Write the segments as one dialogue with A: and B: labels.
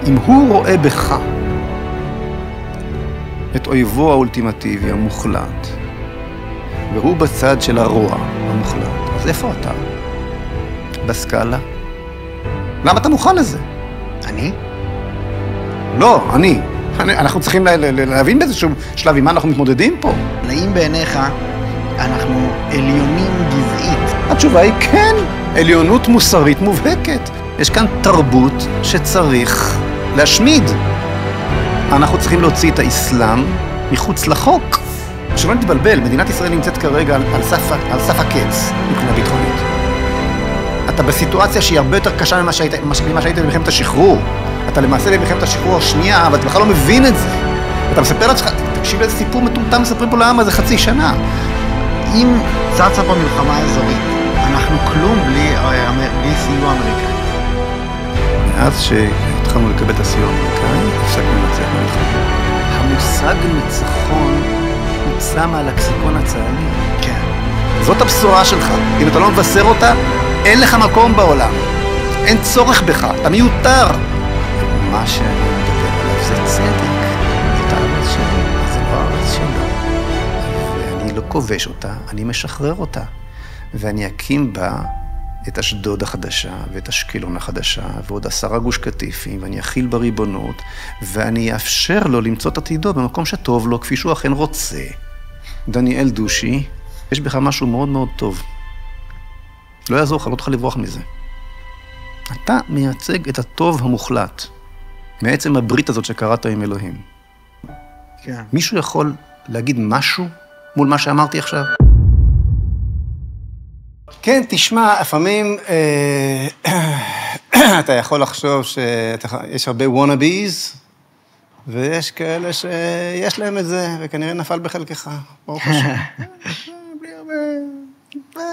A: אם הוא רואה בך את אויבו האולטימטיבי, המוחלט, והוא בצד של הרוע המוחלט, אז איפה אתה? בסקאלה? למה אתה מוכן לזה?
B: אני?
A: לא, אנחנו צריכים להבין באיזשהו שלב עם מה אנחנו מתמודדים פה.
B: האם בעיניך אנחנו עליונים גזעית?
A: התשובה היא כן, עליונות מוסרית מובהקת. יש כאן תרבות שצריך להשמיד. אנחנו צריכים להוציא את האסלאם מחוץ לחוק. שלא נתבלבל, מדינת ישראל נמצאת כרגע על סף הקץ מבחינה ביטחונית. אתה בסיטואציה שהיא הרבה יותר קשה ממה שהיית במלחמת השחרור. אתה למעשה במלחמת השחרור השנייה, אבל אתה בכלל לא מבין את זה. אתה מספר לעצמך, תקשיב לאיזה סיפור מטומטם מספרים פה לעם הזה חצי שנה.
B: אם צצה פה מלחמה אזורית, אנחנו כלום בלי סיוע אמריקאי.
A: מאז שהתחלנו לקבל את הסיוע האמריקאי, הפסקנו לנצח במלחמה. המושג ניצחון הוצא מהלקסיקון הצה"לי.
B: כן.
A: זאת הבשורה שלך. אם אתה לא מבשר אותה, אין לך מקום בעולם. אין צורך בך, אתה מיותר. מה שאני מדבר עליו זה צדק. את הארץ שלי, זה לא הארץ שלו. ואני לא כובש אותה, אני משחרר אותה. ואני אקים בה את אשדוד החדשה, ואת אשקלון החדשה, ועוד 10 גוש קטיפים, ואני אכיל בריבונות, ואני אאפשר לו למצוא את עתידו במקום שטוב לו, כפי שהוא אכן רוצה. דניאל דושי, יש בך משהו מאוד מאוד טוב. לא יעזור לך, לא תוכל לברוח מזה. אתה מייצג את הטוב המוחלט, מעצם הברית הזאת שקראת עם אלוהים.
B: כן.
A: מישהו יכול להגיד משהו מול מה שאמרתי עכשיו? כן, תשמע, לפעמים אתה יכול לחשוב שיש הרבה wannabes, ויש כאלה שיש להם את זה, וכנראה נפל בחלקך. ברוך השם. בלי הרבה...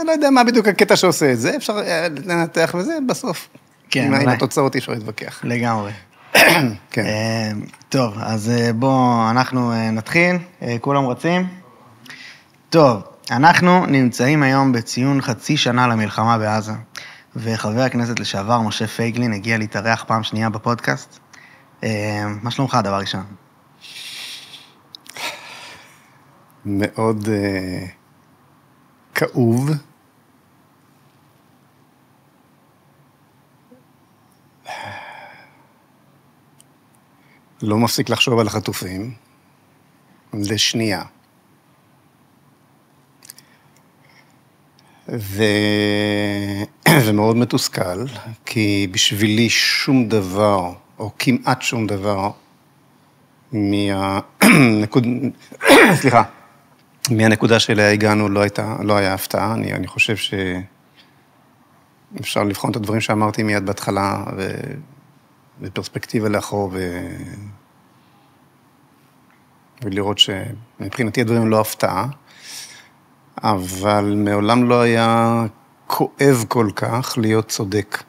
A: לא יודע מה בדיוק הקטע שעושה את זה, אפשר לנתח וזה בסוף.
B: כן,
A: עם התוצאות אפשר להתווכח.
B: לגמרי.
A: כן.
B: טוב, אז בואו, אנחנו נתחיל. כולם רצים? טוב. אנחנו נמצאים היום בציון חצי שנה למלחמה בעזה, וחבר הכנסת לשעבר משה פייגלין הגיע להתארח פעם שנייה בפודקאסט. מה שלומך הדבר ראשון?
A: מאוד כאוב. לא מפסיק לחשוב על החטופים, לשנייה. ומאוד מתוסכל, כי בשבילי שום דבר, או כמעט שום דבר, מהנקודה שאליה הגענו לא היה הפתעה. אני חושב שאפשר לבחון את הדברים שאמרתי מיד בהתחלה, בפרספקטיבה לאחור, ולראות שמבחינתי הדברים לא הפתעה. אבל מעולם לא היה כואב כל כך להיות צודק.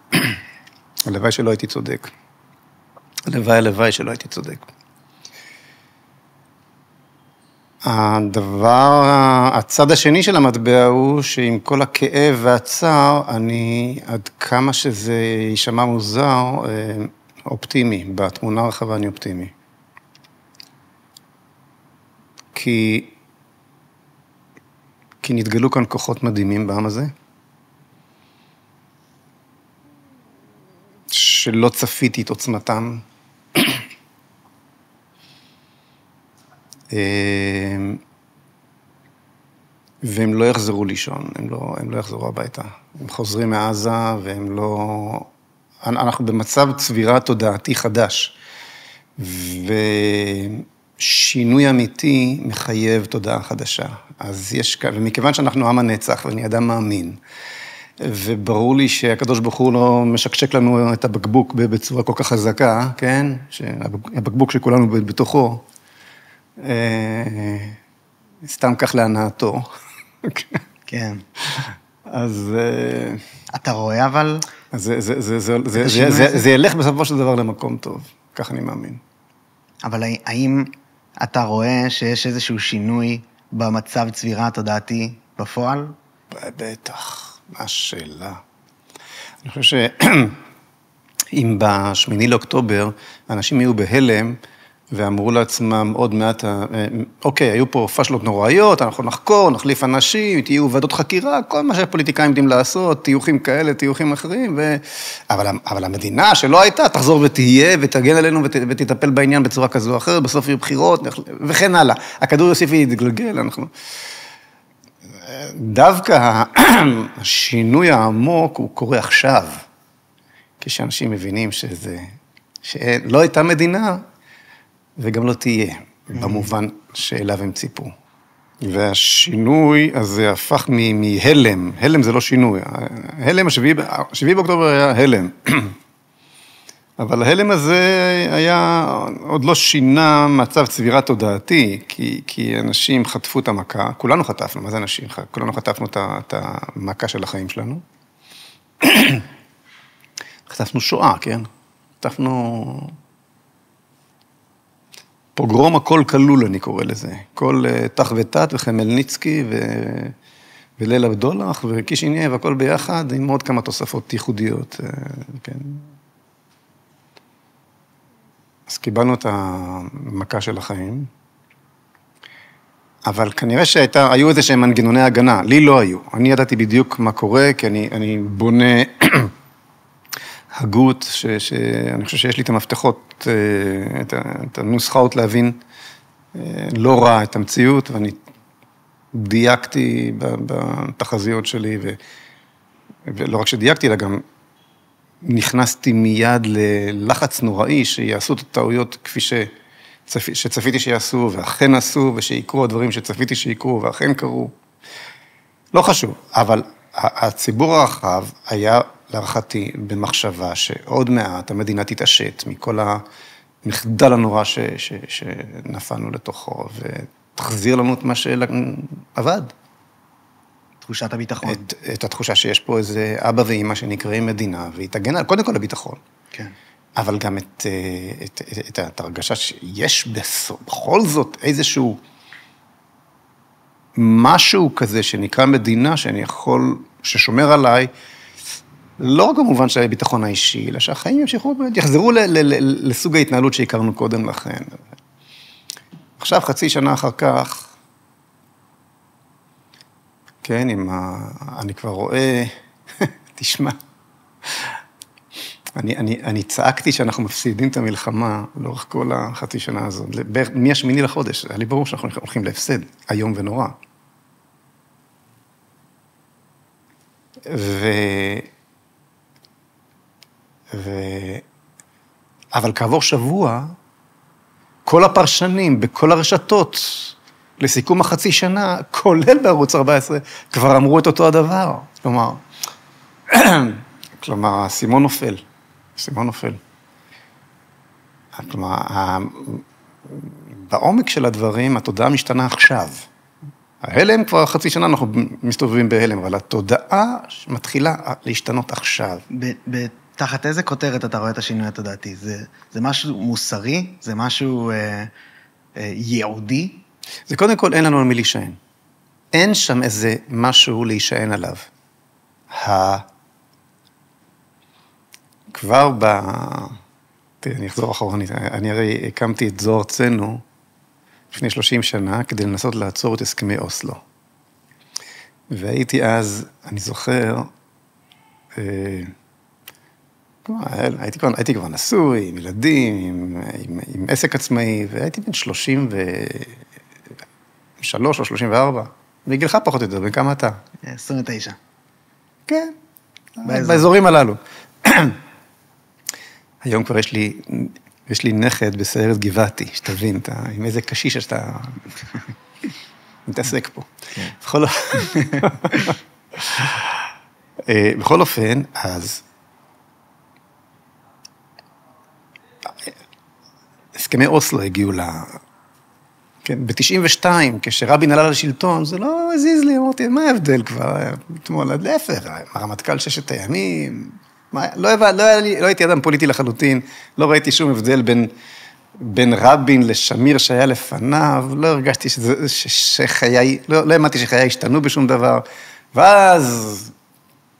A: הלוואי שלא הייתי צודק. הלוואי שלא הייתי צודק. הצד השני של המטבע הוא שעם כל הכאב והצער, אני, עד כמה שזה יישמע מוזר, אופטימי. בתמונה הרחבה אני אופטימי. כי נתגלו כאן כוחות מדהימים בעם הזה, שלא צפיתי את עוצמתם. והם לא יחזרו לישון, הם לא יחזרו הביתה. הם חוזרים מעזה והם לא... אנחנו במצב צבירה תודעתי חדש. שינוי אמיתי מחייב תודעה חדשה. אז יש כאן, ומכיוון שאנחנו עם הנצח, ואני אדם מאמין, וברור לי שהקדוש ברוך הוא לא משקשק לנו את הבקבוק בצורה כל כך חזקה, כן? שהבקבוק שכולנו בתוכו, סתם כך להנאתו.
B: כן.
A: אז...
B: אתה רואה אבל...
A: זה ילך בסופו של דבר למקום טוב, כך אני מאמין.
B: אבל האם אתה רואה שיש איזשהו שינוי במצב צבירה התודעתי בפועל?
A: בטח, מה השאלה? אני חושב אם בשמיני לאוקטובר אנשים יהיו בהלם, ואמרו לעצמם עוד מעט, אוקיי, היו פה פשלות נוראיות, אנחנו נחקור, נחליף אנשים, תהיו ועדות חקירה, כל מה שהפוליטיקאים יודעים לעשות, טיוחים כאלה, טיוחים אחרים, אבל המדינה שלא הייתה, תחזור ותהיה, ותגן עלינו ותטפל בעניין בצורה כזו או אחרת, בסוף יהיו בחירות, וכן הלאה. הכדור יוסיף ויתגלגל, אנחנו... דווקא השינוי העמוק הוא קורה עכשיו, כשאנשים מבינים שלא הייתה מדינה, וגם לא תהיה, במובן שאליו הם ציפו. והשינוי הזה הפך מהלם, הלם זה לא שינוי, הלם, 7 באוקטובר היה הלם, אבל ההלם הזה היה, עוד לא שינה מצב צבירה תודעתי, כי אנשים חטפו את המכה, כולנו חטפנו, מה זה אנשים? כולנו חטפנו את המכה של החיים שלנו. חטפנו שואה, כן? חטפנו... פוגרום הכל כלול, אני קורא לזה. כל תח ותת וחמלניצקי וליל הבדולח וקישינייב, הכל ביחד, עם עוד כמה תוספות ייחודיות. כן. אז קיבלנו את המכה של החיים, אבל כנראה שהיו איזה שהם מנגנוני הגנה, לי לא היו. אני ידעתי בדיוק מה קורה, כי אני בונה... הגות, שאני חושב שיש לי את המפתחות, את הנוסחאות להבין לא רע את המציאות, ואני דייקתי בתחזיות שלי, ולא רק שדייקתי, אלא גם נכנסתי מיד ללחץ נוראי, שיעשו את הטעויות כפי שצפיתי שיעשו, ואכן עשו, ושיקרו הדברים שצפיתי שיקרו, ואכן קרו. לא חשוב, אבל הציבור הרחב היה... להערכתי במחשבה שעוד מעט המדינה תתעשת מכל המחדל הנורא שנפלנו לתוכו, ותחזיר לנו את מה שעבד.
B: תחושת הביטחון.
A: את התחושה שיש פה איזה אבא ואמא שנקראים מדינה, והיא תגן על קודם כל הביטחון.
B: כן.
A: אבל גם את הרגשה שיש בכל זאת איזשהו משהו כזה שנקרא מדינה, ששומר עליי, לא רק במובן של הביטחון האישי, אלא שהחיים יחזרו לסוג ההתנהלות שהכרנו קודם לכן. עכשיו, חצי שנה אחר כך, כן, אני כבר רואה, תשמע, אני צעקתי שאנחנו מפסידים את המלחמה לאורך כל החצי שנה הזו, מ-8 לחודש, היה לי ברור שאנחנו הולכים להפסד, היום ונורא. אבל כעבור שבוע, כל הפרשנים בכל הרשתות, לסיכום החצי שנה, כולל בערוץ 14, כבר אמרו את אותו הדבר. כלומר, הסימון נופל. כלומר, בעומק של הדברים, התודעה משתנה עכשיו. ההלם כבר חצי שנה אנחנו מסתובבים בהלם, אבל התודעה מתחילה להשתנות עכשיו.
B: תחת איזה כותרת אתה רואה את השינוי התודעתי? זה משהו מוסרי? זה משהו ייעודי?
A: זה קודם כל אין לנו על מי להישען. אין שם איזה משהו להישען עליו. כבר תראה, אני אחזור אחרונית, אני הרי הקמתי את זוהר ארצנו לפני 30 שנה, כדי לנסות לעצור את הסכמי אוסלו. והייתי אז, אני זוכר, הייתי כבר נשוי, עם ילדים, עם עסק עצמאי, והייתי בן 33 או 34, בגילך פחות או יותר, בן כמה אתה?
B: 29.
A: כן, באזורים הללו. היום כבר יש לי נכד בסיירת גבעתי, שתבין, עם איזה קשיש שאתה מתעסק פה. בכל אופן, אז הסכמי אוסלו הגיעו כן, ב-92, כשרבין עלה לשלטון, זה לא הזיז לי, אמרתי, מה ההבדל כבר? אתמול, להפך, הרמטכ"ל 6 הימים, לא הייתי אדם פוליטי לחלוטין, לא ראיתי שום הבדל בין רבין לשמיר שהיה לפניו, לא הרגשתי שחיי, לא האמנתי שחיי השתנו בשום דבר, ואז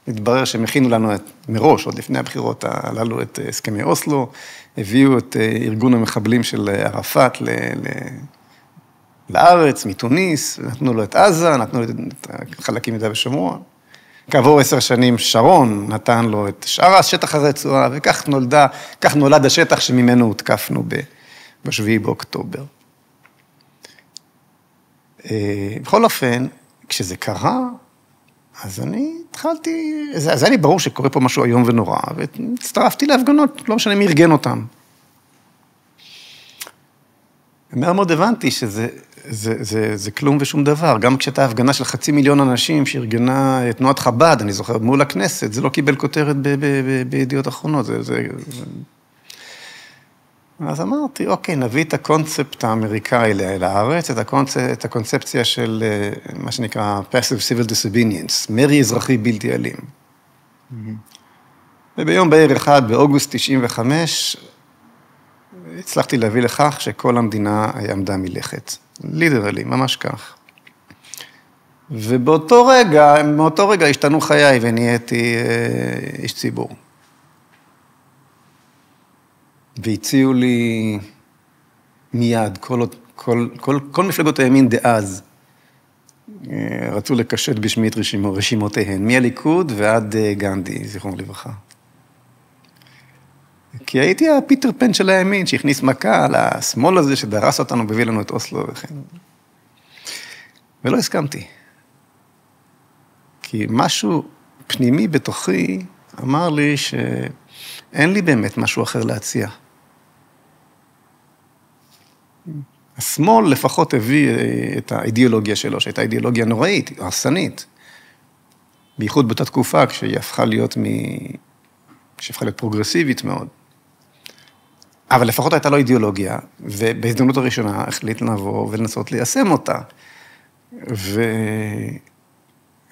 A: התברר שהם הכינו לנו מראש, עוד לפני הבחירות הללו, את הסכמי אוסלו, הביאו את ארגון המחבלים של ערפאת לארץ, מתוניס, נתנו לו את עזה, נתנו לו את חלקים יהודה ושומרון. כעבור 10 שנים שרון נתן לו את שאר השטח הרצועה, וכך נולד השטח שממנו הותקפנו ב-7 באוקטובר. בכל אופן, כשזה קרה, אז אני התחלתי, אז היה לי ברור שקורה פה משהו איום ונורא, והצטרפתי להפגנות, לא משנה מי ארגן אותם. מאוד מאוד הבנתי שזה כלום ושום דבר, גם כשהייתה הפגנה של 500,000 אנשים שארגנה תנועת חב"ד, אני זוכר, מול הכנסת, זה לא קיבל כותרת בידיעות אחרונות, אז אמרתי, אוקיי, נביא את הקונספט האמריקאי לארץ, את הקונספציה של מה שנקרא Passive Civil Disobedience, מרי אזרחי בלתי אלים. וביום בהיר אחד, באוגוסט 95, הצלחתי להביא לכך שכל המדינה עמדה מלכת. ליטרלי, ממש כך. ומאותו רגע השתנו חיי ונהייתי איש ציבור. והציעו לי מיד, כל מפלגות הימין דאז, רצו לקשט בשמי את רשימותיהן, מהליכוד ועד גנדי, זיכרונו לברכה. כי הייתי הפיטר פן של הימין, שהכניס מכה על השמאל הזה, שדרס אותנו, והביא לנו את אוסלו וכן. ולא הסכמתי. כי משהו פנימי בתוכי אמר לי שאין לי באמת משהו אחר להציע. השמאל לפחות הביא את האידיאולוגיה שלו, שהייתה אידיאולוגיה נוראית, הרסנית. בייחוד באותה תקופה, כשהיא הפכה להיות פרוגרסיבית מאוד. אבל לפחות הייתה לו אידיאולוגיה, ובהזדמנות הראשונה החליט לבוא ולנסות ליישם אותה.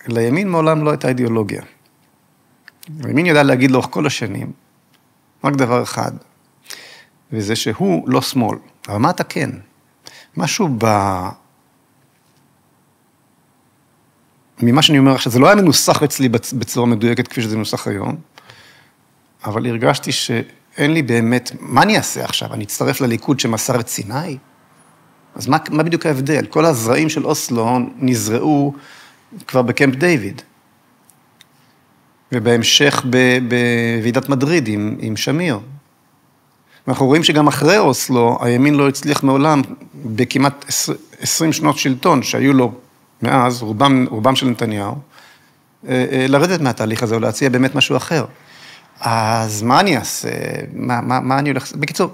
A: ולימין מעולם לא הייתה אידיאולוגיה. הימין ידע להגיד לאורך כל השנים, רק דבר אחד, וזה שהוא לא שמאל. אבל מה אתה כן? משהו ממה שאני אומר עכשיו, זה לא היה מנוסח אצלי בצורה מדויקת כפי שזה מנוסח היום, אבל הרגשתי שאין לי באמת, מה אני אעשה עכשיו? אני אצטרף לליכוד שמסר את סיני? אז מה בדיוק ההבדל? כל הזרעים של אוסלו נזרעו כבר בקמפ דיוויד, ובהמשך בוועידת מדריד עם שמיר. ואנחנו רואים שגם אחרי אוסלו, הימין לא הצליח מעולם, בכמעט 20 שנות שלטון שהיו לו מאז, רובם של נתניהו, לרדת מהתהליך הזה, או להציע באמת משהו אחר. אז מה אני אעשה? מה אני הולך... בקיצור,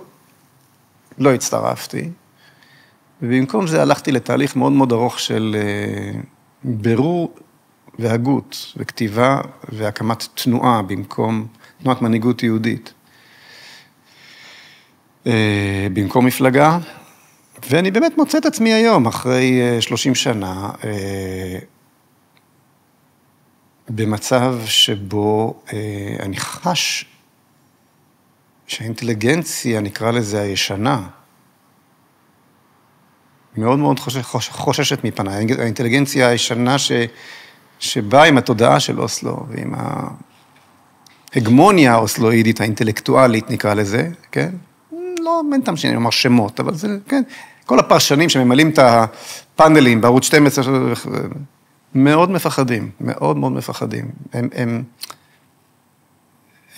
A: לא הצטרפתי, ובמקום זה הלכתי לתהליך מאוד מאוד ארוך של בירור והגות, וכתיבה והקמת תנועה במקום תנועת מנהיגות יהודית. במקום מפלגה, ואני באמת מוצא את עצמי היום, אחרי 30 שנה, במצב שבו אני חש שהאינטליגנציה, נקרא לזה הישנה, מאוד מאוד חוששת מפניי. האינטליגנציה הישנה שבאה עם התודעה של אוסלו, ועם ההגמוניה האוסלואידית, האינטלקטואלית, נקרא לזה, כן? לא, אין טעם שאני אומר שמות, אבל זה, כן, כל הפרשנים שממלאים את הפאנלים בערוץ 12, מאוד מפחדים, מאוד מאוד מפחדים. הם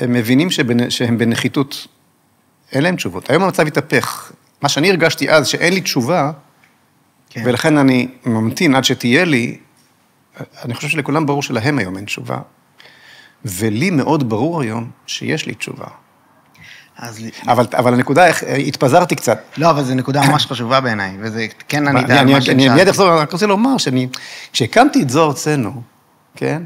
A: מבינים שהם בנחיתות, אין להם תשובות. היום המצב התהפך. מה שאני הרגשתי אז, שאין לי תשובה, כן. ולכן אני ממתין עד שתהיה לי, אני חושב שלכולם ברור שלהם היום אין תשובה, ולי מאוד ברור היום שיש לי תשובה. אבל הנקודה, התפזרתי קצת.
B: לא, אבל זו נקודה ממש חשובה בעיניי, וזה כן אני יודע
A: מה שאני מיד אחזור, אני רוצה לומר כשהקמתי את זו ארצנו, כן,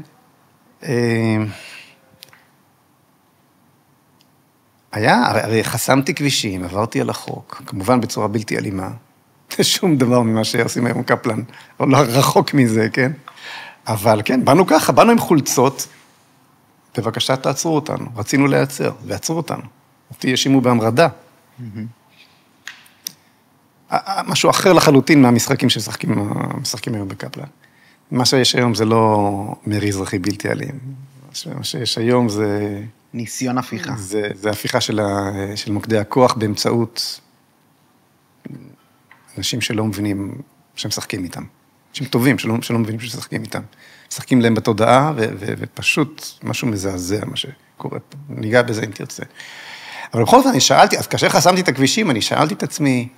A: הרי חסמתי כבישים, עברתי על החוק, כמובן בצורה בלתי אלימה, שום דבר ממה שעושים היום קפלן, או לא רחוק מזה, כן, אבל כן, באנו ככה, באנו עם חולצות, בבקשה תעצרו אותנו, רצינו לייצר, ועצרו אותנו. אותי ישימו בהמרדה. משהו אחר לחלוטין מהמשחקים שמשחקים היום בקפלן. מה שיש היום זה לא מרי אזרחי בלתי אלים. מה שיש היום זה...
B: ניסיון הפיכה.
A: זה הפיכה של מוקדי הכוח באמצעות אנשים שלא מבינים שמשחקים איתם. אנשים טובים שלא מבינים שמשחקים איתם. משחקים להם בתודעה, ופשוט משהו מזעזע מה שקורה פה. ניגע בזה אם תרצה. אבל בכל זאת אני שאלתי, אז כאשר חסמתי את הכבישים, אני שאלתי את עצמי,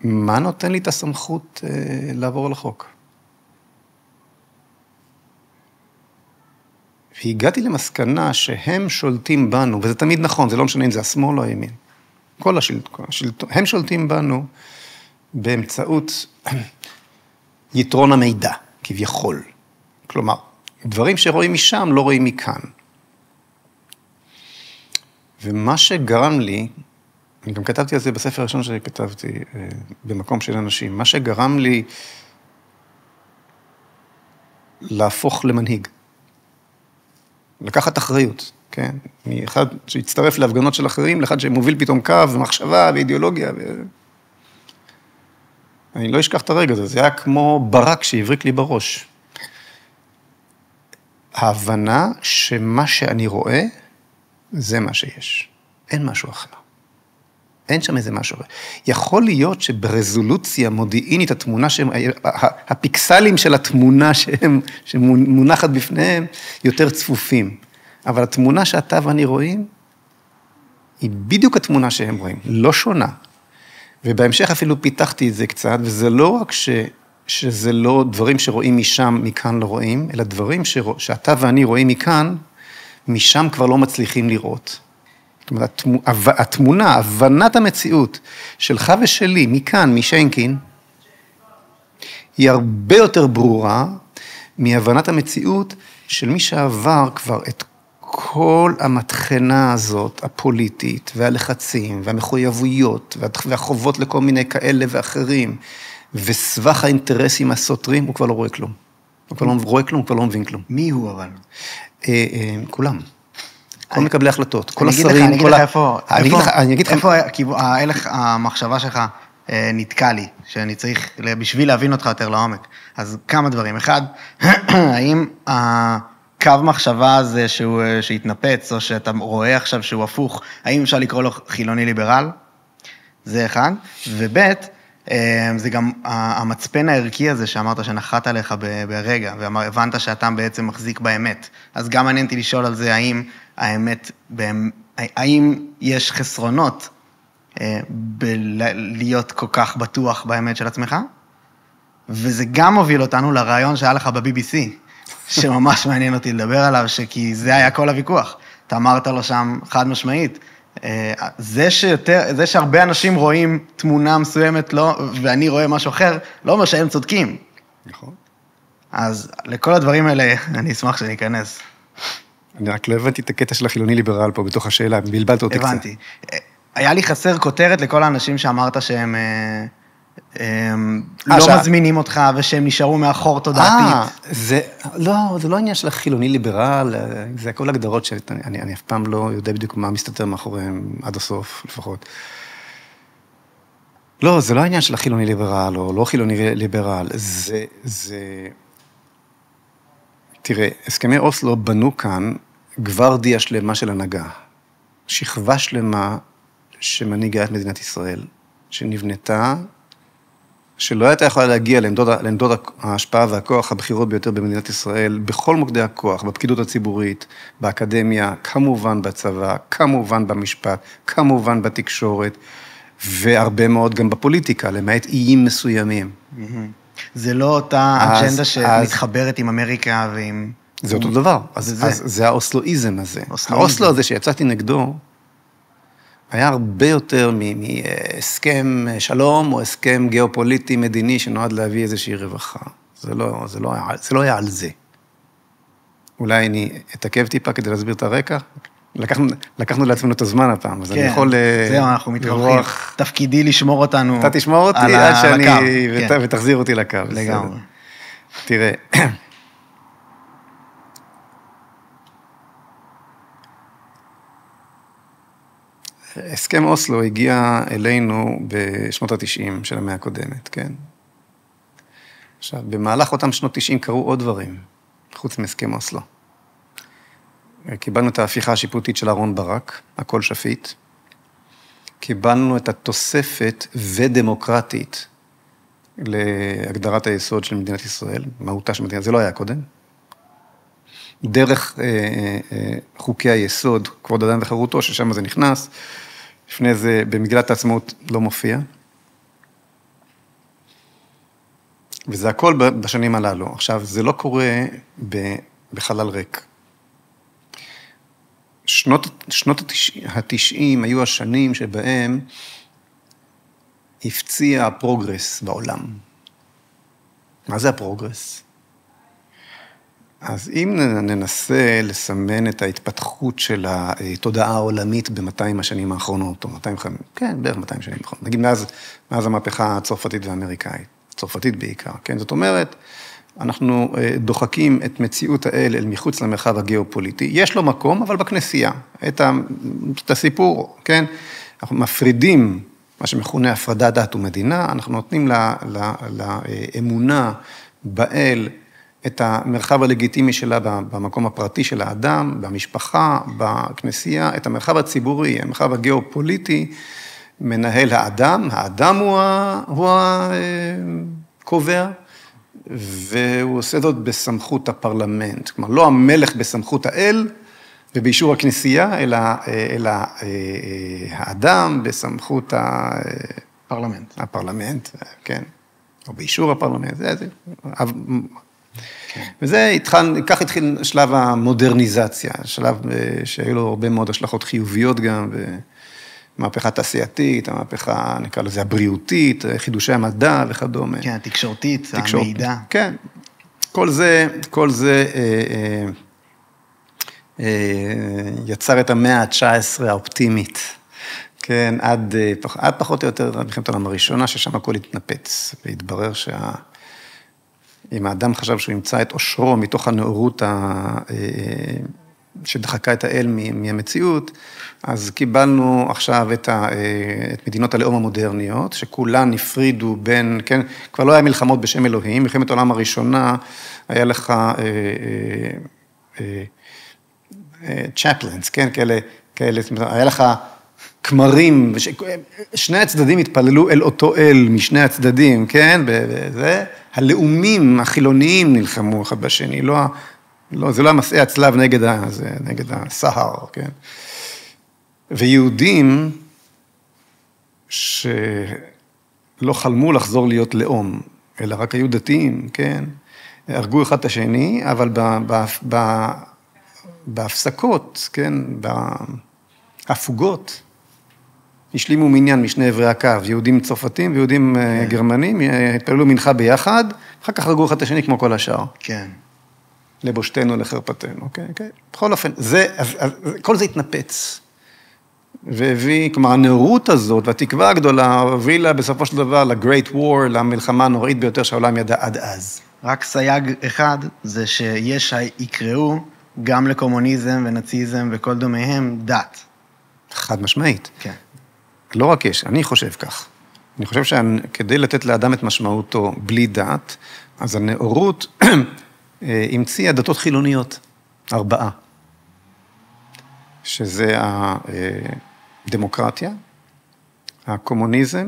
A: מה נותן לי את הסמכות לעבור על החוק? והגעתי למסקנה שהם שולטים בנו, וזה תמיד נכון, זה לא משנה אם זה השמאל או הימין. כל השלטון, הם שולטים בנו באמצעות יתרון המידע, כביכול. כלומר, דברים שרואים משם לא רואים מכאן. ומה שגרם לי, אני גם כתבתי על זה בספר הראשון שכתבתי במקום של אנשים, מה שגרם לי להפוך למנהיג. לקחת אחריות, כן? מאחד שהצטרף להפגנות של אחרים, לאחד שמוביל פתאום קו ומחשבה ואידיאולוגיה. אני לא אשכח את הרגע הזה, זה היה כמו ברק שהבריק לי בראש. ההבנה שמה שאני רואה, זה מה שיש. אין משהו אחר. אין שם איזה משהו אחר. יכול להיות שברזולוציה מודיעינית, התמונה הפיקסלים של התמונה שמונחת בפניהם, יותר צפופים. אבל התמונה שאתה ואני רואים, היא בדיוק התמונה שהם רואים, לא שונה. ובהמשך אפילו פיתחתי את זה קצת, וזה לא רק שזה לא דברים שרואים משם, מכאן לא רואים, אלא דברים שאתה ואני רואים מכאן, משם כבר לא מצליחים לראות. זאת אומרת, התמונה, הבנת המציאות שלך ושלי, מכאן, משיינקין, היא הרבה יותר ברורה מהבנת המציאות של מי שעבר כבר את כל המתחנה הזאת, הפוליטית, והלחצים, והמחויבויות, והחובות לכל מיני כאלה ואחרים, וסבך האינטרסים הסותרים, הוא כבר לא רואה כלום. הוא כבר לא רואה כלום, הוא כבר לא מבין כלום.
B: מי הוא אבל?
A: כולם. כל מקבלי החלטות, כל השרים,
B: אני אגיד לך איפה ההלך המחשבה שלך נתקע לי, שאני צריך, בשביל להבין אותך יותר לעומק. אז כמה דברים. אחד, האם הקו מחשבה הזה שהתנפץ, או שאתה רואה עכשיו שהוא הפוך, האם אפשר לקרוא לו חילוני ליברל? זה אחד. ובית, זה גם המצפן הערכי הזה שאמרת שנחת עליך ברגע, והבנת שאתה בעצם מחזיק באמת. אז גם מעניין אותי לשאול על זה, האמת, האם יש חסרונות בלהיות כל כך בטוח באמת של עצמך? וזה גם מוביל אותנו לרעיון שהיה לך ב-BBC, שממש מעניין אותי לדבר עליו, כי זה היה כל הוויכוח. אתה אמרת לו שם חד משמעית, זה שהרבה אנשים רואים תמונה מסוימת, ואני רואה משהו אחר, לא אומר שהם צודקים.
A: נכון.
B: אז לכל הדברים האלה, אני אשמח שניכנס.
A: אני רק לא הבנתי את הקטע של החילוני ליברל פה, בתוך השאלה, בלבלת אותי קצת.
B: הבנתי. היה לי חסר כותרת לכל האנשים שאמרת שהם לא מזמינים אותך, ושהם נשארו מאחור תודעתית.
A: זה לא עניין של החילוני ליברל, זה הכל הגדרות שאני אף פעם לא יודע בדיוק מה מסתתר מאחוריהם עד הסוף, לפחות. לא, זה לא העניין של החילוני ליברל, או לא חילוני ליברל, תראה, הסכמי אוסלו בנו כאן גוורדיה שלמה של הנהגה, שכבה שלמה שמנהיגה את מדינת ישראל, שנבנתה, שלא הייתה יכולה להגיע לעמדות ההשפעה והכוח הבכירות ביותר במדינת ישראל, בכל מוקדי הכוח, בפקידות הציבורית, באקדמיה, כמובן בצבא, כמובן במשפט, כמובן בתקשורת, והרבה מאוד גם בפוליטיקה, למעט איים מסוימים.
B: זה לא אותה אג'נדה שמתחברת עם אמריקה ועם...
A: זה אותו דבר. אז זה האוסלואיזם הזה. האוסלו הזה שיצאתי נגדו, היה הרבה יותר מהסכם שלום, או הסכם גיאופוליטי מדיני, שנועד להביא איזושהי רווחה. זה לא היה על זה. אולי אני אתעכב טיפה כדי להסביר את הרקע. לקחנו לעצמנו את הזמן הפעם, אז אני יכול...
B: זהו, אנחנו מתרווחים. תפקידי לשמור אותנו...
A: אתה תשמור אותי עד שאני... ותחזיר אותי לקו.
B: לגמרי.
A: תראה, הסכם אוסלו הגיע אלינו בשנות ה-90 של המאה הקודמת, כן? עכשיו, במהלך אותם שנות 90 קרו עוד דברים, חוץ מהסכם אוסלו. קיבלנו את ההפיכה השיפוטית של אהרן ברק, הכל שפיט. קיבלנו את התוספת ודמוקרטית להגדרת היסוד של מדינת ישראל, מהותה של מדינת, זה לא היה קודם. דרך חוקי היסוד, כבוד אדם וחירותו, ששם זה נכנס, לפני זה במגילת העצמאות לא מופיע. וזה הכל בשנים הללו. עכשיו, זה לא קורה בחלל ריק. שנות ה-90 היו השנים שבהם הפציע הפרוגרס בעולם. מה זה הפרוגרס? אז אם ננסה לסמן את ההתפתחות של התודעה העולמית ב-200 השנים האחרונות, או 250, כן, בערך 200 שנים האחרונות, נגיד מאז המהפכה הצרפתית והאמריקאית, הצרפתית בעיקר, כן? זאת אומרת, אנחנו דוחקים את מציאות האל אל מחוץ למרחב הגיאופוליטי, יש לו מקום, אבל בכנסייה, את הסיפור, כן? אנחנו מפרידים, מה שמכונה הפרדת דת ומדינה, אנחנו נותנים לאמונה באל, את המרחב הלגיטימי שלה במקום הפרטי של האדם, במשפחה, בכנסייה, את המרחב הציבורי, המרחב הגיאופוליטי, מנהל האדם, האדם הוא הקובע, והוא עושה זאת בסמכות הפרלמנט, כלומר, לא המלך בסמכות האל, ובאישור הכנסייה, אלא האדם בסמכות הפרלמנט, כן, או באישור הפרלמנט, כך התחיל שלב המודרניזציה, שלב שהיו לו הרבה מאוד השלכות חיוביות גם, מהפכה תעשייתית, המהפכה, נקרא לזה, הבריאותית, חידושי המדע וכדומה.
B: כן, התקשורתית, המידע.
A: כן, כל זה יצר את המאה ה-19 האופטימית, כן, עד פחות או יותר, מלחמת העולם הראשונה, ששם הכל התנפץ, והתברר אם האדם חשב שהוא ימצא את אושרו מתוך הנאורות שדחקה את האל מהמציאות, אז קיבלנו עכשיו את מדינות הלאום המודרניות, שכולן הפרידו בין, כן, כבר לא היה מלחמות בשם אלוהים, מלחמת העולם הראשונה, היה לך צ'פלנס, כן, כאלה, היה לך כמרים, שני הצדדים התפללו אל אותו אל משני הצדדים, כן, וזה, הלאומים החילוניים נלחמו אחד בשני, זה לא המסעי הצלב נגד הסהר, כן? ויהודים שלא חלמו לחזור להיות לאום, אלא רק היו דתיים, כן? הרגו אחד את השני, אבל בהפסקות, כן? בהפוגות, השלימו מניין משני עברי הקו, יהודים צרפתים ויהודים גרמנים, התפללו מנחה ביחד, אחר כך הרגו אחד את השני כמו כל השאר.
B: כן.
A: לבושתנו, לחרפתנו, אוקיי? בכל אופן, כל זה התנפץ. והביא, כלומר, הנאורות הזאת והתקווה הגדולה, הובילה בסופו של דבר ל-Great War, למלחמה הנוראית ביותר שהעולם ידע עד אז.
B: רק סייג אחד, זה יקראו גם לקומוניזם ונאציזם וכל דומיהם דת.
A: חד משמעית.
B: כן.
A: לא רק יש, אני חושב כך. אני חושב שכדי לתת לאדם את משמעותו בלי דת, אז הנאורות המציאה דתות חילוניות, 4. שזה הדמוקרטיה, הקומוניזם,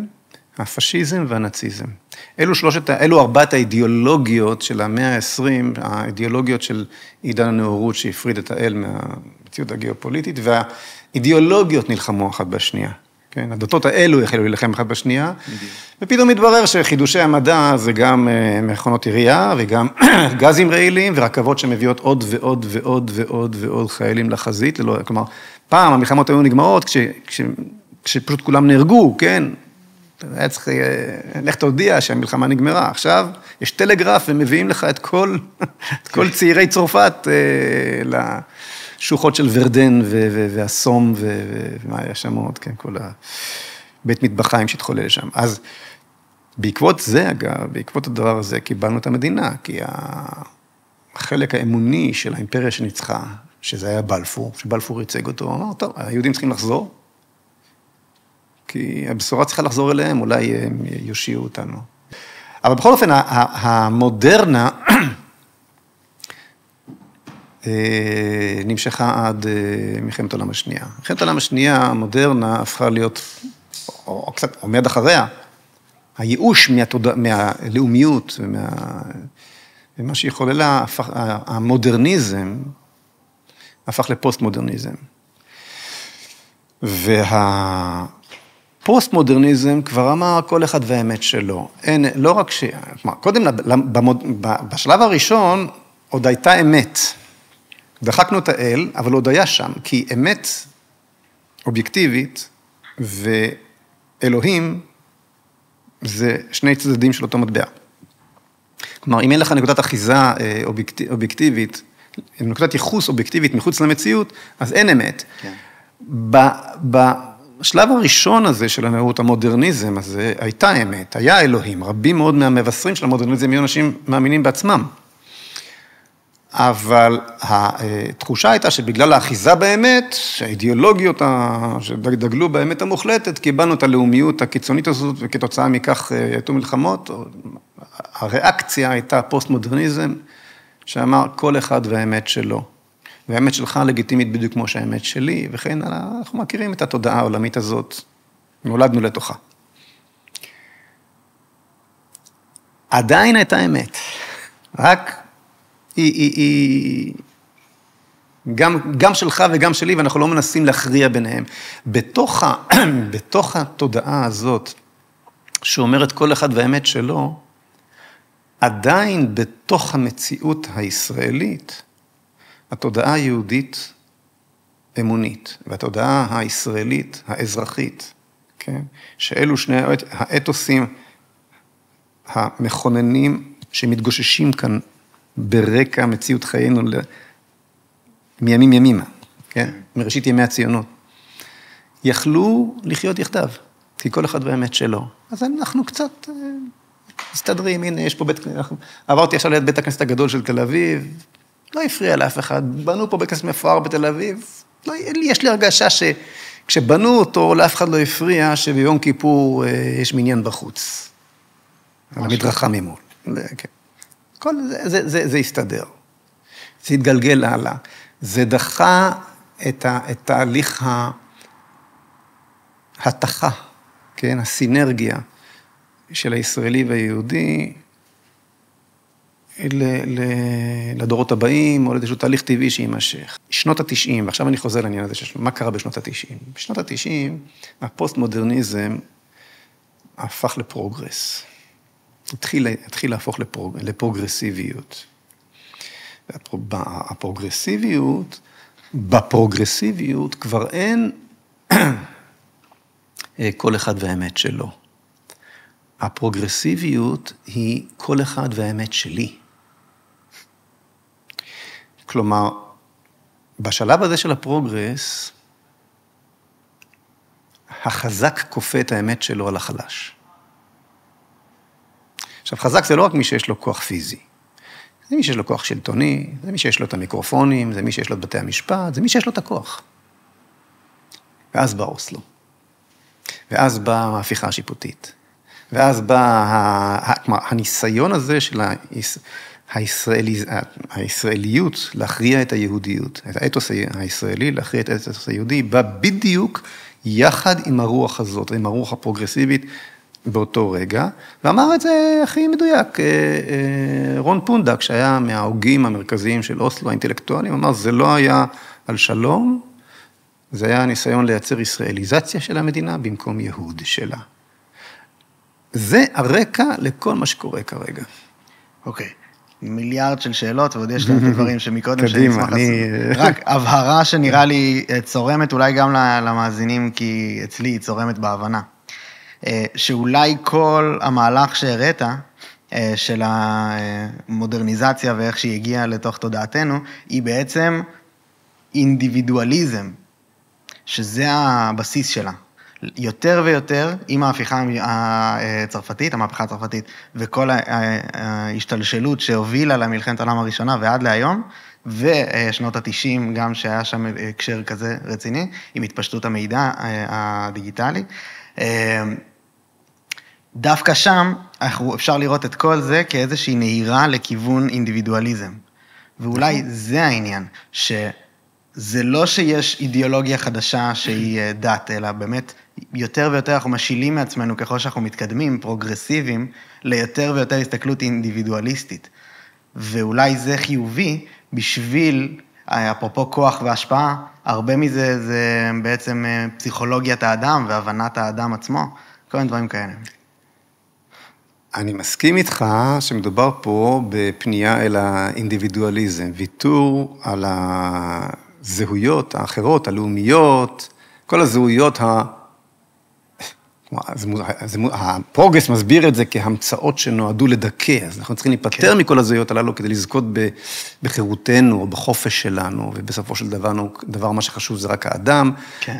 A: הפשיזם והנאציזם. אלו 4 האידיאולוגיות של המאה ה-20, האידיאולוגיות של עידן הנאורות שהפריד את האל מהמציאות הגיאופוליטית, והאידיאולוגיות נלחמו אחת בשנייה. כן, הדתות האלו החלו להילחם אחת בשנייה, ופתאום מתברר שחידושי המדע זה גם מכונות עירייה, וגם גזים רעילים, ורכבות שמביאות עוד ועוד ועוד ועוד ועוד חיילים לחזית, כלומר, פעם המלחמות היו נגמרות, כשפשוט כולם נהרגו, כן? היה צריך, לך תודיע שהמלחמה נגמרה, עכשיו יש טלגרף ומביאים לך את כל צעירי צרפת שוחות של ורדן והסום ומה היה שם עוד, כן, כל הבית מטבחיים שהתחולל שם. אז בעקבות זה, אגב, בעקבות הדבר הזה, קיבלנו את המדינה, כי החלק האמוני של האימפריה שניצחה, שזה היה בלפור, שבלפור ייצג אותו, אמר, טוב, היהודים צריכים לחזור, כי הבשורה צריכה לחזור אליהם, אולי הם יושיעו אותנו. אבל בכל אופן, המודרנה נמשכה עד מלחמת העולם השנייה. מלחמת העולם השנייה, המודרנה הפכה להיות, או קצת, מיד אחריה, הייאוש מהלאומיות ומה שהיא חוללה, המודרניזם הפך לפוסט-מודרניזם. והפוסט-מודרניזם כבר אמר כל אחד והאמת שלו. אין, לא רק קודם, בשלב הראשון עוד הייתה אמת. דחקנו את האל, אבל עוד היה שם, כי אמת אובייקטיבית ואלוהים זה שני צדדים של אותו מטבע. כלומר, אם אין לך נקודת אחיזה אובייקטיבית, נקודת ייחוס אובייקטיבית מחוץ למציאות, אז אין אמת. כן. בשלב הראשון הזה של הנאורות המודרניזם הזה, הייתה אמת, היה אלוהים. רבים מאוד מהמבשרים של המודרניזם היו אנשים מאמינים בעצמם. אבל התחושה הייתה שבגלל האחיזה באמת, שהאידיאולוגיות שדגלו באמת המוחלטת, קיבלנו את הלאומיות הקיצונית הזאת, וכתוצאה מכך הייתו מלחמות, הריאקציה הייתה פוסט-מודרניזם, שאמר כל אחד והאמת שלו. והאמת שלך לגיטימית בדיוק כמו שהאמת שלי, וכן אנחנו מכירים את התודעה העולמית הזאת, נולדנו לתוכה. עדיין הייתה אמת, רק גם שלך וגם שלי, ואנחנו לא מנסים להכריע ביניהם. בתוך התודעה הזאת, שאומרת כל אחד והאמת שלו, עדיין בתוך המציאות הישראלית, התודעה היהודית אמונית, והתודעה הישראלית האזרחית, כן? שאלו שני האתוסים המכוננים שמתגוששים כאן ברקע מציאות חיינו מימים ימימה, כן? מראשית ימי הציונות. יכלו לחיות יחדיו, כי כל אחד והאמת שלו. אז אנחנו קצת מסתדרים, הנה יש פה עברתי עכשיו ליד בית הכנסת הגדול של תל אביב, לא הפריע לאף אחד, בנו פה בית כנסת מפואר בתל אביב, יש לי הרגשה שכשבנו אותו, לאף אחד לא הפריע שביום כיפור יש מניין בחוץ, על המדרכה ממול. זה הסתדר, זה התגלגל הלאה, זה דחה את תהליך ההתחה, כן, הסינרגיה של הישראלי והיהודי, לדורות הבאים, או לאיזשהו תהליך טבעי שימשך. שנות ה-90, ועכשיו אני חוזר לעניין הזה, מה קרה בשנות ה-90? בשנות ה-90, הפוסט-מודרניזם הפך לפרוגרס. התחיל להפוך לפרוגרסיביות. בפרוגרסיביות כבר אין כל אחד והאמת שלו. הפרוגרסיביות היא כל אחד והאמת שלי. כלומר, בשלב הזה של הפרוגרס, החזק כופה את האמת שלו על החלש. עכשיו, חזק זה לא רק מי שיש לו כוח פיזי. זה מי שיש לו כוח שלטוני, זה מי שיש לו את המיקרופונים, זה מי שיש לו את בתי המשפט, זה מי שיש לו את הכוח. ואז בא אוסלו. ואז באה המהפכה השיפוטית. ואז בא הניסיון הזה של הישראליות להכריע את היהודיות, את האתוס הישראלי להכריע את האתוס היהודי, בא בדיוק יחד עם הרוח הזאת, עם הרוח הפרוגרסיבית באותו רגע, ואמר את זה הכי מדויק, רון פונדק, שהיה מההוגים המרכזיים של אוסלו, האינטלקטואלים, אמר, זה לא היה על שלום, זה היה ניסיון לייצר ישראליזציה של המדינה במקום יהוד שלה. זה הרקע לכל מה שקורה כרגע.
B: אוקיי, מיליארד של שאלות, ועוד יש לנו דברים שמקודם שאני אשמח רק הבהרה שנראה לי צורמת, אולי גם למאזינים, כי אצלי היא צורמת בהבנה. שאולי כל המהלך שהראית, של המודרניזציה ואיך שהיא הגיעה לתוך תודעתנו, היא בעצם אינדיבידואליזם, שזה הבסיס שלה. יותר ויותר, עם ההפיכה הצרפתית, המהפכה הצרפתית, וכל ההשתלשלות שהובילה למלחמת העולם הראשונה ועד להיום, ושנות ה-90 גם שהיה שם הקשר כזה רציני, עם התפשטות המידע הדיגיטלי. דווקא שם אפשר לראות את כל זה כאיזושהי נהירה לכיוון אינדיבידואליזם. ואולי זה העניין, שזה לא שיש אידיאולוגיה חדשה שהיא דת, אלא באמת יותר ויותר אנחנו משילים מעצמנו ככל שאנחנו מתקדמים, פרוגרסיביים, ליותר ויותר הסתכלות אינדיבידואליסטית. ואולי זה חיובי בשביל, אפרופו כוח והשפעה, הרבה מזה זה בעצם פסיכולוגיית האדם והבנת האדם עצמו, כל מיני דברים כאלה.
A: אני מסכים איתך שמדובר פה בפנייה אל האינדיבידואליזם, ויתור על הזהויות האחרות, הלאומיות, כל הזהויות הפרוגרס מסביר את זה כהמצאות שנועדו לדכא, אז אנחנו צריכים להיפטר מכל הזהויות הללו כדי לזכות בחירותנו או בחופש שלנו, ובסופו של דבר מה שחשוב זה רק האדם,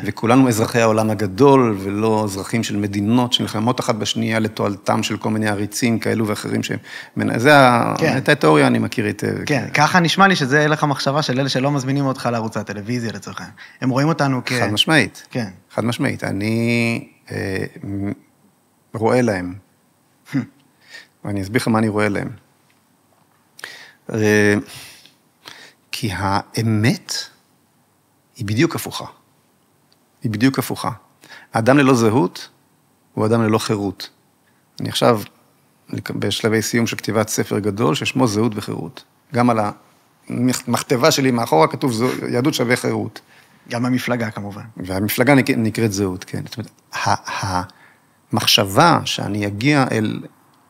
A: וכולנו אזרחי העולם הגדול, ולא אזרחים של מדינות שנלחמות אחת בשנייה לתועלתם של כל מיני עריצים כאלו ואחרים, זה הייתה תיאוריה, אני מכיר היטב.
B: כן, ככה נשמע לי שזה הלך המחשבה של אלה שלא מזמינים אותך לערוץ הטלוויזיה לצורך העניין. הם רואים אותנו
A: חד משמעית.
B: כן.
A: חד משמעית. אני רואה להם. ואני אסביר לך מה אני רואה להם. כי האמת היא בדיוק הפוכה. היא בדיוק הפוכה. האדם ללא זהות הוא אדם ללא חירות. אני עכשיו בשלבי סיום של כתיבת ספר גדול ששמו זהות וחירות. גם על המכתבה שלי מאחורה כתוב יהדות שווה חירות.
B: גם המפלגה כמובן.
A: והמפלגה נקראת זהות, כן. זאת אומרת, המחשבה שאני אגיע אל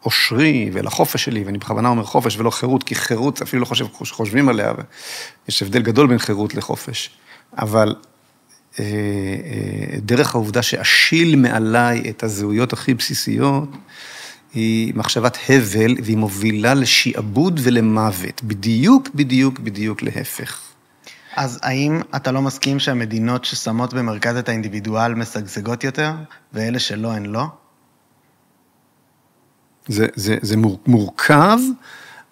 A: אושרי ואל החופש שלי, ואני בכוונה אומר חופש ולא חירות, כי חירות אפילו לא חושבים עליה, יש הבדל גדול בין חירות לחופש. אבל דרך העובדה שאשיל מעליי את הזהויות הכי בסיסיות, היא מחשבת הבל, והיא מובילה לשיעבוד ולמוות. בדיוק להפך.
B: אז האם אתה לא מסכים שהמדינות ששמות במרכז את האינדיבידואל משגשגות יותר, ואלה שלא הן לא?
A: זה מורכב,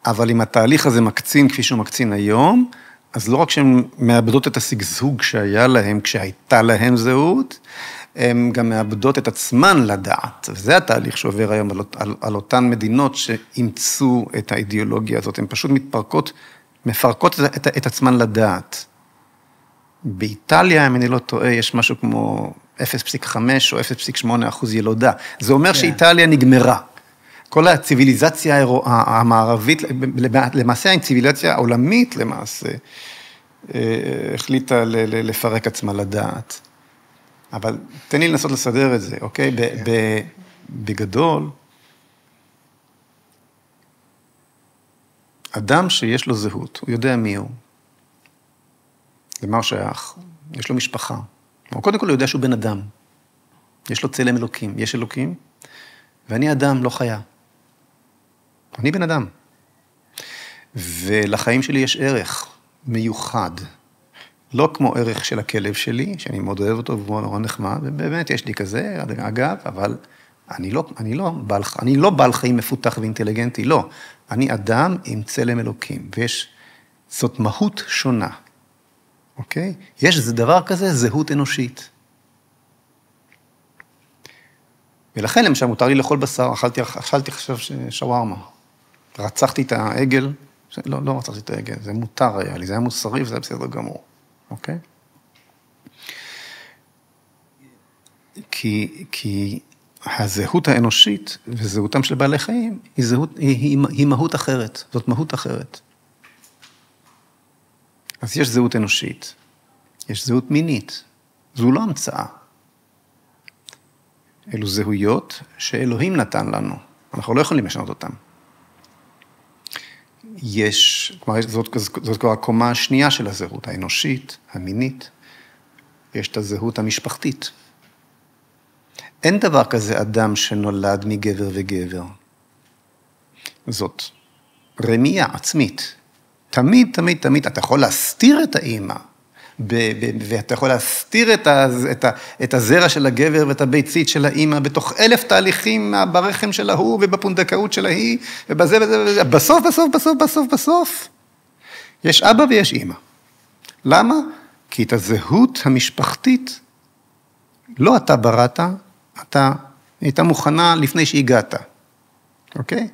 A: אבל אם התהליך הזה מקצין כפי שהוא מקצין היום, אז לא רק שהן מאבדות את השגשוג שהיה להם כשהייתה להם זהות, הן גם מאבדות את עצמן לדעת. וזה התהליך שעובר היום על אותן מדינות שאימצו את האידיאולוגיה הזאת. הן פשוט מפרקות את עצמן לדעת. באיטליה, אם אני לא טועה, יש משהו כמו 0.5 או 0.8% ילודה. זה אומר שאיטליה נגמרה. כל הציביליזציה המערבית, למעשה הציביליזציה העולמית למעשה, החליטה לפרק עצמה לדעת. אבל תן לי לנסות לסדר את זה, אוקיי? בגדול, אדם שיש לו זהות, הוא יודע מי הוא. למה הוא שייך? יש לו משפחה. הוא קודם כל הוא יודע שהוא בן אדם. יש לו צלם אלוקים. יש אלוקים, ואני אדם, לא חיה. אני בן אדם. ולחיים שלי יש ערך מיוחד. לא כמו ערך של הכלב שלי, שאני מאוד אוהב אותו, והוא נורא נחמד, ובאמת יש לי כזה, אגב, אבל אני לא בעל חיים מפותח ואינטליגנטי, לא. אני אדם עם צלם אלוקים, זאת מהות שונה. אוקיי? יש איזה דבר כזה, זהות אנושית. ולכן, למשל, מותר לי לאכול בשר, אכלתי עכשיו שווארמה. רצחתי את העגל, לא רצחתי את העגל, זה מותר היה לי, זה היה מוסרי וזה היה בסדר גמור. אוקיי? כי הזהות האנושית וזהותם של בעלי חיים היא מהות אחרת, זאת מהות אחרת. אז יש זהות אנושית, יש זהות מינית, זו לא המצאה. אלו זהויות שאלוהים נתן לנו, אנחנו לא יכולים לשנות אותן. כלומר, זאת כבר הקומה השנייה של הזהות, האנושית, המינית, יש את הזהות המשפחתית. אין דבר כזה אדם שנולד מגבר וגבר. זאת רמייה עצמית. תמיד, אתה יכול להסתיר את האמא, ואתה יכול להסתיר את הזרע של הגבר ואת הביצית של האמא, בתוך 1000 תהליכים ברחם של ההוא ובפונדקאות של ההיא, ובזה וזה, בסוף, יש אבא ויש אמא. למה? כי את הזהות המשפחתית, לא אתה בראת, אתה היא הייתה מוכנה לפני שהגעת, אוקיי?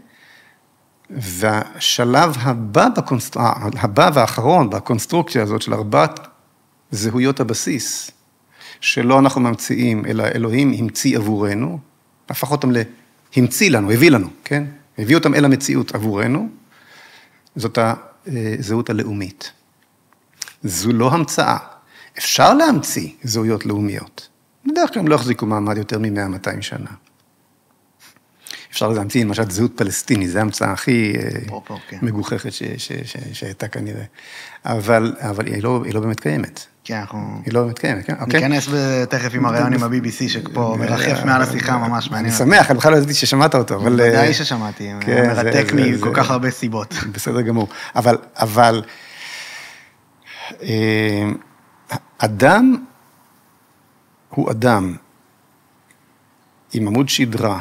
A: והשלב הבא והאחרון בקונסטרוקציה הזאת של 4 זהויות הבסיס, שלא אנחנו ממציאים, אלא אלוהים המציא עבורנו, הפך אותם המציא לנו, הביא לנו, כן? הביא אותם אל המציאות עבורנו, זאת הזהות הלאומית. זו לא המצאה. אפשר להמציא זהויות לאומיות. בדרך כלל הם לא החזיקו מעמד יותר מ-100-200 שנה. אפשר להמציא למשל זהות פלסטיני, זו ההמצאה הכי מגוחכת שהייתה כנראה. אבל היא לא באמת קיימת.
B: כן, אנחנו...
A: היא לא באמת קיימת, כן?
B: ניכנס תכף עם הרעיון עם ה-BBC, שפה מרחף מעל השיחה ממש מעניין.
A: אני שמח, אני בכלל לא ידעתי ששמעת אותו, אבל...
B: ודאי ששמעתי, מרתק מכל כך הרבה סיבות.
A: בסדר גמור. אבל אדם הוא אדם עם עמוד שדרה,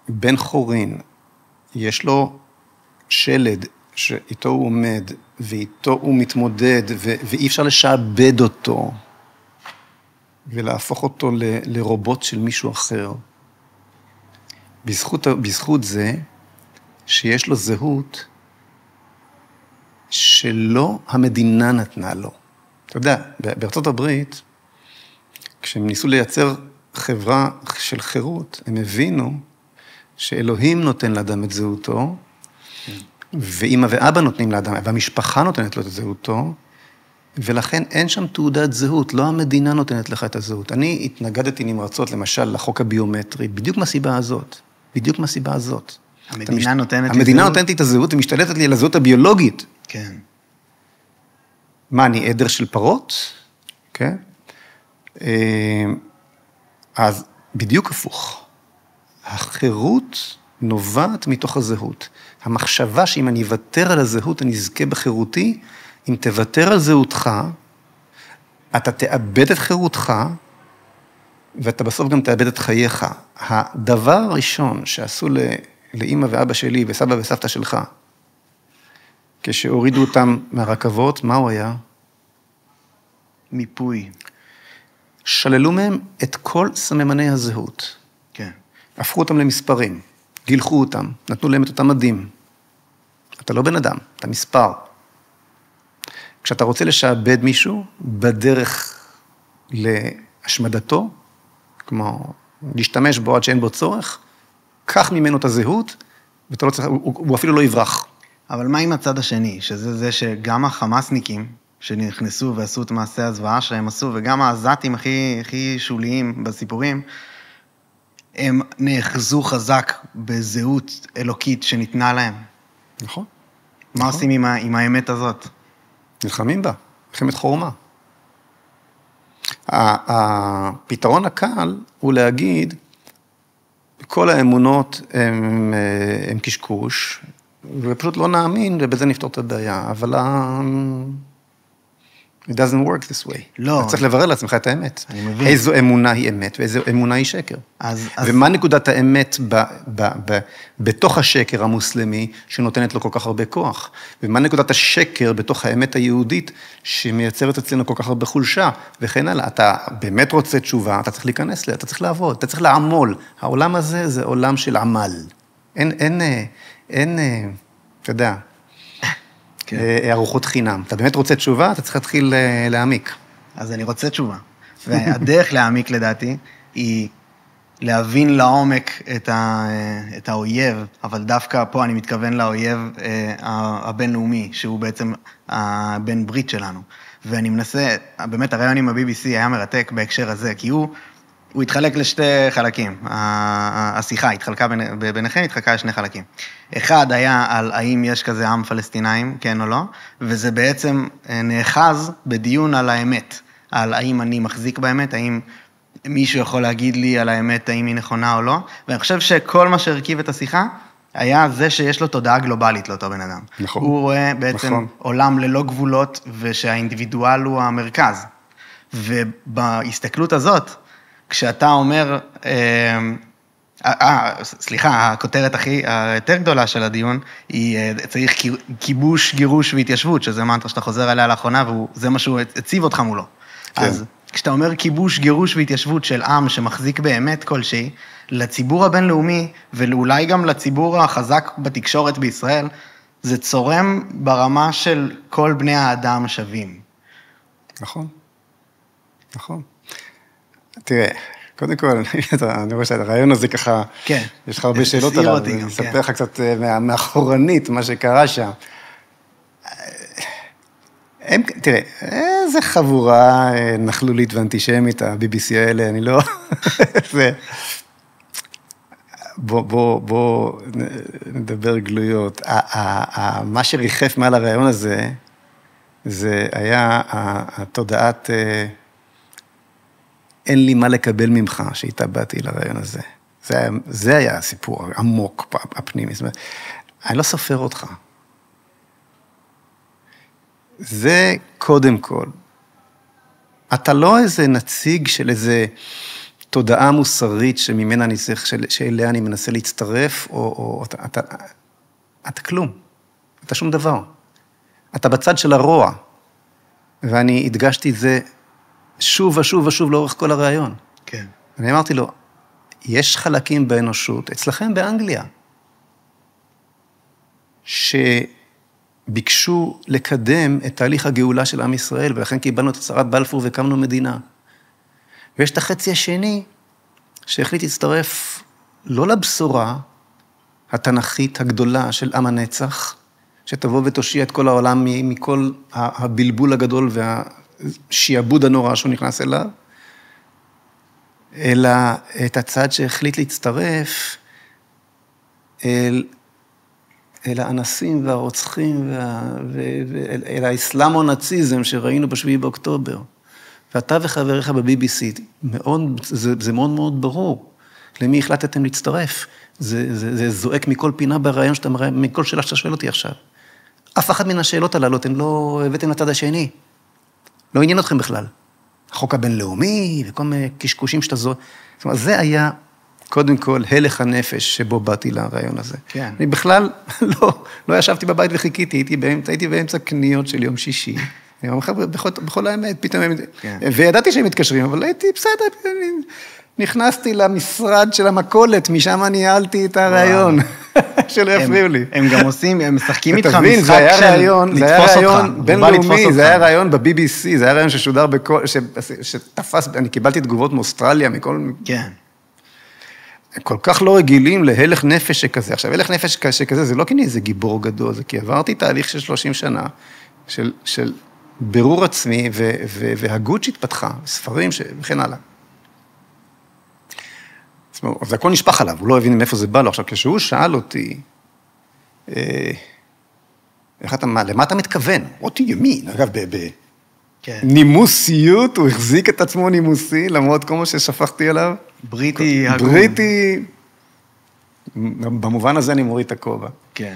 A: בן חורין, יש לו שלד שאיתו הוא עומד, ואיתו הוא מתמודד, ואי אפשר לשעבד אותו, ולהפוך אותו לרובוט של מישהו אחר. בזכות זה, שיש לו זהות, שלא המדינה נתנה לו. אתה יודע, בארצות הברית, כשהם ניסו לייצר חברה של חירות, הם הבינו שאלוהים נותן לאדם את זהותו, ואמא ואבא נותנים לאדם, והמשפחה נותנת לו את זהותו, ולכן אין שם תעודת זהות, לא המדינה נותנת לך את הזהות. אני התנגדתי נמרצות, למשל, לחוק הביומטרי, בדיוק מהסיבה הזאת. בדיוק מהסיבה הזאת.
B: המדינה נותנת
A: המדינה נותנת לי את הזהות, ומשתלטת לי על הזהות הביולוגית.
B: כן.
A: מה, אני עדר של פרות? כן. אז בדיוק הפוך. החירות נובעת מתוך הזהות. המחשבה שאם אני אוותר על הזהות, אני אזכה בחירותי, אם תוותר על זהותך, אתה תאבד את חירותך, ואתה בסוף גם תאבד את חייך. הדבר הראשון שעשו לאמא ואבא שלי, וסבא וסבתא שלך, כשהורידו אותם מהרכבות, מה הוא היה?
B: מיפוי.
A: שללו מהם את כל סממני הזהות.
B: כן.
A: הפכו אותם למספרים, גילחו אותם, נתנו להם את אותם מדים. אתה לא בן אדם, אתה מספר. כשאתה רוצה לשעבד מישהו בדרך להשמדתו, כמו להשתמש בו עד שאין בו צורך, קח ממנו את הזהות, ואתה לא צריך, הוא אפילו לא יברח.
B: אבל מה עם הצד השני, שזה זה שגם החמאסניקים שנכנסו ועשו את מעשה הזוועה שהם עשו, וגם העזתים הכי שוליים בסיפורים, הם נאחזו חזק בזהות אלוקית שניתנה להם.
A: נכון.
B: מה עושים עם האמת הזאת?
A: נלחמים בה, מלחמת חורמה. הפתרון הקל הוא להגיד, כל האמונות הם קשקוש, ופשוט לא נאמין, ובזה נפתור את הבעיה, אבל it doesn't work this way.
B: לא.
A: אתה צריך לברר לעצמך את האמת.
B: אני מבין.
A: איזו אמונה היא אמת, ואיזו אמונה היא שקר. ומה נקודת האמת בתוך השקר המוסלמי, שנותנת לו כל כך הרבה כוח? ומה נקודת השקר בתוך האמת היהודית, שמייצרת אצלנו כל כך הרבה חולשה, וכן הלאה. אתה באמת רוצה תשובה, אתה צריך להיכנס לה, אתה צריך לעבוד, אתה צריך לעמול. העולם הזה זה עולם של עמל. אין, אתה יודע, ארוחות חינם. אתה באמת רוצה תשובה, אתה צריך להתחיל להעמיק.
B: אז אני רוצה תשובה. והדרך להעמיק לדעתי, היא להבין לעומק את האויב, אבל דווקא פה אני מתכוון לאויב הבינלאומי, שהוא בעצם הבן ברית שלנו. ואני מנסה, באמת הרעיון עם ה-BBC היה מרתק בהקשר הזה, כי הוא התחלק לשתי חלקים. השיחה התחלקה ביניכם, התחלקה לשני חלקים. אחד היה על האם יש כזה עם פלסטינאים, כן או לא, וזה בעצם נאחז בדיון על האמת, על האם אני מחזיק באמת, האם מישהו יכול להגיד לי על האמת, האם היא נכונה או לא, ואני חושב שכל מה שהרכיב את השיחה, היה זה שיש לו תודעה גלובלית לאותו בן אדם.
A: נכון.
B: הוא רואה בעצם
A: נכון.
B: עולם ללא גבולות, ושהאינדיבידואל הוא המרכז. ובהסתכלות הזאת, כשאתה אומר, סליחה, הכותרת היותר גדולה של הדיון, היא צריך כיבוש, גירוש והתיישבות, שזה מנטרה שאתה חוזר עליה לאחרונה, וזה מה שהוא הציב אותך מולו.
A: כן.
B: כשאתה אומר כיבוש, גירוש והתיישבות של עם שמחזיק באמת כלשהי, לציבור הבינלאומי, ואולי גם לציבור החזק בתקשורת בישראל, זה צורם ברמה של כל בני האדם שווים.
C: נכון, נכון. תראה, קודם כל, אני רואה שהרעיון הזה ככה,
B: כן.
C: יש לך הרבה שאלות עליו, אני אספר לך קצת מאחורנית, מה שקרה שם. תראה, איזה חבורה נכלולית ואנטישמית, ה-BBC האלה, אני לא... בוא נדבר גלויות. מה שריחף מעל הרעיון הזה, זה היה התודעת, אין לי מה לקבל ממך, שהתאבדתי לרעיון הזה. זה היה הסיפור העמוק, הפנימי. זאת אומרת, אני לא סופר אותך. זה קודם כל. אתה לא איזה נציג של איזה תודעה מוסרית שממנה אני צריך, שאליה אני מנסה להצטרף, או אתה כלום. אתה שום דבר. אתה בצד של הרוע. ואני הדגשתי את זה שוב ושוב ושוב לאורך כל הרעיון.
B: כן.
C: אני אמרתי לו, יש חלקים באנושות, אצלכם באנגליה, שביקשו לקדם את תהליך הגאולה של עם ישראל, ולכן קיבלנו את הצהרת בלפור והקמנו מדינה. ויש את החצי השני, שהחליט להצטרף לא לבשורה התנ"כית הגדולה של עם הנצח, שתבוא ותושיע את כל העולם מכל הבלבול הגדול והשיעבוד הנורא שהוא נכנס אליו, אלא את הצד שהחליט להצטרף אל האנסים והרוצחים, אל האסלאמו-נאציזם שראינו ב7 באוקטובר. ואתה וחבריך ב-BBC, זה מאוד מאוד ברור למי החלטתם להצטרף. זה זועק מכל פינה ברעיון שאתה מראה, מכל שאלה שאתה שואל אותי עכשיו. אף אחת מן השאלות הללו, אתם לא הבאתם לצד השני. לא עניין אתכם בכלל. החוק הבינלאומי וכל מיני קשקושים שאתה זאת אומרת, זה היה קודם כל הלך הנפש שבו באתי לרעיון הזה.
B: כן.
C: אני בכלל לא ישבתי בבית וחיכיתי, הייתי באמצע קניות של יום שישי. אני אומר לך, בכל האמת, פתאום הם... וידעתי שהם מתקשרים, אבל הייתי בסדר, נכנסתי למשרד של המכולת, משם ניהלתי את הרעיון, שלא יפריעו לי.
B: הם גם עושים, הם משחקים איתך
C: תבין,
B: משחק של לתפוס אותך.
C: זה היה רעיון בינלאומי, זה היה רעיון ב-BBC, זה היה רעיון ששודר בכל, שתפס, אני קיבלתי תגובות מאוסטרליה, מכל...
B: כן.
C: הם כל כך לא רגילים להלך נפש שכזה. עכשיו, הלך נפש שכזה, זה לא כי אני איזה גיבור גדול, זה כי עברתי תהליך של 30 שנה, של בירור עצמי, והגות שהתפתחה, ספרים וכן הלאה. אז הכל נשפח עליו, הוא לא הבין מאיפה זה בא לו. עכשיו, כשהוא שאל אותי, למה אתה מתכוון? אותי ימין, אגב, נימוסיות, הוא החזיק את עצמו נימוסי, למרות כל מה ששפכתי עליו.
B: בריטי הגון.
C: בריטי, במובן הזה אני מוריד את הכובע.
B: כן.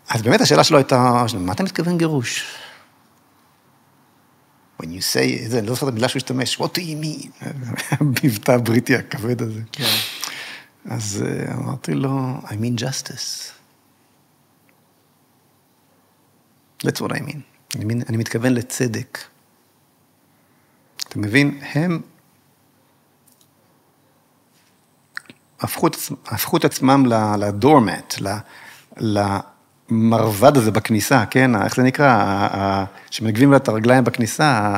C: אז באמת השאלה שלו הייתה, מה אתה מתכוון גירוש? When you say, זה, אני לא זוכר את המילה שהוא השתמש, what do you mean? המבטא הבריטי הכבד הזה.
B: כן.
C: אז אמרתי לו, I mean justice. That's what I mean. אני מתכוון לצדק. אתה מבין? הם הפכו את עצמם לדורמט, למרבד הזה בכניסה, כן? איך זה נקרא? שמנגבים לה את הרגליים בכניסה.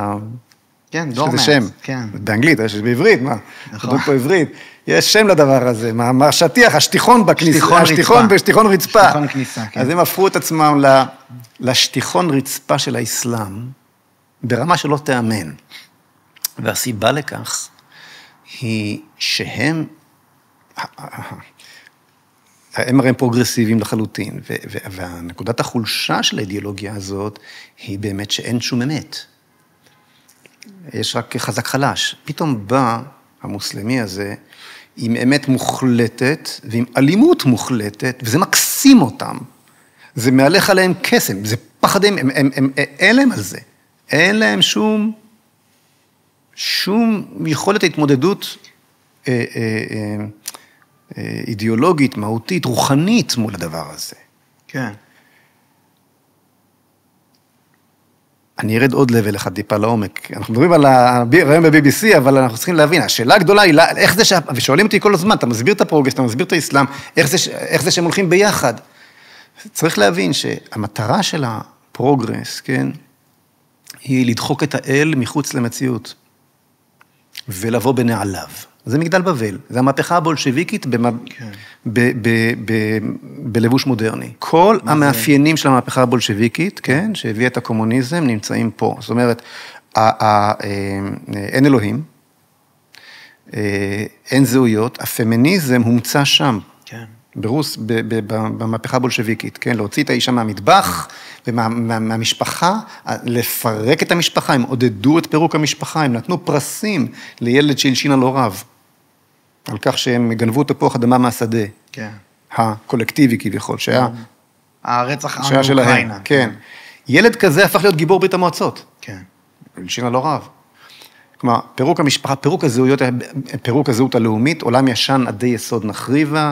B: כן, דורמט.
C: שזה שם.
B: כן.
C: באנגלית, יש בעברית, מה?
B: נכון.
C: כתוב פה עברית. יש שם לדבר הזה, מה שטיח, השטיחון בכניסה. השטיחון רצפה.
B: שטיחון כניסה, כן.
C: אז הם הפכו את עצמם לשטיחון רצפה של האסלאם, ברמה שלא תאמן. והסיבה לכך היא שהם, הם הרי פרוגרסיביים לחלוטין, והנקודת החולשה של האידיאולוגיה הזאת היא באמת שאין שום אמת. יש רק חזק חלש. פתאום בא המוסלמי הזה עם אמת מוחלטת ועם אלימות מוחלטת, וזה מקסים אותם. זה מהלך עליהם קסם, זה פחדים, אין להם על זה. אין להם שום יכולת התמודדות אידיאולוגית, מהותית, רוחנית מול הדבר הזה.
B: כן.
C: אני ארד עוד לבל אחד טיפה לעומק. אנחנו מדברים על הרעיון ב-BBC, אבל אנחנו צריכים להבין, השאלה הגדולה היא, איך זה ושואלים אותי כל הזמן, אתה מסביר את הפרוגרס, אתה מסביר את האסלאם, איך זה שהם הולכים ביחד? צריך להבין שהמטרה של הפרוגרס, כן, היא לדחוק את האל מחוץ למציאות, ולבוא בנעליו. זה מגדל בבל, זה המהפכה הבולשביקית בלבוש מודרני. כל המאפיינים של המהפכה הבולשביקית, כן, שהביאה את הקומוניזם, נמצאים פה. זאת אומרת, אין אלוהים, אין זהויות, הפמיניזם הומצא שם. כן. ברוס, במהפכה הבולשביקית, כן, להוציא את האישה מהמטבח, ומהמשפחה, לפרק את המשפחה, הם עודדו את פירוק המשפחה, הם נתנו פרסים לילד שהלשין על הוריו, על כך שהם גנבו תפוח אדמה מהשדה, כן. הקולקטיבי כביכול, שהיה
B: הרצח
C: עם באוקראינה. כן. ילד כזה הפך להיות גיבור ברית המועצות. כן. הלשין על הוריו. כלומר, פירוק המשפחה, פירוק הזהות הלאומית, עולם ישן עדי יסוד נחריבה,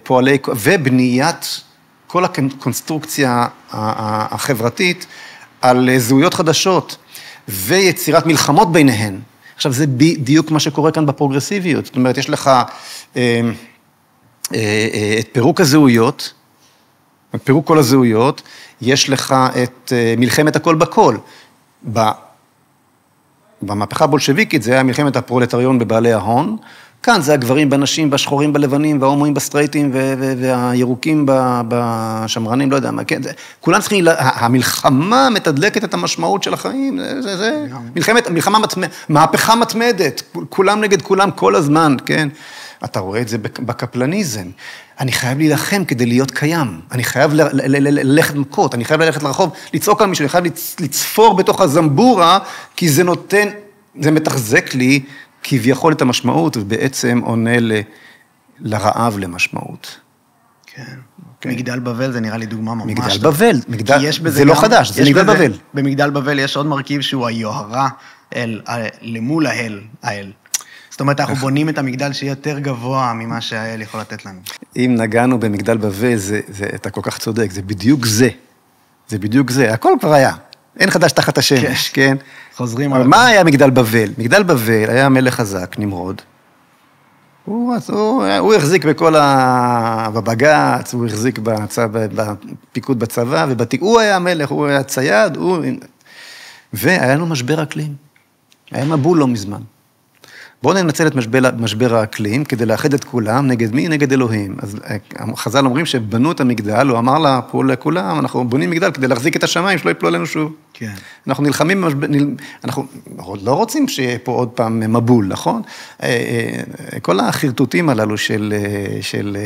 C: פועלי, ובניית כל הקונסטרוקציה החברתית על זהויות חדשות, ויצירת מלחמות ביניהן. עכשיו, זה בדיוק מה שקורה כאן בפרוגרסיביות. זאת אומרת, יש לך את פירוק הזהויות, את פירוק כל הזהויות, יש לך את מלחמת הכל בכל. במהפכה הבולשביקית זה היה מלחמת הפרולטריון בבעלי ההון, כאן זה הגברים בנשים, בשחורים בלבנים, וההומואים בסטרייטים, והירוקים בשמרנים, לא יודע מה, כן, כולם צריכים, המלחמה מתדלקת את המשמעות של החיים, זה מלחמה, מהפכה מתמדת, כולם נגד כולם כל הזמן, כן, אתה רואה את זה בקפלניזם, אני חייב להילחם כדי להיות קיים, אני חייב ללכת מכות, אני חייב ללכת לרחוב, לצעוק על מישהו, אני חייב לצפור בתוך הזמבורה, כי זה נותן, זה מתחזק לי, כביכול את המשמעות, ובעצם עונה לרעב למשמעות.
B: כן. מגדל בבל זה נראה לי דוגמה ממש.
C: מגדל בבל, זה לא חדש, זה מגדל בבל.
B: במגדל בבל יש עוד מרכיב שהוא היוהרה למול האל. זאת אומרת, אנחנו בונים את המגדל שיהיה יותר גבוה ממה שהאל יכול לתת לנו.
C: אם נגענו במגדל בבל, אתה כל כך צודק, זה בדיוק זה. זה בדיוק זה, הכל כבר היה. אין חדש תחת השמש, כן?
B: חוזרים
C: על... מה היה מגדל בבל? מגדל בבל היה מלך חזק, נמרוד. הוא החזיק בבג"ץ, הוא החזיק בפיקוד בצבא, הוא היה המלך, הוא היה צייד, והיה לנו משבר אקלים. היה מבול לא מזמן. בואו ננצל את משבר האקלים כדי לאחד את כולם, נגד מי? נגד אלוהים. אז חז"ל אומרים שבנו את המגדל, הוא אמר לכולם, אנחנו בונים מגדל כדי להחזיק את השמיים, שלא יפלו עלינו שוב. כן. אנחנו נלחמים, אנחנו לא רוצים שיהיה פה עוד פעם מבול, נכון? כל החרטוטים הללו של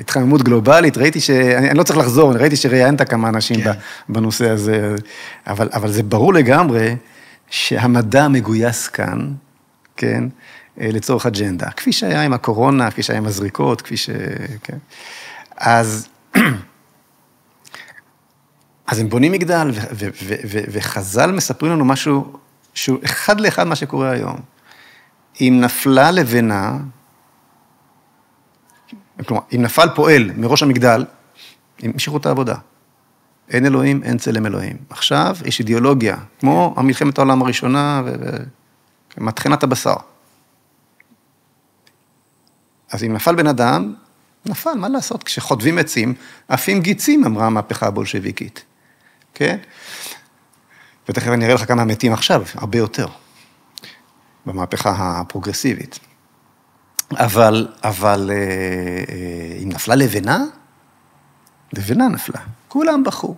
C: התחממות גלובלית, ראיתי אני לא צריך לחזור, ראיתי שראיינת כמה אנשים בנושא הזה, אבל זה ברור לגמרי, שהמדע מגויס כאן, כן, לצורך אג'נדה. כפי שהיה עם הקורונה, כפי שהיה עם הזריקות, כן. אז הם בונים מגדל, וחז"ל מספרים לנו משהו, שהוא אחד לאחד מה שקורה היום. אם נפלה לבנה, כלומר, אם נפל פועל מראש המגדל, המשיכו את העבודה. אין אלוהים, אין צלם אלוהים. עכשיו יש אידיאולוגיה, כמו המלחמת העולם הראשונה ומטחנת הבשר. אז אם נפל בן אדם, נפל, מה לעשות? כשחוטבים עצים, עפים גיצים, אמרה המהפכה הבולשביקית. כן? ותכף אני אראה לך כמה מתים עכשיו, הרבה יותר, במהפכה הפרוגרסיבית. אבל אם נפלה לבנה, לבנה נפלה. כולם בכו.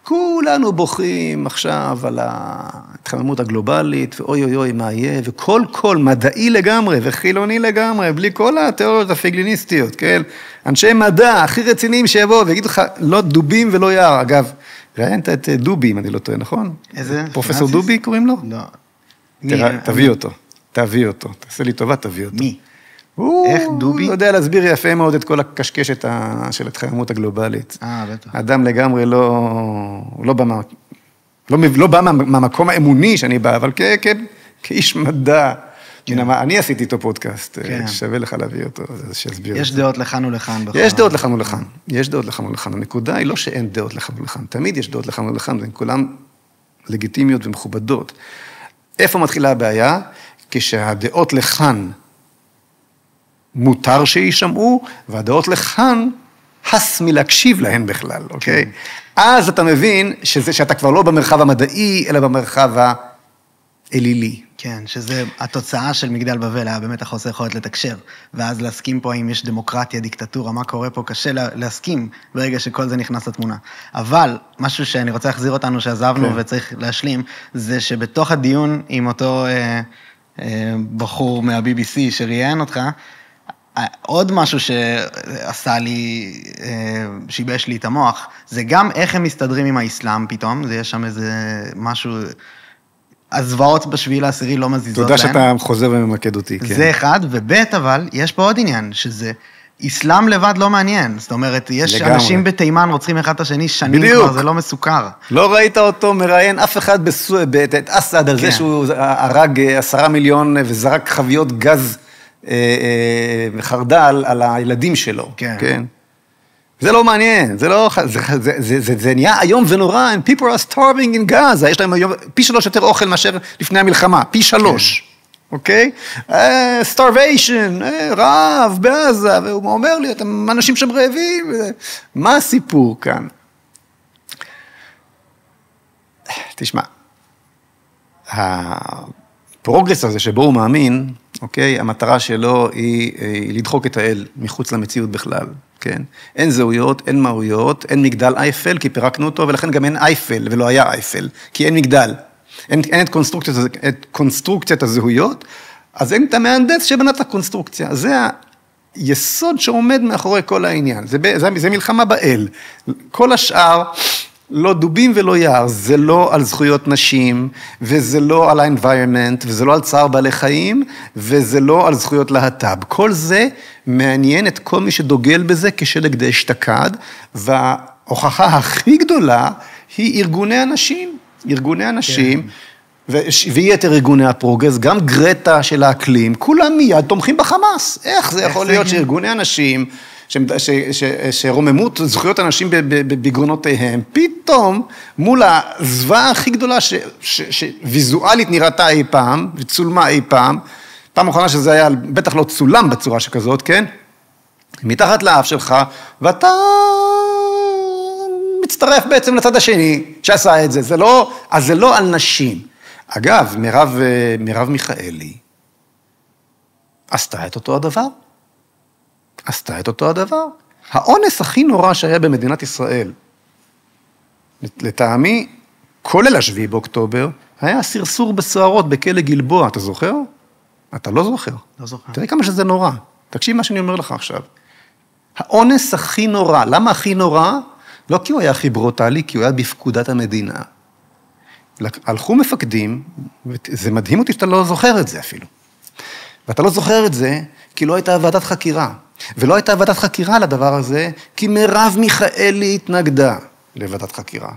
C: כולנו בוכים עכשיו על ההתחממות הגלובלית, ואוי אוי אוי מה יהיה, וכל מדעי לגמרי, וחילוני לגמרי, בלי כל התיאוריות הפייגליניסטיות, כן? אנשי מדע הכי רציניים שיבואו, ויגידו לך, לא דובים ולא יער. אגב, ראיינת את דובי, אם אני לא טועה, נכון?
B: איזה?
C: פרופסור דובי קוראים לו?
B: לא.
C: תביא אותו. תעשה לי טובה, תביא אותו.
B: מי? איך דובי?
C: הוא יודע להסביר יפה מאוד את כל הקשקשת של ההתחממות הגלובלית.
B: בטח.
C: האדם לגמרי לא בא מהמקום האמוני שאני בא, אבל כאיש מדע, אני עשיתי איתו פודקאסט, שווה לך להביא אותו, שיסביר.
B: יש דעות לכאן ולכאן.
C: יש דעות לכאן ולכאן, יש דעות לכאן ולכאן. הנקודה היא לא שאין דעות לכאן ולכאן, תמיד יש דעות לכאן ולכאן, והן כולן לגיטימיות ומכובדות. איפה מתחילה הבעיה? כשהדעות לכאן מותר שישמעו, והדעות לכאן הס מלהקשיב להן בכלל, אוקיי? אז אתה מבין שאתה כבר לא במרחב המדעי, אלא במרחב האלילי.
B: כן, שזה התוצאה של מגדל בבל, היה באמת החוסר יכולת לתקשר, ואז להסכים פה אם יש דמוקרטיה, דיקטטורה, מה קורה פה, קשה להסכים ברגע שכל זה נכנס לתמונה. אבל משהו שאני רוצה להחזיר אותנו שעזבנו וצריך להשלים, זה שבתוך הדיון עם אותו בחור מה-BBC שראיין אותך, עוד משהו שעשה לי, שיבש לי את המוח, זה גם איך הם מסתדרים עם האסלאם פתאום, זה יש שם איזה משהו, הזוועות בשביעי לעשירי לא מזיזות להם.
C: תודה שאתה חוזר וממקד אותי, כן.
B: זה אחד, ובית אבל, יש פה עוד עניין, שזה אסלאם לבד לא מעניין, זאת אומרת, יש לגמרי. אנשים בתימן רוצחים אחד את השני שנים בדיוק. כבר, זה לא מסוכר.
C: לא ראית אותו מראיין אף אחד את אסד על זה שהוא הרג 10 מיליון וזרק חביות גז וחרדל על הילדים שלו.
B: כן.
C: כן. זה לא מעניין, זה נהיה היום ונורא, and people are starving in Gaza, יש להם היום פי 3 יותר אוכל מאשר לפני המלחמה, פי 3, אוקיי? starvation, רעב בעזה, והוא אומר לי, אתם אנשים שם רעבים, מה הסיפור כאן? תשמע, הפרוגרס הזה שבו הוא מאמין, אוקיי? המטרה שלו היא לדחוק את האל מחוץ למציאות בכלל, כן? אין זהויות, אין מהויות, אין מגדל אייפל, כי פירקנו אותו, ולכן גם אין אייפל, ולא היה אייפל, כי אין מגדל. אין את קונסטרוקציית הזהויות, אז אין את המהנדס שבנה את הקונסטרוקציה. זה היסוד שעומד מאחורי כל העניין. זה מלחמה באל. כל השאר, לא דובים ולא יער, זה לא על זכויות נשים, וזה לא על ה-environment, וזה לא על צער בעלי חיים, וזה לא על זכויות להט"ב. כל זה מעניין את כל מי שדוגל בזה כשלג דאשתקד, וההוכחה הכי גדולה היא ארגוני אנשים, ויתר ארגוני הפרוגרס, גם גרטה של האקלים, כולם מיד תומכים בחמאס. איך זה יכול להיות שארגוני אנשים, שרוממות זכויות אנשים בגרונותיהם, פתאום מול הזוועה הכי גדולה שוויזואלית נראתה אי פעם, וצולמה אי פעם, פעם אחרונה שזה היה בטח לא צולם בצורה שכזאת, כן? מתחת לאף שלך, ואתה מצטרף בעצם לצד השני שעשה את זה, אז זה לא על נשים. אגב, מרב מיכאלי עשתה את אותו הדבר. האונס הכי נורא שהיה במדינת ישראל, לטעמי, כולל 7 באוקטובר, היה סרסור בסוהרות בכלא גלבוע, אתה זוכר? אתה לא זוכר.
B: לא זוכר.
C: תראה כמה שזה נורא. תקשיב מה שאני אומר לך עכשיו. האונס הכי נורא. למה הכי נורא? לא כי הוא היה הכי ברוטלי, כי הוא היה בפקודת המדינה. הלכו מפקדים, וזה מדהים אותי שאתה לא זוכר את זה אפילו. ואתה לא זוכר את זה, כי לא הייתה ועדת חקירה. ולא הייתה ועדת חקירה לדבר הזה, כי מרב מיכאלי התנגדה לוועדת חקירה.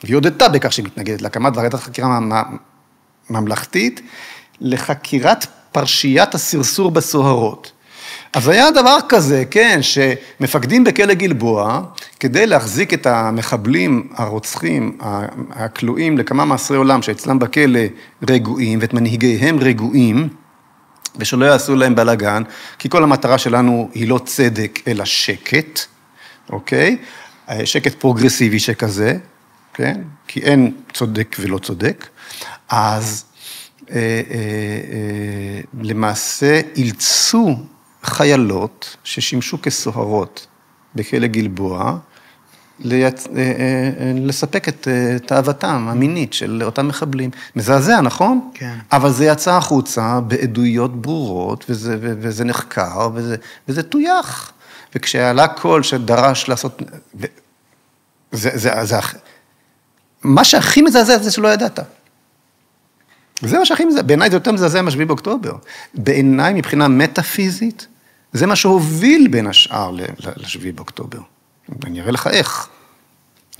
C: והיא הודתה בכך שהיא מתנגדת להקמת ועדת חקירה ממלכתית, לחקירת פרשיית הסרסור בסוהרות. אז היה דבר כזה, כן, שמפקדים בכלא גלבוע, כדי להחזיק את המחבלים, הרוצחים, הכלואים לכמה מעשרי עולם, שאצלם בכלא רגועים, ואת מנהיגיהם רגועים, ושלא יעשו להם בלגן, כי כל המטרה שלנו היא לא צדק, אלא שקט, אוקיי? שקט פרוגרסיבי שכזה, כן? כי אין צודק ולא צודק. אז למעשה אילצו חיילות ששימשו כסוהרות בכלא גלבוע, לספק את תאוותם המינית של אותם מחבלים. מזעזע, נכון?
B: כן.
C: אבל זה יצא החוצה בעדויות ברורות, וזה נחקר, וזה תויח. וכשעלה קול שדרש לעשות... מה שהכי מזעזע זה שלא ידעת. זה מה שהכי מזעזע. בעיניי זה יותר מזעזע מ7 באוקטובר. בעיניי, מבחינה מטאפיזית, זה מה שהוביל בין השאר ל7 באוקטובר. אני אראה לך איך.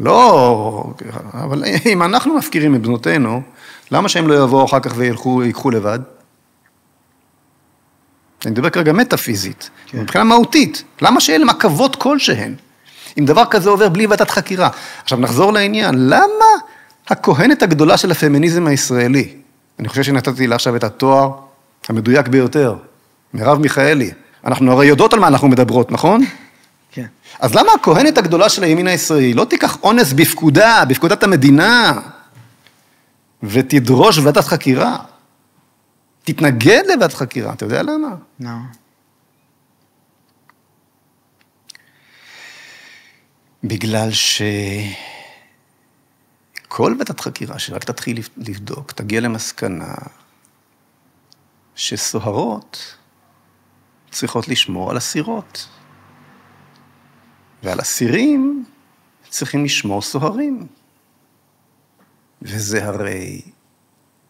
C: לא, אבל אם אנחנו מפקירים את בנותינו, למה שהם לא יבואו אחר כך ויקחו לבד? אני מדבר כרגע מטאפיזית, מבחינה מהותית. למה שאין להם עכבות כלשהן? אם דבר כזה עובר בלי ועדת חקירה. עכשיו נחזור לעניין, למה הכהנת הגדולה של הפמיניזם הישראלי, אני חושב שנתתי לה עכשיו את התואר המדויק ביותר, מרב מיכאלי, אנחנו הרי יודעות על מה אנחנו מדברות, נכון?
B: כן.
C: אז למה הכהנת הגדולה של הימין הישראלי לא תיקח אונס בפקודת המדינה, ותדרוש ועדת חקירה? תתנגד לוועדת חקירה, אתה יודע למה?
B: לא.
C: בגלל שכל ועדת חקירה שרק תתחיל לבדוק, תגיע למסקנה שסוהרות צריכות לשמור על אסירות, ועל אסירים צריכים לשמור סוהרים. וזה הרי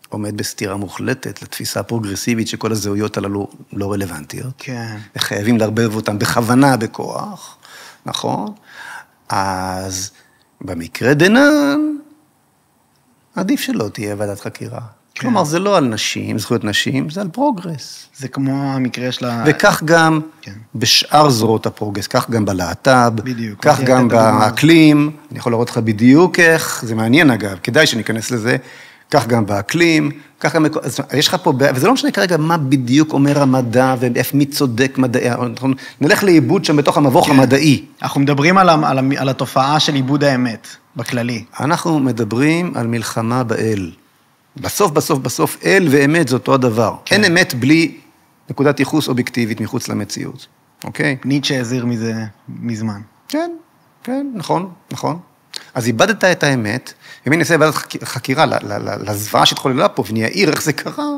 C: עומד בסתירה מוחלטת לתפיסה הפרוגרסיבית שכל הזהויות הללו לא רלוונטיות.
B: כן.
C: וחייבים לערבב אותם בכוונה, בכוח, נכון? אז במקרה דנן, עדיף שלא תהיה ועדת חקירה. כן. כלומר, זה לא על נשים, זכויות נשים, זה על פרוגרס.
B: זה כמו המקרה של
C: וכך גם
B: כן.
C: בשאר זרועות הפרוגרס, כך גם בלהט"ב,
B: בדיוק.
C: כך גם באקלים, אני יכול לראות לך בדיוק איך, זה מעניין אגב, כדאי שניכנס לזה, כך גם באקלים, כך גם, יש לך פה, וזה לא משנה כרגע מה בדיוק אומר המדע, ומי צודק מדעי, נלך לאיבוד שם בתוך המבוך המדעי.
B: אנחנו מדברים על התופעה של איבוד האמת, בכללי.
C: אנחנו מדברים על מלחמה באל. בסוף, אל ואמת זה אותו הדבר. אין אמת בלי נקודת ייחוס אובייקטיבית מחוץ למציאות. אוקיי?
B: ניטשה הזהיר מזה מזמן.
C: כן, נכון. אז איבדת את האמת, אם אני אעשה ועדת חקירה לזוועה שהתחוללה פה, ואני אעיר איך זה קרה,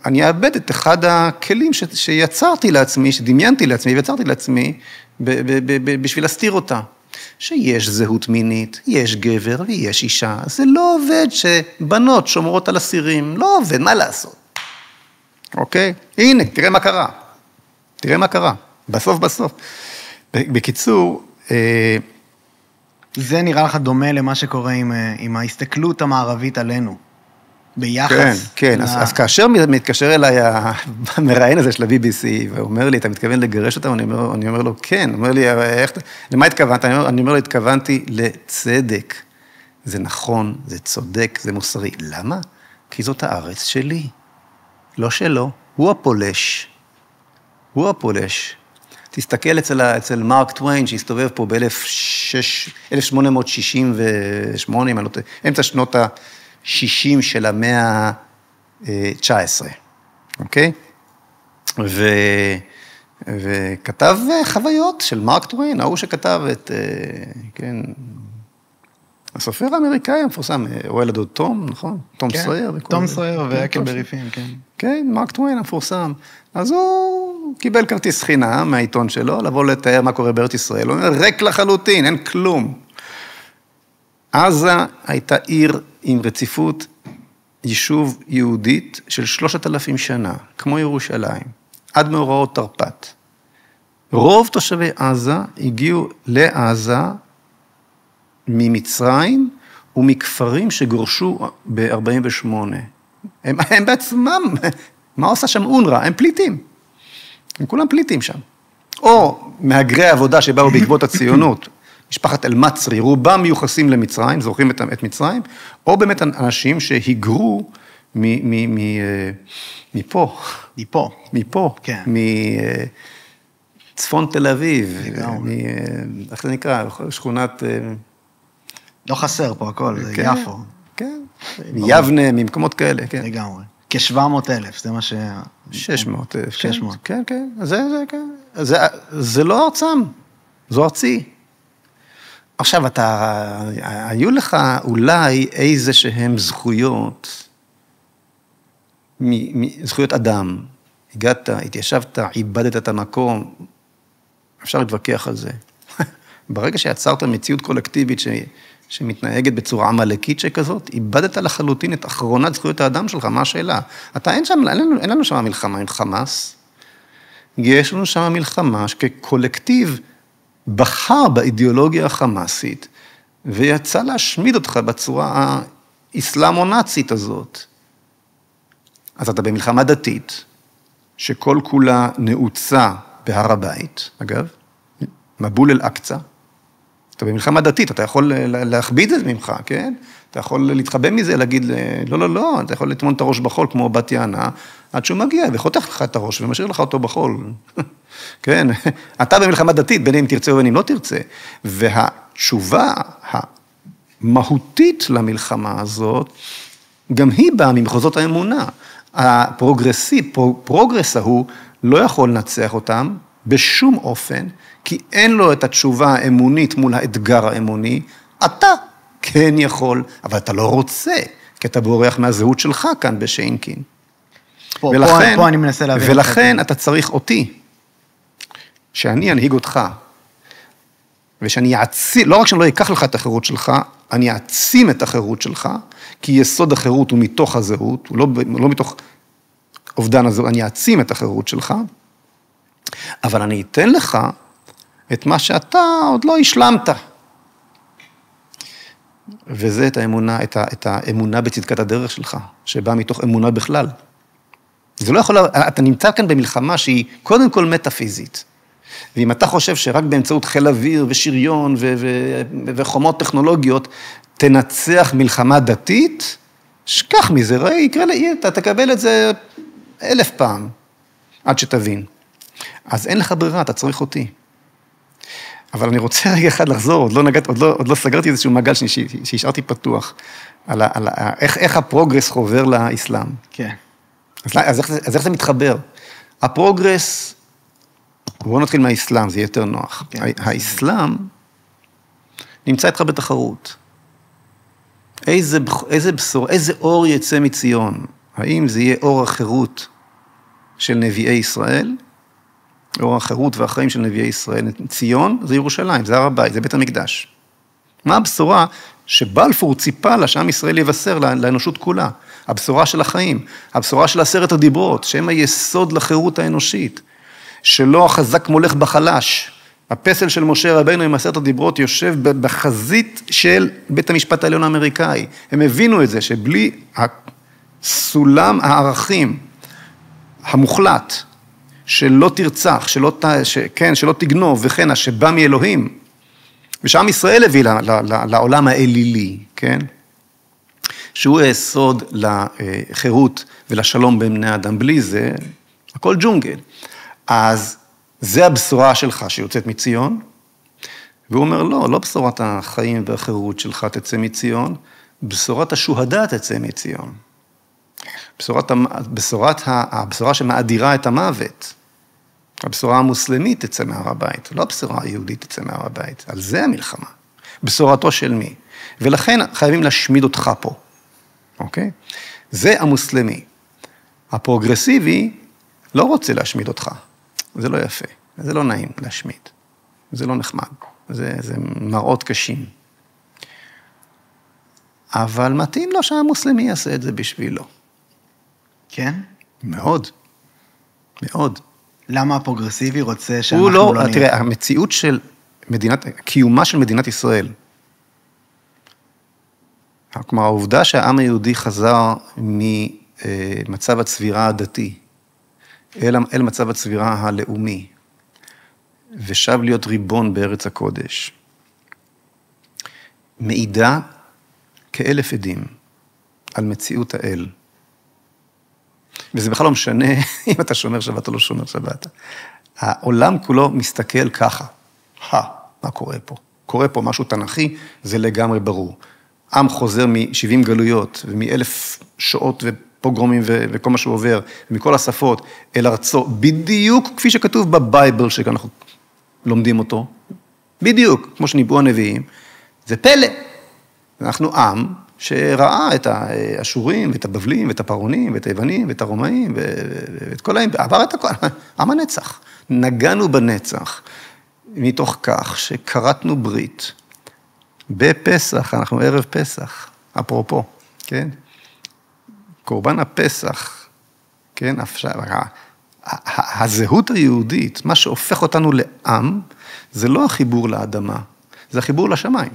C: אני אאבד את אחד הכלים שיצרתי לעצמי, שדמיינתי לעצמי, ויצרתי לעצמי, בשביל להסתיר אותה. שיש זהות מינית, יש גבר ויש אישה, זה לא עובד שבנות שומרות על אסירים, לא עובד, מה לעשות? אוקיי? הנה, תראה מה קרה. בסוף. בקיצור,
B: זה נראה לך דומה למה שקורה עם ההסתכלות המערבית עלינו, ביחס.
C: כן, אז כאשר מתקשר אליי המראיין הזה של ה-BBC, ואומר לי, אתה מתכוון לגרש אותם? אני אומר לו, כן. הוא אומר לי, למה התכוונת? אני אומר לו, התכוונתי לצדק. זה נכון, זה צודק, זה מוסרי. למה? כי זאת הארץ שלי. לא שלו. הוא הפולש. תסתכל אצל מרק טוויין, שהסתובב פה ב-1868, אמצע שנות ה-60 של המאה ה-19, אוקיי? וכתב חוויות של מרק טוויין, ההוא שכתב את, כן, הסופר האמריקאי המפורסם, רואה לדוד תום, נכון? תום סויר.
B: תום סויר והקלברי פין, כן.
C: כן, מרק טוויין המפורסם. אז הוא קיבל כרטיס חינם מהעיתון שלו, לבוא לתאר מה קורה בארץ ישראל. הוא אומר, ריק לחלוטין, אין כלום. עזה הייתה עיר עם רציפות יישוב יהודית של 3,000 שנה, כמו ירושלים, עד מאורעות תרפ"ט. רוב תושבי עזה הגיעו לעזה ממצרים ומכפרים שגורשו ב-48. הם בעצמם, מה עושה שם אונר"א? הם פליטים. הם כולם פליטים שם. או מהגרי העבודה שבאו בעקבות הציונות, משפחת אל-מצרי, רובם מיוחסים למצרים, זוכרים את מצרים, או באמת אנשים שהיגרו מפה,
B: כן.
C: מצפון תל אביב, איך זה נקרא, שכונת...
B: לא חסר פה הכל, זה יפו.
C: כן, מיבנה, ממקומות כאלה, כן.
B: לגמרי. כ-700,000, זה מה ש...
C: 600,000.
B: 600.
C: כן. זה לא ארצם, זו ארצי. עכשיו, היו לך אולי איזה שהם זכויות, זכויות אדם. הגעת, התיישבת, איבדת את המקום, אפשר להתווכח על זה. ברגע שיצרת מציאות קולקטיבית שמתנהגת בצורה עמלקית שכזאת, איבדת לחלוטין את אחרונת זכויות האדם שלך, מה השאלה? אין לנו שם מלחמה עם חמאס, יש לנו שם מלחמה שכקולקטיב בחר באידיאולוגיה החמאסית, ויצא להשמיד אותך בצורה האסלאמו-נאצית הזאת. אז אתה במלחמה דתית, שכל כולה נעוצה בהר הבית, אגב, מבול אל-אקצה, אתה במלחמה דתית, אתה יכול להכביד את זה ממך, כן? אתה יכול להתחבא מזה, להגיד, לא, אתה יכול לטמון את הראש בחול, כמו בת יענה, עד שהוא מגיע וחותך לך את הראש ומשאיר לך אותו בחול. כן? אתה במלחמה דתית, בין אם תרצה ובין אם לא תרצה. והתשובה המהותית למלחמה הזאת, גם היא באה ממחוזות האמונה. הפרוגרס ההוא לא יכול לנצח אותם בשום אופן, כי אין לו את התשובה האמונית מול האתגר האמוני, אתה כן יכול, אבל אתה לא רוצה, כי אתה בורח מהזהות שלך כאן בשיינקין.
B: פה אני מנסה להבין.
C: ולכן אתה צריך אותי, שאני אנהיג אותך, ושאני אעצים, לא רק שאני לא אקח לך את החירות שלך, אני אעצים את החירות שלך, כי יסוד החירות הוא מתוך הזהות, הוא לא מתוך אובדן הזהות, אני אעצים את החירות שלך, אבל אני אתן לך את מה שאתה עוד לא השלמת. וזה את האמונה בצדקת הדרך שלך, שבאה מתוך אמונה בכלל. זה לא יכול, אתה נמצא כאן במלחמה שהיא קודם כל מטאפיזית. ואם אתה חושב שרק באמצעות חיל אוויר ושריון וחומות טכנולוגיות, תנצח מלחמה דתית, שכח מזה, אתה תקבל את זה 1000 פעם, עד שתבין. אז אין לך ברירה, אתה צריך אותי. אבל אני רוצה רגע אחד לחזור, עוד לא סגרתי איזשהו מעגל שהשארתי פתוח, על איך הפרוגרס חובר לאסלאם.
B: כן.
C: אז איך זה מתחבר? הפרוגרס, בואו נתחיל מהאסלאם, זה יהיה יותר נוח. האסלאם נמצא איתך בתחרות. איזה בשורה, איזה אור יצא מציון? האם זה יהיה אור החירות של נביאי ישראל? אור החירות והחיים של נביאי ישראל. ציון זה ירושלים, זה הר הבית, זה בית המקדש. מה הבשורה שבלפור ציפה לה שעם ישראל יבשר לאנושות כולה? הבשורה של החיים, הבשורה של 10 הדיברות, שהם היסוד לחירות האנושית, שלא החזק מולך בחלש. הפסל של משה רבינו עם 10 הדיברות יושב בחזית של בית המשפט העליון האמריקאי. הם הבינו את זה, שבלי הסולם הערכים המוחלט, שלא תרצח, שלא תגנוב וכן, שבא מאלוהים, ושעם ישראל הביא לעולם האלילי, כן? שהוא היסוד לחירות ולשלום בין בני אדם. בלי זה, הכל ג'ונגל. אז זה הבשורה שלך שיוצאת מציון, והוא אומר, לא בשורת החיים והחירות שלך תצא מציון, בשורת השוהדה תצא מציון. הבשורה שמאדירה את המוות. הבשורה המוסלמית תצא מהר הבית, לא הבשורה היהודית תצא מהר הבית. על זה המלחמה. בשורתו של מי? ולכן חייבים להשמיד אותך פה. אוקיי? זה המוסלמי. הפרוגרסיבי לא רוצה להשמיד אותך. זה לא יפה. זה לא נעים להשמיד. זה לא נחמד. זה מראות קשים. אבל מתאים לו שהמוסלמי יעשה את זה בשבילו.
B: כן?
C: מאוד. מאוד.
B: למה הפרוגרסיבי רוצה שאנחנו לא נהיה?
C: תראה, המציאות של קיומה של מדינת ישראל, כלומר, העובדה שהעם היהודי חזר ממצב הצבירה הדתי, אל מצב הצבירה הלאומי, ושב להיות ריבון בארץ הקודש, מעידה כ1000 עדים על מציאות האל. וזה בכלל לא משנה אם אתה שומר שבת או לא שומר שבת. העולם כולו מסתכל ככה. מה קורה פה? קורה פה משהו תנכי, זה לגמרי ברור. עם חוזר מ70 גלויות, ומ1000 שעות ופוגרומים וכל מה שהוא עובר, מכל השפות, אל ארצו, בדיוק כפי שכתוב בבייבל, שאנחנו לומדים אותו, בדיוק, כמו שניבאו הנביאים, זה פלא. אנחנו עם שראה את האשורים, ואת הבבלים, ואת הפרעונים, ואת היוונים, ואת הרומאים, ואת כל עבר את הכל, עם הנצח. נגענו בנצח, מתוך כך שקראתנו ברית, בפסח, אנחנו ערב פסח, אפרופו, כן? קורבן הפסח, כן? הזהות היהודית, מה שהופך אותנו לעם, זה לא החיבור לאדמה, זה החיבור לשמיים.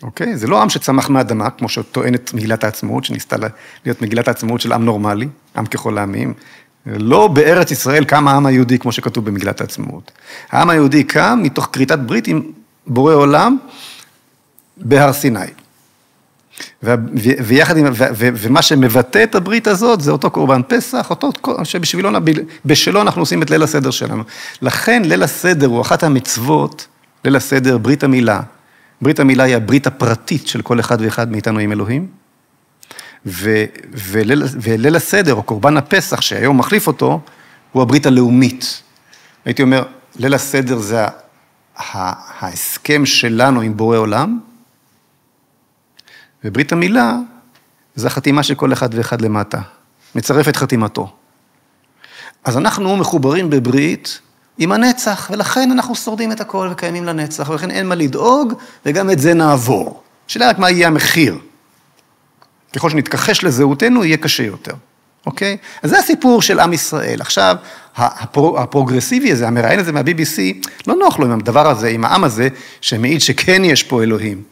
C: אוקיי? זה לא עם שצמח מהאדמה, כמו שטוענת מגילת העצמאות, שניסתה להיות מגילת העצמאות של עם נורמלי, עם ככל העמים. לא בארץ ישראל קם העם היהודי, כמו שכתוב במגילת העצמאות. העם היהודי קם מתוך כריתת ברית עם בורא עולם בהר סיני. ומה שמבטא את הברית הזאת, זה אותו קורבן פסח, אותו שבשלו אנחנו עושים את ליל הסדר שלנו. לכן ליל הסדר הוא אחת המצוות, ליל הסדר, ברית המילה. ברית המילה היא הברית הפרטית של כל אחד ואחד מאיתנו עם אלוהים, וליל הסדר, או קורבן הפסח, שהיום מחליף אותו, הוא הברית הלאומית. הייתי אומר, ליל הסדר זה ההסכם שלנו עם בורא עולם, וברית המילה זה החתימה של כל אחד ואחד למטה, מצרף את חתימתו. אז אנחנו מחוברים בברית עם הנצח, ולכן אנחנו שורדים את הכל וקיימים לנצח, ולכן אין מה לדאוג, וגם את זה נעבור. שאלה רק מה יהיה המחיר. ככל שנתכחש לזהותנו, יהיה קשה יותר. אוקיי? אז זה הסיפור של עם ישראל. עכשיו, הפרוגרסיבי הזה, המראיין הזה מה-BBC, לא נוח לו עם הדבר הזה, עם העם הזה, שמעיד שכן יש פה אלוהים.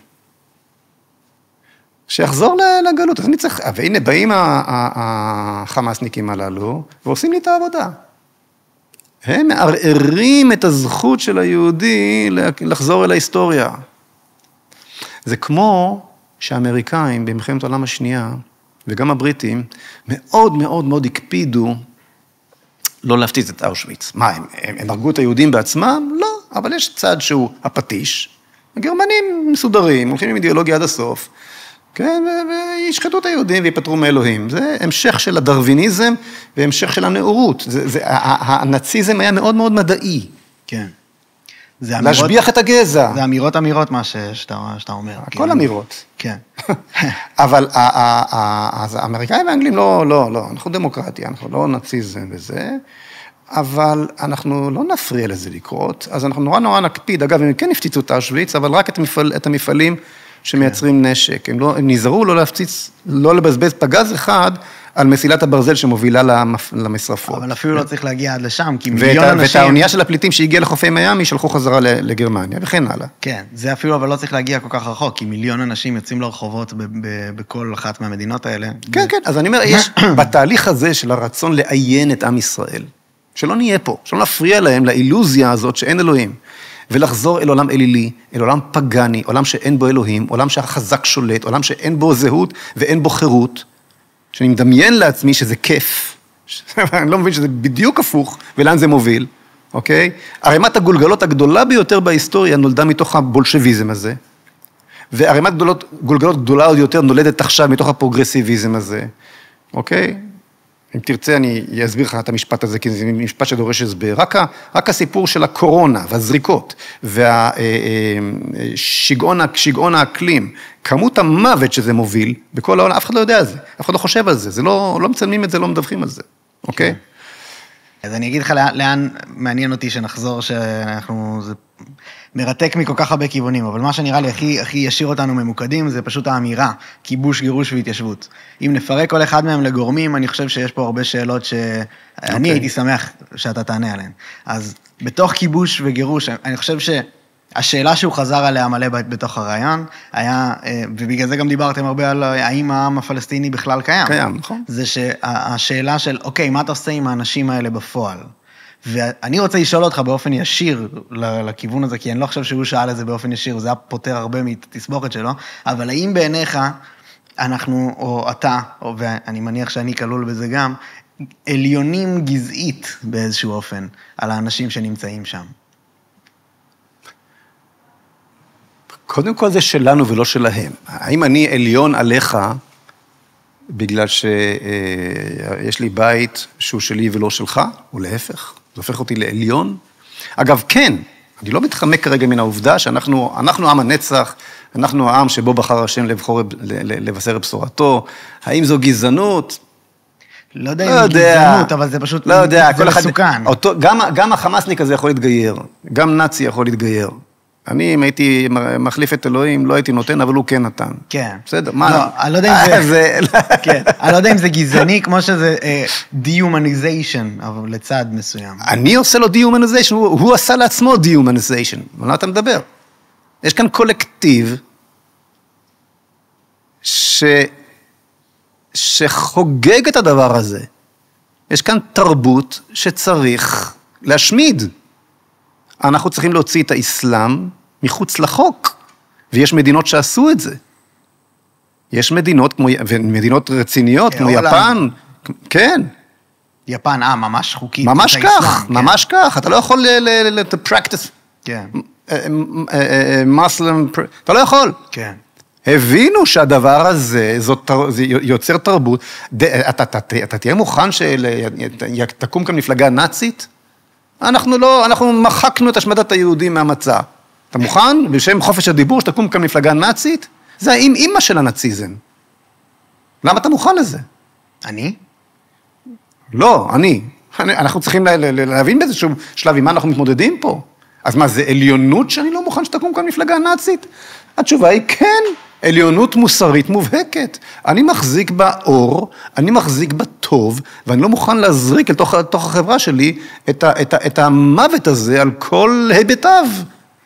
C: שיחזור לגלות. אז אני צריך, והנה באים החמאסניקים הללו, ועושים לי את העבודה. הם מערערים את הזכות של היהודי לחזור אל ההיסטוריה. זה כמו שהאמריקאים במלחמת העולם השנייה, וגם הבריטים, מאוד מאוד מאוד הקפידו לא להפציץ את אושוויץ. מה, הם הרגו את היהודים בעצמם? לא, אבל יש צד שהוא הפטיש. הגרמנים מסודרים, הולכים עם אידיאולוגיה עד הסוף, כן, וישחטו את היהודים ויפטרו מאלוהים. זה המשך של הדרוויניזם והמשך של הנאורות. הנאציזם היה מאוד מאוד מדעי.
B: כן.
C: להשביח את הגזע.
B: זה אמירות מה שאתה אומר.
C: הכל אמירות.
B: כן.
C: אבל אז האמריקאים והאנגלים, לא, אנחנו דמוקרטיה, אנחנו לא נאציזם וזה, אבל אנחנו לא נפריע לזה לקרות, אז אנחנו נורא נקפיד, אגב, הם כן הפציצו את אושוויץ, אבל רק את המפעלים שמייצרים נשק, הם נזהרו לא להפציץ, לא לבזבז פגז אחד, על מסילת הברזל שמובילה למשרפות.
B: אבל אפילו לא צריך להגיע עד לשם, כי מיליון אנשים...
C: ואת האונייה של הפליטים שהגיעה לחופי מיאמי, שלחו חזרה לגרמניה, וכן הלאה.
B: כן, זה אפילו אבל לא צריך להגיע כל כך רחוק, כי מיליון אנשים יוצאים לרחובות בכל אחת מהמדינות האלה.
C: כן, אז אני אומר, יש בתהליך הזה של הרצון לעיין את עם ישראל, שלא נהיה פה, שלא נפריע להם לאילוזיה הזאת שאין אלוהים, ולחזור אל עולם אלילי, אל עולם פגני, עולם שאין בו אלוהים, עולם שהחזק שולט, עולם שאין בו זהות ואין בו חירות, שאני מדמיין לעצמי שזה כיף, אני לא מבין שזה בדיוק הפוך, ולאן זה מוביל, אוקיי? ערימת הגולגלות הגדולה ביותר בהיסטוריה נולדה מתוך הבולשביזם הזה, וערימת גולגלות גדולה עוד יותר נולדת עכשיו מתוך הפרוגרסיביזם הזה, אוקיי? אם תרצה אני אסביר לך את המשפט הזה, כי זה משפט שדורש הסבר. רק הסיפור של הקורונה והזריקות, והשגעון האקלים, כמות המוות שזה מוביל, בכל העולם, אף אחד לא יודע על זה, אף אחד לא חושב על זה, לא מצלמים את זה, לא מדווחים על זה, אוקיי?
B: אז אני אגיד לך לאן מעניין אותי שנחזור, שאנחנו, זה מרתק מכל כך הרבה כיוונים, אבל מה שנראה לי הכי ישיר אותנו ממוקדים, זה פשוט האמירה, כיבוש, גירוש והתיישבות. אם נפרק כל אחד מהם לגורמים, אני חושב שיש פה הרבה שאלות שאני הייתי שמח שאתה תענה עליהן. אז בתוך כיבוש וגירוש, אני חושב שהשאלה שהוא חזר עליה מלא בתוך הרעיון, היה, ובגלל זה גם דיברתם הרבה על האם העם הפלסטיני בכלל קיים.
C: קיים, נכון.
B: זה שהשאלה של, אוקיי, מה אתה עושה עם האנשים האלה בפועל? ואני רוצה לשאול אותך באופן ישיר לכיוון הזה, כי אני לא חושב שהוא שאל את זה באופן ישיר, זה היה פותר הרבה מתסבוכת שלו, אבל האם בעיניך אנחנו, או אתה, ואני מניח שאני כלול בזה גם, עליונים גזעית באיזשהו אופן על האנשים שנמצאים שם?
C: קודם כל זה שלנו ולא שלהם. האם אני עליון עליך, בגלל שיש לי בית שהוא שלי ולא שלך, או להפך? זה הופך אותי לעליון? אגב, כן, אני לא מתחמק כרגע מן העובדה שאנחנו עם הנצח, אנחנו העם שבו בחר השם לבשר בשורתו. האם זו גזענות?
B: לא יודע אם גזענות, אבל זה פשוט,
C: לא יודע,
B: זה מסוכן.
C: גם החמאסניק הזה יכול להתגייר, גם נאצי יכול להתגייר. אני, אם הייתי מחליף את אלוהים, לא הייתי נותן, אבל הוא כן נתן.
B: כן.
C: בסדר, מה?
B: לא, אני לא יודע אם זה... כן, אני לא יודע אם זה גזעני, כמו שזה dehumanization, אבל לצד מסוים.
C: אני עושה לו dehumanization, הוא עשה לעצמו dehumanization. על מה אתה מדבר? יש כאן קולקטיב שחוגג את הדבר הזה. יש כאן תרבות שצריך להשמיד. אנחנו צריכים להוציא את האסלאם מחוץ לחוק, ויש מדינות שעשו את זה. יש מדינות, ומדינות רציניות, כמו יפן, כן.
B: יפן, ממש חוקית.
C: ממש כך, ממש כך. אתה לא יכול practice.
B: כן.
C: מוסלם, אתה לא יכול.
B: כן.
C: הבינו שהדבר הזה, זה יוצר תרבות. אתה תהיה מוכן שתקום כאן מפלגה נאצית? אנחנו מחקנו את השמדת היהודים מהמצע. אתה מוכן? בשם חופש הדיבור, שתקום כאן מפלגה נאצית? זה האמא של הנאציזם. למה אתה מוכן לזה?
B: אני?
C: לא, אנחנו צריכים להבין באיזשהו שלב עם מה אנחנו מתמודדים פה. אז מה, זה עליונות שאני לא מוכן שתקום כאן מפלגה נאצית? התשובה היא כן, עליונות מוסרית מובהקת. אני מחזיק באור, אני מחזיק בטוב, ואני לא מוכן להזריק אל תוך החברה שלי את המוות הזה על כל היבטיו.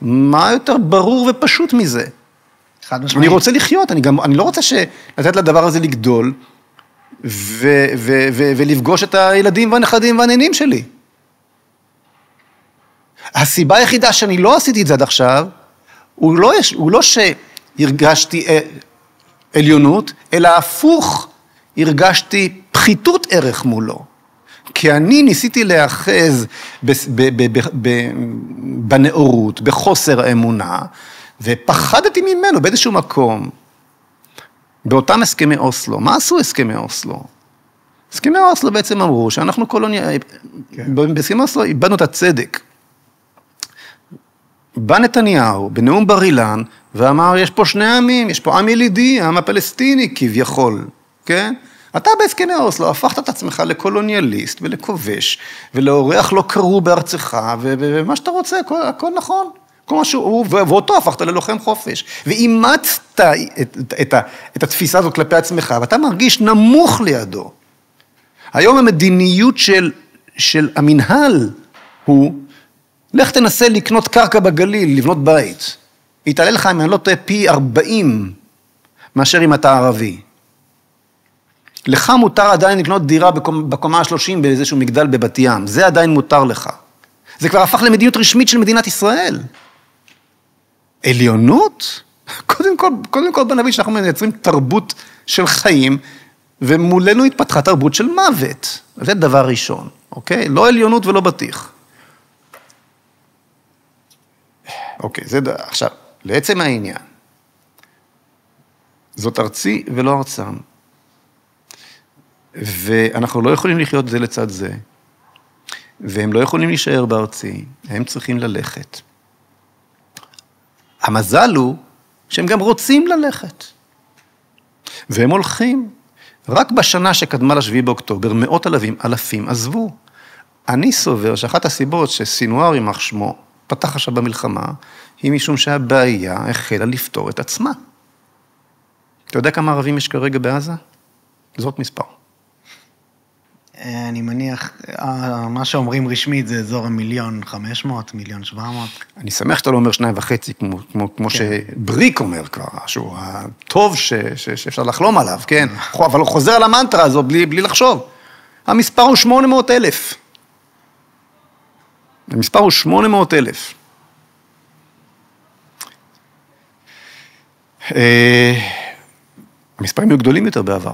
C: מה יותר ברור ופשוט מזה? אני רוצה לחיות, אני לא רוצה לתת לדבר הזה לגדול, ולפגוש את הילדים והנכדים והנינים שלי. הסיבה היחידה שאני לא עשיתי את זה עד עכשיו, הוא לא שהרגשתי עליונות, אלא הפוך, הרגשתי פחיתות ערך מולו. כי אני ניסיתי להאחז בנאורות, בחוסר האמונה, ופחדתי ממנו באיזשהו מקום. באותם הסכמי אוסלו. מה עשו הסכמי אוסלו? הסכמי אוסלו בעצם אמרו שאנחנו בהסכמי אוסלו איבדנו את הצדק. בא נתניהו בנאום בר אילן ואמר, יש פה שני עמים, יש פה עם ילידי, העם הפלסטיני כביכול, כן? אתה בהסכמי אוסלו הפכת את עצמך לקולוניאליסט ולכובש, ולאורח לא קראו בארצך, ומה שאתה רוצה, הכל נכון. כל מה שהוא, ואותו הפכת ללוחם חופש. ואימצת את התפיסה הזאת כלפי עצמך, ואתה מרגיש נמוך לידו. היום המדיניות של המנהל הוא, לך תנסה לקנות קרקע בגליל, לבנות בית. יתעלה לך אם אני לא טועה פי 40 מאשר אם אתה ערבי. לך מותר עדיין לקנות דירה בקומה ה-30 באיזשהו מגדל בבת ים. זה עדיין מותר לך. זה כבר הפך למדיניות רשמית של מדינת ישראל. עליונות? קודם כל בוא נבין שאנחנו מייצרים תרבות של חיים, ומולנו התפתחה תרבות של מוות. זה דבר ראשון, אוקיי? לא עליונות ולא בטיח. אוקיי, עכשיו, לעצם העניין. זאת ארצי ולא ארצם. ואנחנו לא יכולים לחיות זה לצד זה. והם לא יכולים להישאר בארצי, הם צריכים ללכת. המזל הוא שהם גם רוצים ללכת. והם הולכים. רק בשנה שקדמה לשביעי באוקטובר, מאות אלפים עזבו. אני סובר שאחת הסיבות שסינואר יימח שמו פתח עכשיו במלחמה, היא משום שהבעיה החלה לפתור את עצמה. אתה יודע כמה ערבים יש כרגע בעזה? זאת מספר.
B: אני מניח, מה שאומרים רשמית זה אזור 1,500,000, 1,700,000.
C: אני שמח שאתה לא אומר 2.5, כמו שבריק אומר כבר, שהוא הטוב שאפשר לחלום עליו, כן? אבל הוא חוזר על המנטרה הזו בלי לחשוב. המספר הוא 800,000. המספר הוא 800,000. המספרים היו גדולים יותר בעבר.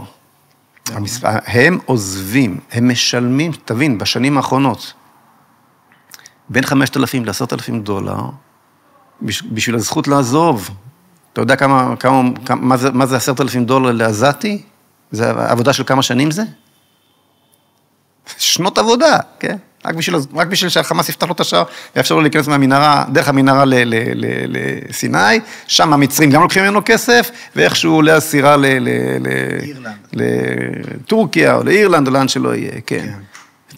C: הם עוזבים, הם משלמים, תבין, בשנים האחרונות, בין 5,000 ל10,000 $, בשביל הזכות לעזוב. אתה יודע מה זה $10,000 לעזתי? זה עבודה של כמה שנים זה? שנות עבודה, כן? רק בשביל שהחמאס יפתח לו את השער, יאפשר לו להיכנס מהמנהרה, דרך המנהרה לסיני, שם המצרים גם לוקחים ממנו כסף, ואיכשהו עולה הסירה לטורקיה או לאירלנד, או לאן שלא יהיה, כן.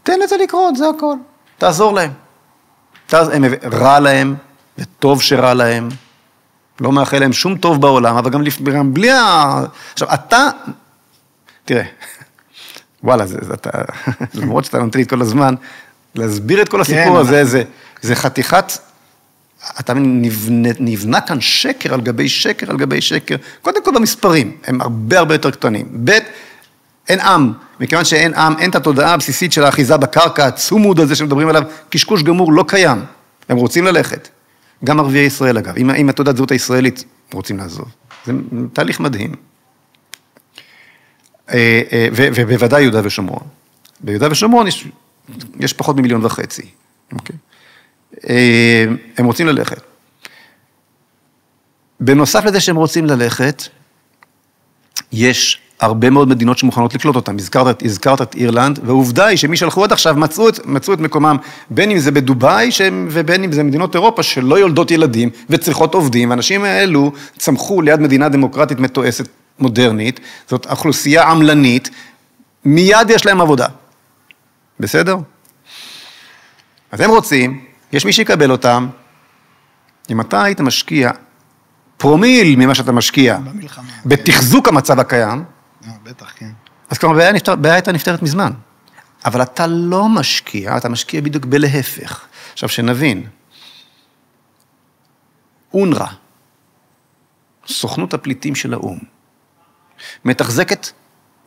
C: תן לזה לקרות, זה הכל. תעזור להם. רע להם, וטוב שרע להם. לא מאחל להם שום טוב בעולם, אבל גם בלי עכשיו, אתה, תראה, וואלה, למרות שאתה נותן לי את כל הזמן, להסביר את כל הסיפור הזה, זה חתיכת אתה נבנה כאן שקר על גבי שקר על גבי שקר, קודם כל במספרים, הם הרבה הרבה יותר קטנים. ב', אין עם, מכיוון שאין עם, אין את התודעה הבסיסית של האחיזה בקרקע, הצומוד הזה שמדברים עליו, קשקוש גמור לא קיים, הם רוצים ללכת. גם ערביי ישראל אגב, עם התודעת זהות הישראלית רוצים לעזוב. זה תהליך מדהים. ובוודאי יהודה ושומרון. ביהודה ושומרון יש פחות מ1.5 מיליון. אוקיי? הם רוצים ללכת. בנוסף לזה שהם רוצים ללכת, יש הרבה מאוד מדינות שמוכנות לקלוט אותם. הזכרת את אירלנד, והעובדה היא שמי שהלכו עד עכשיו מצאו את מקומם, בין אם זה בדובאי, ובין אם זה מדינות אירופה שלא יולדות ילדים וצריכות עובדים, האנשים האלו צמחו ליד מדינה דמוקרטית מתועסת מודרנית, זאת אוכלוסייה עמלנית, מיד יש להם עבודה. בסדר? אז הם רוצים, יש מי שיקבל אותם, אם אתה היית משקיע פרומיל ממה שאתה משקיע,
B: במלחמה.
C: בתחזוק המצב הקיים,
B: בטח, כן.
C: אז כלומר, הבעיה הייתה נפתרת מזמן. אבל אתה לא משקיע, אתה משקיע בדיוק בלהפך. עכשיו, שנבין, אונר"א, סוכנות הפליטים של האו"ם, מתחזקת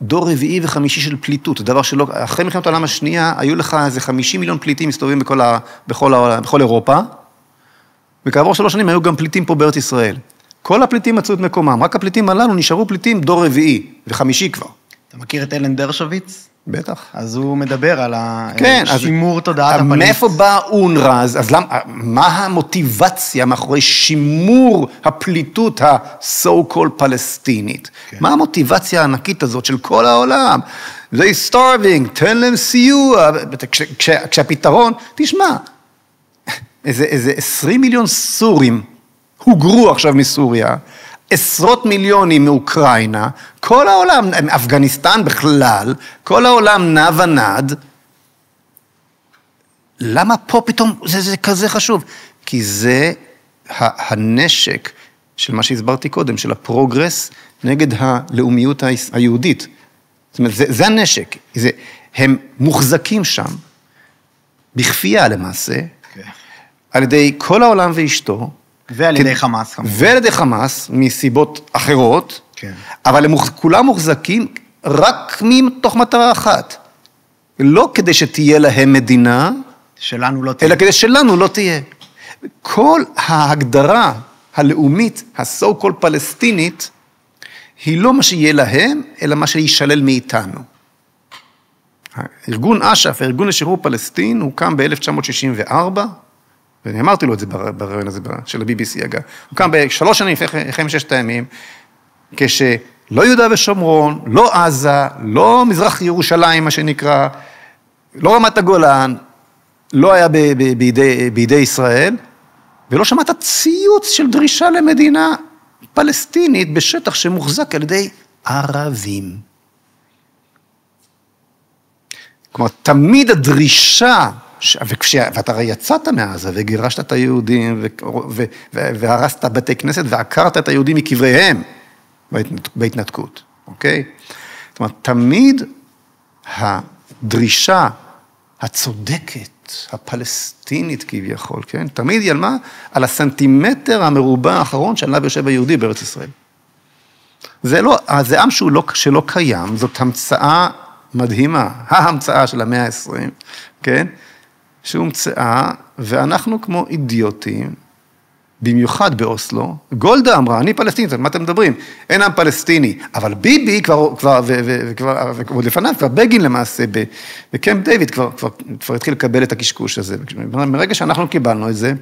C: דור רביעי וחמישי של פליטות, דבר שלא, אחרי מלחמת העולם השנייה, היו לך איזה 50 מיליון פליטים מסתובבים בכל אירופה, וכעבור 3 שנים היו גם פליטים פה בארץ ישראל. כל הפליטים מצאו את מקומם, רק הפליטים הללו נשארו פליטים דור רביעי וחמישי כבר.
B: אתה מכיר את אלן דרשוביץ?
C: בטח.
B: אז הוא מדבר על
C: כן,
B: שימור תודעת הפליט.
C: מאיפה בא אונר"א? אז מה המוטיבציה מאחורי שימור הפליטות ה-so called פלסטינית? מה המוטיבציה הענקית הזאת של כל העולם? They starving, תן להם סיוע. כשהפתרון, תשמע, איזה 20 מיליון סורים הוגרו עכשיו מסוריה, עשרות מיליונים מאוקראינה, כל העולם, אפגניסטן בכלל, כל העולם נע ונד. למה פה פתאום זה כזה חשוב? כי זה הנשק של מה שהסברתי קודם, של הפרוגרס נגד הלאומיות היהודית. זאת אומרת, זה הנשק. הם מוחזקים שם, בכפייה למעשה, על ידי כל העולם ואשתו,
B: ועל ידי חמאס, כמובן.
C: ועל ידי חמאס, מסיבות אחרות,
B: כן.
C: אבל הם כולם מוחזקים רק מתוך מטרה אחת. לא כדי שתהיה להם מדינה,
B: שלנו לא תהיה.
C: אלא כדי שלנו לא תהיה. כל ההגדרה הלאומית, ה-so called פלסטינית, היא לא מה שיהיה להם, אלא מה שישלל מאיתנו. ארגון אש"ף, ארגון לשחרור פלסטין, הוקם ב-1964, ואני אמרתי לו את זה ברעיון הזה של ה-BBC אגב, הוא קם ב3 שנים אחרי 6 הימים, כשלא יהודה ושומרון, לא עזה, לא מזרח ירושלים מה שנקרא, לא רמת הגולן, לא היה בידי ישראל, ולא שמעת ציוץ של דרישה למדינה פלסטינית בשטח שמוחזק על ידי ערבים. כלומר, תמיד הדרישה, ואתה הרי יצאת מעזה וגירשת את היהודים והרסת בתי כנסת ועקרת את היהודים מקבריהם בהתנתקות, אוקיי? זאת אומרת, תמיד הדרישה הצודקת, הפלסטינית כביכול, כן? תמיד היא על הסנטימטר המרובע האחרון שעליו יושב היהודי בארץ ישראל. זה עם שלא קיים, זאת המצאה מדהימה, ההמצאה של המאה ה-20, כן? שהומצאה, ואנחנו כמו אידיוטים, במיוחד באוסלו, גולדה אמרה, אני פלסטינית, מה אתם מדברים? אין עם פלסטיני, אבל ביבי כבר לפניו, כבר בגין למעשה, בקמפ דיוויד, כבר התחיל לקבל את הקשקוש הזה. מרגע שאנחנו קיבלנו את זה,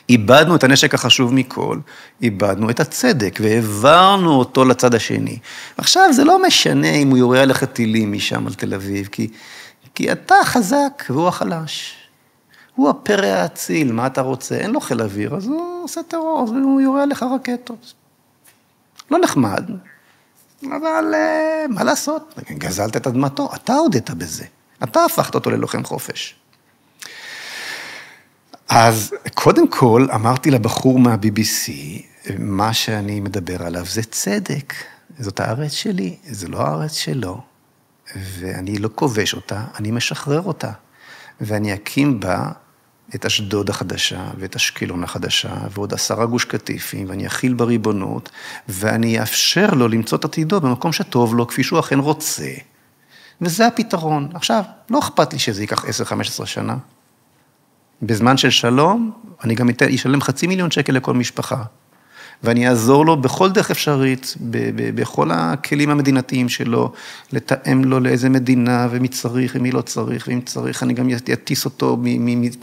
C: איבדנו את הנשק החשוב מכל, איבדנו את הצדק, והעברנו אותו לצד השני. עכשיו זה לא משנה אם הוא יורה עליך טילים משם על תל אביב, כי אתה חזק והוא החלש. הוא הפרא האציל, מה אתה רוצה? אין לו חיל אוויר, אז הוא עושה טרור, אז הוא יורה עליך רקטות. לא נחמד, אבל מה לעשות? גזלת את אדמתו, אתה הודית בזה. אתה הפכת אותו ללוחם חופש. אז קודם כל אמרתי לבחור מה-BBC, מה שאני מדבר עליו זה צדק. זאת הארץ שלי, זה לא הארץ שלו. ואני לא כובש אותה, אני משחרר אותה. ואני אקים בה את אשדוד החדשה, ואת אשקלון החדשה, ועוד 10 גוש קטיפים, ואני אכיל בריבונות, ואני אאפשר לו למצוא את עתידו במקום שטוב לו, כפי שהוא אכן רוצה. וזה הפתרון. עכשיו, לא אכפת לי שזה ייקח 10-15 שנה. בזמן של שלום, אני גם אשלם 500,000 שקל לכל משפחה. ואני אעזור לו בכל דרך אפשרית, בכל הכלים המדינתיים שלו, לתאם לו לאיזה מדינה, ומי צריך, ומי לא צריך, ואם צריך, אני גם אטיס אותו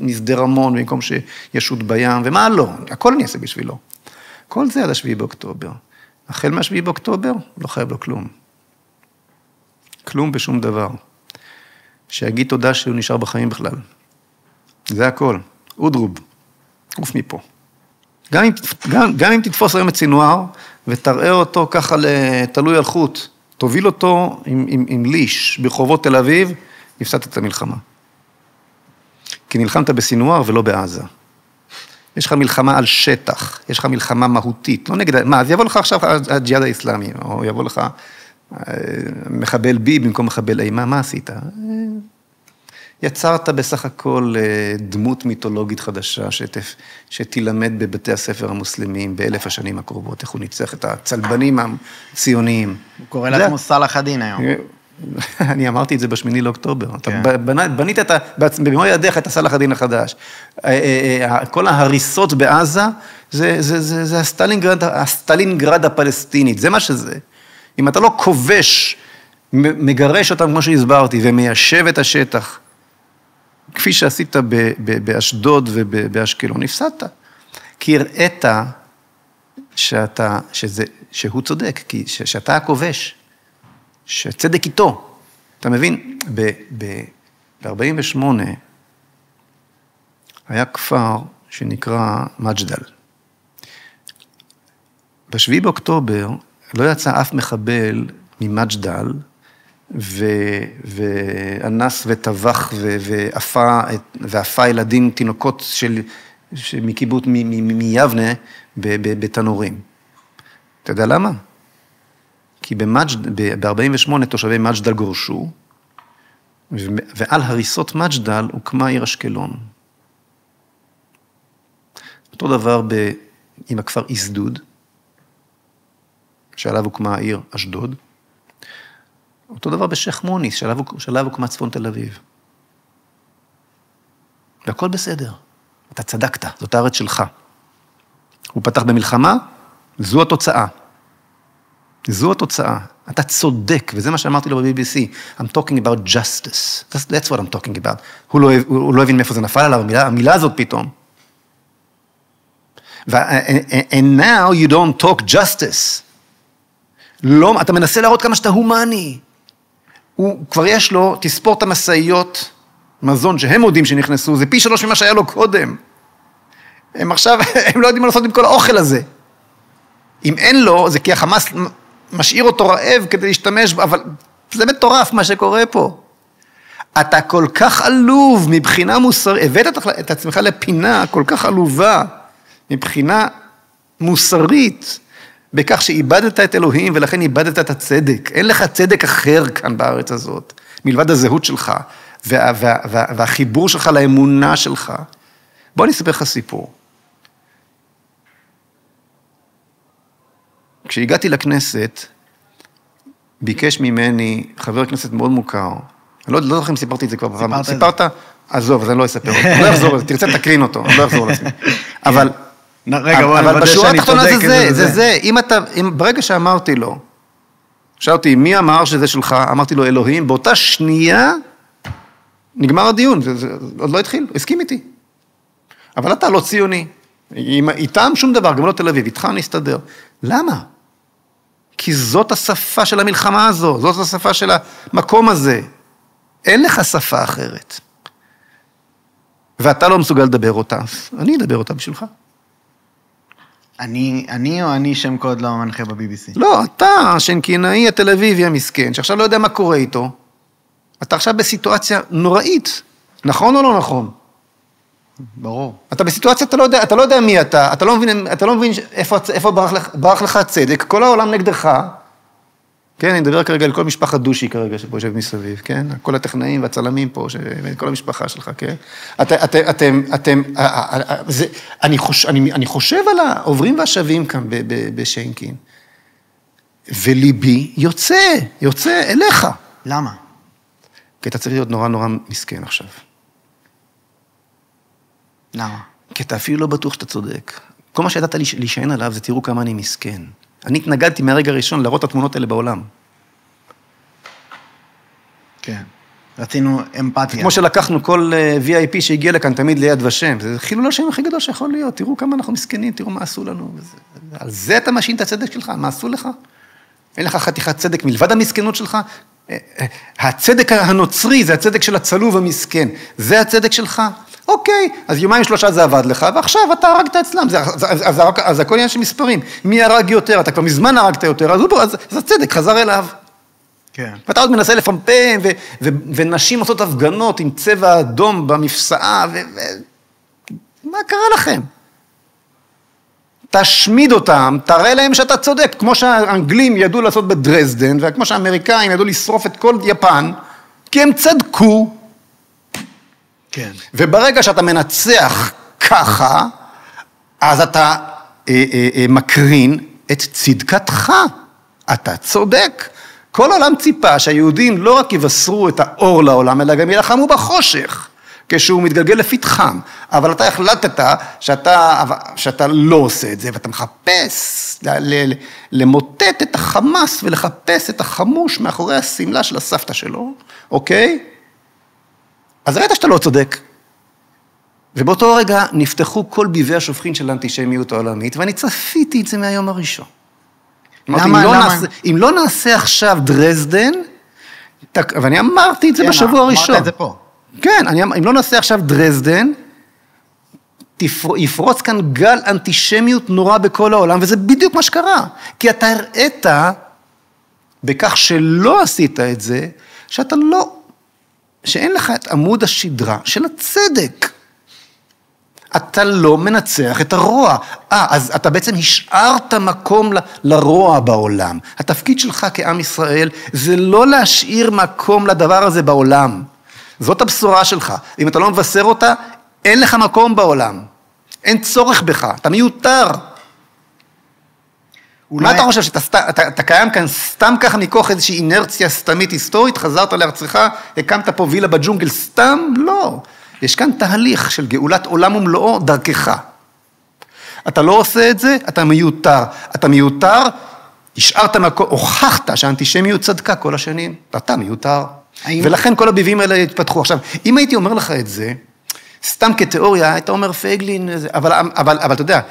C: משדה רמון, במקום שישות בים, ומה לא, הכל אני אעשה בשבילו. כל זה עד 7 באוקטובר. החל מה-7 באוקטובר, לא חייב לו כלום. כלום בשום דבר. שיגיד תודה שהוא נשאר בחיים בכלל. זה הכל. אודרוב. עוף מפה. גם אם תתפוס היום את סינואר, ותראה אותו ככה תלוי על חוט, תוביל אותו עם ליש ברחובות תל אביב, הפסדת את המלחמה. כי נלחמת בסינואר ולא בעזה. יש לך מלחמה על שטח, יש לך מלחמה מהותית, לא נגד, מה, אז יבוא לך עכשיו הג'יהאד האסלאמי, או יבוא לך מחבל בי במקום מחבל A, מה עשית? יצרת בסך הכל דמות מיתולוגית חדשה, שתלמד בבתי הספר המוסלמים ב1000 השנים הקרובות, איך הוא ניצח את הצלבנים הציוניים.
B: הוא קורא לעצמו סלאח א-דין היום.
C: אני אמרתי את זה ב8 לאוקטובר. אתה בנית במו ידיך את הסלאח א-דין החדש. כל ההריסות בעזה, זה הסטלינגרד הפלסטינית, זה מה שזה. אם אתה לא כובש, מגרש אותם כמו שהסברתי, ומיישב את השטח, כפי שעשית באשדוד ובאשקלון, הפסדת. כי הראית שהוא צודק, שאתה הכובש, שצדק איתו. אתה מבין? ב-48 היה כפר שנקרא מג'דל. ב7 באוקטובר לא יצא אף מחבל ממג'דל, ואנס וטבח ואפה ילדים, תינוקות מקיבוץ מיבנה בתנורים. אתה יודע למה? כי ב-48 תושבי מג'דל גורשו, ועל הריסות מג'דל הוקמה עיר אשקלון. אותו דבר עם הכפר איסדוד, שעליו הוקמה העיר אשדוד, אותו דבר בשייח מוניס, שעליו הוקמה צפון תל אביב. והכל בסדר. אתה צדקת, זאת הארץ שלך. הוא פתח במלחמה, זו התוצאה. זו התוצאה. אתה צודק, וזה מה שאמרתי לו ב-BBC. I'm talking about justice. That's what I'm talking about. הוא לא הבין מאיפה זה נפל עליו, המילה הזאת פתאום. And now you don't talk justice. לא, אתה מנסה להראות כמה שאתה הומני. הוא כבר יש לו, תספור את המסעיות, מזון שהם יודעים שנכנסו, זה פי 3 ממה שהיה לו קודם. הם עכשיו, הם לא יודעים מה לעשות עם כל האוכל הזה. אם אין לו, זה כי החמאס משאיר אותו רעב כדי להשתמש, אבל זה מטורף מה שקורה פה. אתה כל כך עלוב מבחינה מוסרית, הבאת את עצמך לפינה כל כך עלובה, מבחינה מוסרית, בכך שאיבדת את אלוהים, ולכן איבדת את הצדק. אין לך צדק אחר כאן בארץ הזאת, מלבד הזהות שלך, והחיבור שלך לאמונה שלך. בוא אני אספר לך סיפור. כשהגעתי לכנסת, ביקש ממני חבר כנסת מאוד מוכר, אני לא זוכר אם סיפרתי את זה כבר בפעם. סיפרת? עזוב, אז אני לא אספר אותו. אני לא אחזור, תרצה תקרין אותו, אני לא אחזור לעצמי. אבל בשורה התחתונה זה, ברגע שאמרתי לו, שאלתי, מי אמר שזה שלך? אמרתי לו, אלוהים, באותה שנייה נגמר הדיון, זה עוד לא התחיל, הסכים איתי. אבל אתה לא ציוני. איתם שום דבר, גם לא תל אביב, איתך נסתדר. למה? כי זאת השפה של המלחמה הזו, זאת השפה של המקום הזה. אין לך שפה אחרת. ואתה לא מסוגל לדבר אותה, אני אדבר אותה בשבילך.
B: אני או אני שם קוד לא מנחה ב-BBC?
C: לא, אתה, שנקינאי התל אביבי המסכן, שעכשיו לא יודע מה קורה איתו. אתה עכשיו בסיטואציה נוראית. נכון או לא נכון?
B: ברור.
C: אתה בסיטואציה, אתה לא יודע מי אתה לא מבין איפה ברח לך הצדק, כל העולם נגדך, כן, אני מדבר כרגע על כל משפחת דושי כרגע, שפה יושב מסביב, כן? כל הטכנאים והצלמים פה, כל המשפחה שלך, כן? אני חושב על העוברים והשבים כאן בשיינקין, וליבי יוצא אליך.
B: למה?
C: כי אתה צריך להיות נורא נורא מסכן עכשיו.
B: למה?
C: כי אתה אפילו לא בטוח שאתה צודק. כל מה שידעת להישען עליו זה תראו כמה אני מסכן. אני התנגדתי מהרגע הראשון להראות את התמונות האלה בעולם.
B: כן. רצינו אמפתיה.
C: כמו שלקחנו כל VIP שהגיע לכאן תמיד ליד ושם. זה חילול השם הכי גדול שיכול להיות. תראו כמה אנחנו מסכנים, תראו מה עשו לנו. על זה אתה משין את הצדק שלך, מה עשו לך? אין לך חתיכת צדק מלבד המסכנות שלך. הצדק הנוצרי זה הצדק של הצלוב המסכן. זה הצדק שלך? אוקיי, אז 2-3 זה עבד לך, ועכשיו אתה הרגת אצלם, אז הכל עניין של מספרים. מי הרג יותר? אתה כבר מזמן הרגת יותר, אז הצדק חזר אליו.
B: כן.
C: ואתה עוד מנסה לפמפם, ונשים עושות הפגנות עם צבע אדום במפסעה, מה קרה לכם? תשמיד אותם, תראה להם שאתה צודק, כמו שהאנגלים ידעו לעשות בדרזדן, וכמו שהאמריקאים ידעו לשרוף את כל יפן, כי הם צדקו.
B: כן.
C: וברגע שאתה מנצח ככה, אז אתה מקרין את צדקתך. אתה צודק. כל העולם ציפה שהיהודים לא רק יבשרו את האור לעולם, אלא גם ילחמו בחושך, כשהוא מתגלגל לפתחם. אבל אתה החלטת שאתה לא עושה את זה, ואתה מחפש למוטט את החמאס ולחפש את החמוש מאחורי הסמלה של הסבתא שלו, אוקיי? אז ראית שאתה לא צודק. ובאותו רגע נפתחו כל ביבי השופכין של האנטישמיות העולמית, ואני צפיתי את זה מהיום הראשון. אם לא נעשה עכשיו דרזדן, ואני אמרתי את זה בשבוע הראשון.
B: אמרת את זה פה.
C: כן, אם לא נעשה עכשיו דרזדן, יפרוץ כאן גל אנטישמיות נורא בכל העולם, וזה בדיוק מה שקרה. כי אתה הראית, בכך שלא עשית את זה, שאין לך את עמוד השדרה של הצדק. אתה לא מנצח את הרוע. אז אתה בעצם השארת מקום לרוע בעולם. התפקיד שלך כעם ישראל זה לא להשאיר מקום לדבר הזה בעולם. זאת הבשורה שלך. אם אתה לא מבשר אותה, אין לך מקום בעולם. אין צורך בך, אתה מיותר. מה אתה חושב, שאתה קיים כאן סתם ככה מכוח איזושהי אינרציה סתמית היסטורית, חזרת לארצך, הקמת פה וילה בג'ונגל סתם? לא. יש כאן תהליך של גאולת עולם ומלואו דרכך. אתה לא עושה את זה, אתה מיותר. אתה מיותר, השארת מקום, הוכחת שהאנטישמיות צדקה כל השנים, ואתה מיותר. ולכן כל הביבים האלה התפתחו. עכשיו, אם הייתי אומר לך את זה, סתם כתיאוריה, היית אומר פייגלין, אבל אתה יודע,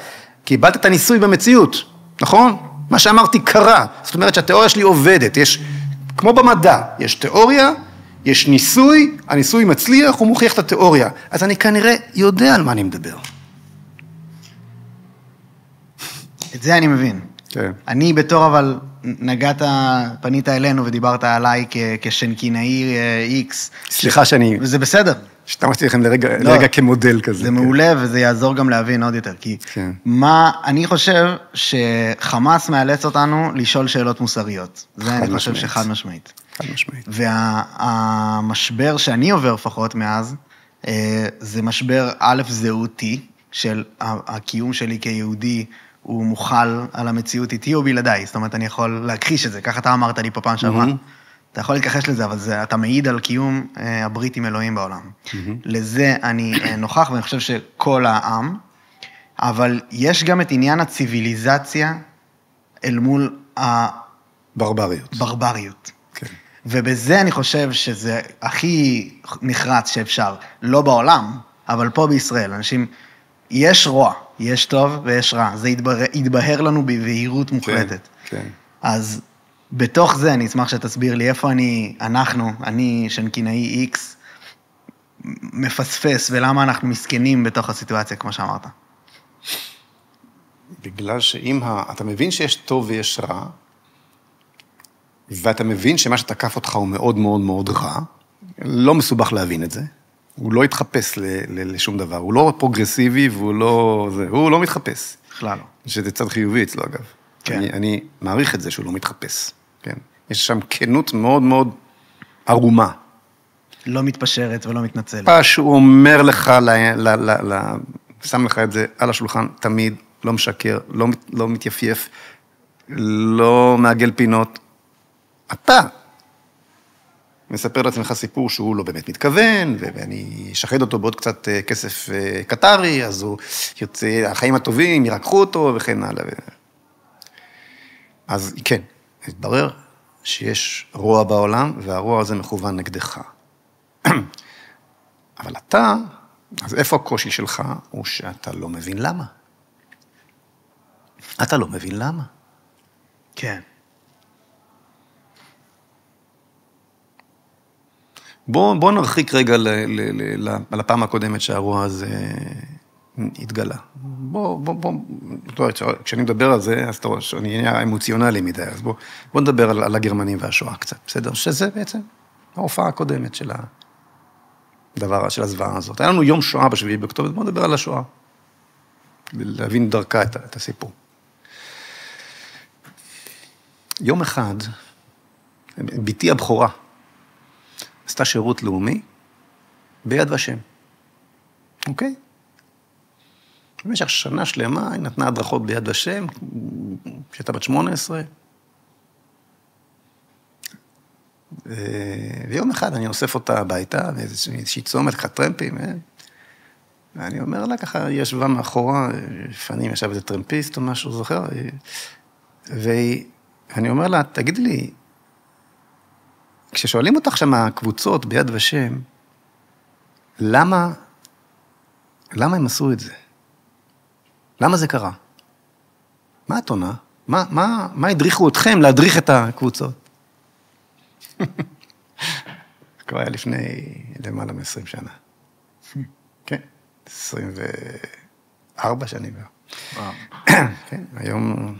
C: קיבלת את הניסוי במציאות, נכון? מה שאמרתי קרה. זאת אומרת שהתיאוריה שלי עובדת. יש, כמו במדע, יש תיאוריה, יש ניסוי, הניסוי מצליח, הוא מוכיח את התיאוריה. אז אני כנראה יודע על מה אני מדבר.
B: את זה אני מבין.
C: כן.
B: אני בתור אבל פנית אלינו ודיברת עליי כשנקינאי איקס.
C: סליחה שאני...
B: וזה בסדר.
C: השתמשתי לכם לרגע כמודל כזה.
B: זה מעולה וזה יעזור גם להבין עוד יותר. כי אני חושב שחמאס מאלץ אותנו לשאול שאלות מוסריות. זה אני חושב שחד משמעית.
C: חד משמעית.
B: והמשבר שאני עובר לפחות מאז, זה משבר א' זהותי, של הקיום שלי כיהודי, הוא מוכל על המציאות איתי או בלעדיי. זאת אומרת, אני יכול להכחיש את זה. ככה אתה אמרת לי פעם שעברה. אתה יכול להתכחש לזה, אבל אתה מעיד על קיום הברית עם אלוהים בעולם. לזה אני נוכח, ואני חושב שכל העם, אבל יש גם את עניין הציביליזציה אל מול ברבריות.
C: כן.
B: ובזה אני חושב שזה הכי נחרץ שאפשר. לא בעולם, אבל פה בישראל. אנשים, יש רוע, יש טוב ויש רע. זה יתבהר לנו בבהירות מוחלטת.
C: כן.
B: אז בתוך זה אני אשמח שתסביר לי איפה אני שנקינאי איקס, מפספס, ולמה אנחנו מסכנים בתוך הסיטואציה, כמו שאמרת.
C: בגלל שאם אתה מבין שיש טוב ויש רע, ואתה מבין שמה שתקף אותך הוא מאוד מאוד מאוד רע, לא מסובך להבין את זה, הוא לא יתחפש לשום דבר, הוא לא פרוגרסיבי והוא לא מתחפש.
B: בכלל לא.
C: שזה צד חיובי אצלו אגב.
B: כן.
C: אני מעריך את זה שהוא לא מתחפש. כן. יש שם כנות מאוד מאוד ערומה.
B: לא מתפשרת ולא מתנצלת.
C: שהוא אומר לך, שם לך את זה על השולחן תמיד, לא משקר, לא מתייפייף, לא מעגל פינות. אתה מספר לעצמך סיפור שהוא לא באמת מתכוון, ואני אשחד אותו בעוד קצת כסף קטרי, אז הוא יוצא, החיים הטובים, ירקחו אותו וכן הלאה. אז כן, התברר שיש רוע בעולם, והרוע הזה מכוון נגדך. אבל אתה, אז איפה הקושי שלך? הוא שאתה לא מבין למה. אתה לא מבין למה.
B: כן.
C: בוא נרחיק רגע לפעם הקודמת שהרוע הזה התגלה. כשאני מדבר על זה, אז אתה רואה שאני אהיה אמוציונלי מדי, אז בוא נדבר על הגרמנים והשואה קצת, בסדר? שזה בעצם ההופעה הקודמת של הדבר, של הזוועה הזאת. היה לנו יום שואה בשביעי באוקטובר, בוא נדבר על השואה, להבין דרכה את הסיפור. יום אחד, ביתי הבכורה, עשתה שירות לאומי ביד ושם, אוקיי? במשך שנה שלמה היא נתנה הדרכות ביד ושם, כשהייתה בת 18, ויום אחד אני אוסף אותה הביתה, באיזושהי צומת, ככה טרמפים, ואני אומר לה ככה, היא ישבה מאחורה, לפעמים ישב איזה טרמפיסט או משהו, זוכר? ואני אומר לה, תגידי לי, כששואלים אותך שם הקבוצות ביד ושם, למה הם עשו את זה? למה זה קרה? מה את עונה? מה הדריכו אתכם להדריך את הקבוצות? כבר היה לפני למעלה מ-20 שנה. כן, 24 שנים. כן, היום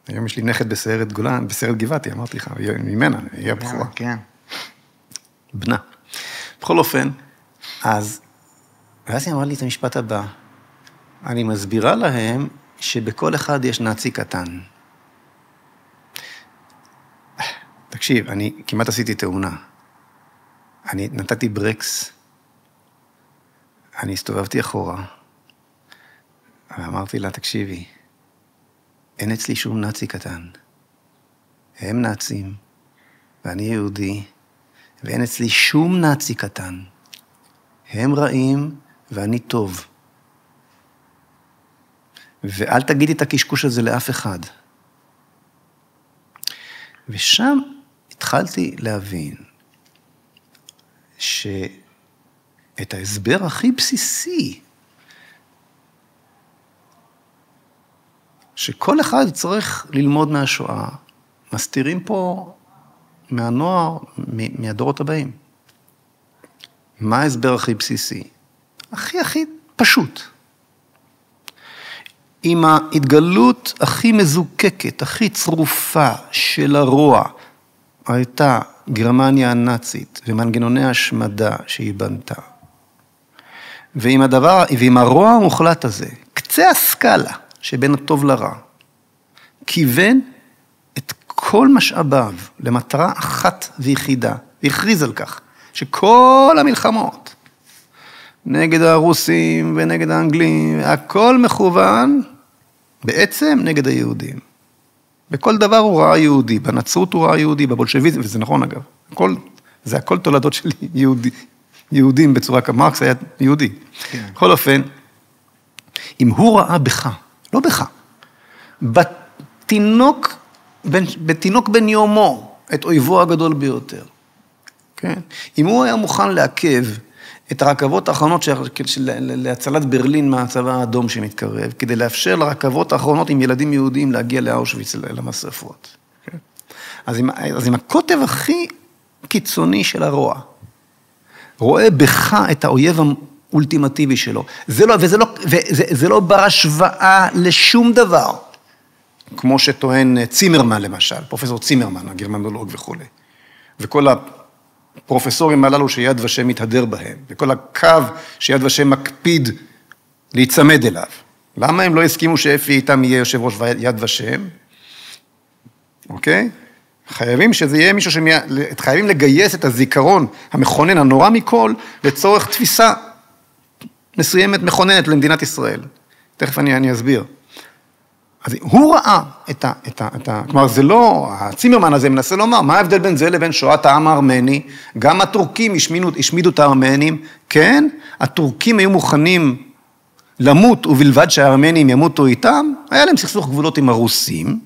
C: יש לי נכד בסיירת גולן, בסיירת גבעתי, אמרתי לך, ממנה, היא הבכורה.
B: כן.
C: בנה. בכל אופן, ואז היא אמרה לי את המשפט הבא, אני מסבירה להם שבכל אחד יש נאצי קטן. תקשיב, אני כמעט עשיתי תאונה. אני נתתי ברקס, אני הסתובבתי אחורה, ואמרתי לה, תקשיבי, אין אצלי שום נאצי קטן. הם נאצים, ואני יהודי, ואין אצלי שום נאצי קטן. הם רעים, ואני טוב. ואל תגידי את הקשקוש הזה לאף אחד. ושם התחלתי להבין שאת ההסבר הכי בסיסי, שכל אחד צריך ללמוד מהשואה, מסתירים פה מהנוער, מהדורות הבאים. מה ההסבר הכי בסיסי? הכי פשוט. עם ההתגלות הכי מזוקקת, הכי צרופה של הרוע, הייתה גרמניה הנאצית ומנגנוני השמדה שהיא בנתה. ועם הרוע המוחלט הזה, קצה הסקאלה שבין הטוב לרע, כיוון את כל משאביו למטרה אחת ויחידה, והכריז על כך, שכל המלחמות, נגד הרוסים ונגד האנגלים, הכל מכוון בעצם נגד היהודים. בכל דבר הוא ראה יהודי, בנצרות הוא ראה יהודי, בבולשביזם, וזה נכון אגב, זה הכל תולדות של יהודים בצורה כמרקס היה יהודי. כן. בכל אופן, אם הוא ראה בך, לא בך, בתינוק בן יומו, את אויבו הגדול ביותר. כן? אם הוא היה מוכן לעכב את הרכבות האחרונות להצלת ברלין מהצבא האדום שמתקרב, כדי לאפשר לרכבות האחרונות עם ילדים יהודים להגיע לאושוויץ למשרפות. כן? אז עם הכותב הכי קיצוני של הרוע, רואה בך את האויב האולטימטיבי שלו, וזה לא בהשוואה לשום דבר, כמו שטוען צימרמן למשל, פרופסור צימרמן, הגרמנולוג וכו'. וכל הפרופסורים הללו שיד ושם מתהדר בהם, וכל הקו שיד ושם מקפיד להיצמד אליו. למה הם לא הסכימו שאפי איתם יהיה יושב ראש יד ושם? אוקיי? חייבים שזה יהיה מישהו חייבים לגייס את הזיכרון המכונן הנורא מכל, לצורך תפיסה מסוימת מכוננת למדינת ישראל. תכף אני אסביר. אז הוא ראה כלומר זה לא, הצימרמן הזה מנסה לומר, מה ההבדל בין זה לבין שואת העם הארמני? גם הטורקים השמידו את הארמנים, כן? הטורקים היו מוכנים למות, ובלבד שהארמנים ימותו איתם, היה להם סכסוך גבולות עם הרוסים,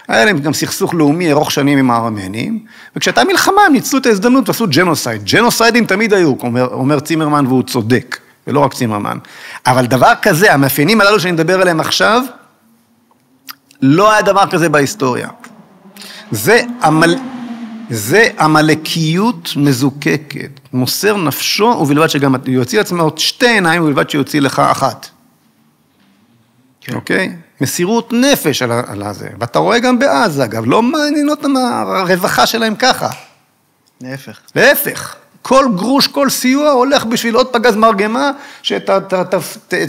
C: היה להם גם סכסוך לאומי ארוך שנים עם הארמנים, וכשהייתה מלחמה הם ניצלו את ההזדמנות ועשו ג'נוסייד. ג'נוסיידים תמיד היו, אומר צימרמן, והוא צודק, ולא רק צימרמן. אבל דבר כזה, המאפיינים הללו שאני מדבר עליהם עכשיו, לא היה דבר כזה בהיסטוריה. זה המלכיות מזוקקת, מוסר נפשו, ובלבד שגם יוציא עצמו עוד שתי עיניים, ובלבד שיוציא לך אחת. אוקיי? מסירות נפש על הזה. ואתה רואה גם בעזה, אגב, לא מעניין אותם הרווחה שלהם ככה. להפך. כל גרוש, כל סיוע הולך בשביל עוד פגז מרגמה,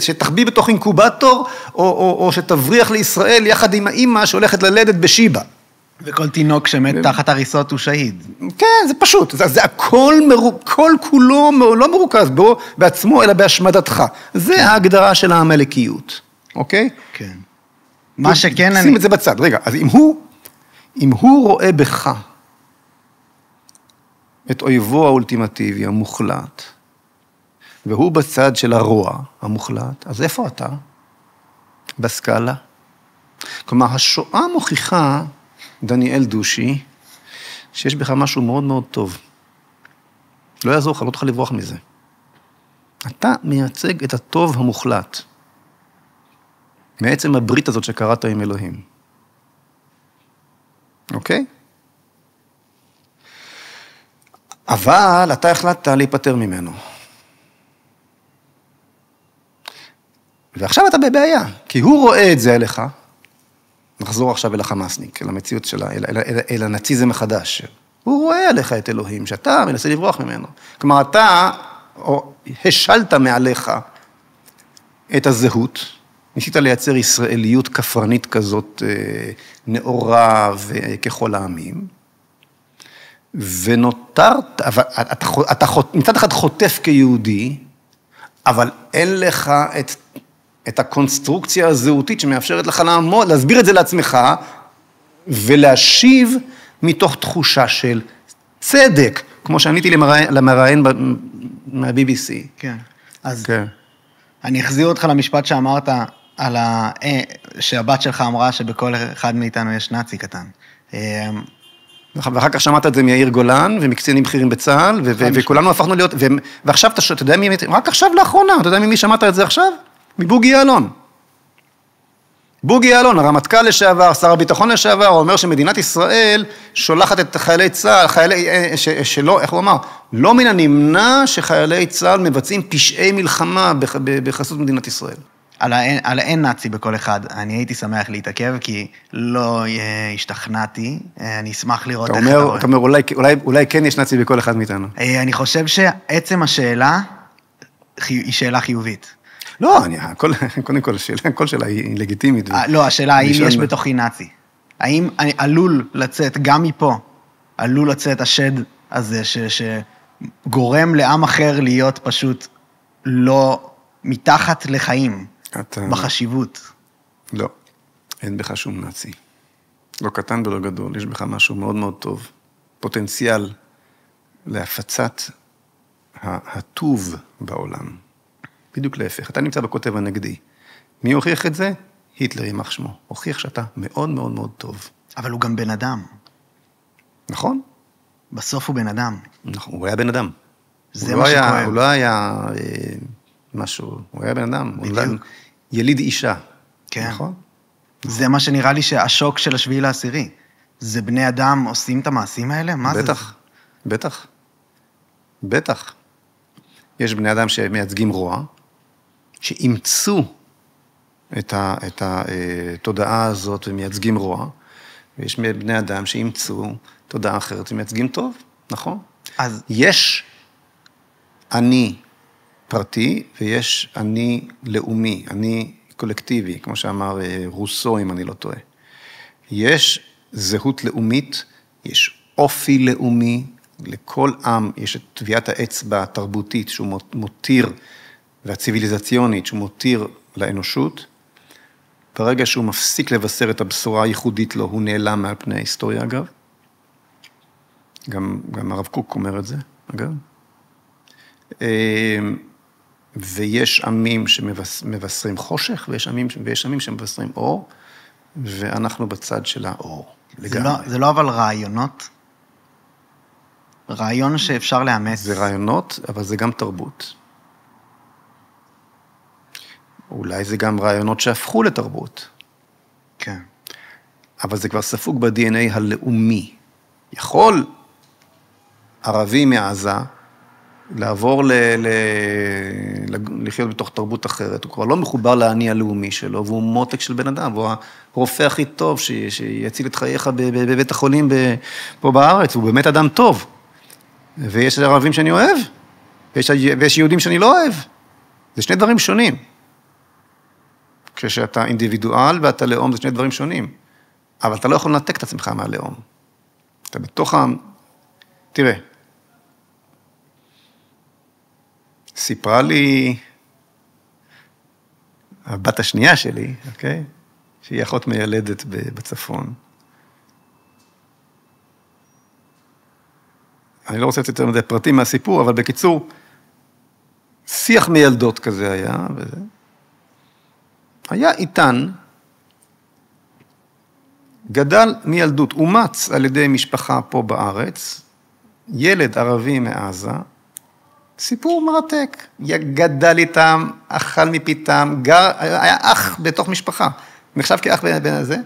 C: שתחביא בתוך אינקובטור, או שתבריח לישראל יחד עם האמא שהולכת ללדת בשיבה.
B: וכל תינוק שמת תחת הריסות הוא שהיד.
C: כן, זה פשוט. זה הכל כל כולו לא מרוכז בו בעצמו, אלא בהשמדתך. זה ההגדרה של המלכיות. אוקיי?
B: כן. מה שכן
C: שים את זה בצד. רגע, אז אם הוא רואה בך את אויבו האולטימטיבי, המוחלט, והוא בצד של הרוע המוחלט, אז איפה אתה? בסקאלה. כלומר, השואה מוכיחה, דניאל דושי, שיש בך משהו מאוד מאוד טוב. לא יעזור לך, לא תוכל לברוח מזה. אתה מייצג את הטוב המוחלט. מעצם הברית הזאת שקראת עם אלוהים. אוקיי? אבל אתה החלטת להיפטר ממנו. ועכשיו אתה בבעיה, כי הוא רואה את זה אליך, נחזור עכשיו אל החמאסניק, אל המציאות שלה, אל הנאציזם החדש. הוא רואה עליך את אלוהים, שאתה מנסה לברוח ממנו. כלומר, אתה השלת מעליך את הזהות, ניסית לייצר ישראליות כפרנית כזאת נאורה וככל העמים, ונותרת, אתה מצד אחד חוטף כיהודי, אבל אין לך את הקונסטרוקציה הזהותית שמאפשרת לך לעמוד, להסביר את זה לעצמך, ולהשיב מתוך תחושה של צדק, כמו שעניתי למראיין מה-BBC.
B: כן. אז אני אחזיר אותך למשפט שאמרת, שהבת שלך אמרה שבכל אחד מאיתנו יש נאצי קטן.
C: ואחר כך שמעת את זה מיאיר גולן, ומקצינים בכירים בצה"ל, וכולנו הפכנו להיות, ועכשיו אתה יודע מי, רק עכשיו לאחרונה, אתה יודע ממי שמעת את זה עכשיו? מבוגי יעלון. בוגי יעלון, הרמטכ"ל לשעבר, שר הביטחון לשעבר, אומר שמדינת ישראל שולחת את חיילי צה"ל, שלא, איך הוא אמר? לא מן הנמנע שחיילי צה"ל מבצעים פשעי מלחמה בחסות מדינת ישראל.
B: על אין נאצי בכל אחד, אני הייתי שמח להתעכב, כי לא השתכנעתי, אני אשמח לראות איך אתה רואה.
C: אתה אומר, אולי כן יש נאצי בכל אחד מאיתנו.
B: אני חושב שעצם השאלה היא שאלה חיובית.
C: לא, קודם כל, כל שאלה היא לגיטימית.
B: לא, השאלה האם יש בתוכי נאצי. האם אני עלול לצאת, גם מפה, עלול לצאת השד הזה, שגורם לעם אחר להיות פשוט לא מתחת לחיים, בחשיבות.
C: לא, אין בך שום נאצי. לא קטן ולא גדול, יש בך משהו מאוד מאוד טוב. פוטנציאל להפצת הטוב בעולם. בדיוק להפך, אתה נמצא בכותב הנגדי. מי הוכיח את זה? היטלר יימח שמו. הוכיח שאתה מאוד מאוד מאוד טוב.
B: אבל הוא גם בן אדם.
C: נכון?
B: בסוף הוא בן אדם.
C: נכון, הוא היה בן אדם.
B: זה מה שקורה.
C: הוא לא היה משהו, הוא היה בן אדם.
B: בדיוק.
C: יליד אישה.
B: כן. נכון? זה מה שנראה לי שהשוק של 7/10. זה בני אדם עושים את המעשים האלה? מה זה?
C: בטח, בטח. בטח. יש בני אדם שמייצגים רוע, שאימצו את התודעה הזאת ומייצגים רוע, ויש בני אדם שאימצו תודעה אחרת ומייצגים טוב, נכון?
B: אז
C: יש אני פרטי ויש אני לאומי, אני קולקטיבי, כמו שאמר רוסו, אם אני לא טועה. יש זהות לאומית יש אופי לאומי, לכל עם יש את טביעת האצבע התרבותית שהוא מותיר, והציביליזציונית שהוא מותיר לאנושות. ברגע שהוא מפסיק לבשר את הבשורה הייחודית לו, הוא נעלם מעל פני ההיסטוריה, אגב. גם הרב קוק אומר את זה, אגב. ויש עמים שמבשרים חושך, ויש עמים שמבשרים אור, ואנחנו בצד של האור.
B: זה לא אבל רעיונות? רעיון שאפשר לאמץ.
C: זה רעיונות, אבל זה גם תרבות. אולי זה גם רעיונות שהפכו לתרבות.
B: כן.
C: אבל זה כבר ספוג ב-DNA הלאומי. יכול ערבי מעזה לעבור לחיות בתוך תרבות אחרת. הוא כבר לא מחובר לעני הלאומי שלו, והוא מותק של בן אדם, והוא הרופא הכי טוב שיציל את חייך בבית החולים פה בארץ, הוא באמת אדם טוב. ויש ערבים שאני אוהב, ויש יהודים שאני לא אוהב. זה שני דברים שונים. כשאתה אינדיבידואל ואתה לאום, זה שני דברים שונים. אבל אתה לא יכול לנתק את עצמך מהלאום. אתה בתוך תראה, סיפרה לי הבת השנייה שלי, אוקיי? שהיא אחות מיילדת בצפון. אני לא רוצה לתת יותר מדי פרטים מהסיפור, אבל בקיצור, שיח מילדות כזה היה, וזה. היה איתן, גדל מילדות, אומץ על ידי משפחה פה בארץ, ילד ערבי מעזה, סיפור מרתק, גדל איתם, אכל מפיתם, היה אח בתוך משפחה, נחשב כאח בין הזה.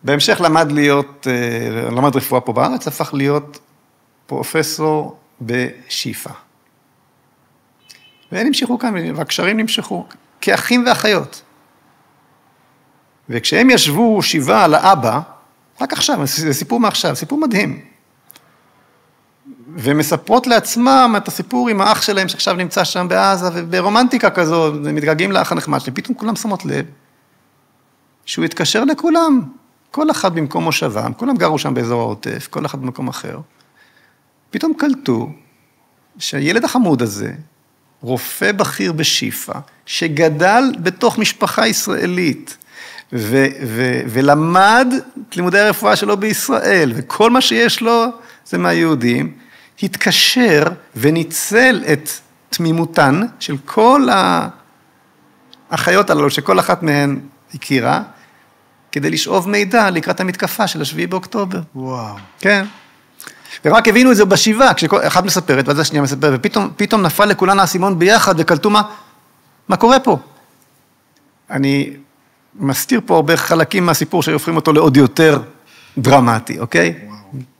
C: בהמשך למד רפואה פה בארץ, הפך להיות פרופסור בשיפה. והם נמשכו כאן, והקשרים נמשכו, כאחים ואחיות. וכשהם ישבו שבעה על האבא, רק עכשיו, זה סיפור מעכשיו, סיפור מדהים. ומספרות לעצמם את הסיפור עם האח שלהם שעכשיו נמצא שם בעזה, וברומנטיקה כזו, מתגעגעים לאח הנחמד שלי, פתאום כולם שמות לב, שהוא התקשר לכולם, כל אחד במקום מושבם, כולם גרו שם באזור העוטף, כל אחד במקום אחר. פתאום קלטו שהילד החמוד הזה, רופא בכיר בשיפה, שגדל בתוך משפחה ישראלית, ולמד את לימודי הרפואה שלו בישראל, וכל מה שיש לו זה מהיהודים, התקשר וניצל את תמימותן של כל האחיות הללו, שכל אחת מהן הכירה, כדי לשאוב מידע לקראת המתקפה של 7 באוקטובר.
B: וואו.
C: כן. ורק הבינו את זה בשבעה, כשאחת מספרת, ואז השנייה מספרת, ופתאום נפל לכולן האסימון ביחד, וקלטו מה קורה פה. אני מסתיר פה הרבה חלקים מהסיפור שהופכים אותו לעוד יותר דרמטי, אוקיי?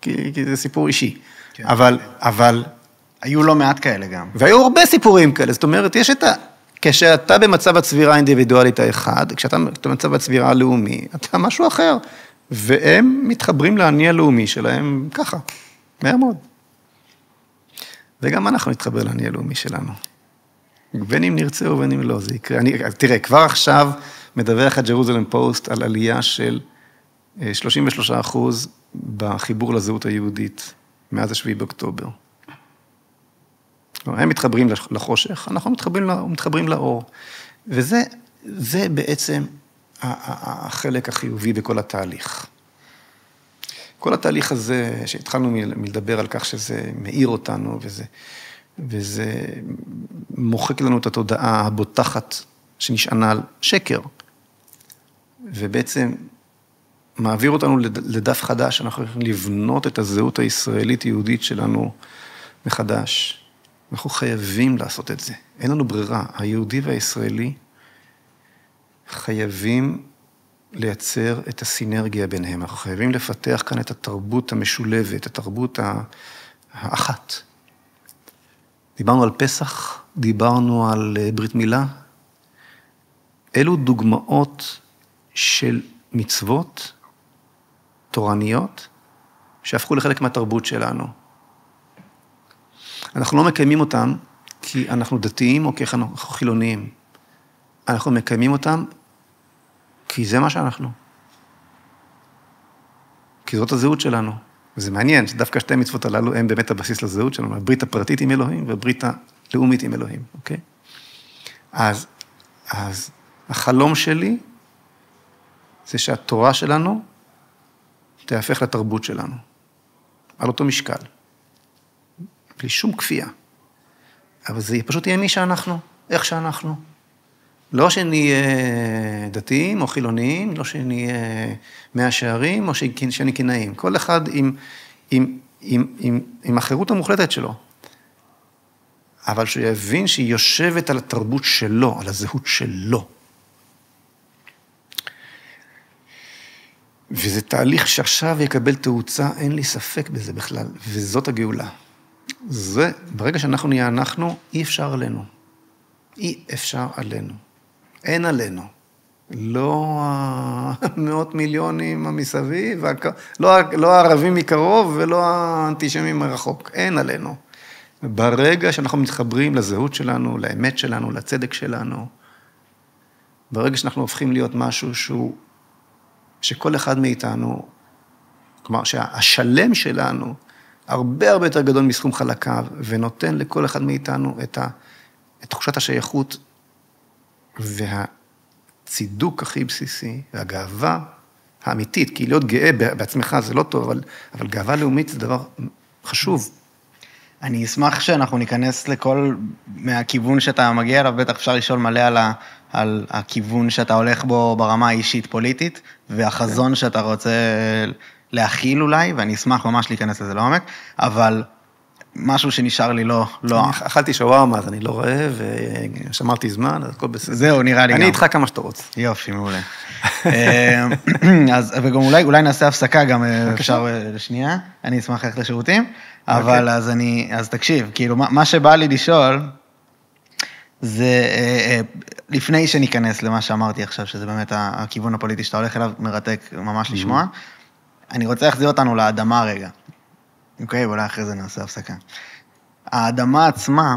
C: כי זה סיפור אישי.
B: כן.
C: אבל...
B: היו לא מעט כאלה גם.
C: והיו הרבה סיפורים כאלה, זאת אומרת, כשאתה במצב הצבירה האינדיבידואלית האחד, כשאתה במצב הצבירה הלאומי, אתה משהו אחר, והם מתחברים לעני הלאומי שלהם ככה, מהר מאוד. וגם אנחנו נתחבר לעני הלאומי שלנו. בין אם נרצה ובין אם לא, זה יקרה. תראה, כבר עכשיו מדווח הג'רוזלם פוסט על עלייה של 33% בחיבור לזהות היהודית, מאז 7 באוקטובר. הם מתחברים לחושך, אנחנו מתחברים לאור. וזה בעצם החלק החיובי בכל התהליך. כל התהליך הזה, שהתחלנו מלדבר על כך שזה מאיר אותנו, וזה מוחק לנו את התודעה הבוטחת שנשענה על שקר, ובעצם מעביר אותנו לדף חדש, אנחנו יכולים לבנות את הזהות הישראלית-יהודית שלנו מחדש. אנחנו חייבים לעשות את זה. אין לנו ברירה. היהודי והישראלי חייבים לייצר את הסינרגיה ביניהם. אנחנו חייבים לפתח כאן את התרבות המשולבת, התרבות האחת. דיברנו על פסח, דיברנו על ברית מילה. אלו דוגמאות של מצוות תורניות שהפכו לחלק מהתרבות שלנו. אנחנו לא מקיימים אותם כי אנחנו דתיים או כי אנחנו חילוניים. אנחנו מקיימים אותם כי זה מה שאנחנו. כי זאת הזהות שלנו. וזה מעניין, שדווקא שתי המצוות הללו הם באמת הבסיס לזהות שלנו, הברית הפרטית עם אלוהים והברית הלאומית עם אלוהים, אוקיי? אז החלום שלי זה שהתורה שלנו תהפך לתרבות שלנו, על אותו משקל, בלי שום כפייה. אבל זה פשוט יהיה מי שאנחנו, איך שאנחנו. לא שנהיה דתיים או חילוניים, לא שנהיה מאה שערים או שאני קנאים. כל אחד עם החירות המוחלטת שלו. אבל שהוא יבין שהיא יושבת על התרבות שלו, על הזהות שלו. וזה תהליך שעכשיו יקבל תאוצה, אין לי ספק בזה בכלל, וזאת הגאולה. זה, ברגע שאנחנו נהיה אנחנו, אי אפשר עלינו. אי אפשר עלינו. אין עלינו. לא מאות מיליונים המסביב, לא הערבים מקרוב ולא האנטישמים מרחוק. אין עלינו. ברגע שאנחנו מתחברים לזהות שלנו, לאמת שלנו, לצדק שלנו, ברגע שאנחנו הופכים להיות משהו שכל אחד מאיתנו, כלומר שהשלם שלנו, הרבה הרבה יותר גדול מסכום חלקיו, ונותן לכל אחד מאיתנו את תחושת השייכות והצידוק הכי בסיסי, והגאווה האמיתית, כי להיות גאה בעצמך זה לא טוב, אבל גאווה לאומית זה דבר חשוב.
B: אני אשמח שאנחנו ניכנס לכל, מהכיוון שאתה מגיע אליו, בטח אפשר לשאול מלא על הכיוון שאתה הולך בו ברמה האישית פוליטית, והחזון שאתה רוצה להכיל אולי, ואני אשמח ממש להיכנס לזה לעומק, אבל משהו שנשאר לי לא...
C: אכלתי שווארמה, אז אני לא רעב, ושמרתי זמן, אז הכל בסדר.
B: זהו, נראה לי גם.
C: אני איתך כמה שאתה רוצה.
B: יופי, מעולה. אז, וגם אולי נעשה הפסקה גם אפשר לשנייה, אני אשמח ללכת לשירותים, אבל אז תקשיב, כאילו, מה שבא לי לשאול, זה לפני שניכנס למה שאמרתי עכשיו, שזה באמת הכיוון הפוליטי שאתה הולך אליו, מרתק ממש לשמוע, אני רוצה להחזיר אותנו לאדמה רגע. אוקיי, ואולי אחרי זה נעשה הפסקה. האדמה עצמה,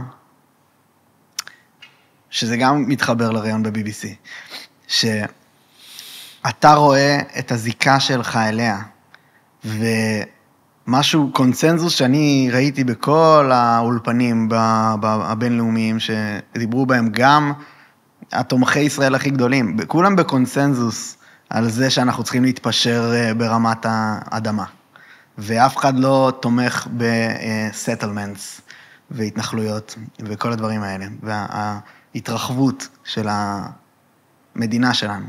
B: שזה גם מתחבר לרעיון ב-BBC, שאתה רואה את הזיקה שלך אליה, ומשהו, קונצנזוס שאני ראיתי בכל האולפנים הבינלאומיים, שדיברו בהם גם התומכי ישראל הכי גדולים, כולם בקונצנזוס על זה שאנחנו צריכים להתפשר ברמת האדמה. ואף אחד לא תומך בסטלמנטס והתנחלויות וכל הדברים האלה, וההתרחבות של המדינה שלנו.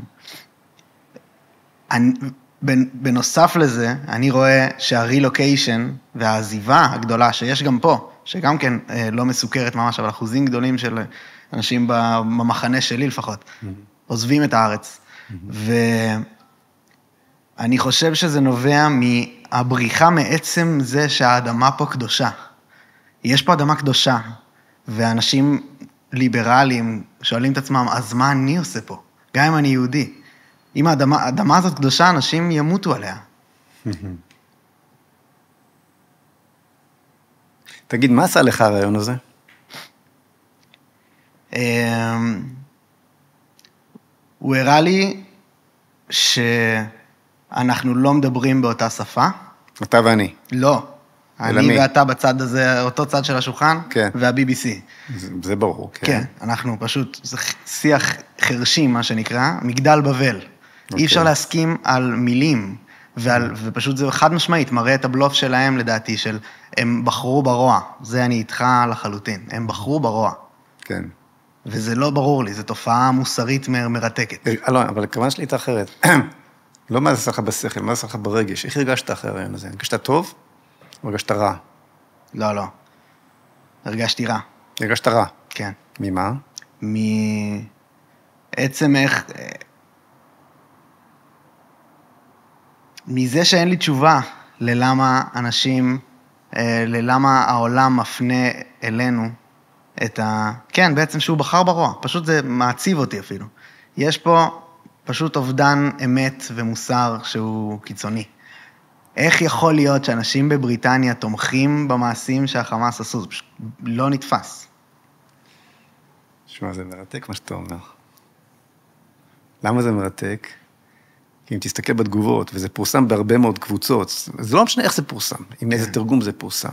B: בנוסף לזה, אני רואה שהרילוקיישן והעזיבה הגדולה שיש גם פה, שגם כן לא מסוכרת ממש, אבל אחוזים גדולים של אנשים במחנה שלי לפחות, עוזבים את הארץ. ואני חושב שזה נובע הבריחה מעצם זה שהאדמה פה קדושה. יש פה אדמה קדושה, ואנשים ליברליים שואלים את עצמם, אז מה אני עושה פה? גם אם אני יהודי. אם האדמה הזאת קדושה, אנשים ימותו עליה.
C: תגיד, מה עשה לך הרעיון הזה?
B: הוא הראה לי אנחנו לא מדברים באותה שפה.
C: אתה ואני.
B: לא. אני ואתה בצד הזה, אותו צד של השולחן, וה-BBC.
C: זה ברור.
B: כן, אנחנו פשוט, זה שיח חרשים, מה שנקרא, מגדל בבל. אי אפשר להסכים על מילים, ופשוט זה חד משמעית, מראה את הבלוף שלהם לדעתי, של הם בחרו ברוע. זה אני איתך לחלוטין. הם בחרו ברוע.
C: כן.
B: וזה לא ברור לי, זו תופעה מוסרית מרתקת.
C: לא, אבל הכוונה שלי הייתה אחרת. לא מה זה עשה לך בשכל, מה זה עשה לך ברגש. איך הרגשת אחרי הרעיון הזה? הרגשת טוב או הרגשת רע?
B: לא, לא. הרגשתי רע.
C: הרגשת רע?
B: כן.
C: ממה?
B: מעצם איך... מזה שאין לי תשובה ללמה אנשים, ללמה העולם מפנה אלינו את כן, בעצם שהוא בחר ברוע. פשוט זה מעציב אותי אפילו. יש פה... פשוט אובדן אמת ומוסר שהוא קיצוני. איך יכול להיות שאנשים בבריטניה תומכים במעשים שהחמאס עשו? זה פשוט לא נתפס.
C: שמע, זה מרתק מה שאתה אומר. למה זה מרתק? אם תסתכל בתגובות, וזה פורסם בהרבה מאוד קבוצות, זה לא משנה איך זה פורסם, עם איזה תרגום זה פורסם.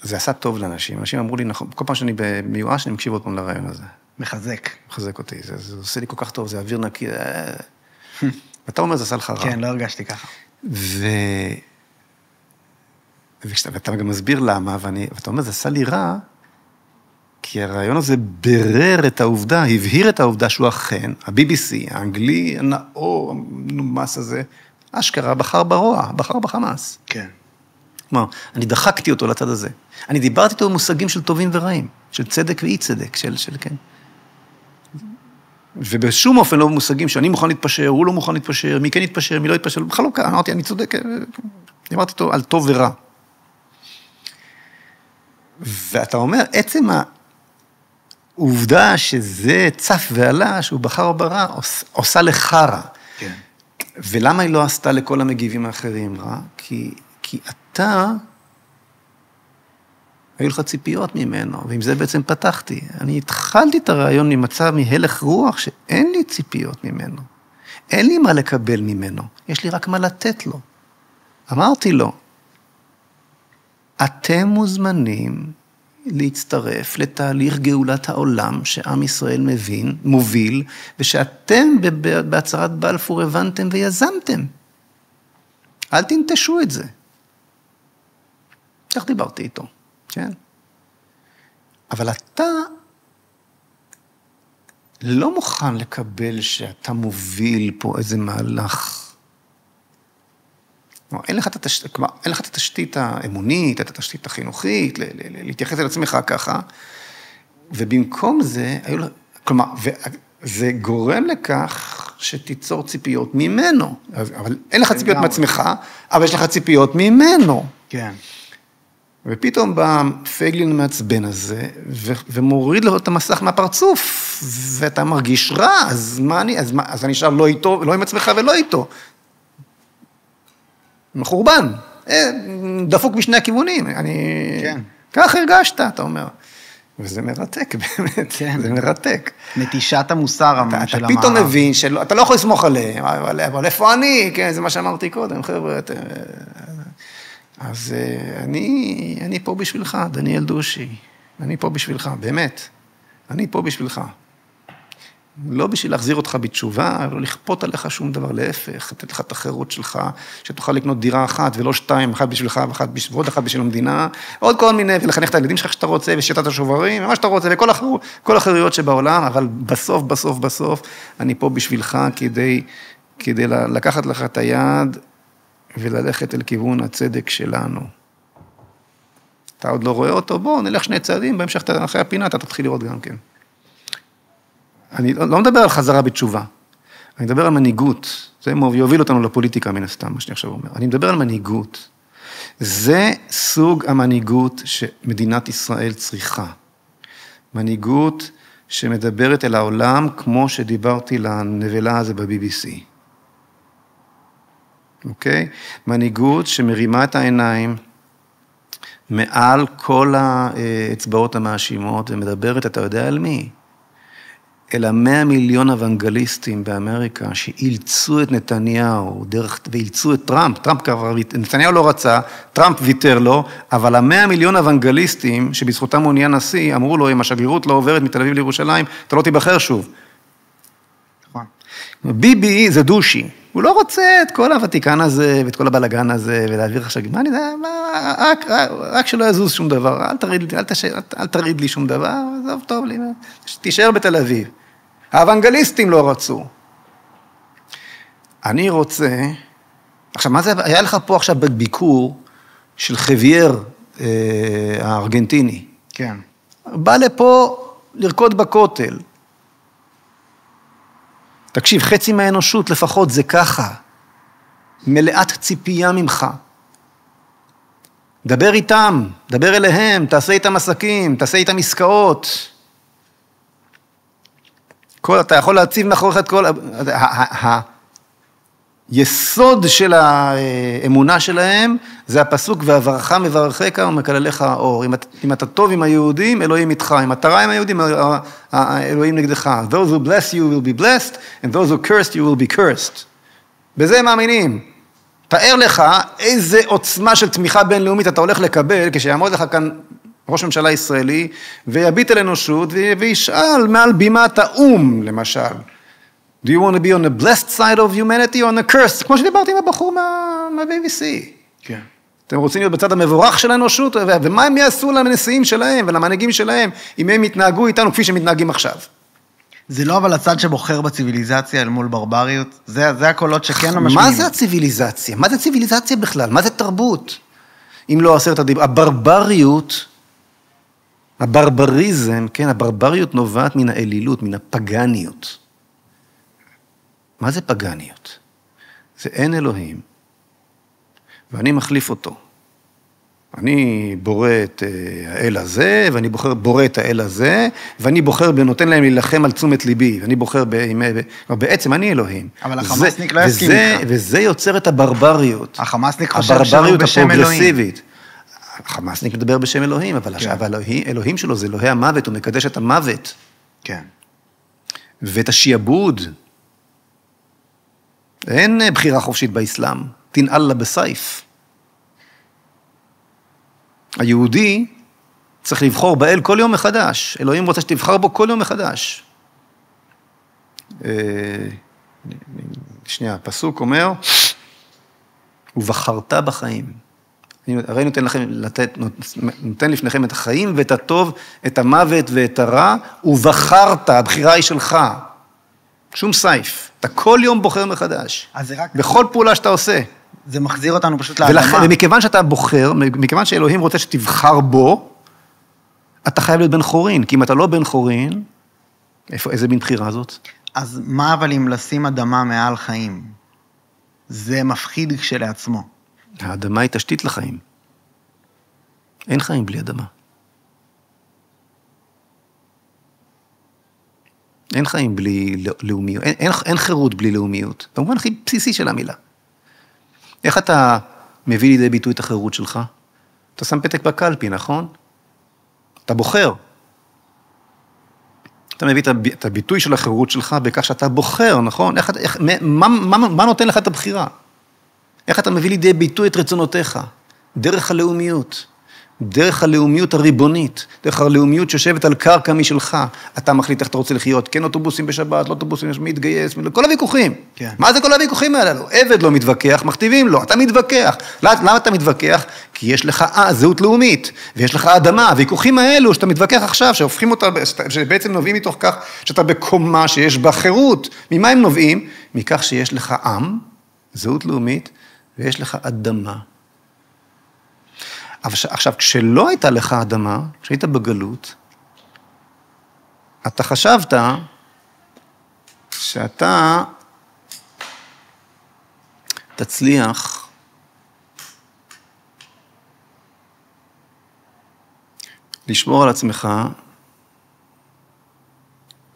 C: זה עשה טוב לאנשים, אנשים אמרו לי, נכון, כל פעם שאני במיואש, אני מקשיב עוד פעם לרעיון הזה. מחזק אותי, זה עושה לי כל כך טוב, זה אוויר נקי, ואתה אומר, זה עשה לך רע.
B: כן, לא הרגשתי ככה.
C: ואתה גם מסביר למה, ואתה אומר, זה עשה לי רע, כי הרעיון הזה ברר את העובדה, הבהיר את העובדה שהוא אכן, ה-BBC, האנגלי, הנאור, המנומס הזה, אשכרה בחר ברוע, בחר בחמאס.
B: כן.
C: כלומר, אני דחקתי אותו לצד הזה. אני דיברתי איתו במושגים של טובים ורעים, של צדק ואי צדק, של כן. ובשום אופן לא במושגים שאני מוכן להתפשר, הוא לא מוכן להתפשר, מי כן יתפשר, מי לא יתפשר, בחלוקה, אמרתי, אני צודק, דיברתי איתו על טוב ורע. ואתה אומר, עצם העובדה שזה צף ועלה, שהוא בחר או ברע, עושה לך רע.
B: כן.
C: ולמה היא לא עשתה לכל המגיבים האחרים רע? כי אתה, היו לך ציפיות ממנו, ועם זה בעצם פתחתי. אני התחלתי את הרעיון ממצב מהלך רוח, שאין לי ציפיות ממנו. אין לי מה לקבל ממנו, יש לי רק מה לתת לו. אמרתי לו, אתם מוזמנים להצטרף לתהליך גאולת העולם שעם ישראל מוביל, ושאתם בהצהרת בלפור הבנתם ויזמתם. אל תנטשו את זה. כך דיברתי איתו, כן? אבל אתה לא מוכן לקבל שאתה מוביל פה איזה מהלך. כלומר, אין לך את התשתית האמונית, את התשתית החינוכית, להתייחס אל עצמך ככה, ובמקום זה, כלומר, זה גורם לכך שתיצור ציפיות ממנו. אבל אין לך ציפיות מעצמך, אבל יש לך ציפיות ממנו.
B: כן.
C: ופתאום בא פייגלין מעצבן הזה, ומוריד לו את המסך מהפרצוף, ואתה מרגיש רע, אז מה אני, אז אני נשאר לא איתו, לא עם עצמך ולא איתו. מחורבן, דפוק בשני הכיוונים,
B: כן.
C: כך הרגשת, אתה אומר. וזה מרתק, באמת, זה מרתק.
B: נטישת המוסר של המערב.
C: אתה פתאום מבין שאתה לא יכול לסמוך עליהם, אבל איפה אני? כן, זה מה שאמרתי קודם, חבר'ה. אז אני פה בשבילך, דניאל דושי. אני פה בשבילך, באמת. אני פה בשבילך. לא בשביל להחזיר אותך בתשובה, לא לכפות עליך שום דבר, להפך, לתת לך את החירות שלך, שתוכל לקנות דירה אחת ולא שתיים, אחת בשבילך ועוד אחת בשביל המדינה, עוד כל מיני, ולחנך את הילדים שלך שאתה רוצה, ושיטת השוברים, ומה שאתה רוצה, וכל החירויות שבעולם, אבל בסוף, אני פה בשבילך כדי לקחת לך את היד, וללכת אל כיוון הצדק שלנו. אתה עוד לא רואה אותו, בוא, נלך שני צעדים, בהמשך אחרי הפינה, אתה תתחיל לראות גם כן. אני לא מדבר על חזרה בתשובה, אני מדבר על מנהיגות, זה יוביל אותנו לפוליטיקה מן הסתם, מה שאני עכשיו אומר. אני מדבר על מנהיגות. זה סוג המנהיגות שמדינת ישראל צריכה. מנהיגות שמדברת אל העולם, כמו שדיברתי לנבלה הזה ב-BBC. אוקיי? מנהיגות שמרימה את העיניים מעל כל האצבעות המאשימות, ומדברת, אתה יודע על מי? אלא 100 מיליון אוונגליסטים באמריקה שאילצו את נתניהו ואילצו את טראמפ כבר, נתניהו לא רצה, טראמפ ויתר לו, אבל 100 מיליון אוונגליסטים שבזכותם הוא נהיה נשיא, אמרו לו, אם השגרירות לא עוברת מתל אביב לירושלים, אתה לא תיבחר שוב.
B: נכון.
C: ביבי זה דושי, הוא לא רוצה את כל הוותיקן הזה ואת כל הבלגן הזה ולהעביר עכשיו, מה אני יודע, רק שלא יזוז שום דבר, אל תריד לי שום דבר, עזוב טוב לי, תישאר בתל אביב. האוונגליסטים לא רצו. אני רוצה, עכשיו מה זה, היה לך פה עכשיו בביקור של חווייר הארגנטיני.
B: כן.
C: בא לפה לרקוד בכותל. תקשיב, חצי מהאנושות לפחות זה ככה, מלאת ציפייה ממך. דבר איתם, דבר אליהם, תעשה איתם עסקים, תעשה איתם עסקאות. אתה יכול להציב מאחוריך את כל... היסוד של האמונה שלהם, זה הפסוק, והברכה מברכך ומקללך האור. אם אתה טוב עם היהודים, אלוהים איתך. אם אתה רע עם היהודים, אלוהים נגדך. Those who bless you will be blessed, and those who cursed you will be cursed. בזה הם מאמינים. תאר לך איזה עוצמה של תמיכה בינלאומית אתה הולך לקבל, כשיעמוד לך כאן ראש ממשלה ישראלי, ויביט אל אנושות, וישאל מעל בימת האום, למשל. Do you want to be on the blessed side of humanity or on the cursed? כמו שדיברתי עם הבחור מה-BBC.
B: כן.
C: אתם רוצים להיות בצד המבורך של האנושות, ומה הם יעשו לנשיאים שלהם ולמנהיגים שלהם, אם הם יתנהגו איתנו כפי שהם מתנהגים עכשיו?
B: זה לא אבל הצד שבוחר בציביליזציה אל מול ברבריות? זה הקולות שכן לא משמיעים.
C: מה זה הציביליזציה? מה זה ציביליזציה בכלל? מה זה תרבות? אם לא 10 הדיבר, הברבריות, הברבריזם, כן, הברבריות נובעת מן האלילות, מן הפגניות. מה זה פגניות? זה אין אלוהים, ואני מחליף אותו. אני בורא את האל הזה, ואני בורא את האל הזה, ואני בוחר ונותן להם להילחם על תשומת ליבי, ואני בוחר בעצם אני אלוהים.
B: אבל החמאסניק לא יסכים איתך.
C: וזה יוצר את הברבריות.
B: החמאסניק חושב שהוא בשם אלוהים.
C: החמאסניק מדבר בשם אלוהים, אבל אלוהים שלו זה אלוהי המוות, הוא מקדש את המוות.
B: כן.
C: ואת השיעבוד. אין בחירה חופשית באסלאם, תנעל לה בסייף. היהודי צריך לבחור באל כל יום מחדש. אלוהים רוצה שתבחר בו כל יום מחדש. שנייה, הפסוק אומר, ובחרת בחיים. הרי נותן לפניכם את החיים ואת הטוב, את המוות ואת הרע, ובחרת, הבחירה היא שלך. שום סייף. אתה כל יום בוחר מחדש. בכל פעולה שאתה עושה.
B: זה מחזיר אותנו פשוט לאדמה.
C: ומכיוון שאתה בוחר, מכיוון שאלוהים רוצה שתבחר בו, אתה חייב להיות בן חורין, כי אם אתה לא בן חורין, איזה מין בחירה זאת?
B: אז מה אבל אם לשים אדמה מעל חיים? זה מפחיד כשלעצמו.
C: האדמה היא תשתית לחיים. אין חיים בלי אדמה. אין חיים בלי לאומיות, אין חירות בלי לאומיות. במובן הכי בסיסי של המילה. איך אתה מביא לידי ביטוי את החירות שלך? אתה שם פתק בקלפי, נכון? אתה בוחר. אתה מביא את הביטוי של החירות שלך בכך שאתה בוחר, נכון? מה נותן לך את הבחירה? איך אתה מביא לידי ביטוי את רצונותיך? דרך הלאומיות. דרך הלאומיות הריבונית, דרך הלאומיות שיושבת על קרקע משלך, אתה מחליט איך אתה רוצה לחיות, כן אוטובוסים בשבת, לא אוטובוסים, מתגייס, כל הוויכוחים.
B: כן.
C: מה זה כל הוויכוחים האלו? עבד לא מתווכח, מכתיבים לו, אתה מתווכח. למה אתה מתווכח? כי יש לך זהות לאומית, ויש לך אדמה, הוויכוחים האלו שאתה מתווכח עכשיו, שהופכים אותה, שבעצם נובעים מתוך כך שאתה בקומה שיש בה חירות. ממה הם נובעים? מכך שיש לך עם, זהות לאומית, ויש לך אדמה. עכשיו, כשלא הייתה לך אדמה, כשהיית בגלות, אתה חשבת שאתה תצליח לשמור על עצמך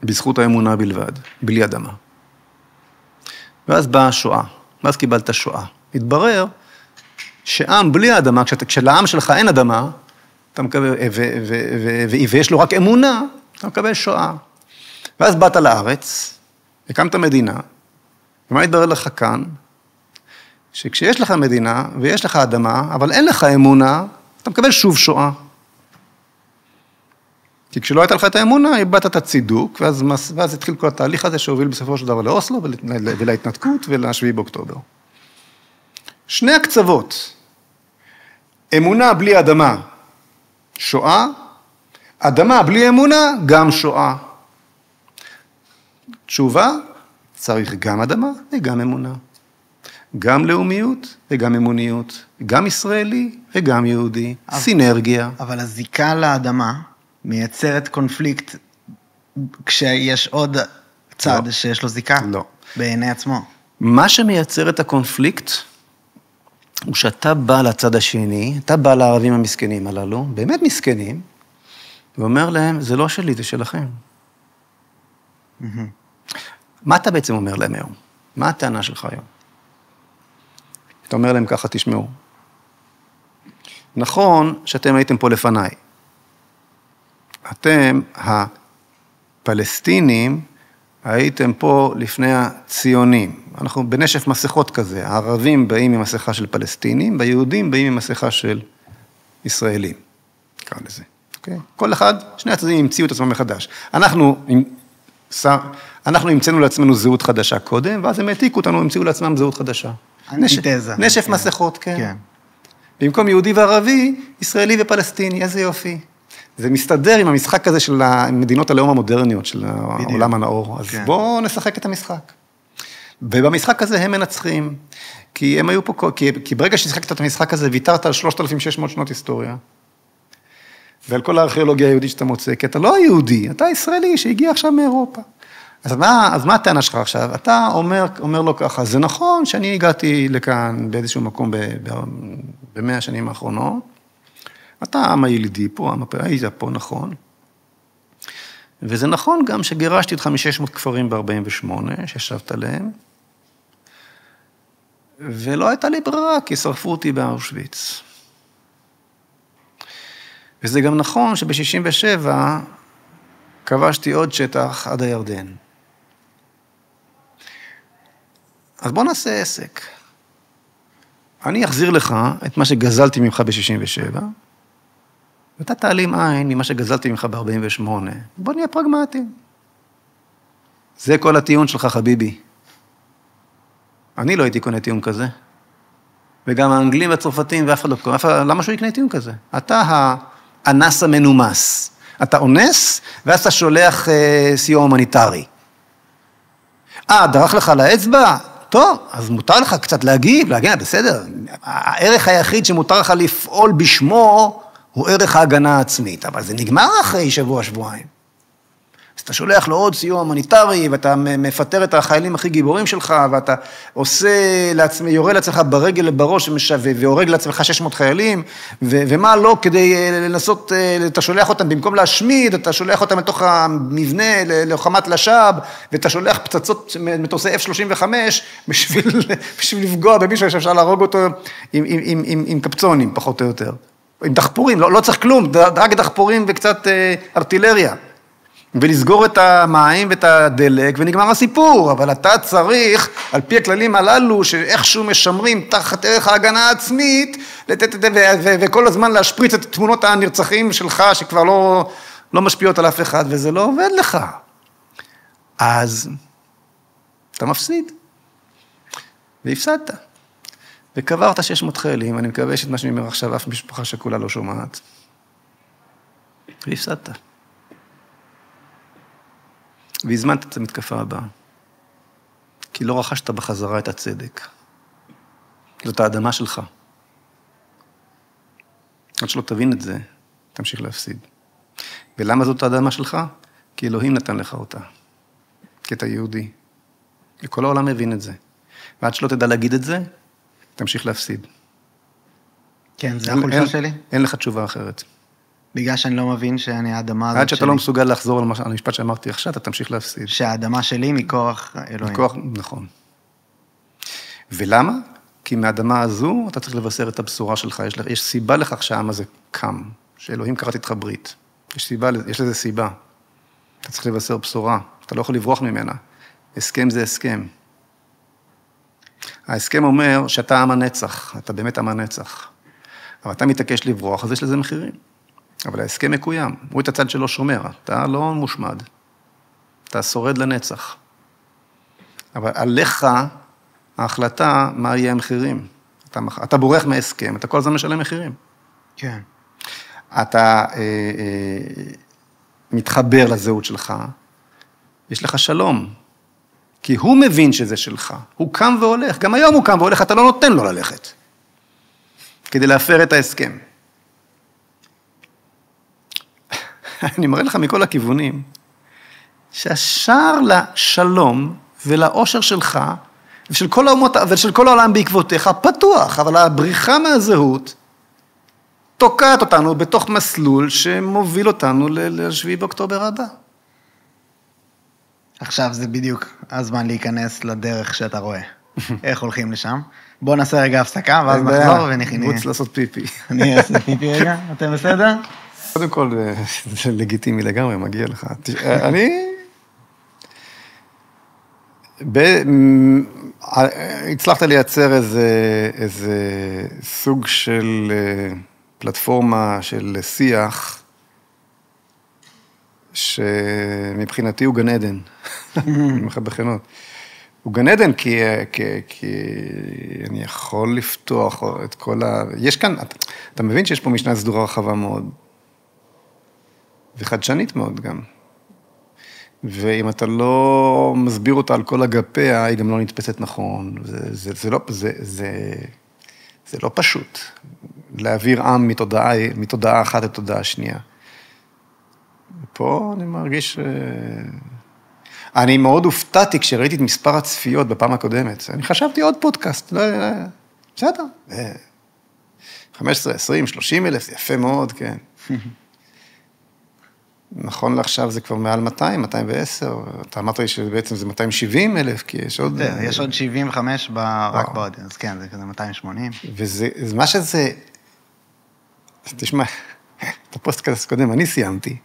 C: בזכות האמונה בלבד, בלי אדמה. ואז באה השואה, ואז קיבלת שואה. התברר שעם בלי אדמה, כשלעם שלך אין אדמה, אתה מקבל, ויש לו רק אמונה, אתה מקבל שואה. ואז באת לארץ, הקמת מדינה, ומה התברר לך כאן? שכשיש לך מדינה, ויש לך אדמה, אבל אין לך אמונה, אתה מקבל שוב שואה. כי כשלא הייתה לך את האמונה, איבדת את הצידוק, ואז התחיל כל התהליך הזה שהוביל בסופו של דבר לאוסלו, ולהתנתקות ולשביעי באוקטובר. שני הקצוות, אמונה בלי אדמה, שואה, אדמה בלי אמונה, גם שואה. תשובה, צריך גם אדמה וגם אמונה. גם לאומיות וגם אמוניות, גם ישראלי וגם יהודי, סינרגיה.
B: אבל הזיקה לאדמה מייצרת קונפליקט כשיש עוד צד לא. שיש לו זיקה
C: לא.
B: בעיני עצמו.
C: מה שמייצר את הקונפליקט, הוא שאתה בא לצד השני, אתה בא לערבים המסכנים הללו, באמת מסכנים, ואומר להם, זה לא שלי, זה שלכם. מה אתה בעצם אומר להם היום? מה הטענה שלך היום? אתה אומר להם ככה, תשמעו. נכון שאתם הייתם פה לפניי. אתם, הפלסטינים, הייתם פה לפני הציונים. אנחנו בנשף מסכות כזה. הערבים באים עם מסכה של פלסטינים, והיהודים באים עם מסכה של ישראלים. קרא לזה. אוקיי? כל אחד, שני הצדדים המציאו את עצמם מחדש. אנחנו המצאנו לעצמנו זהות חדשה קודם, ואז הם העתיקו אותנו, המציאו לעצמם זהות חדשה. נשף מסכות, כן. במקום יהודי וערבי, ישראלי ופלסטיני, איזה יופי. זה מסתדר עם המשחק הזה של מדינות הלאום המודרניות, של העולם הנאור. אז בואו נשחק את המשחק. ובמשחק הזה הם מנצחים, כי הם היו פה, כי ברגע ששחקת את המשחק הזה, ויתרת על 3,600 שנות היסטוריה, ועל כל הארכיאולוגיה היהודית שאתה מוצא, כי אתה לא יהודי, אתה ישראלי שהגיע עכשיו מאירופה. אז מה הטענה שלך עכשיו? אתה אומר לו ככה, זה נכון שאני הגעתי לכאן באיזשהו מקום ב100 השנים האחרונות, אתה העם הילידי פה, היית פה, נכון. וזה נכון גם שגירשתי אותך מ-600 כפרים ב-48, שישבת עליהם, ולא הייתה לי ברירה, כי שרפו אותי באושוויץ. וזה גם נכון שב-67 כבשתי עוד שטח עד הירדן. אז בוא נעשה עסק. אני אחזיר לך את מה שגזלתי ממך ב-67, ואתה תעלים עין ממה שגזלתי ממך ב-48. בוא נהיה פרגמטיים. זה כל הטיעון שלך, חביבי. אני לא הייתי קונה טיעון כזה. וגם האנגלים והצרפתים ואף אחד לא קונה. למה שהוא יקנה טיעון כזה? אתה האנס המנומס. אתה אונס, ואז אתה שולח סיוע הומניטרי. דרך לך על האצבע? טוב, אז מותר לך קצת להגיב, בסדר. הערך היחיד שמותר לך לפעול בשמו, הוא ערך ההגנה העצמית, אבל זה נגמר אחרי שבוע-שבועיים. אז אתה שולח לו עוד סיוע הומניטרי, ואתה מפטר את החיילים הכי גיבורים שלך, ואתה יורה לעצמך ברגל בראש, והורג לעצמך 600 חיילים, ומה לא, כדי לנסות, אתה שולח אותם, במקום להשמיד, אתה שולח אותם לתוך המבנה, לוחמת לשב, ואתה שולח פצצות מטוסי F-35, בשביל לפגוע במישהו שאפשר להרוג אותו עם קפצונים, פחות או יותר. עם דחפורים, לא צריך כלום, רק דחפורים וקצת ארטילריה. ולסגור את המים ואת הדלק, ונגמר הסיפור, אבל אתה צריך, על פי הכללים הללו, שאיכשהו משמרים תחת ערך ההגנה העצמית, וכל הזמן להשפריץ את תמונות הנרצחים שלך, שכבר לא משפיעות על אף אחד, וזה לא עובד לך. אז אתה מפסיד, והפסדת. וקברת 600 חיילים, אני מקווה שאת מה שאני אומר עכשיו, אף משפחה שכולה לא שומעת. והפסדת. והזמנת את המתקפה הבאה. כי לא רכשת בחזרה את הצדק. זאת האדמה שלך. עד שלא תבין את זה, תמשיך להפסיד. ולמה זאת האדמה שלך? כי אלוהים נתן לך אותה. כי אתה יהודי. וכל העולם מבין את זה. ועד שלא תדע להגיד את זה, תמשיך להפסיד.
B: כן, זה החולשה שלי.
C: אין לך תשובה אחרת.
B: בגלל שאני לא מבין שאני האדמה הזאת
C: עד שאתה לא מסוגל לחזור על המשפט שאמרתי עכשיו, אתה תמשיך להפסיד.
B: שהאדמה שלי מכוח אלוהים.
C: מכוח, נכון. ולמה? כי מהאדמה הזו אתה צריך לבשר את הבשורה שלך. יש סיבה לכך שהעם הזה קם, שאלוהים קראת איתך ברית. יש לזה סיבה. אתה צריך לבשר בשורה, אתה לא יכול לברוח ממנה. הסכם זה הסכם. ההסכם אומר שאתה עם הנצח, אתה באמת עם הנצח. אבל אתה מתעקש לברוח, אז יש לזה מחירים. אבל ההסכם מקוים, הוא את הצד שלו שומר, אתה לא מושמד, אתה שורד לנצח. אבל עליך ההחלטה מה יהיה המחירים. אתה בורח מההסכם, אתה כל הזמן משלם מחירים.
B: כן.
C: אתה מתחבר לזהות שלך, יש לך שלום, כי הוא מבין שזה שלך, הוא קם והולך, גם היום הוא קם והולך, אתה לא נותן לו ללכת, כדי להפר את ההסכם. אני מראה לך מכל הכיוונים, שהשער לשלום ולאושר שלך, ושל כל האומות, ושל כל העולם בעקבותיך, פתוח, אבל הבריחה מהזהות, תוקעת אותנו בתוך מסלול שמוביל אותנו ל-7 באוקטובר הבא.
B: עכשיו זה בדיוק הזמן להיכנס לדרך שאתה רואה. איך הולכים לשם? בואו נעשה רגע הפסקה, ואז נחזור ונכנס.
C: רוץ לעשות פיפי.
B: אני אעשה פיפי רגע, אתם בסדר?
C: קודם כל, זה לגיטימי לגמרי, מגיע לך. אני... הצלחת לייצר איזה סוג של פלטפורמה של שיח, שמבחינתי הוא גן עדן, אני אומר לך בכנות. הוא גן עדן כי אני יכול לפתוח את כל יש כאן, אתה מבין שיש פה משנה סדורה רחבה מאוד, וחדשנית מאוד גם. ואם אתה לא מסביר אותה על כל אגפיה, היא גם לא נתפסת נכון. זה לא פשוט להעביר עם מתודעה אחת לתודעה שנייה. ופה אני מרגיש... אני מאוד הופתעתי כשראיתי את מספר הצפיות בפעם הקודמת. אני חשבתי עוד פודקאסט, בסדר. 15, 20, 30 אלף, זה יפה מאוד, כן. נכון לעכשיו זה כבר מעל 200, 210, אתה אמרת לי שבעצם זה 270 אלף, כי יש עוד...
B: יש עוד 75 רק באודיאנס, כן, זה כזה 280.
C: וזה, מה שזה... תשמע, את הפודקאסט קודם, אני סיימתי.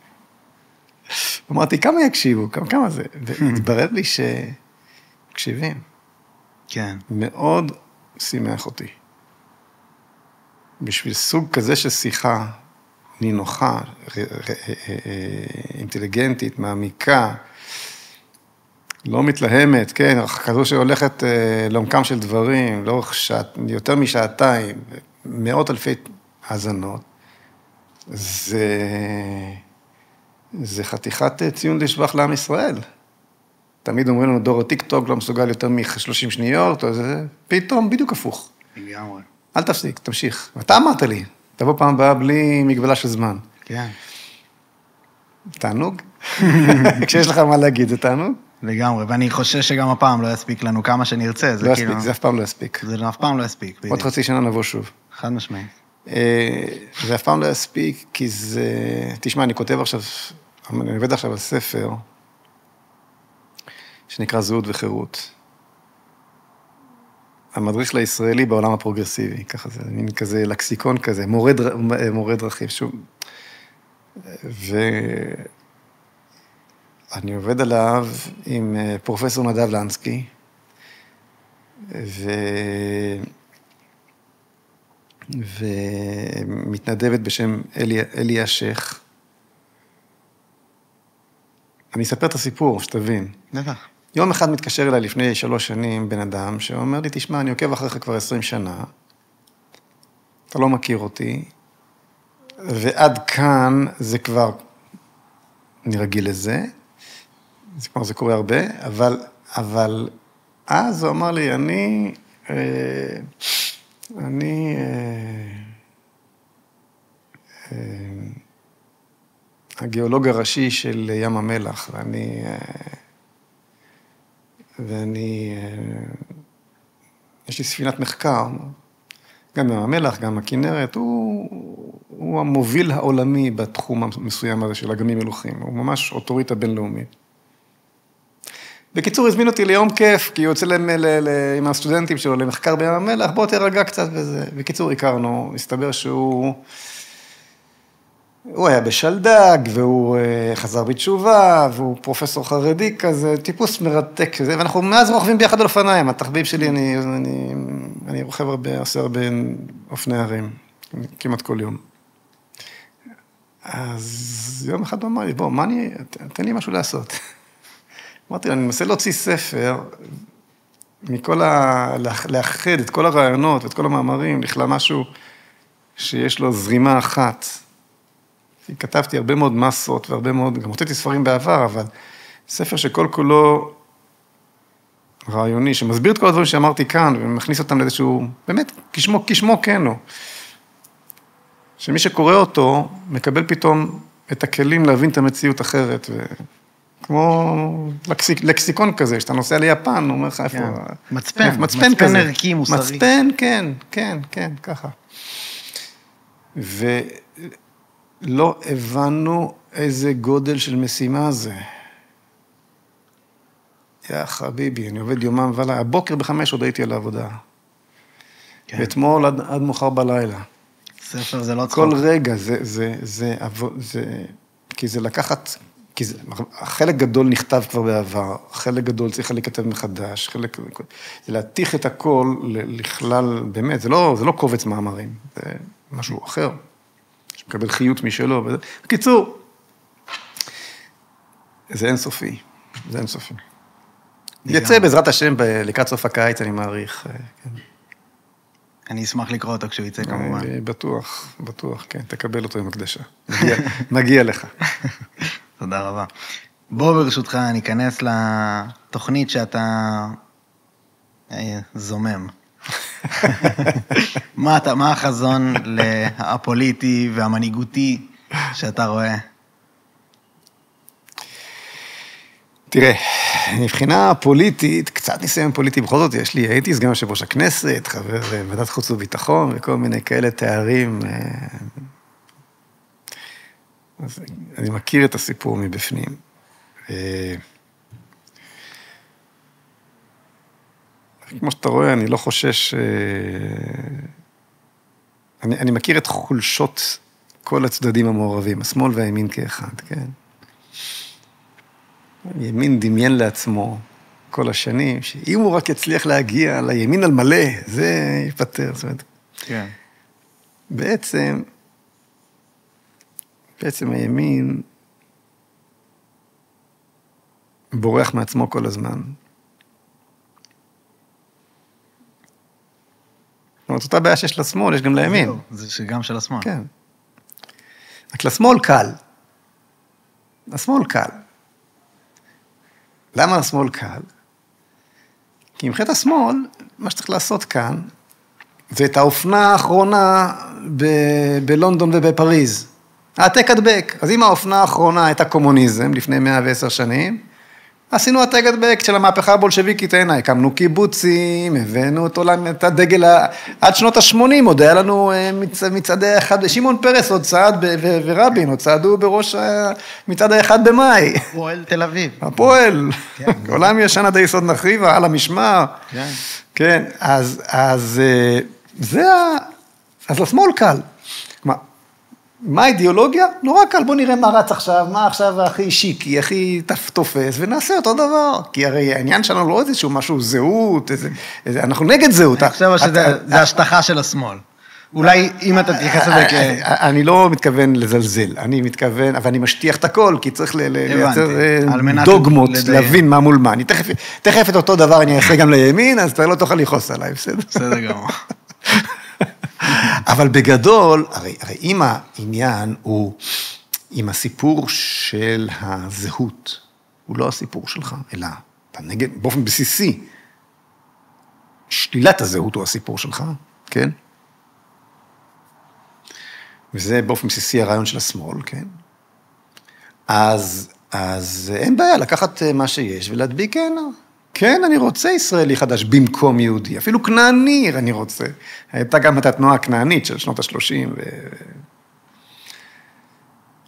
C: אמרתי, כמה יקשיבו? כמה זה? והתברר לי שקשיבים.
B: כן.
C: מאוד שימח אותי. בשביל סוג כזה של שיחה, נינוחה, אינטליגנטית, מעמיקה, לא מתלהמת, כן, כזו שהולכת לעומקם של דברים, לאורך יותר משעתיים, מאות אלפי האזנות, זה חתיכת ציון לשבח לעם ישראל. תמיד אומרים לנו, דור הטיק-טוק לא מסוגל יותר מ-30 שניות, או זה פתאום בדיוק הפוך.
B: לגמרי.
C: אל תפסיק, תמשיך. ואתה אמרת לי, תבוא פעם הבאה בלי מגבלה של זמן.
B: כן.
C: תענוג? כשיש לך מה להגיד, זה תענוג?
B: לגמרי, ואני חושב שגם הפעם לא יספיק לנו כמה שנרצה.
C: לא יספיק, זה אף פעם לא יספיק.
B: זה אף פעם לא יספיק.
C: עוד חצי שנה נבוא שוב.
B: חד משמעית.
C: זה אף פעם לא יספיק, כי זה... תשמע, אני כותב עכשיו, אני עובד עכשיו על ספר, שנקרא זהות וחירות. המדריך לישראלי בעולם הפרוגרסיבי, ככה זה, מין כזה לקסיקון כזה, מורה דרכים, שוב. ואני עובד עליו עם פרופסור נדב לנסקי, ומתנדבת בשם אליה שייח. אני אספר את הסיפור, שתבין.
B: בטח.
C: יום אחד מתקשר אליי לפני 3 שנים בן אדם, שאומר לי, תשמע, אני עוקב אחריך כבר 20 שנה, אתה לא מכיר אותי, ועד כאן זה כבר, אני רגיל לזה, זה קורה הרבה, אבל אז הוא אמר לי, אני הגיאולוג הראשי של ים המלח, יש לי ספינת מחקר, גם ים המלח, גם הכנרת, הוא המוביל העולמי בתחום המסוים הזה של אגמים מלוחים, הוא ממש אוטוריטה בינלאומית. בקיצור, הזמין אותי ליום כיף, כי הוא יוצא עם הסטודנטים שלו למחקר בים המלח, בוא תרגע קצת וזה. בקיצור, הכרנו, הסתבר שהוא היה בשלדג, והוא חזר בתשובה, והוא פרופסור חרדי כזה, טיפוס מרתק כזה, ואנחנו מאז רוכבים ביחד על אופניים, התחביב שלי, אני רוכב הרבה, עושה הרבה אופני הרים, כמעט כל יום. אז יום אחד הוא אמר לי, בוא, תן לי משהו לעשות. אמרתי לו, אני מנסה להוציא ספר, לאחד את כל הרעיונות ואת כל המאמרים, לכלל משהו שיש לו זרימה אחת. כתבתי הרבה מאוד מסות והרבה מאוד, גם הוצאתי ספרים בעבר, אבל ספר שכל כולו רעיוני, שמסביר את כל הדברים שאמרתי כאן, ומכניס אותם לאיזשהו, באמת, כשמו כן הוא. שמי שקורא אותו, מקבל פתאום את הכלים להבין את המציאות אחרת, כמו לקסיקון כזה, שאתה נוסע ליפן, הוא אומר לך איפה... מצפן כזה.
B: ערכי, מוסרי.
C: מצפן, כן, ככה. ולא הבנו איזה גודל של משימה זה. יא חביבי, אני עובד יומם ולילה, הבוקר ב5 עוד הייתי על העבודה. ואתמול עד מאוחר בלילה.
B: ספר זה לא צחוק.
C: כל רגע, כי זה לקחת, חלק גדול נכתב כבר בעבר, חלק גדול צריך להיכתב מחדש, זה להתיך את הכל לכלל, באמת, זה לא קובץ מאמרים, זה משהו אחר, שמקבל חיות משלו. בקיצור, זה אינסופי, זה אינסופי. יצא בעזרת השם לקראת סוף הקיץ, אני מעריך.
B: אני אשמח לקרוא אותו כשהוא יצא כמובן.
C: בטוח, כן, תקבל אותו עם הקדשה. מגיע לך.
B: תודה רבה. בוא ברשותך ניכנס לתוכנית שאתה זומם. מה החזון הפוליטי והמנהיגותי שאתה רואה?
C: תראה, מבחינה פוליטית, קצת ניסיון פוליטי, בכל זאת הייתי סגן יושב ראש הכנסת, חבר ועדת חוץ וביטחון, וכל מיני כאלה תארים. אז אני מכיר את הסיפור מבפנים. כמו שאתה רואה, אני לא חושש... אני מכיר את חולשות כל הצדדים המעורבים, השמאל והימין כאחד, כן? ימין דמיין לעצמו כל השנים, שאם הוא רק יצליח להגיע לימין על מלא, זה ייפטר. זאת אומרת,
B: כן.
C: בעצם הימין בורח מעצמו כל הזמן. זאת אומרת, אותה בעיה שיש לשמאל, יש גם לימין.
B: זה שגם של השמאל.
C: כן. רק לשמאל קל. לשמאל קל. למה השמאל קל? כי מבחינת השמאל, מה שצריך לעשות כאן, זה את האופנה האחרונה בלונדון ובפריז. העתק הדבק. אז אם האופנה האחרונה הייתה קומוניזם, לפני 110 שנים, עשינו העתק הדבק של המהפכה הבולשביקית, הנה, הקמנו קיבוצים, הבאנו את הדגל, עד שנות ה-80, עוד היה לנו מצעדי אחד, שמעון פרס עוד צעד ורבין, עוד צעדו בראש מצעד האחד במאי.
B: הפועל תל אביב.
C: הפועל, עולם ישן עד היסוד נחריבה, על המשמר. כן, אז לשמאל קל. כלומר, מה האידיאולוגיה? נורא קל, בוא נראה מה רץ עכשיו, מה עכשיו הכי שיקי, הכי תופס, ונעשה אותו דבר. כי הרי העניין שלנו לא איזשהו משהו זהות, אנחנו נגד זהות.
B: אני חושב שזה השטחה של השמאל. אולי אם אתה תתייחס לזה
C: אני לא מתכוון לזלזל, אני מתכוון, אבל אני משטיח את את כי צריך לייצר דוגמות, להבין מה מול מה. אני תכף את אותו דבר אני אעשה גם לימין, אז אתה לא תוכל לכעוס עליי, בסדר?
B: בסדר גמור.
C: אבל בגדול, הרי אם העניין הוא, אם הסיפור של הזהות, הוא לא הסיפור שלך, אלא באופן בסיסי, שלילת הזהות הוא הסיפור שלך, כן? וזה באופן בסיסי הרעיון של השמאל, כן? אז אין בעיה לקחת מה שיש ולהדביק הנה. כן, אני רוצה ישראלי חדש במקום יהודי, אפילו כנעני אני רוצה. הייתה גם את התנועה הכנענית של שנות ה-30.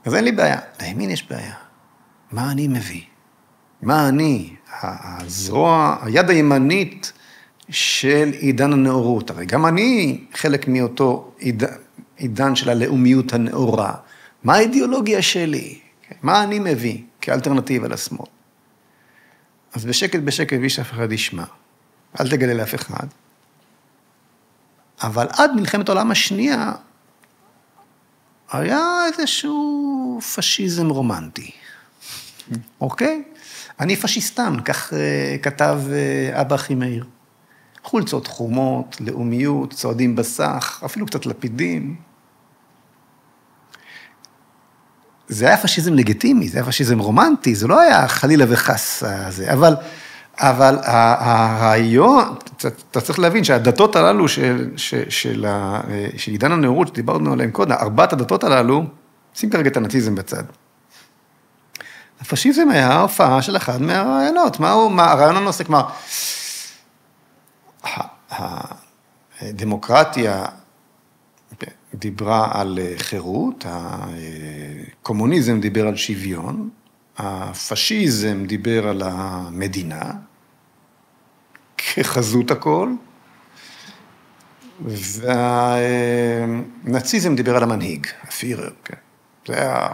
C: אז אין לי בעיה. לימין יש בעיה. מה אני מביא? מה אני? הזרוע, היד הימנית של עידן הנאורות. הרי גם אני חלק מאותו עידן של הלאומיות הנאורה. מה האידיאולוגיה שלי? מה אני מביא כאלטרנטיבה לשמאל? אז בשקט, בלי שאף אחד ישמע. אל תגלה לאף אחד. אבל עד מלחמת העולם השנייה, היה איזשהו פשיזם רומנטי. אוקיי? אני פשיסטן, כך כתב אבא אחימאיר. חולצות חומות, לאומיות, צועדים בסך, אפילו קצת לפידים. זה היה פשיזם לגיטימי, זה היה פשיזם רומנטי, זה לא היה חלילה וחס הזה, אבל הרעיון, אתה צריך להבין שהדתות הללו של עידן הנאורות, שדיברנו עליהם קודם, 4 הדתות הללו, שים כרגע את הנאציזם בצד. הפשיזם היה הופעה של אחד מהרעיונות, הרעיון הנושא, כלומר, הדמוקרטיה דיברה על חירות, הקומוניזם דיבר על שוויון, הפשיזם דיבר על המדינה, כחזות הכל, והנאציזם דיבר על המנהיג, הפירר, כן. זה היה...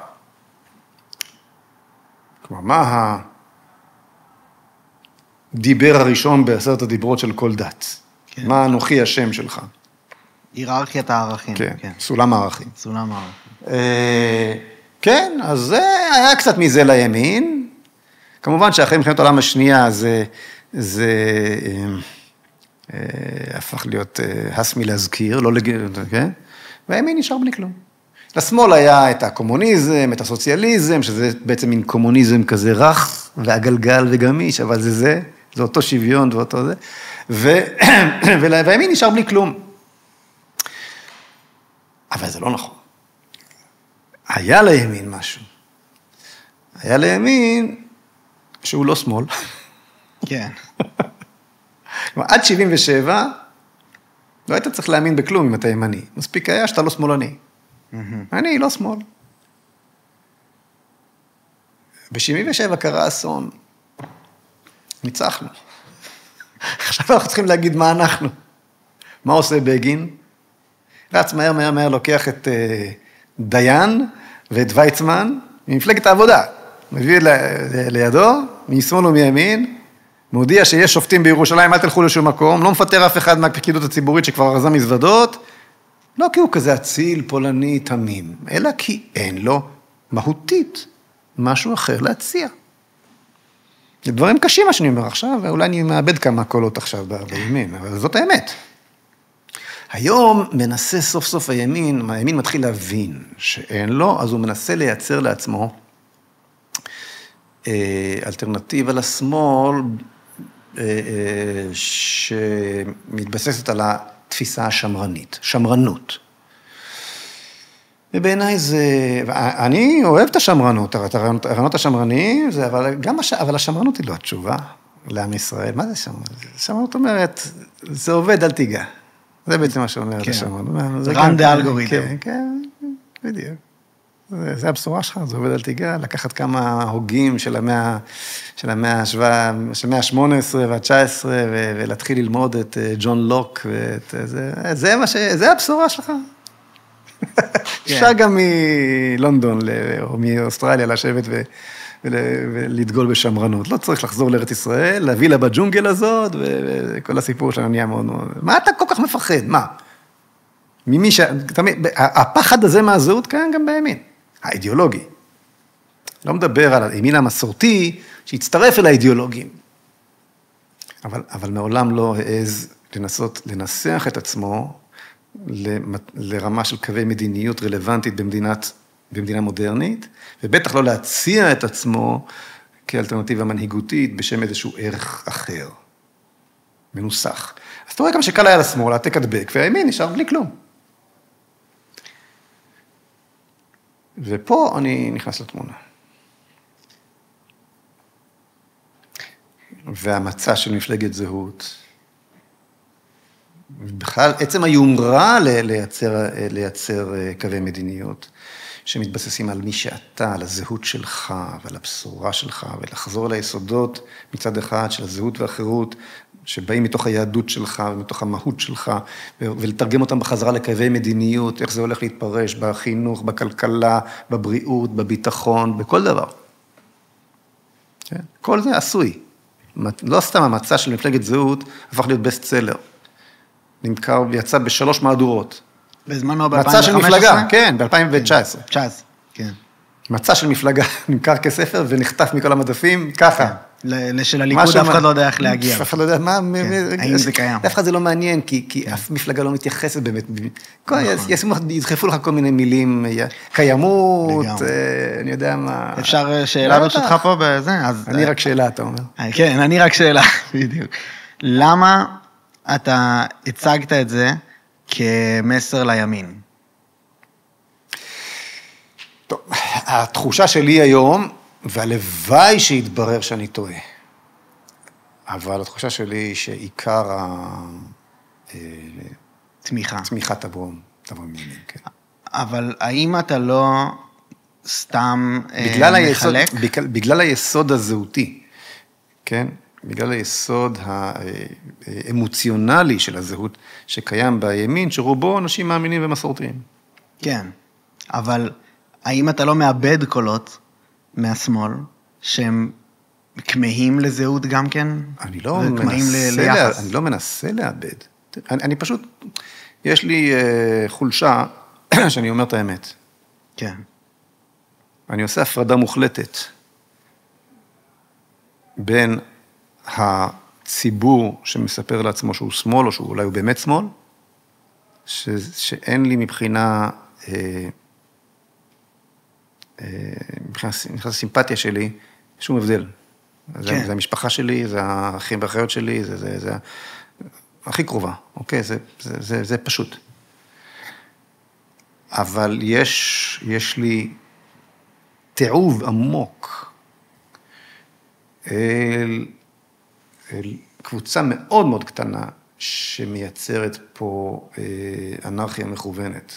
C: כלומר, מה הדיבר הראשון בעשרת הדיברות של כל דת? כן. מה אנוכי השם שלך?
B: היררכיית הערכים.
C: כן, כן. סולם הערכים.
B: סולם הערכים.
C: כן, אז זה היה קצת מזה לימין. כמובן שאחרי מלחמת העולם השנייה זה הפך להיות הס מלהזכיר, לא כן? והימין נשאר בלי כלום. לשמאל היה את הקומוניזם, את הסוציאליזם, שזה בעצם מין קומוניזם כזה רך ועגלגל וגמיש, אבל זה אותו שוויון ואותו זה, והימין נשאר בלי כלום. אבל זה לא נכון. היה לימין משהו. היה לימין שהוא לא שמאל.
B: כן.
C: עד 77, לא היית צריך להאמין בכלום אם אתה ימני. מספיק היה שאתה לא שמאלני. אני לא שמאל. ב-77 קרה אסון. ניצחנו. עכשיו אנחנו צריכים להגיד מה אנחנו. מה עושה בגין? רץ מהר, לוקח את דיין ואת ויצמן ממפלגת העבודה. מביא לידו, משמאל ומימין, מודיע שיש שופטים בירושלים, אל תלכו לשום מקום, לא מפטר אף אחד מהפקידות הציבורית שכבר רזה מזוודות, לא כי הוא כזה אציל, פולני, תמים, אלא כי אין לו מהותית משהו אחר להציע. זה דברים קשים מה שאני אומר עכשיו, ואולי אני מאבד כמה קולות עכשיו בימין, אבל זאת האמת. היום מנסה סוף סוף הימין מתחיל להבין שאין לו, אז הוא מנסה לייצר לעצמו אלטרנטיבה לשמאל, שמתבססת על התפיסה השמרנית, שמרנות. ובעיניי זה, אני אוהב את השמרנות, הרעיונות השמרניים, אבל השמרנות היא לא התשובה לעם ישראל. מה זה שמרנות? שמרנות אומרת, זה עובד, אל תיגע. זה בעצם מה שאומרת השמרנות.
B: זה run the algorithm.
C: כן, בדיוק. זה הבשורה שלך, זה עובד על תיגע, לקחת כמה הוגים של המאה ה-18 וה-19, ולהתחיל ללמוד את ג'ון לוק, זה הבשורה שלך. אפשר גם מלונדון או מאוסטרליה לשבת ולהתגול בשמרנות. לא צריך לחזור לארץ ישראל, להביא לה בג'ונגל הזאת, וכל הסיפור שלנו נהיה מאוד מאוד... מה אתה כל כך מפחד? מה? הפחד הזה מהזהות קיים גם בימין, האידיאולוגי. לא מדבר על הימין המסורתי, שהצטרף אל האידיאולוגים. אבל מעולם לא העז לנסות לנסח את עצמו לרמה של קווי מדיניות רלוונטית במדינה מודרנית, ובטח לא להציע את עצמו כאלטרנטיבה מנהיגותית בשם איזשהו ערך אחר, מנוסח. אז אתה רואה כמה שקל היה לשמאל, העתק הדבק, והימין נשאר בלי כלום. ופה אני נכנס לתמונה. והמצע של מפלגת זהות, בכלל, עצם היומרה לייצר קווי מדיניות, שמתבססים על מי שאתה, על הזהות שלך, ועל הבשורה שלך, ולחזור ליסודות מצד אחד של הזהות והחירות, שבאים מתוך היהדות שלך ומתוך המהות שלך, ולתרגם אותם בחזרה לקווי מדיניות, איך זה הולך להתפרש בחינוך, בכלכלה, בבריאות, בביטחון, בכל דבר. כן? כל זה עשוי. לא סתם המצע של מפלגת זהות הפך להיות בסט סלר. נמכר ויצא ב3 מהדורות.
B: בזמנו ב-2015?
C: מצע של מפלגה, כן, ב-2019.
B: 2019, כן.
C: מצע של מפלגה נמכר כספר ונחטף מכל המדפים, ככה.
B: של הליכוד אף אחד לא יודע איך להגיע.
C: אף אחד לא יודע מה...
B: האם זה קיים.
C: אף אחד זה לא מעניין, כי אף מפלגה לא מתייחסת באמת. ידחפו לך כל מיני מילים, קיימות, אני יודע מה...
B: אפשר שאלה ברשותך פה בזה?
C: אני רק שאלה, אתה אומר.
B: כן, אני רק שאלה, בדיוק. למה אתה הצגת את זה כמסר לימין?
C: טוב, התחושה שלי היום, והלוואי שיתברר שאני טועה, אבל התחושה שלי היא שעיקר תמיכה תבוא מימין, כן.
B: אבל האם אתה לא סתם מחלק?
C: בגלל היסוד הזהותי, כן? בגלל היסוד האמוציונלי של הזהות שקיים בימין, שרובו אנשים מאמינים ומסורתיים.
B: כן, אבל האם אתה לא מאבד קולות מהשמאל, שהם כמהים לזהות גם כן?
C: אני לא מנסה לאבד. אני פשוט, יש לי חולשה שאני אומר את האמת.
B: כן.
C: אני עושה הפרדה מוחלטת בין הציבור שמספר לעצמו שהוא שמאל, או שאולי הוא באמת שמאל, שאין לי מבחינת הסימפתיה שלי, שום הבדל.
B: כן.
C: זה המשפחה שלי, זה האחים והאחיות שלי, זה הכי קרובה, אוקיי? זה פשוט. אבל יש לי תיעוב עמוק אל קבוצה מאוד מאוד קטנה שמייצרת פה אנרכיה מכוונת.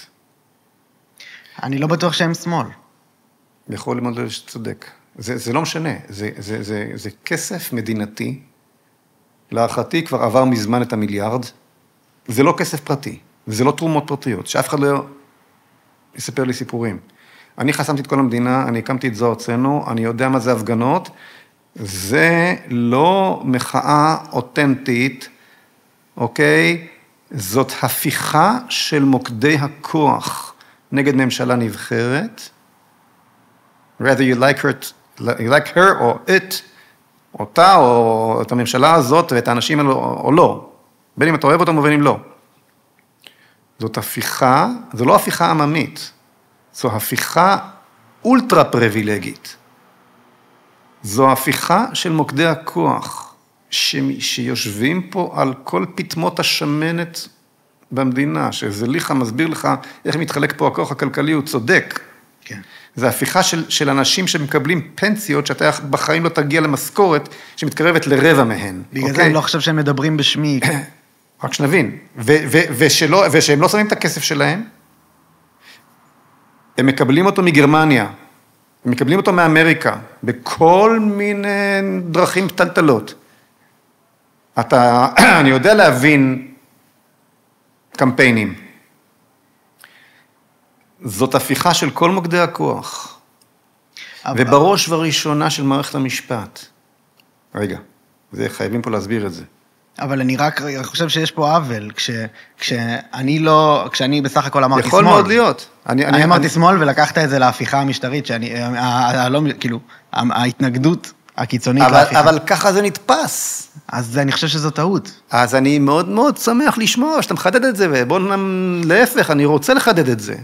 B: אני לא בטוח שהם שמאל.
C: יכול ללמוד שצודק. זה לא משנה, זה כסף מדינתי, להערכתי כבר עבר מזמן את המיליארד, זה לא כסף פרטי, וזה לא תרומות פרטיות, שאף אחד לא יספר לי סיפורים. אני חסמתי את כל המדינה, אני הקמתי את זו ארצנו, אני יודע מה זה הפגנות, זה לא מחאה אותנטית, אוקיי? זאת הפיכה של מוקדי הכוח נגד ממשלה נבחרת, whether you like her or it, אותה או את הממשלה הזאת ואת האנשים האלו או לא, בין אם אתה אוהב אותם ובין אם לא. זאת הפיכה, זו לא הפיכה עממית, זו הפיכה אולטרה פריבילגית. זו הפיכה של מוקדי הכוח, שיושבים פה על כל פתמות השמנת במדינה, שזליכה מסביר לך איך מתחלק פה הכוח הכלכלי, הוא צודק.
B: כן.
C: זה הפיכה של אנשים שמקבלים פנסיות, שאתה בחיים לא תגיע למשכורת, שמתקרבת לרבע מהן.
B: בגלל זה אני לא חושב שהם מדברים בשמי.
C: רק שנבין. ושהם לא שמים את הכסף שלהם, הם מקבלים אותו מגרמניה, הם מקבלים אותו מאמריקה, בכל מיני דרכים טלטלות. אני יודע להבין קמפיינים. זאת הפיכה של כל מוקדי הכוח, ובראש ובראשונה של מערכת המשפט. רגע, חייבים פה להסביר את זה.
B: אבל אני רק חושב שיש פה עוול, כשאני בסך הכל אמרתי שמאל.
C: יכול מאוד להיות.
B: אני אמרתי שמאל ולקחת את זה להפיכה המשטרית, כאילו, ההתנגדות הקיצונית להפיכה.
C: אבל ככה זה נתפס.
B: אז אני חושב שזו טעות.
C: אז אני מאוד מאוד שמח לשמוע שאתה מחדד את זה, ובואו להפך, אני רוצה לחדד את זה.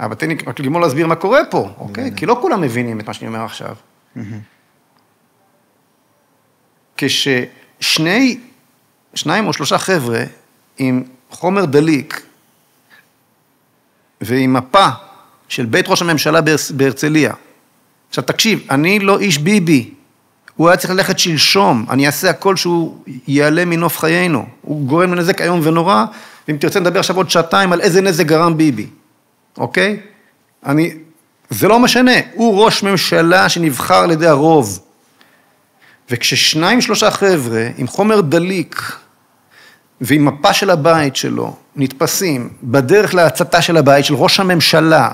C: אבל תן לי רק לגמור להסביר מה קורה פה, אוקיי? כי לא כולם מבינים את מה שאני אומר עכשיו. כששניים או שלושה חבר'ה עם חומר דליק ועם מפה של בית ראש הממשלה בהרצליה. עכשיו תקשיב, אני לא איש ביבי, הוא היה צריך ללכת שלשום, אני אעשה הכל שהוא יעלה מנוף חיינו, הוא גורם לנזק היום ונורא, ואם תרצה נדבר עכשיו עוד שעתיים על איזה נזק גרם ביבי. אוקיי? זה לא משנה, הוא ראש ממשלה שנבחר על ידי הרוב. וכששניים שלושה חבר'ה עם חומר דליק ועם מפה של הבית שלו נתפסים בדרך להצתה של הבית של ראש הממשלה,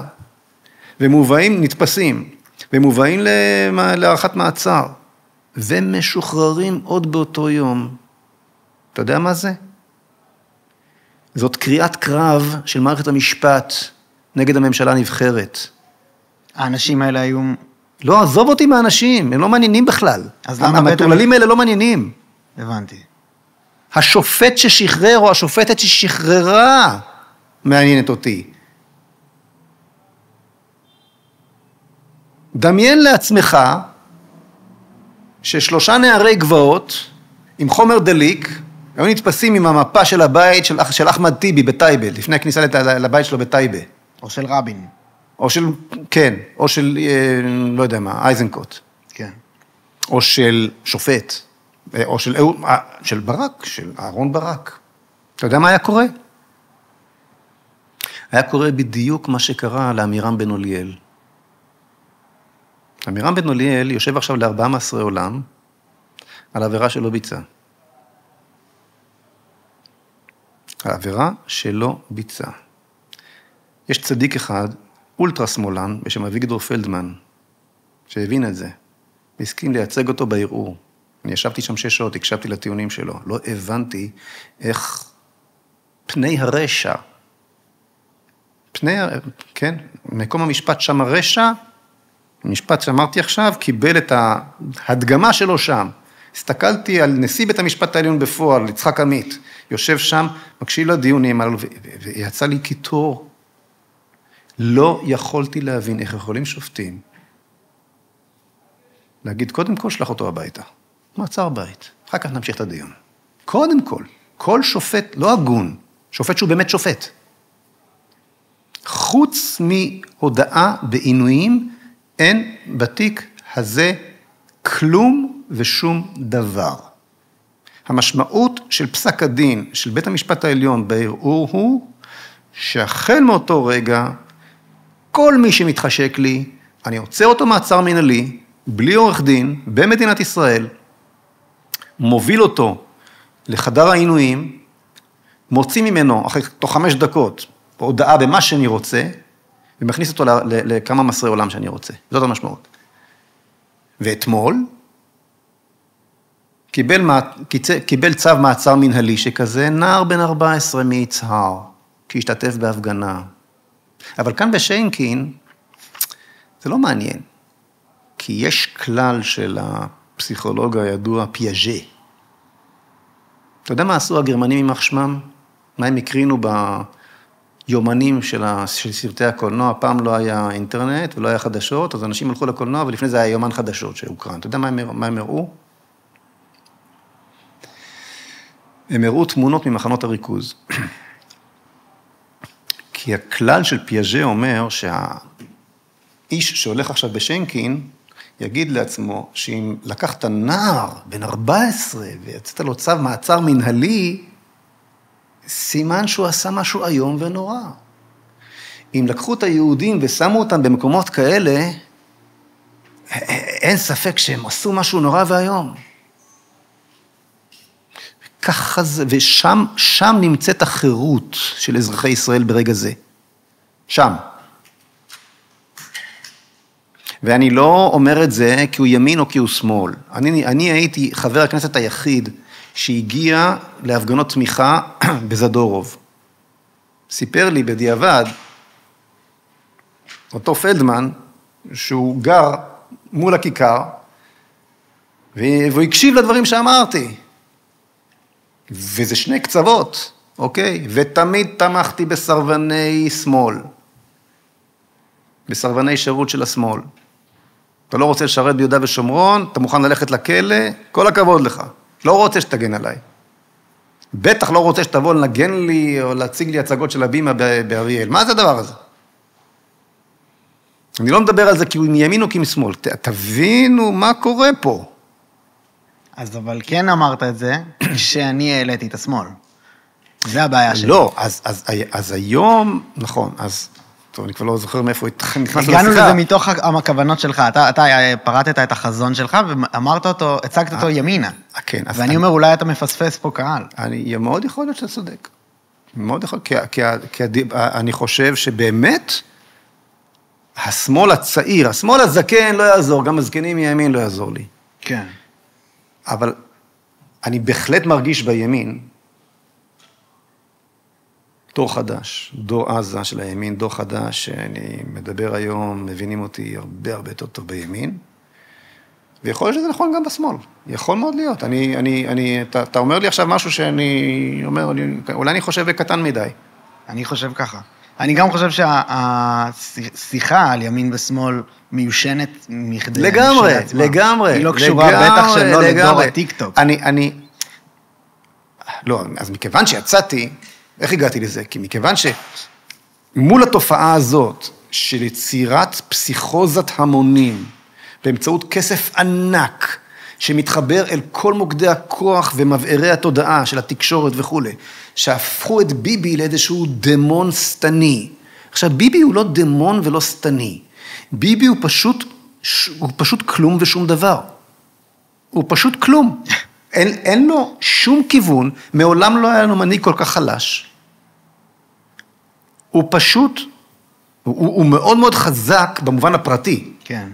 C: נתפסים, ומובאים להארכת מעצר, ומשוחררים עוד באותו יום. אתה יודע מה זה? זאת קריאת קרב של מערכת המשפט, נגד הממשלה הנבחרת.
B: האנשים האלה היו...
C: לא, עזוב אותי מהאנשים, הם לא מעניינים בכלל. המטורללים האלה לא מעניינים.
B: הבנתי.
C: השופט ששחרר או השופטת ששחררה מעניינת אותי. דמיין לעצמך ששלושה נערי גבעות עם חומר דליק היו נתפסים עם המפה של הבית של אחמד טיבי בטייבה, לפני הכניסה לבית שלו בטייבה.
B: או של רבין.
C: או של, כן, או של, לא יודע מה, אייזנקוט.
B: כן.
C: או של שופט, או של ברק, של אהרון ברק. אתה יודע מה היה קורה? היה קורה בדיוק מה שקרה לאמירם בן אוליאל. אמירם בן אוליאל יושב עכשיו ל14 עולם, על העבירה שלא ביצע. העבירה שלא ביצע. יש צדיק אחד, אולטרה שמאלן, בשם אביגדור פלדמן, שהבין את זה, והסכים לייצג אותו בערעור. אני ישבתי שם 6 שעות, הקשבתי לטיעונים שלו. לא הבנתי איך פני הרשע, כן, מקום המשפט שם הרשע, המשפט שאמרתי עכשיו, קיבל את ההדגמה שלו שם. הסתכלתי על נשיא בית המשפט העליון בפועל, יצחק עמית, יושב שם, מקשיב לדיונים, ויצא לי קיטור. לא יכולתי להבין איך יכולים שופטים להגיד, קודם כל שלח אותו הביתה. מעצר בית. אחר כך נמשיך את הדיון. קודם כל שופט, לא הגון, שופט שהוא באמת שופט. חוץ מהודעה בעינויים, אין בתיק הזה כלום ושום דבר. המשמעות של פסק הדין של בית המשפט העליון בערעור הוא, שהחל מאותו רגע, כל מי שמתחשק לי, אני עוצר אותו מעצר מנהלי, בלי עורך דין, במדינת ישראל, מוביל אותו לחדר העינויים, מוציא ממנו, תוך 5 דקות, הודעה במה שאני רוצה, ומכניס אותו לכמה מסרי עולם שאני רוצה. זאת המשמעות. ואתמול, קיבל צו מעצר מנהלי שכזה, נער בן 14 מיצהר, כי השתתף בהפגנה. אבל כאן בשיינקין, זה לא מעניין, כי יש כלל של הפסיכולוג הידוע, פיאז'ה. אתה יודע מה עשו הגרמנים עם מחשמם? מה הם הקרינו ביומנים של סרטי הקולנוע? פעם לא היה אינטרנט ולא היה חדשות, אז אנשים הלכו לקולנוע, ולפני זה היה יומן חדשות שהוקרן. אתה יודע מה הם הראו? הם הראו תמונות ממחנות הריכוז. כי הכלל של פיאז'ה אומר שהאיש שהולך עכשיו בשיינקין, יגיד לעצמו שאם לקחת נער בן 14 ויצאת לו צו מעצר מנהלי, סימן שהוא עשה משהו איום ונורא. אם לקחו את היהודים ושמו אותם במקומות כאלה, אין ספק שהם עשו משהו נורא ואיום. ככה זה, ושם נמצאת החירות של אזרחי ישראל ברגע זה. שם. ואני לא אומר את זה כי הוא ימין או כי הוא שמאל. אני הייתי חבר הכנסת היחיד שהגיע להפגנות תמיכה בזדורוב. סיפר לי בדיעבד, אותו פלדמן, שהוא גר מול הכיכר, והוא הקשיב לדברים שאמרתי. וזה 2 קצוות, אוקיי? ותמיד תמכתי בסרבני שמאל. בסרבני שירות של השמאל. אתה לא רוצה לשרת ביהודה ושומרון, אתה מוכן ללכת לכלא, כל הכבוד לך. לא רוצה שתגן עליי. בטח לא רוצה שתבוא לנגן לי או להציג לי הצגות של הבימה באריאל. מה זה הדבר הזה? אני לא מדבר על זה כי הוא מימין או כי משמאל. תבינו מה קורה פה.
B: אז אבל כן אמרת את זה, שאני העליתי את השמאל. זה הבעיה שלי.
C: לא, אז היום, נכון, אז, טוב, אני כבר לא זוכר מאיפה נכנס לשיחה.
B: הגענו לזה מתוך הכוונות שלך, אתה פרטת את החזון שלך, ואמרת אותו, הצגת אותו ימינה.
C: כן.
B: ואני אומר, אולי אתה מפספס פה קהל.
C: אני מאוד יכול להיות שאתה צודק. מאוד יכול, כי אני חושב שבאמת, השמאל הצעיר, השמאל הזקן לא יעזור, גם הזקנים מימין לא יעזור לי.
B: כן.
C: אבל אני בהחלט מרגיש בימין, דור חדש, דור עזה של הימין, דור חדש, שאני מדבר היום, מבינים אותי הרבה יותר טוב בימין, ויכול להיות שזה נכון גם בשמאל, יכול מאוד להיות. אתה אומר לי עכשיו משהו שאני אומר, אולי אני חושב בקטן מדי.
B: אני חושב ככה. אני גם חושב שהשיחה על ימין ושמאל מיושנת מכדי...
C: לגמרי.
B: היא לא קשורה בטח שלא לדור הטיקטוק.
C: לא, אז מכיוון שיצאתי, איך הגעתי לזה? כי מכיוון שמול התופעה הזאת של יצירת פסיכוזת המונים, באמצעות כסף ענק, שמתחבר אל כל מוקדי הכוח ומבערי התודעה של התקשורת וכו', שהפכו את ביבי לאיזשהו דמון סתני. עכשיו, ביבי הוא לא דמון ולא סתני. ביבי הוא פשוט כלום ושום דבר. הוא פשוט כלום. אין לו שום כיוון, מעולם לא היה לנו מנהיג כל כך חלש. הוא פשוט, הוא מאוד מאוד חזק במובן הפרטי.
B: כן.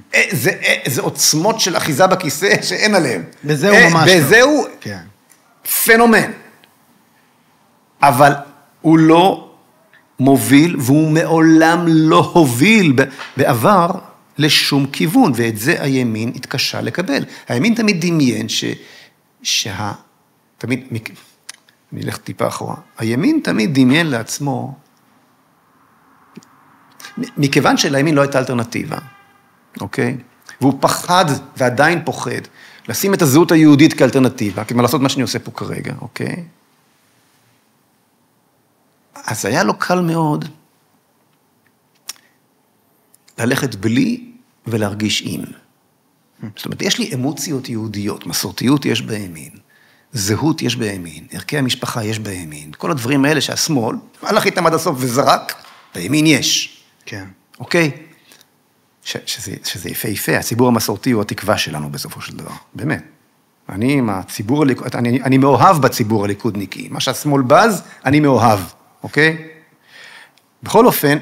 C: זה עוצמות של אחיזה בכיסא שאין עליהם.
B: בזה הוא ממש לא.
C: בזה הוא
B: כן.
C: פנומן. אבל הוא לא מוביל, והוא מעולם לא הוביל בעבר לשום כיוון, ואת זה הימין התקשה לקבל. הימין תמיד דמיין תמיד, אני אלך טיפה אחורה, הימין תמיד דמיין לעצמו, מכיוון שלימין לא הייתה אלטרנטיבה, אוקיי? והוא פחד ועדיין פוחד, לשים את הזהות היהודית כאלטרנטיבה, כמה לעשות מה שאני עושה פה כרגע, אוקיי? אז היה לו קל מאוד ללכת בלי ולהרגיש עם. זאת אומרת, יש לי אמוציות יהודיות, מסורתיות יש בימין, זהות יש בימין, ערכי המשפחה יש בימין, כל הדברים האלה שהשמאל, הלך איתם עד הסוף וזרק, בימין יש.
B: כן.
C: אוקיי? שזה יפה יפה, הציבור המסורתי הוא התקווה שלנו בסופו של דבר, באמת. אני מאוהב בציבור הליכודניקי, מה שהשמאל בז, אני מאוהב, אוקיי? בכל אופן,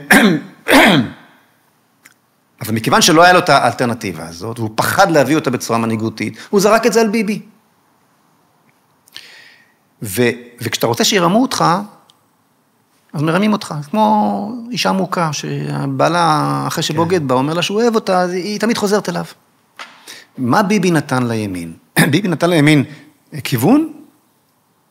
C: אבל מכיוון שלא היה לו את האלטרנטיבה הזאת, והוא פחד להביא אותה בצורה מנהיגותית, הוא זרק את זה על ביבי. וכשאתה רוצה שירמו אותך, אז מרמים אותך, כמו אישה מוכה, שהבעלה אחרי שבוגד בה, אומר לה שהוא אוהב אותה, אז היא תמיד חוזרת אליו. מה ביבי נתן לימין? ביבי נתן לימין כיוון?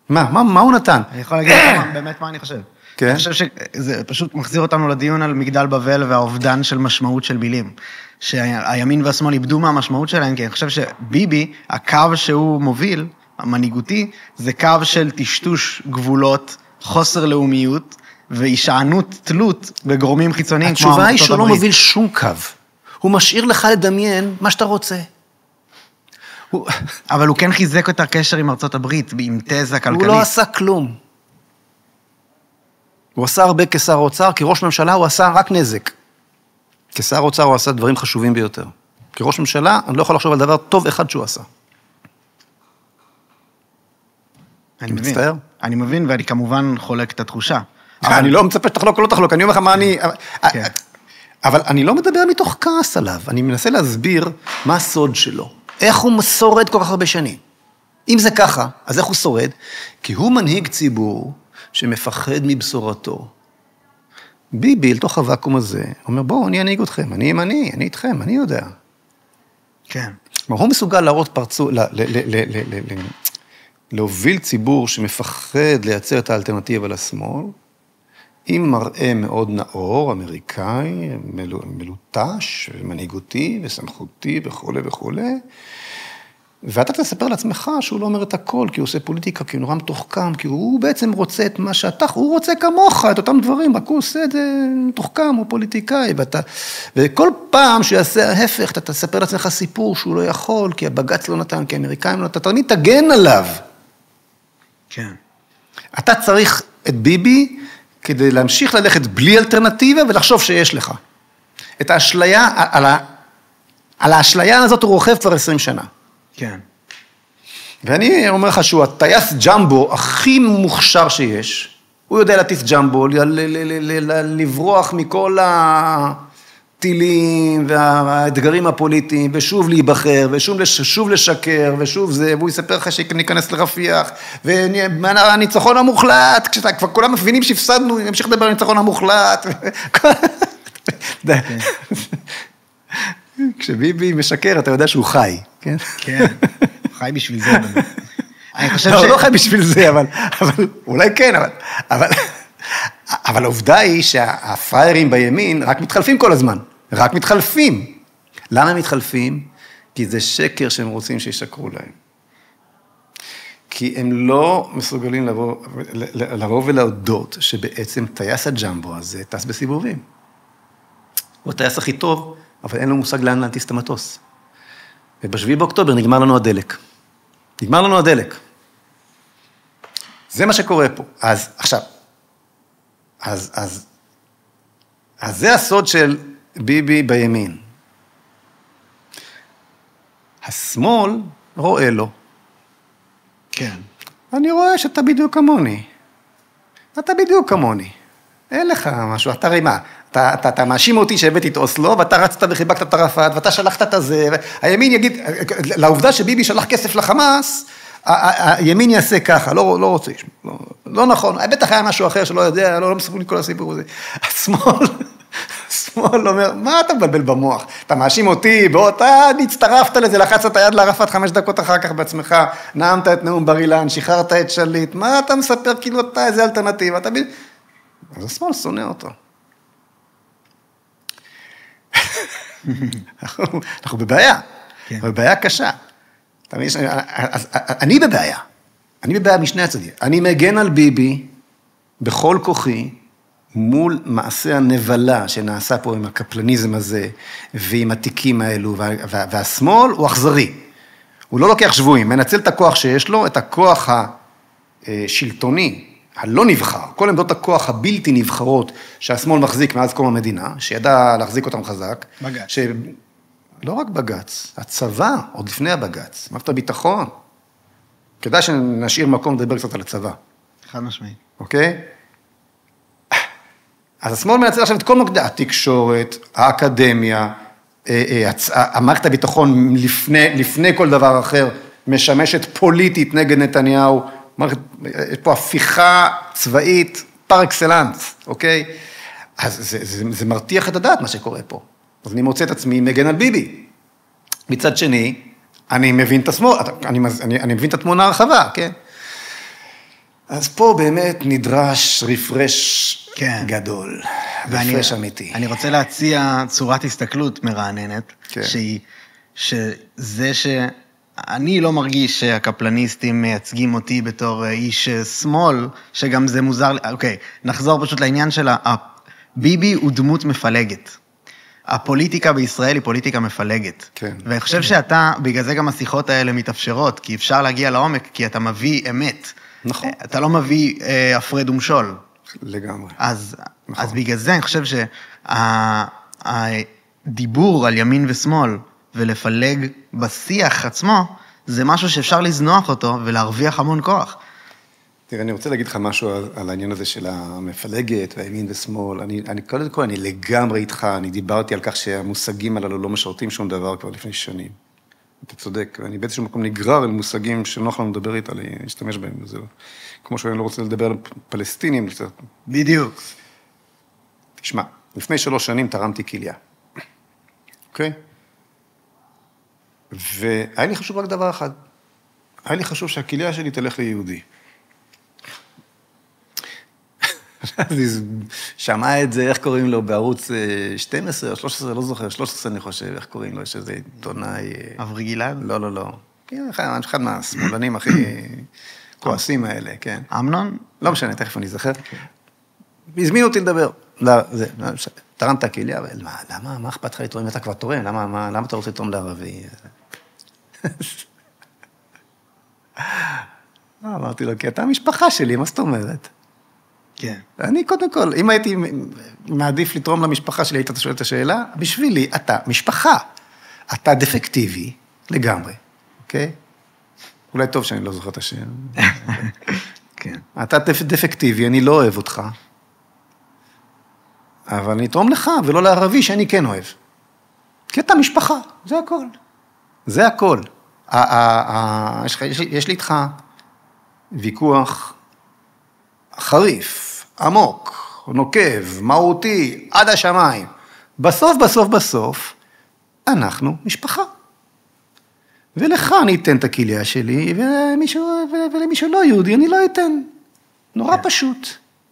C: מה הוא נתן?
B: אני יכול להגיד באמת מה אני חושב.
C: כן?
B: אני חושב שזה פשוט מחזיר אותנו לדיון על מגדל בבל והאובדן של משמעות של מילים. שהימין והשמאל איבדו מהמשמעות שלהם, כי אני חושב שביבי, הקו שהוא מוביל, המנהיגותי, זה קו של טשטוש גבולות, חוסר לאומיות, והישענות תלות בגורמים חיצוניים.
C: התשובה היא שהוא לא מוביל שום קו. הוא משאיר לך לדמיין מה שאתה רוצה.
B: אבל הוא כן חיזק את הקשר עם ארצות הברית, עם תזה כלכלית.
C: הוא לא עשה כלום. הוא עשה הרבה כשר אוצר, כראש ממשלה הוא עשה רק נזק. כשר אוצר הוא עשה דברים חשובים ביותר. כראש ממשלה, אני לא יכול לחשוב על דבר טוב אחד שהוא עשה.
B: אני מצטער. אני מבין, ואני כמובן חולק את התחושה.
C: אני לא מצפה שתחלוק או לא תחלוק, אני אומר לך מה אני... אבל אני לא מדבר מתוך כעס עליו, אני מנסה להסביר מה הסוד שלו. איך הוא שורד כל כך הרבה שנים. אם זה ככה, אז איך הוא שורד? כי הוא מנהיג ציבור שמפחד מבשורתו. ביבי, לתוך הוואקום הזה, אומר, בואו, אני אנהיג אתכם, אני איתכם, אני יודע.
B: כן.
C: כלומר, הוא מסוגל להראות פרצו, להוביל ציבור שמפחד לייצר את האלטרנטיבה לשמאל, עם מראה מאוד נאור, אמריקאי, מלוטש, מנהיגותי וסמכותי וכו' וכו'. ואתה תספר לעצמך שהוא לא אומר את הכל, כי הוא עושה פוליטיקה, כי הוא נורא מתוחכם, כי הוא בעצם רוצה את מה שאתה, הוא רוצה כמוך, את אותם דברים, רק הוא עושה את זה מתוחכם, הוא פוליטיקאי, וכל פעם שהוא יעשה ההפך, אתה תספר לעצמך סיפור שהוא לא יכול, כי הבג"ץ לא נתן, כי האמריקאים לא נתן, אתה תמיד תגן עליו.
B: כן.
C: אתה צריך את ביבי כדי להמשיך ללכת בלי אלטרנטיבה ולחשוב שיש לך. את האשליה, על האשליה הזאת הוא רוכב כבר 20 שנה.
B: כן.
C: ואני אומר לך שהוא הטייס ג'מבו הכי מוכשר שיש. הוא יודע להטיס ג'מבו, לברוח מכל הטילים והאתגרים הפוליטיים, ושוב להיבחר, ושוב לשקר, ושוב זה, והוא יספר לך שניכנס לרפיח, והניצחון המוחלט, כשאתה כבר כולם מבינים שהפסדנו, נמשיך לדבר על הניצחון המוחלט. כשביבי משקר, אתה יודע שהוא חי, כן?
B: כן, חי בשביל זה. אני חושב
C: לא, לא חי בשביל זה, אבל אולי כן, אבל העובדה היא שהפריירים בימין רק מתחלפים כל הזמן, רק מתחלפים. למה הם מתחלפים? כי זה שקר שהם רוצים שישקרו להם. כי הם לא מסוגלים לבוא ולהודות שבעצם טייס הג'מבו הזה טס בסיבובים. הוא הטייס הכי טוב, אבל אין לו מושג לאן להטיס את המטוס. וב-7 באוקטובר נגמר לנו הדלק. נגמר לנו הדלק. זה מה שקורה פה. אז עכשיו, אז זה הסוד של ביבי בימין. השמאל רואה לו.
B: כן.
C: אני רואה שאתה בדיוק כמוני. אתה בדיוק כמוני. אין לך משהו, אתה הרי מה? אתה מאשים אותי שהבאתי את אוסלו, ואתה רצת וחיבקת את ערפאת, ואתה שלחת את הזה, הימין יגיד, לעובדה שביבי שלח כסף לחמאס, הימין יעשה ככה, לא רוצה, לא נכון, בטח היה משהו אחר שלא יודע, לא מספרו לי כל הסיפור הזה. השמאל אומר, מה אתה מבלבל במוח? אתה מאשים אותי, אתה הצטרפת לזה, לחצת את היד לערפאת 5 דקות אחר כך בעצמך, נאמת את נאום בר אילן, שחררת את שליט, מה אתה מספר כאילו אתה איזה אלטרנטיבה? אז השמאל שונא אותו. אנחנו בבעיה, בבעיה קשה. אני בבעיה משני הצדדים. אני מגן על ביבי בכל כוחי, מול מעשה הנבלה שנעשה פה עם הקפלניזם הזה, ועם התיקים האלו, והשמאל הוא אכזרי. הוא לא לוקח שבויים, מנצל את הכוח שיש לו, את הכוח השלטוני, הלא נבחר, כל עמדות הכוח הבלתי נבחרות שהשמאל מחזיק מאז קום המדינה, שידע להחזיק אותם חזק.
B: בג"ץ.
C: לא רק בג"ץ, הצבא, עוד לפני הבג"ץ, מערכת הביטחון. כדאי שנשאיר מקום לדבר קצת על הצבא.
B: חד משמעית.
C: אוקיי? אז השמאל מנצל עכשיו את כל מוקדי התקשורת, האקדמיה, המערכת הביטחון לפני כל דבר אחר, משמשת פוליטית נגד נתניהו, יש פה הפיכה צבאית פר אקסלנס, אוקיי? אז זה מרתיח את הדעת מה שקורה פה. אז אני מוצא את עצמי מגן על ביבי. מצד שני, אני מבין את השמאל, אני מבין את התמונה הרחבה, כן? אז פה באמת נדרש רפרש גדול, רפרש אמיתי.
B: אני רוצה להציע צורת הסתכלות מרעננת,
C: כן.
B: שזה אני לא מרגיש שהקפלניסטים מייצגים אותי בתור איש שמאל, שגם זה מוזר לי. אוקיי, נחזור פשוט לעניין של ביבי הוא דמות מפלגת. הפוליטיקה בישראל היא פוליטיקה מפלגת.
C: כן.
B: ואני חושב שאתה, בגלל זה גם השיחות האלה מתאפשרות, כי אפשר להגיע לעומק, כי אתה מביא אמת.
C: נכון.
B: אתה לא מביא הפרד ומשול.
C: לגמרי.
B: אז בגלל זה אני חושב שהדיבור על ימין ושמאל, ולפלג בשיח עצמו, זה משהו שאפשר לזנוח אותו ולהרוויח המון כוח.
C: תראה, אני רוצה להגיד לך משהו על העניין הזה של המפלגת והימין ושמאל. קודם כל, אני לגמרי איתך, אני דיברתי על כך שהמושגים הללו לא משרתים שום דבר כבר לפני שנים. אתה צודק, ואני באיזשהו מקום נגרר על מושגים שנוח לנו לדבר איתה, להשתמש בהם. זה כמו שאני לא רוצה לדבר על פלסטינים.
B: בדיוק.
C: תשמע, לפני 3 שנים תרמתי כליה. אוקיי? והיה לי חשוב רק דבר אחד. היה לי חשוב שהכליה שלי תלך ליהודי. אז היא שמעה את זה, איך קוראים לו, בערוץ 12 או 13, לא זוכר, 13 אני חושב, איך קוראים לו, יש איזה עיתונאי...
B: אברי גלעד?
C: לא. אחד מהשמאלנים הכי כועסים האלה, כן.
B: אמנון?
C: לא משנה, תכף אני זוכר. הזמינו אותי לדבר. תרמת הכליה, מה אכפת לך לתרום אם אתה כבר תורם? למה אתה רוצה לתרום לערבי? אמרתי לו, כי אתה המשפחה שלי, מה זאת אומרת?
B: כן.
C: אני קודם כל, אם הייתי מעדיף לתרום למשפחה שלי, היית שואל את השאלה, בשבילי אתה משפחה. אתה דפקטיבי לגמרי, אוקיי? אולי טוב שאני לא זוכר את השם.
B: כן.
C: אתה דפקטיבי, אני לא אוהב אותך. אבל אני אתרום לך, ולא לערבי שאני כן אוהב. כי אתה משפחה, זה הכל. זה הכל. יש לי איתך ויכוח חריף, עמוק, נוקב, מהותי, עד השמיים. בסוף, אנחנו משפחה. ולך אני אתן את הכליה שלי, ולמישהו לא יהודי, אני לא אתן. נורא פשוט.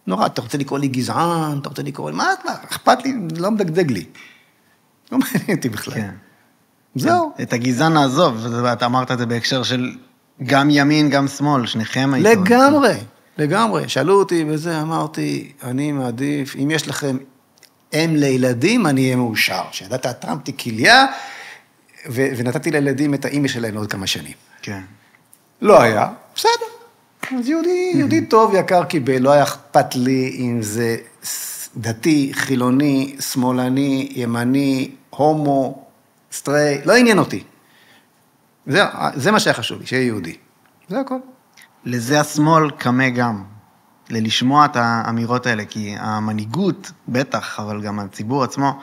C: נורא, אתה רוצה לקרוא לי גזען, אתה רוצה לקרוא לי, מה, אכפת לי, לא מדגדג לי. לא מעניין אותי בכלל.
B: כן.
C: זהו.
B: את הגזען נעזוב, אתה אמרת את זה בהקשר של גם ימין, גם שמאל, שניכם הייתו.
C: לגמרי. שאלו אותי וזה, אמרתי, אני מעדיף, אם יש לכם אם לילדים, אני אהיה מאושר. שידעת, תרמתי כליה, ונתתי לילדים את האמא שלהם עוד כמה שנים.
B: כן.
C: לא היה, בסדר. אז יהודי טוב, יקר קיבל, לא היה אכפת לי אם זה דתי, חילוני, שמאלני, ימני, הומו, סטרי, לא עניין אותי. זה מה שהיה חשוב לי, שיהיה יהודי. זה הכל.
B: לזה השמאל קמה גם, ללשמוע את האמירות האלה, כי המנהיגות, בטח, אבל גם הציבור עצמו,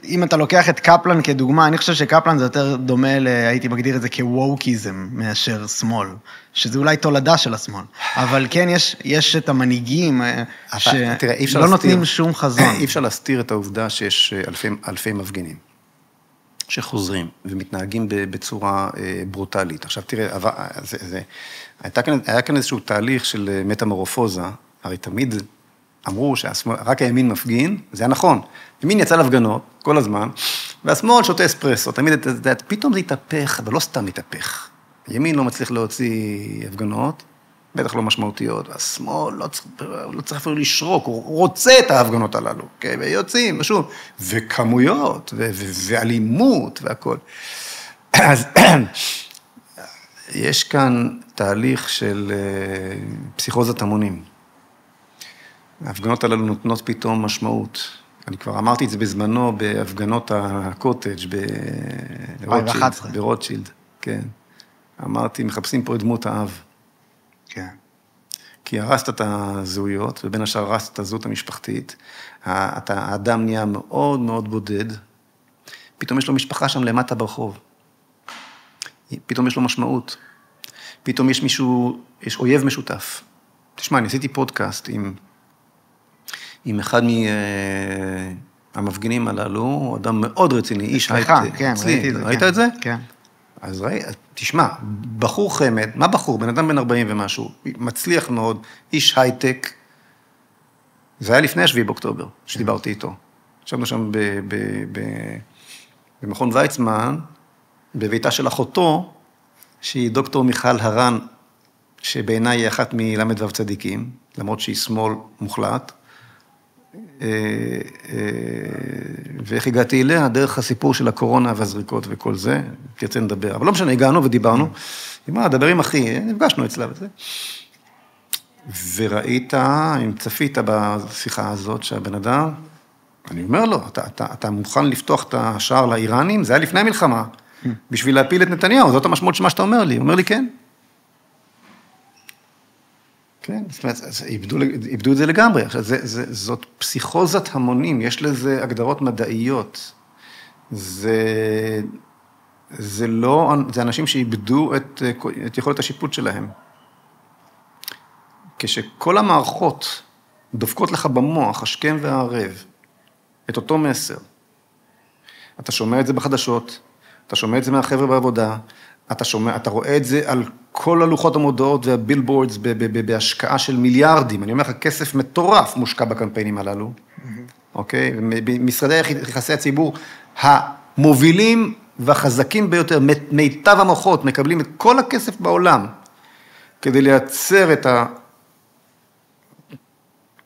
B: אם אתה לוקח את קפלן כדוגמה, אני חושב שקפלן זה יותר דומה, הייתי מגדיר את זה כווקיזם מאשר שמאל, שזה אולי תולדה של השמאל. אבל כן, יש את המנהיגים שלא נותנים שום חזון.
C: אי אפשר להסתיר את העובדה שיש אלפי מפגינים שחוזרים ומתנהגים בצורה ברוטלית. עכשיו תראה, היה כאן איזשהו תהליך של מטמורפוזה, הרי תמיד אמרו שרק הימין מפגין, זה היה נכון. הימין יצא להפגנות כל הזמן, והשמאל שותה אספרסו, תמיד, פתאום זה התהפך, אבל לא סתם התהפך. הימין לא מצליח להוציא הפגנות, בטח לא משמעותיות, והשמאל לא צריך אפילו לשרוק, הוא רוצה את ההפגנות הללו, okay? ויוצאים, ושוב, וכמויות, ואלימות, והכל. אז יש כאן תהליך של פסיכוזת המונים. ההפגנות הללו נותנות פתאום משמעות. אני כבר אמרתי את זה בזמנו בהפגנות הקוטג' ברוטשילד, כן. אמרתי, מחפשים פה את דמות האב.
B: כן.
C: כי הרסת את הזהויות, ובין השאר הרסת את הזהות המשפחתית. האדם נהיה מאוד מאוד בודד. פתאום יש לו משפחה שם למטה ברחוב. פתאום יש לו משמעות. פתאום יש מישהו, יש אויב משותף. תשמע, אני עשיתי פודקאסט עם אחד מהמפגינים הללו, הוא אדם מאוד רציני, איש הייטק.
B: כן, ראיתי את זה.
C: ראית את זה?
B: כן.
C: אז תשמע, בחור חמד, מה בחור? בן אדם בן 40 ומשהו, מצליח מאוד, איש הייטק, זה היה לפני 7 באוקטובר, שדיברתי איתו. ישבנו שם במכון ויצמן, בביתה של אחותו, שהיא דוקטור מיכל הרן, שבעיניי היא אחת מל"ו צדיקים, למרות שהיא שמאל מוחלט, ואיך הגעתי אליה, דרך הסיפור של הקורונה והזריקות וכל זה, תרצה נדבר. אבל לא משנה, הגענו ודיברנו, היא אמרה, דבר עם אחי, נפגשנו אצלה וזה. וראית, אם צפית בשיחה הזאת, שהבן אדם, אני אומר לו, אתה מוכן לפתוח את השער לאיראנים? זה היה לפני המלחמה, בשביל להפיל את נתניהו, זאת המשמעות של מה שאתה אומר לי. הוא אומר לי, כן. כן, זאת אומרת, איבדו את זה לגמרי. עכשיו, זאת פסיכוזת המונים, יש לזה הגדרות מדעיות. זה אנשים שאיבדו את יכולת השיפוט שלהם. כשכל המערכות דופקות לך במוח, השכם והערב, את אותו מסר, אתה שומע את זה בחדשות, אתה שומע את זה מהחבר'ה בעבודה, אתה רואה את זה על כל הלוחות המודעות והבילבורדס בהשקעה של מיליארדים. אני אומר לך, כסף מטורף מושקע בקמפיינים הללו. אוקיי? משרדי יחסי הציבור המובילים והחזקים ביותר, מיטב המוחות, מקבלים את כל הכסף בעולם כדי לייצר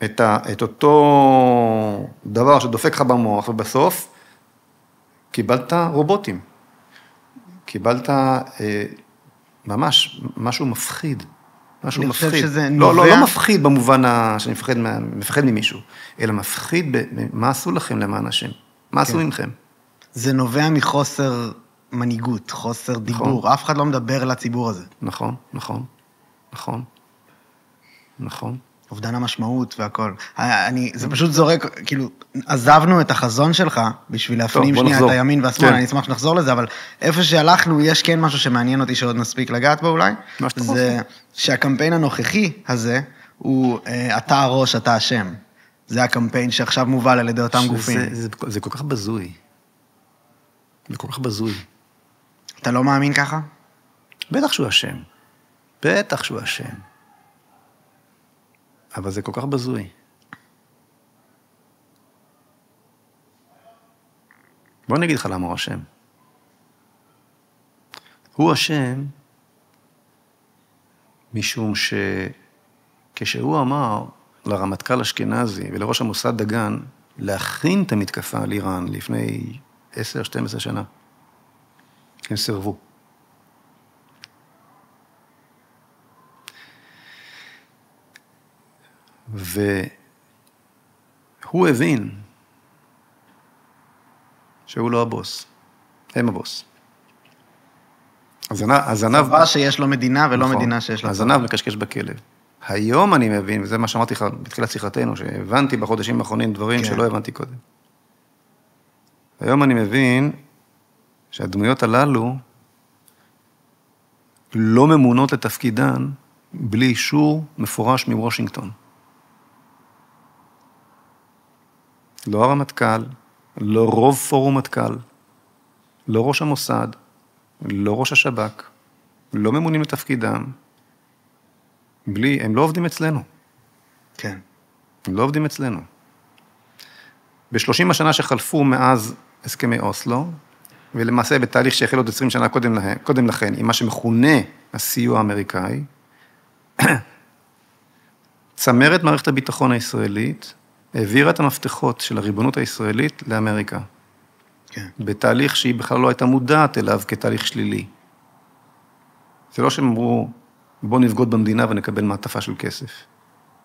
C: את אותו דבר שדופק לך במוח, ובסוף קיבלת רובוטים. קיבלת ממש משהו מפחיד. משהו מפחיד.
B: אני חושב שזה נובע...
C: לא מפחיד במובן שאני מפחד ממישהו, אלא מפחיד מה עשו לכם למען השם. מה עשו ממכם?
B: זה נובע מחוסר מנהיגות, חוסר דיבור. אף אחד לא מדבר לציבור הזה.
C: נכון, נכון, נכון, נכון.
B: אובדן המשמעות והכל. זה פשוט זורק, כאילו, עזבנו את החזון שלך, בשביל להפנים שנייה את הימין והשמאל, אני אשמח שנחזור לזה, אבל איפה שהלכנו, יש כן משהו שמעניין אותי שעוד נספיק לגעת בו אולי, זה שהקמפיין הנוכחי הזה, הוא אתה הראש, אתה השם. זה הקמפיין שעכשיו מובל על ידי אותם גופים.
C: זה כל כך בזוי. זה כל כך בזוי.
B: אתה לא מאמין ככה?
C: בטח שהוא השם. בטח שהוא השם. אבל זה כל כך בזוי. בוא נגיד לך למה הוא השם. הוא השם משום שכשהוא אמר לרמטכ"ל אשכנזי ולראש המוסד דגן להכין את המתקפה על איראן לפני 10-12 שנה, הם סירבו. והוא הבין שהוא לא הבוס, הם הבוס. הזנב...
B: צבא שיש לו מדינה ולא
C: נכון,
B: מדינה שיש לו...
C: הזנב מקשקש בכלב. היום אני מבין, וזה מה שאמרתי לך בתחילת שיחתנו, שהבנתי בחודשים האחרונים דברים שלא הבנתי קודם. היום אני מבין שהדמויות הללו לא ממונות לתפקידן בלי אישור מפורש מוושינגטון. לא הרמטכ"ל, לא רוב פורום מטכ"ל, לא ראש המוסד, לא ראש השב"כ, לא ממונים לתפקידם, הם לא עובדים אצלנו.
B: כן. הם
C: לא עובדים אצלנו. ב-30 השנה שחלפו מאז הסכמי אוסלו, ולמעשה בתהליך שהחל עוד 20 שנה קודם לכן, עם מה שמכונה הסיוע האמריקאי, צמרת מערכת הביטחון הישראלית, העבירה את המפתחות של הריבונות הישראלית לאמריקה.
B: כן.
C: בתהליך שהיא בכלל לא הייתה מודעת אליו כתהליך שלילי. זה לא שהם אמרו, בוא נבגוד במדינה ונקבל מעטפה של כסף.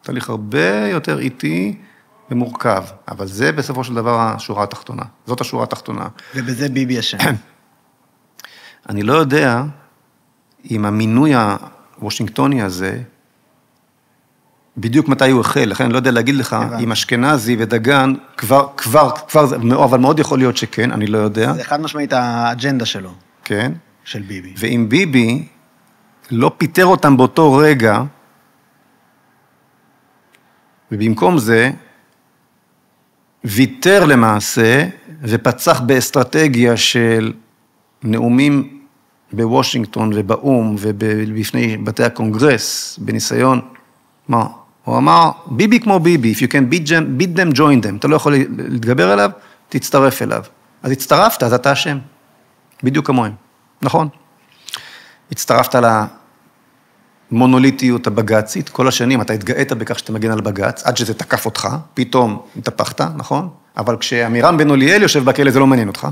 C: תהליך הרבה יותר איטי ומורכב, אבל זה בסופו של דבר השורה התחתונה. זאת השורה התחתונה.
B: ובזה ביבי אשם.
C: אני לא יודע אם המינוי הוושינגטוני הזה, בדיוק מתי הוא החל, לכן אני לא יודע להגיד לך, אם אשכנזי ודגן, אבל מאוד יכול להיות שכן, אני לא יודע.
B: זה חד משמעית האג'נדה שלו.
C: כן.
B: של ביבי.
C: ואם ביבי לא פיטר אותם באותו רגע, ובמקום זה, ויתר למעשה, ופצח באסטרטגיה של נאומים בוושינגטון ובאום ובפני בתי הקונגרס, בניסיון, מה? הוא אמר, ביבי כמו ביבי, if you can beat them, join them. אתה לא יכול להתגבר אליו, תצטרף אליו. אז הצטרפת, אז אתה אשם. בדיוק כמוהם. נכון? הצטרפת למונוליטיות הבג"צית, כל השנים אתה התגאית בכך שאתה מגן על בג"ץ, עד שזה תקף אותך, פתאום התהפכת, נכון? אבל כשאמירם בן אוליאל יושב בכלא, זה לא מעניין אותך.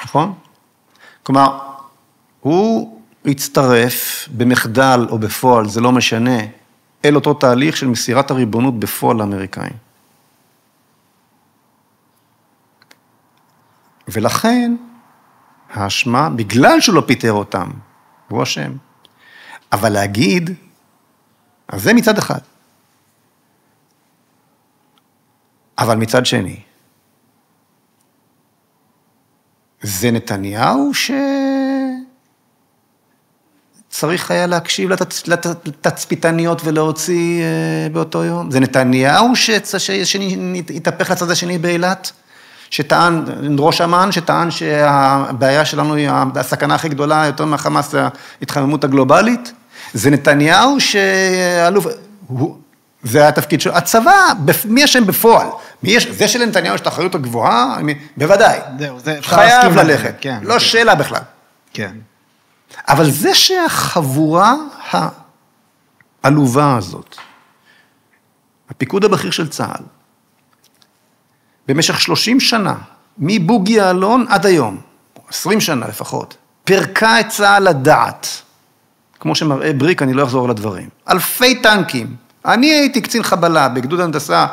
C: נכון? כלומר, הוא הצטרף במחדל או בפועל, זה לא משנה, אל אותו תהליך של מסירת הריבונות בפועל לאמריקאים. ולכן, האשמה, בגלל שהוא לא פיטר אותם, הוא אשם. אבל להגיד, אז זה מצד אחד. אבל מצד שני, זה נתניהו שצריך היה להקשיב לתצפיתניות ולהוציא באותו יום? זה נתניהו שהתהפך לצד השני באילת? שטען, ראש אמ"ן, שטען שהבעיה שלנו היא הסכנה הכי גדולה, יותר מהחמאס, ההתחממות הגלובלית? זה נתניהו שאלוף, זה היה התפקיד שלו. הצבא, מי השם בפועל? זה שלנתניהו יש את האחריות הגבוהה? בוודאי. חייב ללכת. לא שאלה בכלל.
B: כן.
C: אבל זה שהחבורה העלובה הזאת, הפיקוד הבכיר של צה"ל, במשך 30 שנה, מבוגי יעלון עד היום, 20 שנה לפחות, פרקה את צה"ל לדעת, כמו שמראה בריק, אני לא אחזור על הדברים. אלפי טנקים. אני הייתי קצין חבלה בגדוד הנדסה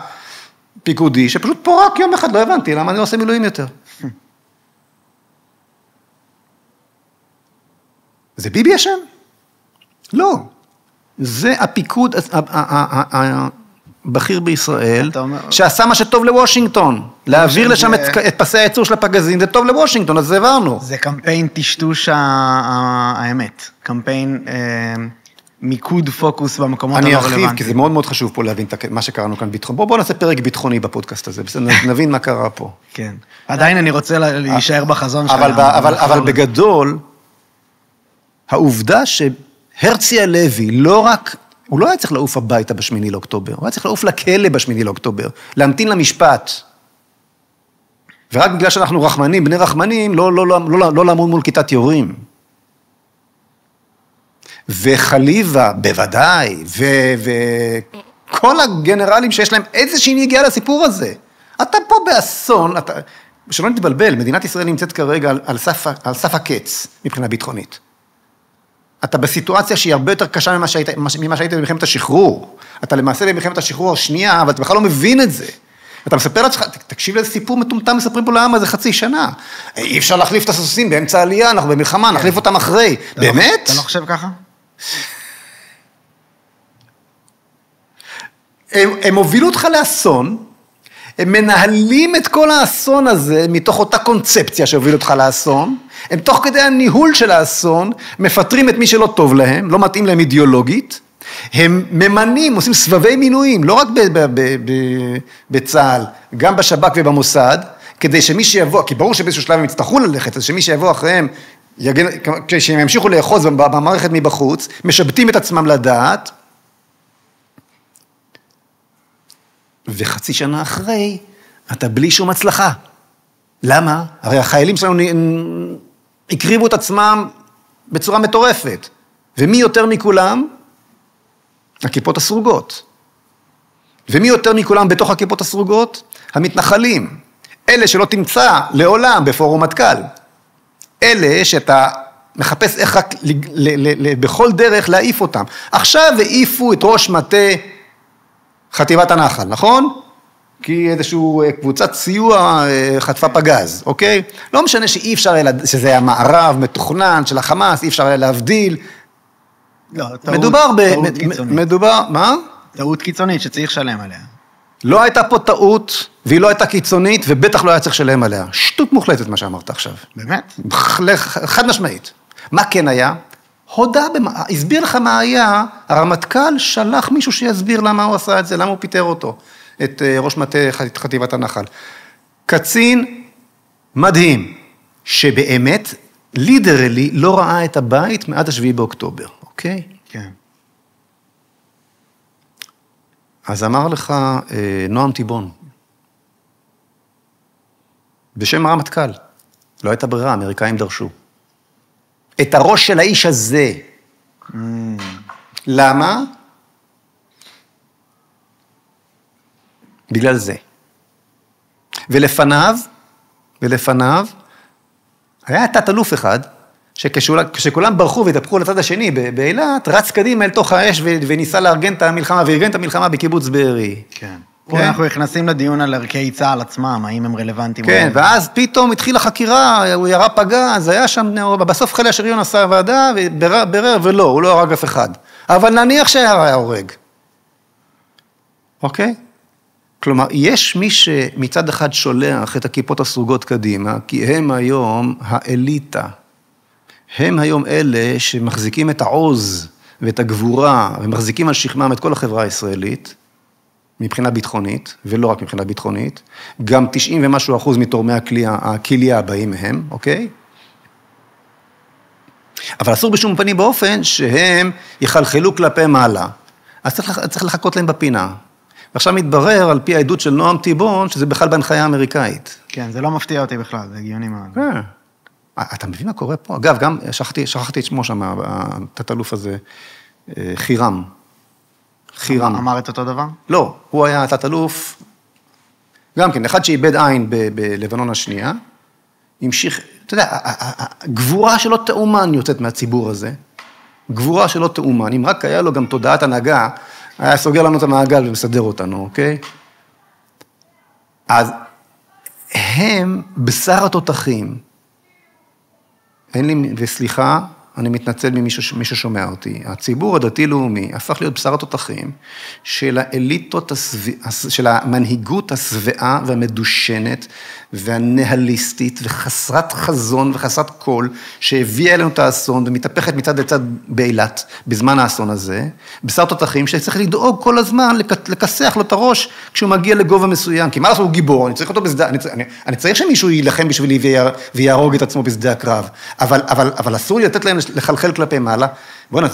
C: פיקודי, שפשוט פורק יום אחד, לא הבנתי, למה אני לא עושה מילואים יותר? זה ביבי אשם? לא. זה הפיקוד הבכיר בישראל, שעשה מה שטוב לוושינגטון, להעביר לשם את פסי הייצור של הפגזים, זה טוב לוושינגטון, אז זה עברנו.
B: זה קמפיין טשטוש האמת, קמפיין מיקוד פוקוס במקומות הרלוונטיים.
C: אני ארחיב, כי זה מאוד מאוד חשוב פה להבין מה שקראנו כאן ביטחון. בואו נעשה פרק ביטחוני בפודקאסט הזה, נבין מה קרה פה.
B: כן. עדיין אני רוצה להישאר בחזון שלנו.
C: אבל בגדול, העובדה שהרצי הלוי לא רק, הוא לא היה צריך לעוף הביתה ב8 לאוקטובר, הוא היה צריך לעוף לכלא ב8 לאוקטובר, להמתין למשפט. ורק בגלל שאנחנו רחמנים, בני רחמנים, לא לעמוד מול כיתת יורים. וחליבה, בוודאי, וכל הגנרלים שיש להם איזושהי נגיעה לסיפור הזה. אתה פה באסון, שלא נתבלבל, מדינת ישראל נמצאת כרגע על סף הקץ, מבחינה ביטחונית. אתה בסיטואציה שהיא הרבה יותר קשה ממה שהיית במלחמת השחרור. אתה למעשה במלחמת השחרור השנייה, אבל אתה בכלל לא מבין את זה. אתה מספר לעצמך, תקשיב לאיזה סיפור מטומטם מספרים פה לעם הזה חצי שנה. אי אפשר להחליף את הסוסים באמצע העלייה, אנחנו במלחמה, נחליף אותם אחרי. באמת?
B: אתה לא חושב ככה?
C: הם הובילו אותך לאסון, הם מנהלים את כל האסון הזה מתוך אותה קונספציה שהובילו אותך לאסון, הם תוך כדי הניהול של האסון, מפטרים את מי שלא טוב להם, לא מתאים להם אידיאולוגית, הם ממנים, עושים סבבי מינויים, לא רק בצה"ל, גם בשב"כ ובמוסד, כדי שמי שיבוא, כי ברור שבאיזשהו שלב הם יצטרכו ללכת, אז שמי שיבוא אחריהם, כשהם ימשיכו לאחוז במערכת מבחוץ, משבטים את עצמם לדעת, וחצי שנה אחרי, אתה בלי שום הצלחה. למה? הרי החיילים שלנו הקריבו את עצמם בצורה מטורפת. ומי יותר מכולם? הכיפות הסרוגות. ומי יותר מכולם בתוך הכיפות הסרוגות? המתנחלים. אלה שלא תמצא לעולם בפורום מטכ"ל. אלה שאתה מחפש איך רק בכל דרך להעיף אותם. עכשיו העיפו את ראש מטה חטיבת הנחל, נכון? כי איזשהו קבוצת סיוע חטפה פגז, אוקיי? לא משנה שאי אפשר, שזה המערב מתוכנן של החמאס, אי אפשר להבדיל.
B: לא,
C: טעות קיצונית. מה?
B: טעות קיצונית שצריך לשלם עליה.
C: לא הייתה פה טעות, והיא לא הייתה קיצונית, ובטח לא היה צריך לשלם עליה. שטות מוחלטת מה שאמרת עכשיו.
B: באמת?
C: חד משמעית. מה כן היה? הסביר לך מה היה, הרמטכ"ל שלח מישהו שיסביר למה הוא עשה את זה, למה הוא פיטר אותו, את ראש מטה חטיבת הנחל. קצין מדהים, שבאמת, לידרלי, לא ראה את הבית מעד השביעי באוקטובר, אוקיי?
B: כן.
C: אז אמר לך נועם תיבון, בשם הרמטכ"ל, לא הייתה ברירה, האמריקאים דרשו. את הראש של האיש הזה. למה? בגלל זה. ולפניו, היה תת-אלוף אחד, שכשכולם ברחו והתהפכו לצד השני באילת, רץ קדימה אל תוך האש וניסה לארגן את המלחמה, וארגן את המלחמה בקיבוץ בארי.
B: כן. פה אנחנו נכנסים לדיון על ערכי צה"ל עצמם, האם הם רלוונטיים.
C: כן, ואז פתאום התחילה חקירה, הוא ירה פגז, היה שם, בסוף חיל השריון עשה ועדה, וברר ולא, הוא לא הרג אף אחד. אבל נניח שהיה הורג. אוקיי? כלומר, יש מי שמצד אחד שולח את הכיפות הסרוגות קדימה, כי הם היום האליטה. הם היום אלה שמחזיקים את העוז ואת הגבורה, ומחזיקים על שכמם את כל החברה הישראלית, מבחינה ביטחונית, ולא רק מבחינה ביטחונית, גם 90% ומשהו מתורמי הכליה הבאים מהם, אוקיי? אבל אסור בשום פנים באופן שהם יחלחלו כלפי מעלה. אז צריך לחכות להם בפינה. ועכשיו מתברר, על פי העדות של נועם תיבון, שזה בכלל בהנחיה אמריקאית.
B: כן, זה לא מפתיע אותי בכלל, זה הגיוני מאוד.
C: כן. אתה מבין מה קורה פה? אגב, גם שכחתי את שמו שם, התת-אלוף הזה, חירם. חירם.
B: אמר את אותו דבר?
C: לא, הוא היה תת-אלוף, גם כן, אחד שאיבד עין בלבנון השנייה, המשיך, אתה יודע, הגבורה שלא תאומן יוצאת מהציבור הזה, גבורה שלא תאומן, אם רק היה לו גם תודעת הנהגה, היה סוגר לנו את המעגל ומסדר אותנו, אוקיי? אז הם בשר התותחים, אין לי, וסליחה, אני מתנצל ממי ששומע אותי, הציבור הדתי-לאומי הפך להיות בשר התותחים של האליטות, של המנהיגות השבעה והמדושנת והנהליסטית וחסרת חזון וחסרת קול, שהביאה אלינו את האסון ומתהפכת מצד לצד באילת בזמן האסון הזה, בשר תותחים שצריך לדאוג כל הזמן לכסח לו את הראש כשהוא מגיע לגובה מסוים, כי מה לעשות הוא גיבור, אני צריך אותו בשדה, אני צריך שמישהו ילחם בשבילי ויהרוג את עצמו בשדה הקרב, אבל אסור לי לתת להם לחלחל כלפי מעלה. בוא'נה,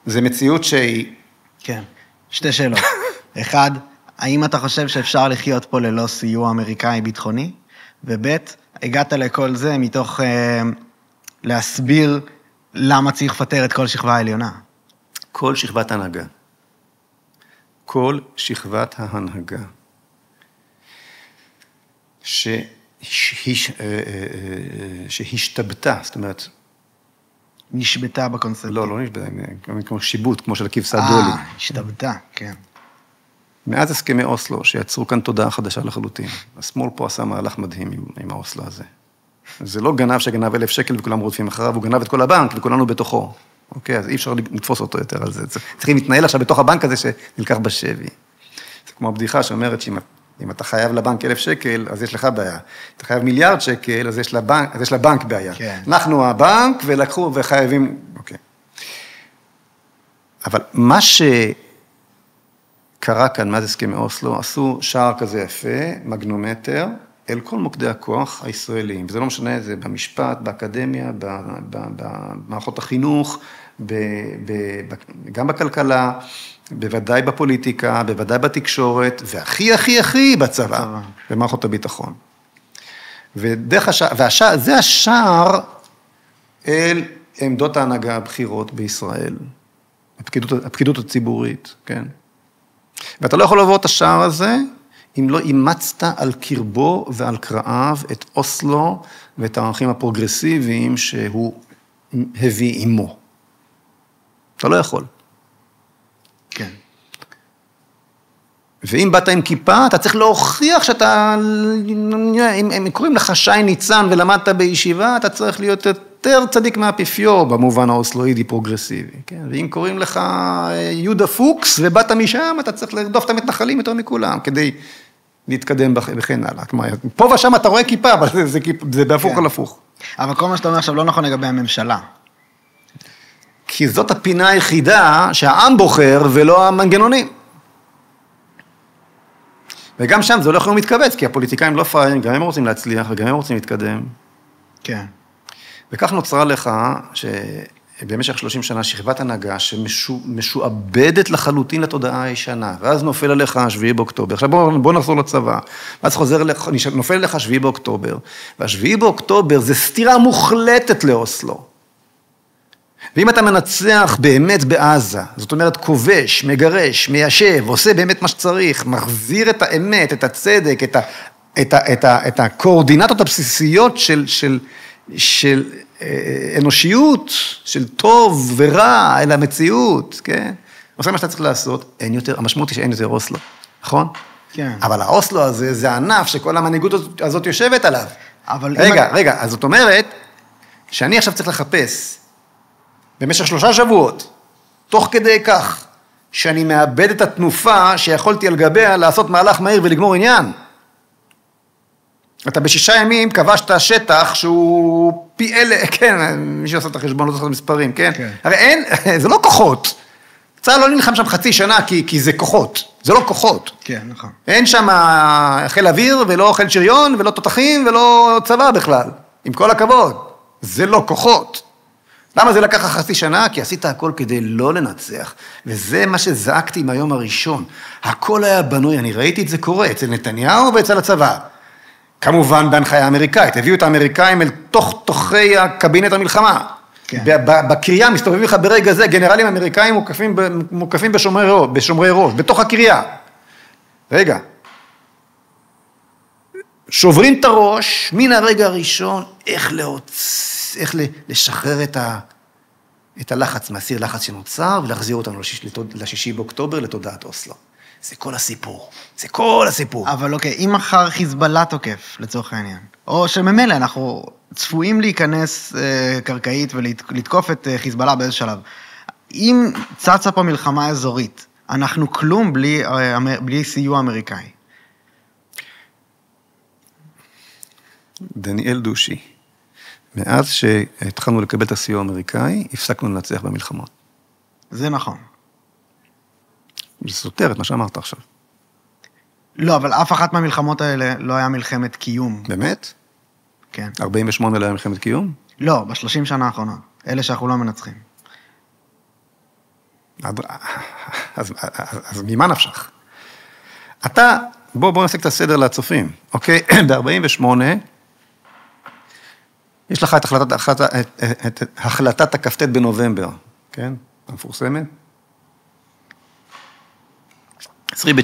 C: זה מציאות שהיא...
B: כן, שתי שאלות. אחד, האם אתה חושב שאפשר לחיות פה ללא סיוע אמריקאי ביטחוני? וב', הגעת לכל זה מתוך להסביר למה צריך לפטר את כל שכבה העליונה.
C: כל שכבת ההנהגה. כל שכבת ההנהגה. שהשתבטה, זאת אומרת...
B: נשבטה בקונספט.
C: לא נשבטה, כמו שיבוט, כמו של הכבשה דולי.
B: השתבטה, כן.
C: מאז הסכמי אוסלו, שיצרו כאן תודעה חדשה לחלוטין, השמאל פה עשה מהלך מדהים עם האוסלו הזה. זה לא גנב שגנב 1,000 שקל וכולם רודפים אחריו, הוא גנב את כל הבנק וכולנו בתוכו. אוקיי, אז אי אפשר לתפוס אותו יותר על זה. צריכים להתנהל עכשיו בתוך הבנק הזה שנלקח בשבי. זה כמו הבדיחה שאומרת שאם אתה חייב לבנק 1,000 שקל, אז יש לך בעיה. אתה חייב מיליארד שקל, אז יש לבנק בעיה.
B: כן.
C: אנחנו הבנק ולקחו וחייבים, אוקיי. אבל מה שקרה כאן מאז הסכמי אוסלו, עשו שער כזה יפה, מגנומטר, אל כל מוקדי הכוח הישראליים, וזה לא משנה, זה במשפט, באקדמיה, במערכות החינוך, גם בכלכלה, בוודאי בפוליטיקה, בוודאי בתקשורת, והכי, הכי, הכי בצבא, במערכות הביטחון. זה השער אל עמדות ההנהגה הבחירות בישראל, הפקידות הציבורית, כן? ואתה לא יכול לעבור את השער הזה, אם לא אימצת על קרבו ועל קרעיו את אוסלו ואת הערכים הפרוגרסיביים שהוא הביא עמו. אתה לא יכול.
B: כן.
C: ואם באת עם כיפה, אתה צריך להוכיח שאתה, אם קוראים לך שי ניצן ולמדת בישיבה, אתה צריך להיות יותר צדיק מהאפיפיור, במובן האוסלואידי פרוגרסיבי. כן? ואם קוראים לך יהודה פוקס ובאת משם, אתה צריך לרדוף את המתנחלים יותר מכולם, כדי להתקדם וכן הלאה. פה ושם אתה רואה כיפה, אבל זה בהפוך על הפוך.
B: אבל כל מה שאתה אומר עכשיו לא נכון לגבי הממשלה.
C: כי זאת הפינה היחידה שהעם בוחר ולא המנגנונים. וגם שם זה הולך לא מתכווץ, כי הפוליטיקאים לא פראיירים, גם הם רוצים להצליח וגם הם רוצים להתקדם.
B: כן.
C: וכך נוצרה לך שבמשך 30 שנה שכבת הנהגה שמשועבדת לחלוטין לתודעה הישנה, ואז נופל עליך 7 באוקטובר. עכשיו בוא נחזור לצבא, ואז נופל עליך 7 באוקטובר, וה7 באוקטובר זה סתירה מוחלטת לאוסלו. ואם אתה מנצח באמת בעזה, זאת אומרת כובש, מגרש, מיישב, עושה באמת מה שצריך, מחזיר את האמת, את הצדק, את הקואורדינטות הבסיסיות של אנושיות, של טוב ורע אל המציאות, כן? עושה מה שאתה צריך לעשות, אין יותר, המשמעות היא שאין יותר אוסלו, נכון?
B: כן.
C: אבל האוסלו הזה זה ענף שכל המנהיגות הזאת יושבת עליו. רגע, אז זאת אומרת, שאני עכשיו צריך לחפש, במשך 3 שבועות, תוך כדי כך, שאני מאבד את התנופה שיכולתי על גביה לעשות מהלך מהיר ולגמור עניין. אתה ב6 ימים כבשת שטח שהוא פי אלה, כן, מי שעושה את החשבון, לא זוכר את המספרים, כן?
B: כן.
C: הרי אין, זה לא כוחות. צה"ל לא נלחם שם חצי שנה כי זה כוחות, זה לא כוחות.
B: כן, נכון.
C: אין שם חיל אוויר ולא חיל שריון ולא תותחים ולא צבא בכלל. עם כל הכבוד, זה לא כוחות. למה זה לקח חצי שנה? כי עשית הכל כדי לא לנצח. וזה מה שזעקתי מהיום הראשון. הכל היה בנוי, אני ראיתי את זה קורה, אצל נתניהו ואצל הצבא. כמובן בהנחיה האמריקאית, הביאו את האמריקאים אל תוכי הקבינט המלחמה.
B: כן.
C: בקריאה מסתובבים לך ברגע זה, גנרלים אמריקאים מוקפים בשומרי ראש, בתוך הקריאה. רגע. שוברים את הראש, מן הרגע הראשון, איך לשחרר את הלחץ, מהסיר לחץ שנוצר, ולהחזיר אותנו ל6 באוקטובר לתודעת אוסלו. זה כל הסיפור, זה כל הסיפור.
B: אבל אוקיי, אם מחר חיזבאללה תוקף, לצורך העניין, או שממילא אנחנו צפויים להיכנס קרקעית ולתקוף את חיזבאללה באיזה שלב, אם צצה פה מלחמה אזורית, אנחנו כלום בלי סיוע אמריקאי.
C: דניאל דושי, מאז שהתחלנו לקבל את הסיוע האמריקאי, הפסקנו לנצח במלחמות.
B: זה נכון.
C: זה סותר את מה שאמרת עכשיו.
B: לא, אבל אף אחת מהמלחמות האלה לא היה מלחמת קיום.
C: באמת?
B: כן.
C: 48 לא היה מלחמת קיום?
B: לא, ב30 שנה האחרונות. אלה שאנחנו לא מנצחים.
C: אז ממה נפשך? אתה, בוא נעשה קצת סדר לצופים, אוקיי? ב-48, יש לך את החלטת הכ"ט בנובמבר, כן? המפורסמת?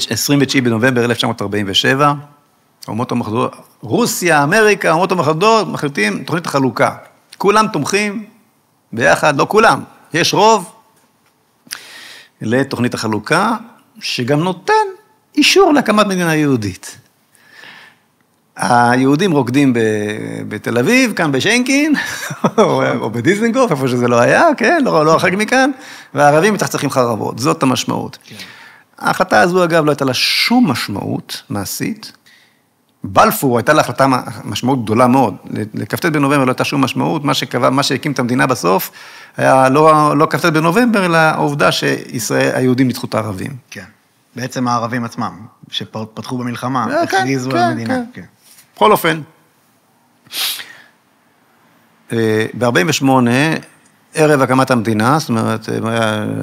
C: 29 בנובמבר 1947, אומות המאוחדות, רוסיה, אמריקה, אומות המאוחדות, מחליטים תוכנית החלוקה. כולם תומכים ביחד, לא כולם, יש רוב לתוכנית החלוקה, שגם נותן אישור להקמת מדינה יהודית. היהודים רוקדים בתל אביב, כאן בשנקין, או בדיזנגוף, איפה שזה לא היה, כן, לא הרחק מכאן, והערבים מצחצחים חרבות, זאת המשמעות. ההחלטה הזו, אגב, לא הייתה לה שום משמעות מעשית. בלפור הייתה לה החלטה משמעות גדולה מאוד. לכ"ט בנובמבר לא הייתה שום משמעות, מה שהקים את המדינה בסוף, היה לא כ"ט בנובמבר, אלא העובדה היהודים ניצחו את הערבים.
B: כן. בעצם הערבים עצמם, שפתחו במלחמה, הכריזו על המדינה.
C: בכל אופן, ב-48, ערב הקמת המדינה, זאת אומרת,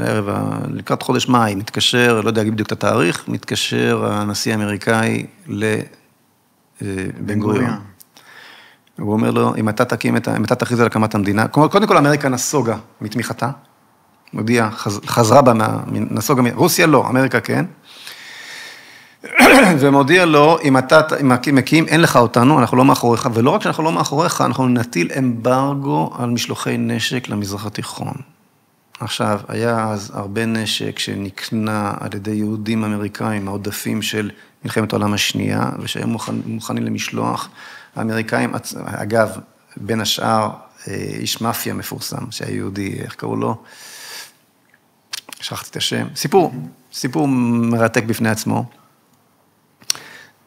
C: ערב, לקראת חודש מאי, מתקשר, לא יודע בדיוק את התאריך, מתקשר הנשיא האמריקאי לבן גוריון. הוא אומר לו, אם אתה תכריז על הקמת המדינה, קודם כל אמריקה נסוגה מתמיכתה, מודיע, חזרה בה, נסוגה, רוסיה לא, אמריקה כן, ומודיע לו, אם אתה מקים, אין לך אותנו, אנחנו לא מאחוריך, ולא רק שאנחנו לא מאחוריך, אנחנו נטיל אמברגו על משלוחי נשק למזרח התיכון. עכשיו, היה אז הרבה נשק שנקנה על ידי יהודים אמריקאים, העודפים של מלחמת העולם השנייה, ושהם מוכנים למשלוח. האמריקאים, אגב, בין השאר, איש מאפיה מפורסם, שהיה יהודי, איך קראו לו? שכחתי את השם. סיפור מרתק בפני עצמו.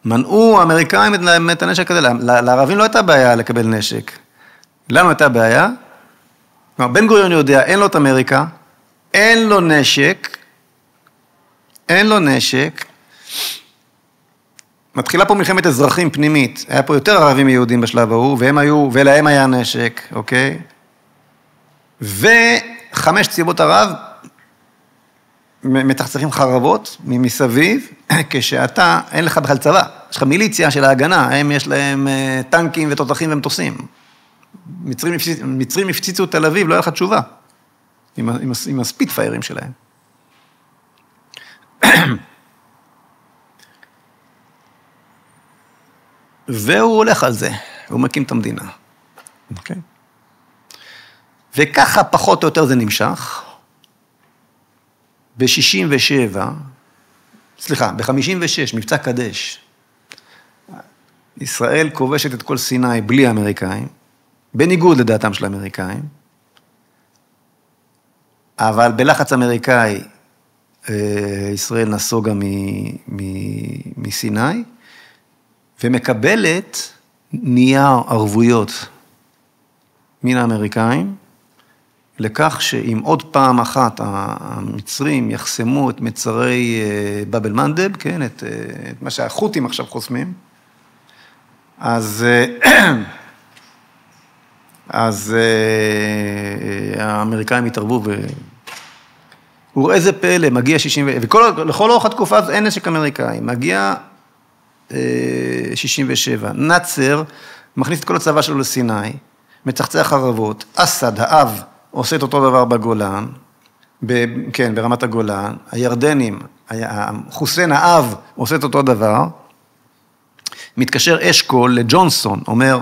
C: מנעו האמריקאים את הנשק הזה, לערבים לא הייתה בעיה לקבל נשק. לנו הייתה בעיה, כלומר, בן גוריון יודע, אין לו את אמריקה, אין לו נשק, מתחילה פה מלחמת אזרחים פנימית, היה פה יותר ערבים מיהודים בשלב ההוא, ולהם היה נשק, אוקיי? 5 צבאות ערב, מתחצחים חרבות מסביב, כשאתה, אין לך בכלל צבא, יש לך מיליציה של ההגנה, הם יש להם טנקים ותותחים ומטוסים. מצרים הפציצו תל אביב, לא היה לך תשובה, עם הספיט פיירים שלהם. והוא הולך על זה, הוא מקים את המדינה. אוקיי? וככה פחות או יותר זה נמשך. ב-66, מבצע קדש, ישראל כובשת את כל סיני בלי האמריקאים, בניגוד לדעתם של האמריקאים, אבל בלחץ אמריקאי ישראל נסוגה מסיני, ומקבלת נייר ערבויות מן האמריקאים, לכך שאם עוד פעם אחת המצרים יחסמו את מצרי באב אל-מנדב, כן, את מה שהחות'ים עכשיו חוסמים, אז האמריקאים התערבו וראה זה פלא, מגיע 60, ולכל אורך התקופה אז אין נשק אמריקאי, מגיע 67, נאצר מכניס את כל הצבא שלו לסיני, מצחצח חרבות, אסד, האב, עושה את אותו דבר בגולן, כן, ברמת הגולן, הירדנים, חוסיין האב עושה את אותו דבר, מתקשר אשכול לג'ונסון, אומר,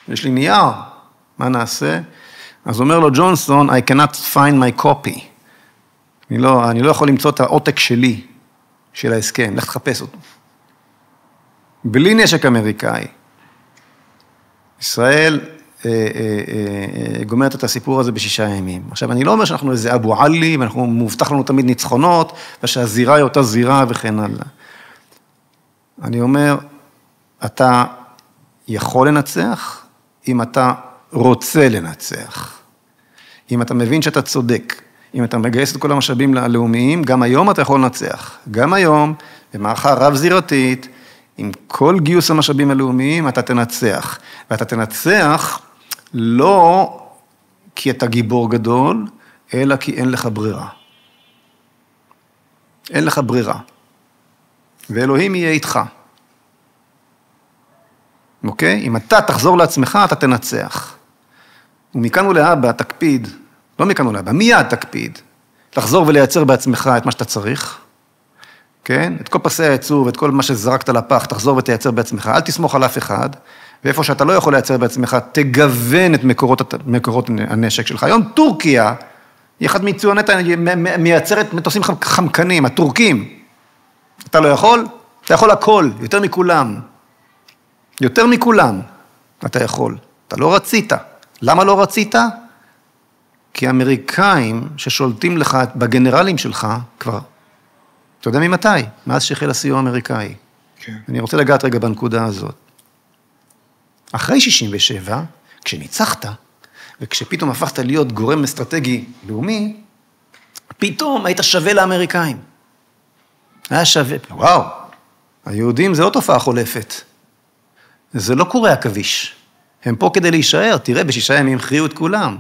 C: יש לי נייר, מה נעשה? אז אומר לו ג'ונסון, I cannot find my copy. אני לא יכול למצוא את העותק שלי, של ההסכם, לך תחפש אותו. בלי נשק אמריקאי, ישראל גומרת את הסיפור הזה ב6 ימים. עכשיו, אני לא אומר שאנחנו איזה אבו עלי, ואנחנו מובטח לנו תמיד ניצחונות, ושהזירה היא אותה זירה וכן הלאה. אני אומר, אתה יכול לנצח, אם אתה רוצה לנצח. אם אתה מבין שאתה צודק, אם אתה מגייס את כל המשאבים הלאומיים, גם היום אתה יכול לנצח. גם היום, במערכה רב-זירתית, עם כל גיוס המשאבים הלאומיים, אתה תנצח. ואתה תנצח לא כי אתה גיבור גדול, אלא כי אין לך ברירה. אין לך ברירה. ואלוהים יהיה איתך. אוקיי? אם אתה תחזור לעצמך, אתה תנצח. ומכאן ולהבא תקפיד, לא מכאן ולהבא, מיד תקפיד, לחזור ולייצר בעצמך את מה שאתה צריך, כן? את כל פסי הייצור ואת כל מה שזרקת לפח, תחזור ותייצר בעצמך, אל תסמוך על אף אחד, ואיפה שאתה לא יכול לייצר בעצמך, תגוון את מקורות הנשק שלך. היום טורקיה, היא אחת מיצואנית, מייצרת מטוסים חמקנים, הטורקים. אתה לא יכול? אתה יכול הכל, יותר מכולם. יותר מכולם אתה יכול. אתה לא רצית. למה לא רצית? כי האמריקאים ששולטים לך בגנרלים שלך כבר, אתה יודע ממתי? מאז שהחל הסיוע האמריקאי.
B: כן.
C: אני רוצה לגעת רגע בנקודה הזאת. אחרי 67, כשניצחת, וכשפתאום הפכת להיות גורם אסטרטגי לאומי, פתאום היית שווה לאמריקאים. היה שווה. וואו, היהודים זה לא תופעה חולפת. זה לא קורה עכביש. הם פה כדי להישאר, תראה, ב6 ימים הכריעו את כולם.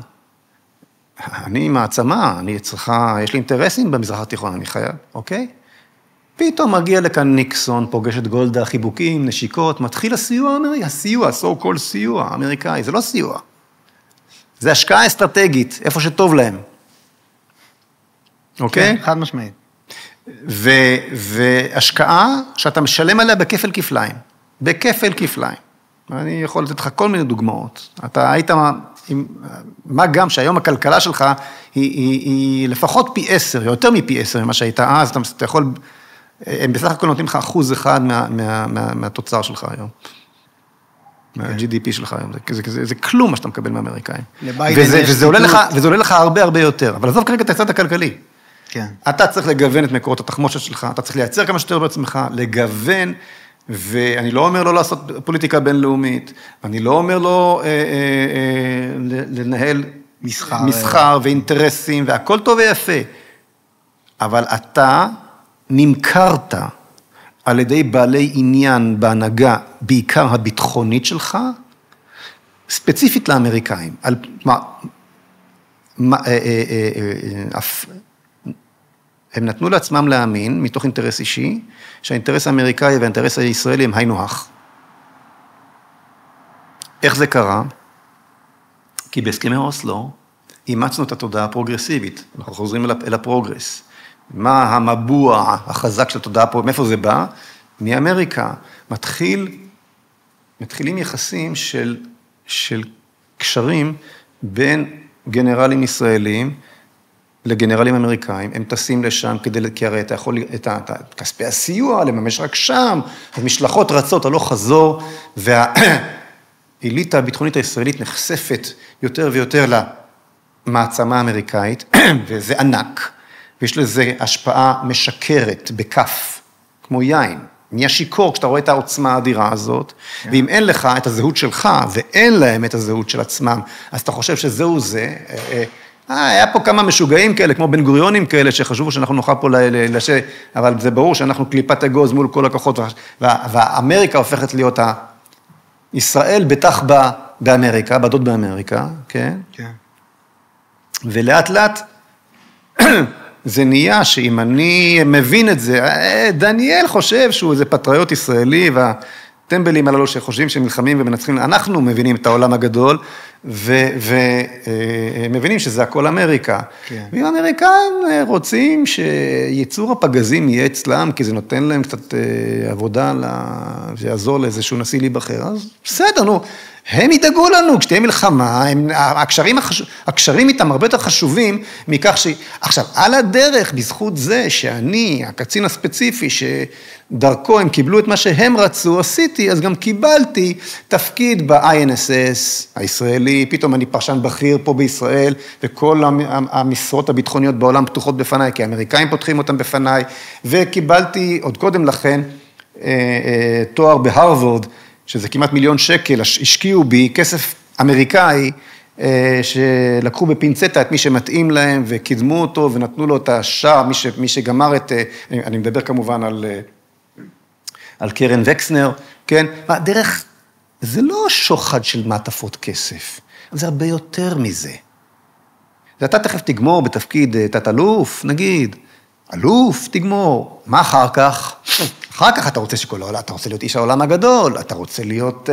C: אני מעצמה, אני צריכה, יש לי אינטרסים במזרח התיכון, אני חייב, אוקיי? פתאום מגיע לכאן ניקסון, פוגש את גולדה, חיבוקים, נשיקות, מתחיל הסיוע האמריקאי, הסיוע, so called סיוע האמריקאי, זה לא סיוע. זה השקעה אסטרטגית, איפה שטוב להם. אוקיי?
B: כן, חד משמעית.
C: והשקעה שאתה משלם עליה בכפל כפליים. בכפל כפליים. אני יכול לתת לך כל מיני דוגמאות. אתה היית, מה גם שהיום הכלכלה שלך היא לפחות פי 10, יותר מפי 10 ממה שהייתה אז, אתה יכול, הם בסך הכל נותנים לך 1% מהתוצר שלך היום. מה-GDP שלך היום, זה כלום מה שאתה מקבל מהאמריקאים. וזה עולה לך הרבה הרבה יותר, אבל עזוב כרגע את הצד הכלכלי.
B: כן.
C: אתה צריך לגוון את מקורות התחמושת שלך, אתה צריך לייצר כמה שיותר בעצמך, לגוון, ואני לא אומר לא לעשות פוליטיקה בינלאומית, אני לא אומר לא לנהל מסחר ואינטרסים, והכל טוב ויפה, אבל אתה נמכרת על ידי בעלי עניין בהנהגה, בעיקר הביטחונית שלך, ספציפית לאמריקאים. הם נתנו לעצמם להאמין, מתוך אינטרס אישי, שהאינטרס האמריקאי והאינטרס הישראלי הם היינו הך. איך זה קרה? כי בהסכמי אוסלו, אימצנו את התודעה הפרוגרסיבית, אנחנו חוזרים אל הפרוגרס. מה המבוע החזק של התודעה, מאיפה זה בא? מאמריקה. מתחילים יחסים של קשרים בין גנרלים ישראלים לגנרלים אמריקאים, הם טסים לשם כי הרי אתה יכול את כספי הסיוע לממש רק שם, המשלחות רצות, הלוך חזור, והאליטה הביטחונית הישראלית נחשפת יותר ויותר למעצמה האמריקאית, וזה ענק, ויש לזה השפעה משקרת בכף, כמו יין. נהיה שיקור כשאתה רואה את העוצמה האדירה הזאת, ואם אין לך את הזהות שלך, ואין להם את הזהות של עצמם, אז אתה חושב שזהו זה, היה פה כמה משוגעים כאלה, כמו בן גוריונים כאלה, שחשבו שאנחנו נוכל פה אבל זה ברור שאנחנו קליפת אגוז מול כל הכוחות, והאמריקה הופכת להיות ישראל בטח באמריקה, בדות באמריקה, כן?
B: כן.
C: ולאט לאט, זה נהיה שאם אני מבין את זה, דניאל חושב שהוא איזה פטריוט ישראלי, והטמבלים הללו שחושבים שהם נלחמים ומנצחים, אנחנו מבינים את העולם הגדול, ומבינים שזה הכל אמריקה. כן. ואם האמריקאים רוצים שיצור הפגזים יהיה אצלם, כי זה נותן להם קצת עבודה, ויעזור לאיזשהו נשיא להיבחר, אז בסדר, נו. הם ידאגו לנו, כשתהיה מלחמה, הקשרים איתם הרבה יותר חשובים מכך עכשיו, על הדרך, בזכות זה שאני, הקצין הספציפי, שדרכו הם קיבלו את מה שהם רצו, עשיתי, אז גם קיבלתי תפקיד ב-INSS הישראלי, פתאום אני פרשן בכיר פה בישראל, וכל המשרות הביטחוניות בעולם פתוחות בפניי, כי האמריקאים פותחים אותם בפניי, וקיבלתי עוד קודם לכן תואר בהרווארד, שזה כמעט $1,000,000, השקיעו בי כסף אמריקאי, שלקחו בפינצטה את מי שמתאים להם, וקידמו אותו, ונתנו לו את השעה, מי שגמר את, אני מדבר כמובן על קרן וקסנר, כן? דרך, זה לא שוחד של מעטפות כסף, זה הרבה יותר מזה. ואתה תכף תגמור בתפקיד תת-אלוף, נגיד, אלוף, תגמור, מה אחר כך? אחר כך אתה רוצה שכל העולם, אתה רוצה להיות איש העולם הגדול, אתה רוצה להיות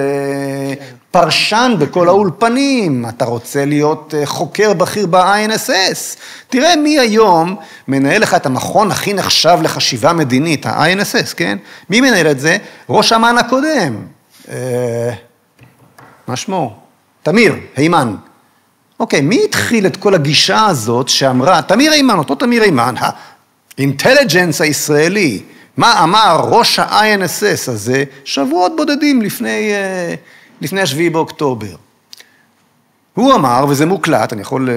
C: פרשן בכל האולפנים, אתה רוצה להיות חוקר בכיר ב-INSS. תראה מי היום מנהל לך את המכון הכי נחשב לחשיבה מדינית, ה-INSS, כן? מי מנהל את זה? ראש אמ"ן הקודם. מה שמו? תמיר, הימן. אוקיי, מי התחיל את כל הגישה הזאת שאמרה, תמיר הימן, אותו תמיר הימן, האינטליג'נס הישראלי, מה אמר ראש ה-INSS הזה שבועות בודדים לפני השביעי באוקטובר? הוא אמר, וזה מוקלט, אני יכול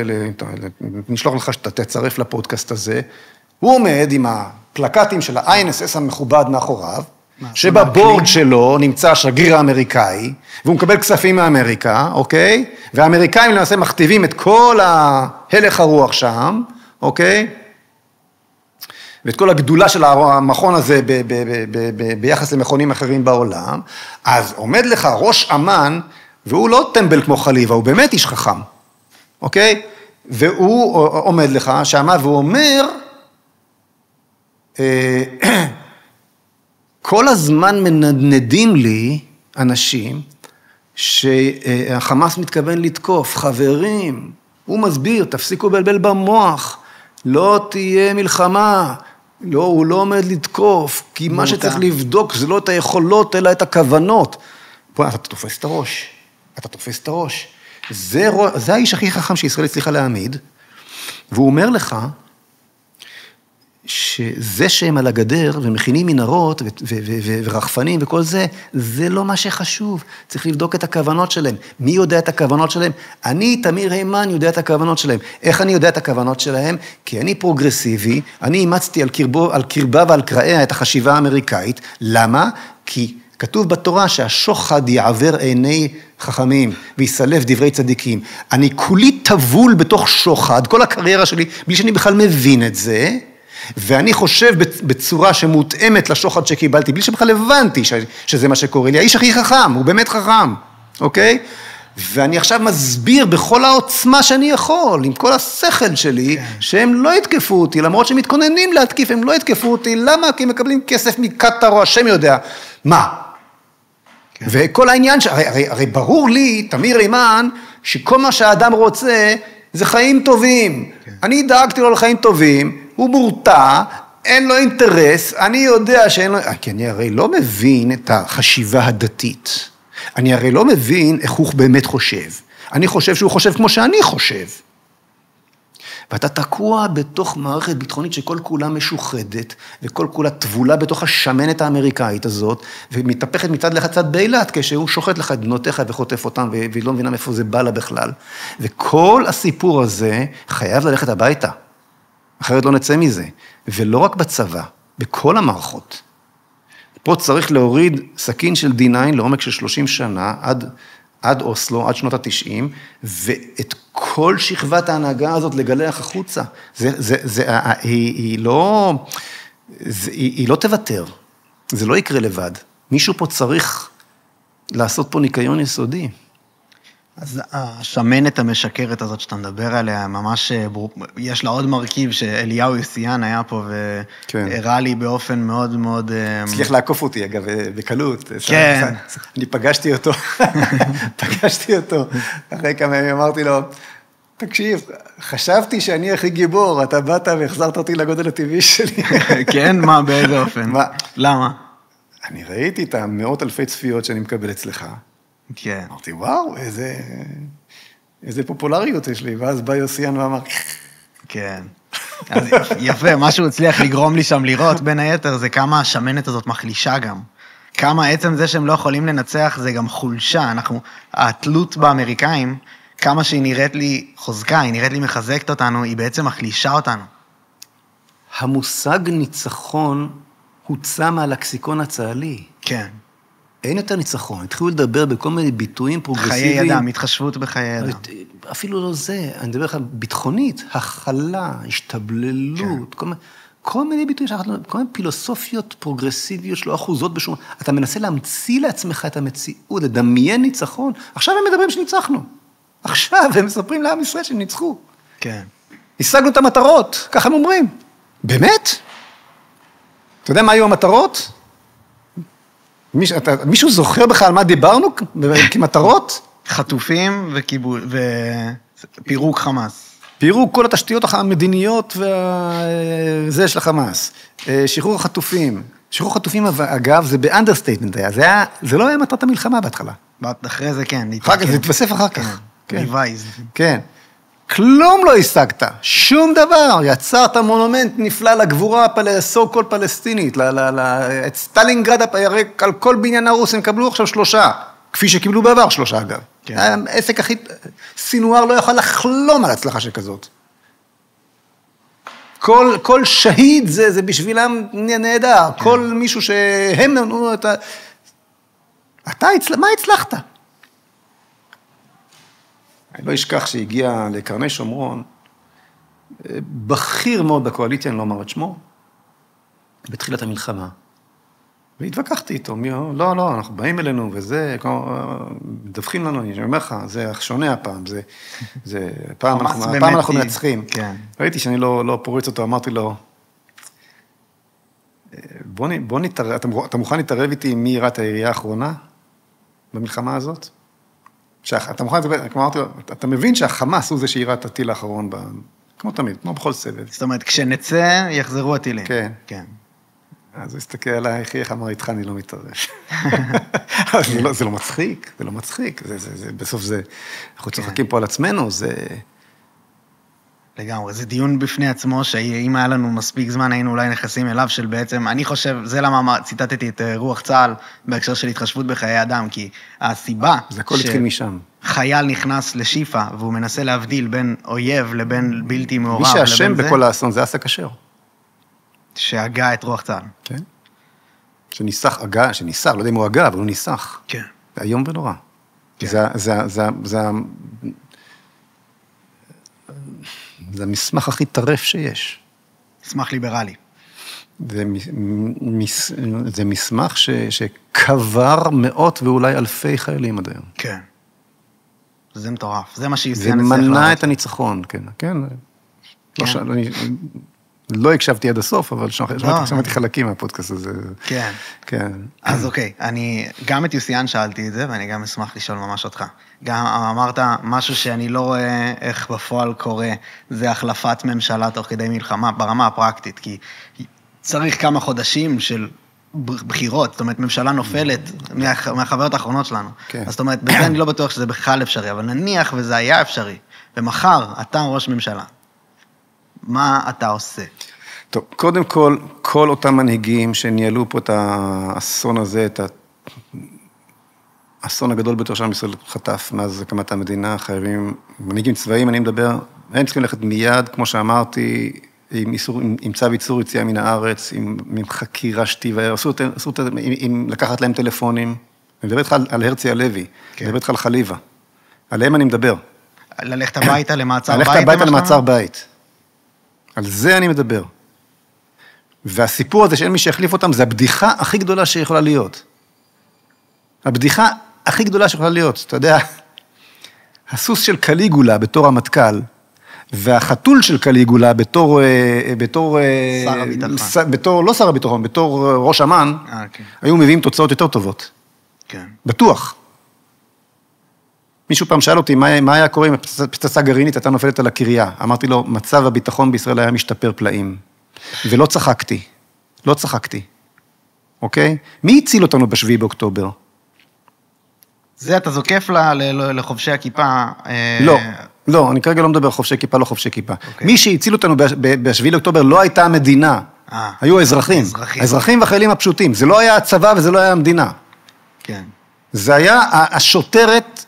C: נשלוח לך שאתה תצרף לפודקאסט הזה, הוא עומד עם הפלקטים של ה-INSS המכובד מאחוריו, שבבורד שלו נמצא השגריר האמריקאי, והוא מקבל כספים מאמריקה, אוקיי? והאמריקאים למעשה מכתיבים את כל ההלך הרוח שם, אוקיי? ואת כל הגדולה של המכון הזה ביחס למכונים אחרים בעולם, אז עומד לך ראש אמן, והוא לא טמבל כמו חליבה, הוא באמת איש חכם, אוקיי? והוא עומד לך שמה, והוא אומר, כל הזמן מנדנדים לי אנשים שהחמאס מתכוון לתקוף, חברים, הוא מסביר, תפסיקו בלבל במוח, לא תהיה מלחמה, לא, הוא לא עומד לתקוף, כי מה שצריך לבדוק זה לא את היכולות, אלא את הכוונות. פה אתה תופס את הראש, אתה תופס את הראש. זה האיש הכי חכם שישראל הצליחה להעמיד, והוא אומר לך, שזה שהם על הגדר ומכינים מנהרות ורחפנים וכל זה, זה לא מה שחשוב. צריך לבדוק את הכוונות שלהם. מי יודע את הכוונות שלהם? אני, תמיר הימן, יודע את הכוונות שלהם. איך אני יודע את הכוונות שלהם? כי אני פרוגרסיבי, אני אימצתי על קרבה ועל קראיה את החשיבה האמריקאית. למה? כי כתוב בתורה שהשוחד יעבר עיני חכמים ויסלף דברי צדיקים. אני כולי טבול בתוך שוחד, כל הקריירה שלי, בלי שאני בכלל מבין את זה, ואני חושב בצורה שמותאמת לשוחד שקיבלתי, בלי שבכלל הבנתי שזה מה שקורה לי. האיש הכי חכם, הוא באמת חכם, אוקיי? ואני עכשיו מסביר בכל העוצמה שאני יכול, עם כל השכל שלי, שהם לא יתקפו אותי, למרות שהם מתכוננים להתקיף, הם לא יתקפו אותי. למה? כי הם מקבלים כסף מקטר או השם יודע. מה? וכל העניין, הרי ברור לי, תמיר הימן, שכל מה שהאדם רוצה, זה חיים טובים. אני דאגתי לו לחיים טובים, הוא מורתע, אין לו אינטרס, אני יודע שאין לו... כי אני הרי לא מבין את החשיבה הדתית. אני הרי לא מבין איך הוא באמת חושב. אני חושב שהוא חושב כמו שאני חושב. ואתה תקוע בתוך מערכת ביטחונית שכל כולה משוחדת, וכל כולה טבולה בתוך השמנת האמריקאית הזאת, ומתהפכת מצד לך צד באילת, כשהוא שוחט לך את בנותיך וחוטף אותם, והיא לא מבינה מאיפה זה בא לה בכלל. וכל הסיפור הזה חייב ללכת הביתה. אחרת לא נצא מזה. ולא רק בצבא, בכל המערכות. פה צריך להוריד סכין של D9 לעומק של 30 שנה, עד אוסלו, עד שנות ה-90, ואת כל שכבת ההנהגה הזאת לגלח החוצה. היא לא תוותר. זה לא יקרה לבד. מישהו פה צריך לעשות פה ניקיון יסודי.
B: אז השמנת המשקרת הזאת שאתה מדבר עליה, ממש, יש לה עוד מרכיב שאליהו יוסיאן היה פה, והראה לי באופן מאוד מאוד...
C: הצליח לעקוף אותי, אגב, בקלות.
B: כן.
C: אני פגשתי אותו, אחרי כמה ימים אמרתי לו, תקשיב, חשבתי שאני הכי גיבור, אתה באת והחזרת אותי לגודל הטבעי שלי. כן,
B: מה, באיזה אופן? למה?
C: אני ראיתי את המאות אלפי צפיות שאני מקבל אצלך,
B: כן.
C: אמרתי, וואו, איזה פופולריות יש לי, ואז בא יוסיאן ואמר,
B: כן. אז יפה, מה שהוא הצליח לגרום לי שם לראות, בין היתר, זה כמה השמנת הזאת מחלישה גם. כמה עצם זה שהם לא יכולים לנצח, זה גם חולשה. התלות באמריקאים, כמה שהיא נראית לי חוזקה, היא נראית לי מחזקת אותנו, היא בעצם מחלישה אותנו.
C: המושג ניצחון הוצא מהלקסיקון הצה"לי.
B: כן.
C: אין יותר ניצחון, התחילו לדבר בכל מיני ביטויים פרוגרסיביים.
B: חיי אדם, התחשבות בחיי אדם.
C: אפילו לא זה, אני מדבר לך ביטחונית, הכלה, השתבללות, כל מיני ביטויים, כל מיני פילוסופיות פרוגרסיביות שלא אחוזות בשום... אתה מנסה להמציא לעצמך את המציאות, לדמיין ניצחון. עכשיו הם מדברים שניצחנו. עכשיו הם מספרים לעם ישראל שניצחו.
B: כן.
C: השגנו את המטרות, ככה הם אומרים. באמת? אתה יודע מה היו המטרות? מישהו זוכר בכלל על מה דיברנו כמטרות?
B: חטופים ופירוק חמאס.
C: פירוק כל התשתיות המדיניות וזה של החמאס. שחרור החטופים. שחרור החטופים, אגב, זה באנדרסטייטמנט היה. זה לא היה מטרת המלחמה בהתחלה.
B: אחרי זה כן.
C: אחר כך, זה התווסף אחר כך.
B: כן. ריווייז.
C: כן. כלום לא השגת, שום דבר. יצרת מונומנט נפלא לגבורה סו-קול פלסטינית, את סטלינגרד, על כל בניין הרוס הם קבלו עכשיו 3, כפי שקיבלו בעבר 3 אגב. העסק הכי, סינואר לא יכול לחלום על הצלחה שכזאת. כל שהיד זה בשבילם נהדר, כל מישהו שהם נתנו את ה... מה הצלחת? אני לא אשכח שהגיע לקרני שומרון, בכיר מאוד בקואליציה, אני לא אומר את שמו, בתחילת המלחמה. והתווכחתי איתו, לא, אנחנו באים אלינו, וזה, מדווחים לנו, אני אומר לך, זה שונה הפעם, הפעם אנחנו מנצחים. ראיתי שאני לא פורץ אותו, אמרתי לו, בוא נתערב, אתה מוכן להתערב איתי מי יראה את העירייה האחרונה במלחמה הזאת? אתה מוכן להתערב, אמרתי לו, אתה מבין שהחמאס הוא זה שיראה את הטיל האחרון, כמו תמיד, כמו בכל סבב.
B: זאת אומרת, כשנצא, יחזרו הטילים.
C: כן. אז הוא הסתכל עליי, איך אמר, איתך אני לא מתערב. זה לא מצחיק, בסוף זה, אנחנו צוחקים פה על עצמנו, זה...
B: לגמרי, זה דיון בפני עצמו, שאם היה לנו מספיק זמן, היינו אולי נכנסים אליו של בעצם, אני חושב, זה למה ציטטתי את רוח צה"ל, בהקשר של התחשבות בחיי אדם, כי הסיבה...
C: זה הכל התחיל משם.
B: חייל נכנס לשיפה, והוא מנסה להבדיל בין אויב לבין בלתי מעורב.
C: מי שהשם בכל האסון, זה עשה כשר.
B: שהגה את רוח צה"ל.
C: כן. שניסח, לא יודע אם הוא הגה, אבל הוא ניסח.
B: כן.
C: זה היום ונורא. זה המסמך הכי טרף שיש.
B: מסמך ליברלי.
C: זה מסמך שקבר מאות ואולי אלפי חיילים עד היום.
B: כן. זה מטורף. זה מה
C: זה מנע את הניצחון, כן. לא הקשבתי עד הסוף, אבל שמעתי חלקים מהפודקאסט הזה.
B: כן. אז אוקיי, אני גם את יוסיאן שאלתי את זה, ואני גם אשמח לשאול ממש אותך. גם אמרת משהו שאני לא רואה איך בפועל קורה, זה החלפת ממשלה תוך כדי מלחמה, ברמה הפרקטית, כי צריך כמה חודשים של בחירות, זאת אומרת, ממשלה נופלת מהחוויות האחרונות שלנו. אז זאת אומרת, בזה אני לא בטוח שזה בכלל אפשרי, אבל נניח וזה היה אפשרי, ומחר אתה ראש ממשלה. מה אתה עושה?
C: טוב, קודם כל אותם מנהיגים שניהלו פה את האסון הזה, את האסון הגדול ביותר שעם ישראל חטף מאז הקמת המדינה, חייבים, מנהיגים צבאיים, אני מדבר, הם צריכים ללכת מיד, כמו שאמרתי, עם צו ייצור יציאה מן הארץ, עם חקירה שתיבה, עם לקחת להם טלפונים. אני מדבר איתך על הרצי הלוי, אני מדבר איתך על חליבה. עליהם אני מדבר.
B: ללכת הביתה למעצר בית?
C: ללכת הביתה למעצר בית. על זה אני מדבר. והסיפור הזה שאין מי שיחליף אותם, זה הבדיחה הכי גדולה שיכולה להיות. הבדיחה הכי גדולה שיכולה להיות. אתה יודע, הסוס של קליגולה בתור המטכ"ל, והחתול של קליגולה בתור
B: שר הביטחון.
C: לא שר הביטחון, בתור ראש אמן, היו מביאים תוצאות יותר טובות.
B: כן.
C: בטוח. מישהו פעם שאל אותי, מה היה קורה אם פצצה גרעינית הייתה נופלת על הקריה? אמרתי לו, מצב הביטחון בישראל היה משתפר פלאים. ולא צחקתי. אוקיי? מי הציל אותנו ב7 באוקטובר?
B: זה אתה זוקף לחובשי הכיפה?
C: לא, אני כרגע לא מדבר חובשי כיפה, לא חובשי כיפה. מי שהציל אותנו ב7 באוקטובר לא הייתה המדינה. היו האזרחים. האזרחים והחיילים הפשוטים. זה לא היה הצבא וזה לא היה המדינה.
B: כן.
C: זה היה השוטרת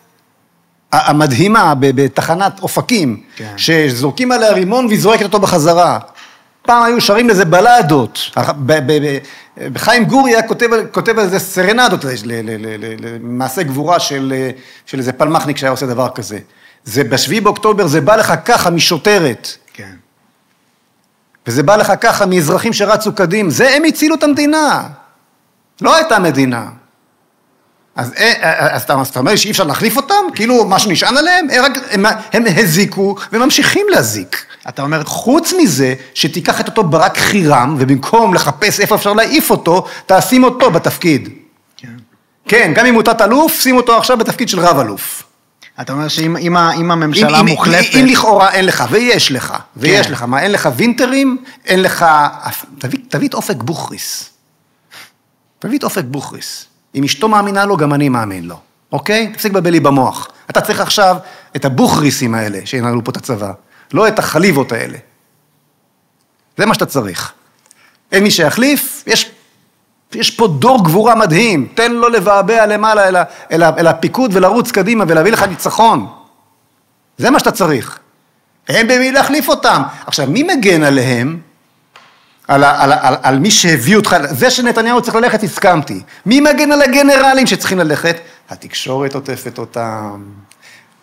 C: המדהימה בתחנת אופקים, שזורקים עליה רימון והיא זורקת אותו בחזרה. פעם היו שרים לזה בלדות. בחיים גורי היה כותב על זה סרנדות, למעשה גבורה של איזה פלמחניק שהיה עושה דבר כזה. זה ב7 באוקטובר, זה בא לך ככה משוטרת.
B: כן.
C: וזה בא לך ככה מאזרחים שרצו קדים. זה הם הצילו את המדינה. לא הייתה מדינה. אז אתה אומר שאי אפשר להחליף אותם? כאילו מה שנשען עליהם? הם הזיקו וממשיכים להזיק.
B: אתה אומר...
C: חוץ מזה, שתיקח את אותו ברק חירם, ובמקום לחפש איפה אפשר להעיף אותו, תשים אותו בתפקיד. כן, גם אם הוא תת-אלוף, שים אותו עכשיו בתפקיד של רב-אלוף.
B: אתה אומר שאם הממשלה מוחלפת...
C: אם לכאורה אין לך, ויש לך, מה, אין לך וינטרים, אין לך... תביא את אופק בוכריס. אם אשתו מאמינה לו, גם אני מאמין לו. אוקיי? תפסיק בבלי במוח. אתה צריך עכשיו את הבוכריסים האלה שינהלו פה את הצבא, לא את החליבות האלה. זה מה שאתה צריך. אין מי שיחליף, יש פה דור גבורה מדהים, תן לו לבעבע למעלה אל הפיקוד ולרוץ קדימה ולהביא לך ניצחון. זה מה שאתה צריך. אין במי להחליף אותם. עכשיו, מי מגן עליהם? על מי שהביא אותך, זה שנתניהו צריך ללכת, הסכמתי. מי מגן על הגנרלים שצריכים ללכת? התקשורת עוטפת אותם,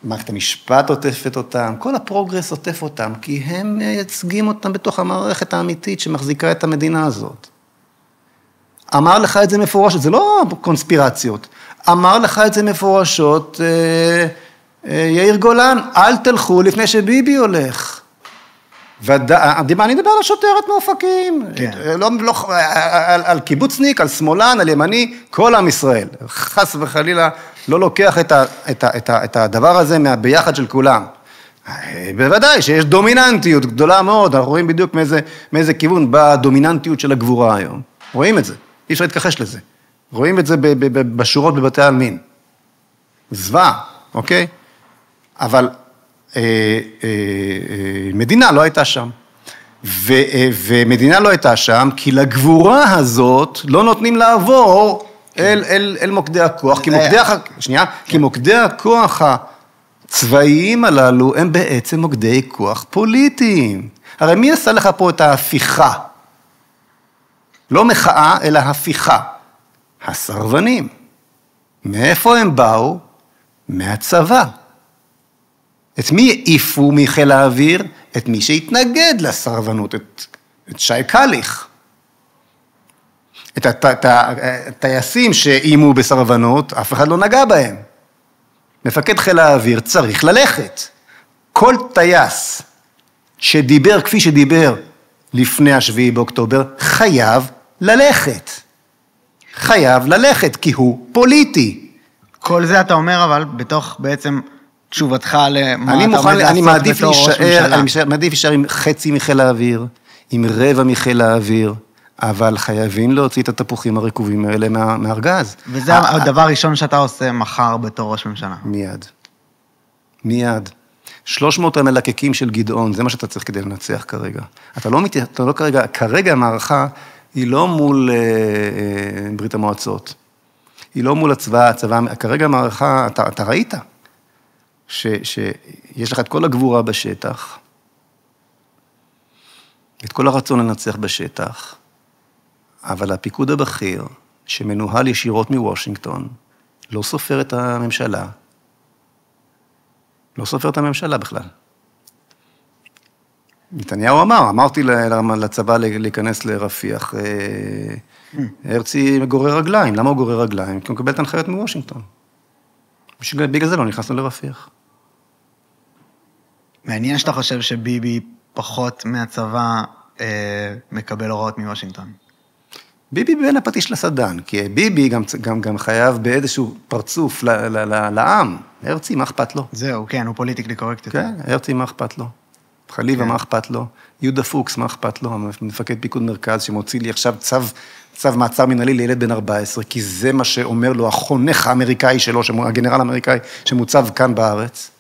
C: מערכת המשפט עוטפת אותם, כל הפרוגרס עוטף אותם, כי הם מייצגים אותם בתוך המערכת האמיתית שמחזיקה את המדינה הזאת. אמר לך את זה מפורשות, זה לא קונספירציות, אמר לך את זה מפורשות, יאיר גולן, אל תלכו לפני שביבי הולך. אני מדבר על השוטרת מאופקים, על קיבוצניק, על שמאלן, על ימני, כל עם ישראל. חס וחלילה לא לוקח את הדבר הזה מהביחד של כולם. בוודאי שיש דומיננטיות גדולה מאוד, אנחנו רואים בדיוק מאיזה כיוון בדומיננטיות של הגבורה היום. רואים את זה, אי אפשר להתכחש לזה. רואים את זה בשורות בבתי העלמין. זוועה, אוקיי? אבל מדינה לא הייתה שם. ומדינה לא הייתה שם, כי לגבורה הזאת לא נותנים לעבור אל מוקדי הכוח, כי מוקדי הכוח הצבאיים הללו הם בעצם מוקדי כוח פוליטיים. הרי מי עשה לך פה את ההפיכה? לא מחאה, אלא הפיכה. הסרבנים. מאיפה הם באו? מהצבא. את מי העיפו מחיל האוויר? את מי שהתנגד לסרבנות, את שי קליך. את הטייסים שאיימו בסרבנות, אף אחד לא נגע בהם. מפקד חיל האוויר צריך ללכת. כל טייס שדיבר כפי שדיבר לפני השביעי באוקטובר, חייב ללכת. חייב ללכת, כי הוא פוליטי.
B: כל זה אתה אומר, אבל בתוך בעצם תשובתך למה אתה עומד
C: אני
B: לעשות בתור ראש ממשלה.
C: אני מעדיף להישאר עם חצי מחיל האוויר, עם רבע מחיל האוויר, אבל חייבים להוציא את התפוחים הרקובים האלה מהארגז.
B: וזה הדבר הראשון שאתה עושה מחר בתור ראש ממשלה.
C: מיד. 300 המלקקים של גדעון, זה מה שאתה צריך כדי לנצח כרגע. אתה לא כרגע המערכה היא לא מול ברית המועצות. היא לא מול הצבא, כרגע המערכה, אתה ראית שיש לך את כל הגבורה בשטח, את כל הרצון לנצח בשטח, אבל הפיקוד הבכיר, שמנוהל ישירות מוושינגטון, לא סופר את הממשלה, לא סופר את הממשלה בכלל. נתניהו אמרתי לצבא להיכנס לרפיח, הרצי גורר רגליים. למה הוא גורר רגליים? כי הוא מקבל את ההנחיות מוושינגטון. בגלל זה לא נכנסנו לרפיח.
B: מעניין שאתה חושב שביבי פחות מהצבא מקבל הוראות מוושינגטון.
C: ביבי בין הפטיש לסדן, כי ביבי גם חייב באיזשהו פרצוף לעם. הרצי, מה אכפת לו?
B: זהו, כן, הוא פוליטיקלי קורקט.
C: כן, הרצי, מה אכפת לו? חליבה, מה אכפת לו? יהודה פוקס, מה אכפת לו? מפקד פיקוד מרכז שמוציא לי עכשיו צו מעצר מנהלי לילד בן 14, כי זה מה שאומר לו החונך האמריקאי שלו, הגנרל האמריקאי שמוצב כאן בארץ.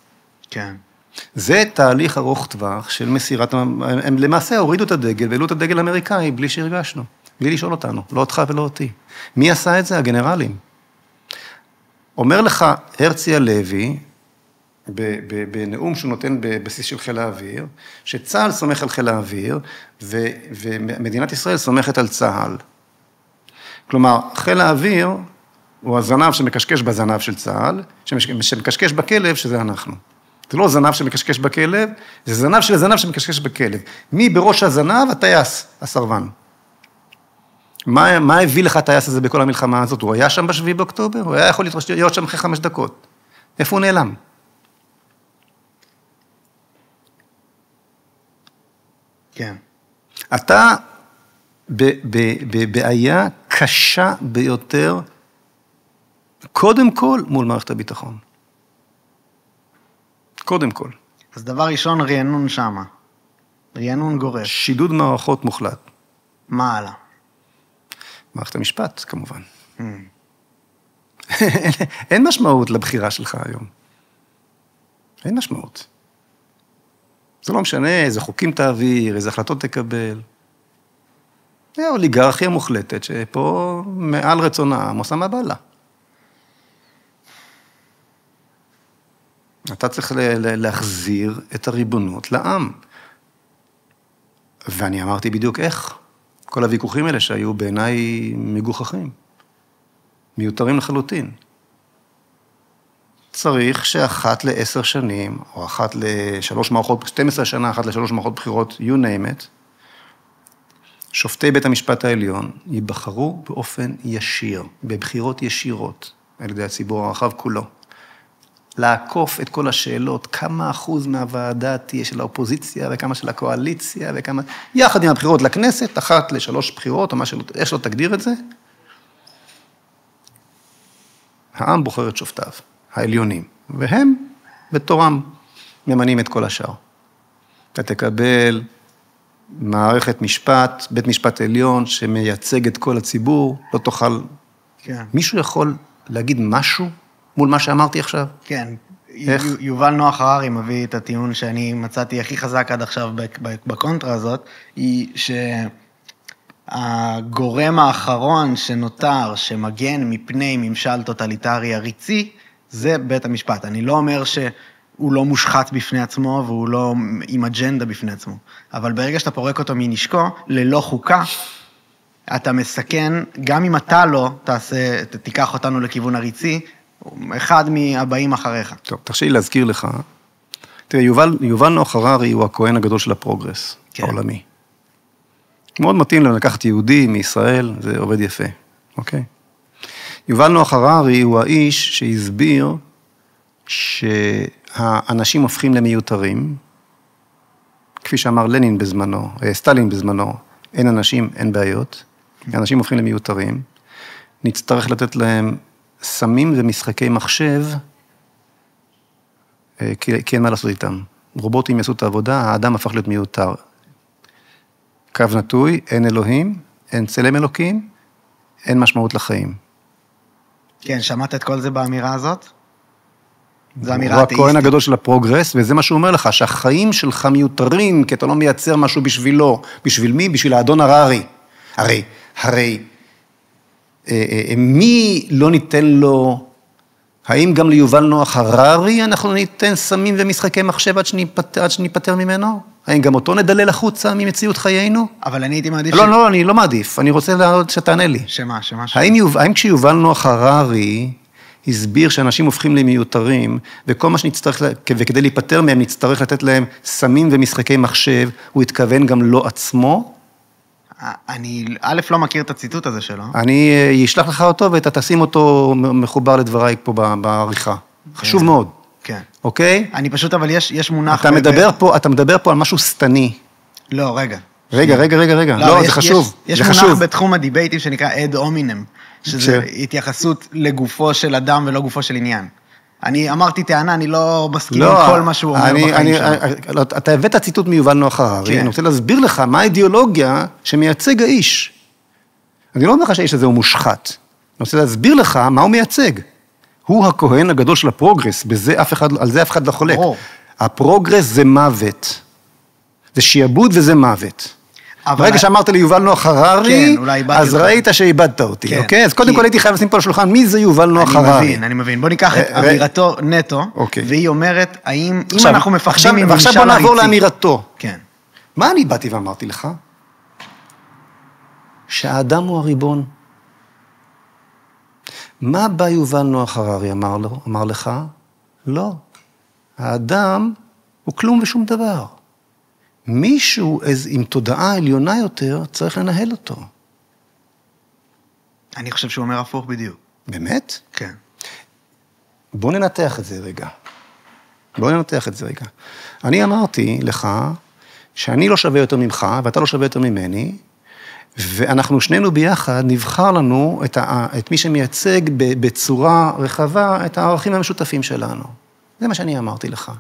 B: כן.
C: זה תהליך ארוך טווח של מסירת, הם למעשה הורידו את הדגל, והעלו את הדגל האמריקאי בלי שהרגשנו, בלי לשאול אותנו, לא אותך ולא אותי. מי עשה את זה? הגנרלים. אומר לך הרצי הלוי, בנאום שהוא נותן בבסיס של חיל האוויר, שצה"ל סומך על חיל האוויר, ומדינת ישראל סומכת על צה"ל. כלומר, חיל האוויר הוא הזנב שמקשקש בזנב של צה"ל, שמקשקש בכלב, שזה אנחנו. זה לא זנב שמקשקש בכלב, זה זנב של הזנב שמקשקש בכלב. מי בראש הזנב? הטייס, הסרבן. מה הביא לך הטייס הזה בכל המלחמה הזאת? הוא היה שם ב7 באוקטובר? הוא היה יכול להיות שם אחרי 5 דקות. איפה הוא נעלם?
B: כן.
C: אתה בבעיה קשה ביותר, קודם כל מול מערכת הביטחון. קודם כל.
B: אז דבר ראשון, רענון שמה. רענון גורף.
C: שידוד מערכות מוחלט.
B: מה הלאה?
C: מערכת המשפט, כמובן. אין משמעות לבחירה שלך היום. אין משמעות. זה לא משנה איזה חוקים תעביר, איזה החלטות תקבל. זה אוליגרכיה מוחלטת, שפה מעל רצונה, עושה מה בא לה. אתה צריך להחזיר את הריבונות לעם. ואני אמרתי בדיוק איך. כל הוויכוחים האלה שהיו בעיניי מגוחכים. מיותרים לחלוטין. צריך שאחת ל10 שנים, או אחת ל3 מערכות, 12 שנה, אחת ל3 מערכות בחירות, you name it, שופטי בית המשפט העליון ייבחרו באופן ישיר, בבחירות ישירות, על ידי הציבור הרחב כולו. לעקוף את כל השאלות, כמה אחוז מהוועדה תהיה של האופוזיציה, וכמה של הקואליציה, וכמה... יחד עם הבחירות לכנסת, אחת ל3 בחירות, או מה שלא, איך שלא תגדיר את זה, העם בוחר את שופטיו, העליונים, והם בתורם ממנים את כל השאר. אתה תקבל מערכת משפט, בית משפט עליון, שמייצג את כל הציבור, לא תוכל...
B: כן.
C: מישהו יכול להגיד משהו מול מה שאמרתי עכשיו?
B: כן.
C: איך?
B: יובל נוח הררי מביא את הטיעון שאני מצאתי הכי חזק עד עכשיו בקונטרה הזאת, היא שהגורם האחרון שנותר, שמגן מפני ממשל טוטליטרי עריצי, זה בית המשפט. אני לא אומר שהוא לא מושחת בפני עצמו, והוא לא עם אג'נדה בפני עצמו. אבל ברגע שאתה פורק אותו מנשקו, ללא חוקה, אתה מסכן, גם אם אתה לא תיקח אותנו לכיוון עריצי, אחד מהבאים אחריך.
C: טוב, תרשי לי להזכיר לך. תראה, יובל נוח הררי הוא הכהן הגדול של הפרוגרס העולמי. מאוד מתאים לו לקחת יהודי מישראל, זה עובד יפה, אוקיי? יובל נוח הררי הוא האיש שהסביר שהאנשים הופכים למיותרים, כפי שאמר לנין בזמנו, סטלין בזמנו, אין אנשים, אין בעיות, האנשים הופכים למיותרים, נצטרך לתת להם סמים ומשחקי מחשב, כי אין מה לעשות איתם. רובוטים יעשו את העבודה, האדם הפך להיות מיותר. קו נטוי, אין אלוהים, אין צלם אלוקים, אין משמעות לחיים.
B: כן, שמעת את כל זה באמירה הזאת? זו אמירה
C: הוא
B: אתאיסטית.
C: הכהן הגדול של הפרוגרס, וזה מה שהוא אומר לך, שהחיים שלך מיותרים, כי אתה לא מייצר משהו בשבילו. בשביל מי? בשביל האדון הררי. הרי, מי לא ניתן לו, האם גם ליובל נוח הררי אנחנו ניתן סמים ומשחקי מחשב עד שניפטר ממנו? האם גם אותו נדלל החוצה ממציאות חיינו?
B: אבל אני הייתי מעדיף...
C: לא, אני לא מעדיף, אני רוצה שתענה לי.
B: שמה?
C: האם כשיובל נוח הררי הסביר שאנשים הופכים למיותרים, וכל מה שנצטרך, וכדי להיפטר מהם נצטרך לתת להם סמים ומשחקי מחשב, הוא התכוון גם לא עצמו?
B: אני א' לא מכיר את הציטוט הזה שלו.
C: אני אשלח לך אותו ואתה תשים אותו מחובר לדבריי פה בעריכה. חשוב מאוד.
B: כן.
C: אוקיי?
B: אני פשוט, אבל יש מונח...
C: אתה מדבר פה על משהו סתני.
B: לא, רגע.
C: רגע. לא, זה חשוב.
B: יש מונח בתחום הדיבייטים שנקרא אד הומינם, שזה התייחסות לגופו של אדם ולא גופו של עניין. אני אמרתי טענה, אני לא מסכים עם כל מה שהוא אומר בחיים שלו.
C: אתה הבאת ציטוט מיובל נוח הררי, אני רוצה להסביר לך מה האידיאולוגיה שמייצג האיש. אני לא אומר לך שהאיש הזה הוא מושחת. אני רוצה להסביר לך מה הוא מייצג. הוא הכהן הגדול של הפרוגרס, על זה אף אחד לא חולק. הפרוגרס זה מוות. זה שיעבוד וזה מוות. ברגע שאמרת לי יובל נוח הררי, אז ראית שאיבדת אותי, אוקיי? אז קודם כל הייתי חייב לשים פה על השולחן, מי זה יובל נוח הררי?
B: אני מבין. בוא ניקח את אמירתו נטו, והיא אומרת, אם אנחנו מפחדים מממשל
C: ועכשיו בוא נעבור לאמירתו.
B: כן.
C: מה אני באתי ואמרתי לך? שהאדם הוא הריבון. מה בא יובל נוח הררי אמר לך? לא. האדם הוא כלום ושום דבר. מישהו עם תודעה עליונה יותר צריך לנהל אותו.
B: אני חושב שהוא אומר הפוך בדיוק.
C: באמת?
B: כן.
C: בוא ננתח את זה רגע. אני אמרתי לך שאני לא שווה יותר ממך ואתה לא שווה יותר ממני, ואנחנו שנינו ביחד נבחר לנו את מי שמייצג בצורה רחבה את הערכים המשותפים שלנו. זה מה שאני אמרתי לך.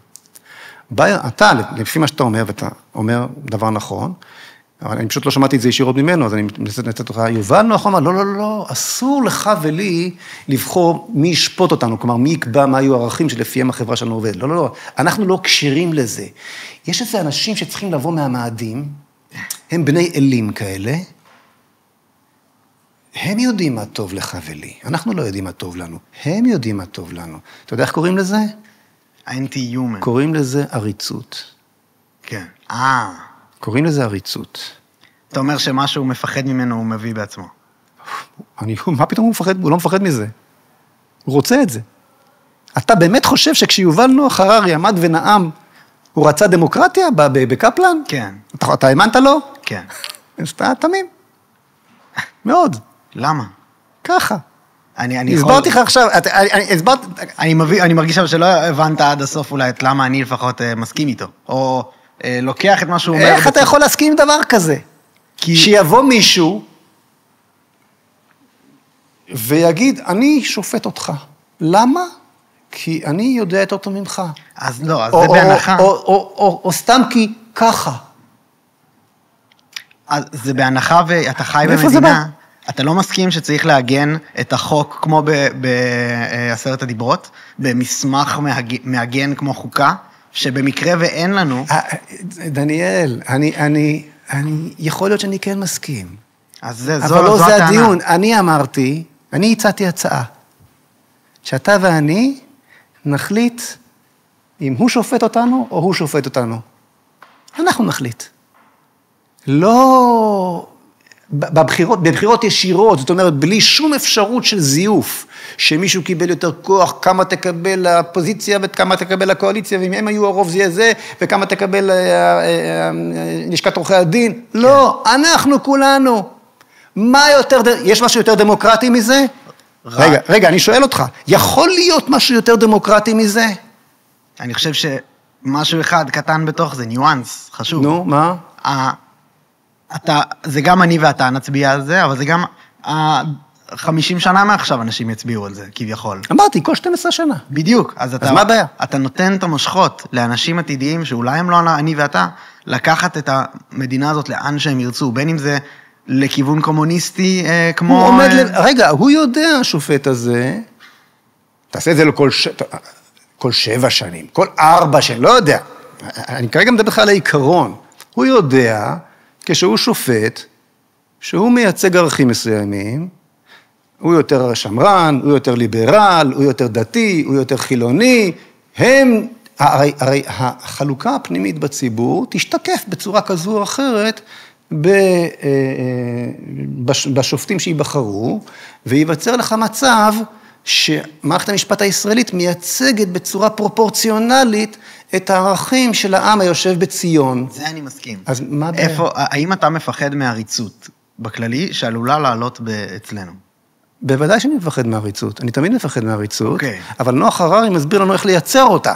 C: אתה, לפי מה שאתה אומר, ואתה אומר דבר נכון, אבל אני פשוט לא שמעתי את זה ישירות ממנו, אז אני נצאת לך, יובל נוח אמר, לא, לא, לא, אסור לך ולי לבחור מי ישפוט אותנו, כלומר, מי יקבע מה היו הערכים שלפיהם החברה שלנו עובד. לא, לא, לא, אנחנו לא קשירים לזה. יש איזה אנשים שצריכים לבוא מהמאדים, הם בני אלים כאלה, הם יודעים מה טוב לך ולי, אנחנו לא יודעים מה טוב לנו, הם יודעים מה טוב לנו. אתה יודע איך קוראים לזה?
B: האנטי-יומן.
C: קוראים לזה עריצות.
B: כן.
C: קוראים לזה עריצות.
B: אתה אומר שמה שהוא מפחד ממנו הוא מביא בעצמו.
C: מה פתאום הוא מפחד? הוא לא מפחד מזה. הוא רוצה את זה. אתה באמת חושב שכשיובל נוח הררי עמד ונאם, הוא רצה דמוקרטיה בקפלן?
B: כן.
C: אתה האמנת לו?
B: כן.
C: אז אתה תמים. מאוד.
B: למה?
C: ככה.
B: אני
C: הסברתי לך עכשיו,
B: אני מרגיש שלא הבנת עד הסוף אולי את למה אני לפחות מסכים איתו, או לוקח את מה שהוא אומר.
C: איך אתה יכול להסכים עם דבר כזה? שיבוא מישהו ויגיד, אני שופט אותך. למה? כי אני יודע יותר טוב ממך.
B: אז לא, אז זה בהנחה.
C: או סתם כי ככה.
B: אז זה בהנחה ואתה חי במדינה, אתה לא מסכים שצריך לעגן את החוק כמו בעשרת הדיברות, במסמך מעגן כמו חוקה, שבמקרה ואין לנו.
C: דניאל, יכול להיות שאני כן מסכים.
B: אבל
C: לא זה הדיון. אני הצעתי הצעה, שאתה ואני נחליט אם הוא שופט אותנו או הוא שופט אותנו. אנחנו נחליט. לא בבחירות ישירות, זאת אומרת, בלי שום אפשרות של זיוף, שמישהו קיבל יותר כוח, כמה תקבל הפוזיציה וכמה תקבל הקואליציה, ואם הם היו הרוב זה יהיה זה, וכמה תקבל לשכת עורכי הדין. לא, אנחנו כולנו. מה יותר, יש משהו יותר דמוקרטי מזה? רגע, אני שואל אותך, יכול להיות משהו יותר דמוקרטי מזה?
B: אני חושב שמשהו אחד קטן בתוך זה, ניואנס, חשוב.
C: נו, מה?
B: זה גם אני ואתה נצביע על זה, אבל זה גם 50 שנה מעכשיו אנשים יצביעו על זה, כביכול.
C: אמרתי, כל 12 שנה.
B: בדיוק. אז
C: מה הבעיה?
B: אתה נותן את המושכות לאנשים עתידיים, שאולי הם לא אני ואתה, לקחת את המדינה הזאת לאן שהם ירצו, בין אם זה לכיוון קומוניסטי כמו...
C: רגע, הוא יודע, השופט הזה, תעשה את זה כל 7 שנים, כל 4 שנים, לא יודע. אני כרגע מדבר לך על העיקרון. הוא יודע, כשהוא שופט, שהוא מייצג ערכים מסוימים, הוא יותר שמרן, הוא יותר ליברל, הוא יותר דתי, הוא יותר חילוני, הרי החלוקה הפנימית בציבור תשתקף בצורה כזו או אחרת בשופטים שיבחרו, וייווצר לך מצב שמערכת המשפט הישראלית מייצגת בצורה פרופורציונלית את הערכים של העם היושב בציון.
B: זה אני מסכים.
C: אז מה הבעיה?
B: האם אתה מפחד מעריצות בכללי שעלולה לעלות אצלנו?
C: בוודאי שאני מפחד מעריצות. אני תמיד מפחד מעריצות, אבל נוח הררי מסביר לנו איך לייצר אותה.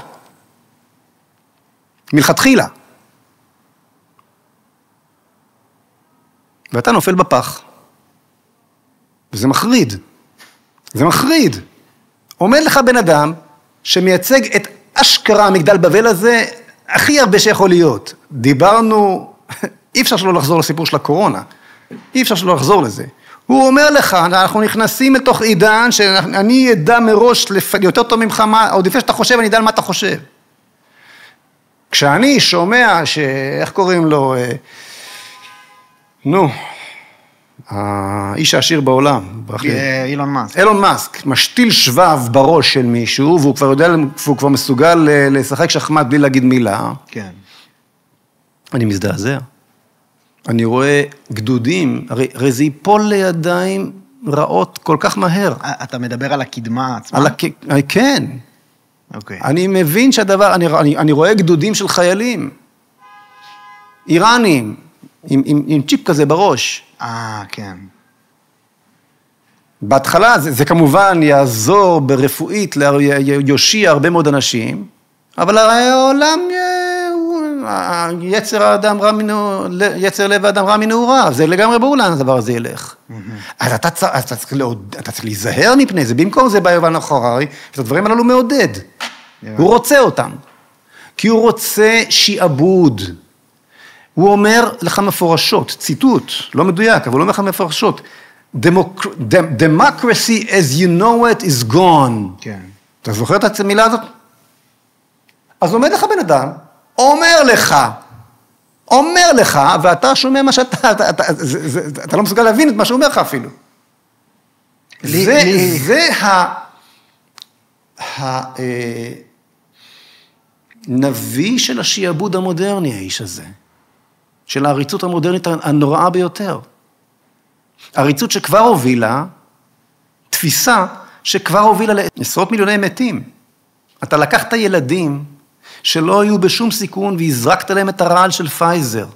C: מלכתחילה. ואתה נופל בפח. וזה מחריד. זה מחריד. עומד לך בן אדם שמייצג את אשכרה המגדל בבל הזה הכי הרבה שיכול להיות. דיברנו, אי אפשר שלא לחזור לסיפור של הקורונה. אי אפשר שלא לחזור לזה. הוא אומר לך, אנחנו נכנסים לתוך עידן שאני אדע מראש יותר טוב ממך מה, עוד לפני שאתה חושב, אני אדע על מה אתה חושב. כשאני שומע איך קוראים לו, האיש העשיר בעולם.
B: אילון מאסק.
C: אילון מאסק, משתיל שבב בראש של מישהו, והוא כבר מסוגל לשחק שחמט בלי להגיד מילה.
B: כן.
C: אני מזדעזע. אני רואה גדודים, הרי זה ייפול לידיים רעות כל כך מהר.
B: אתה מדבר על הקדמה עצמה?
C: כן.
B: אוקיי.
C: אני מבין שהדבר, אני רואה גדודים של חיילים, איראנים, עם צ'יפ כזה בראש.
B: כן.
C: בהתחלה זה כמובן יעזור ברפואית, יושיע הרבה מאוד אנשים, אבל העולם, יצר לב האדם רע מנעוריו, זה לגמרי ברור לאן הדבר הזה ילך. אז אתה צריך להיזהר מפני זה, במקום זה ביובל נוח הררי, את הדברים הללו מעודד. הוא רוצה אותם, כי הוא רוצה שיעבוד. הוא אומר לך מפורשות, ציטוט, לא מדויק, אבל הוא אומר לך מפורשות, democracy as you know it is gone.
B: כן.
C: אתה זוכר את המילה הזאת? אז עומד לך בן אדם, אומר לך, ואתה שומע מה שאתה, אתה לא מסוגל להבין את מה שהוא אומר לך אפילו. זה הנביא של השיעבוד המודרני, האיש הזה. של העריצות המודרנית הנוראה ביותר. עריצות שכבר הובילה, תפיסה שכבר הובילה לעשרות מיליוני מתים. אתה לקחת ילדים שלא היו בשום סיכון והזרקת להם את הרעל של פייזר.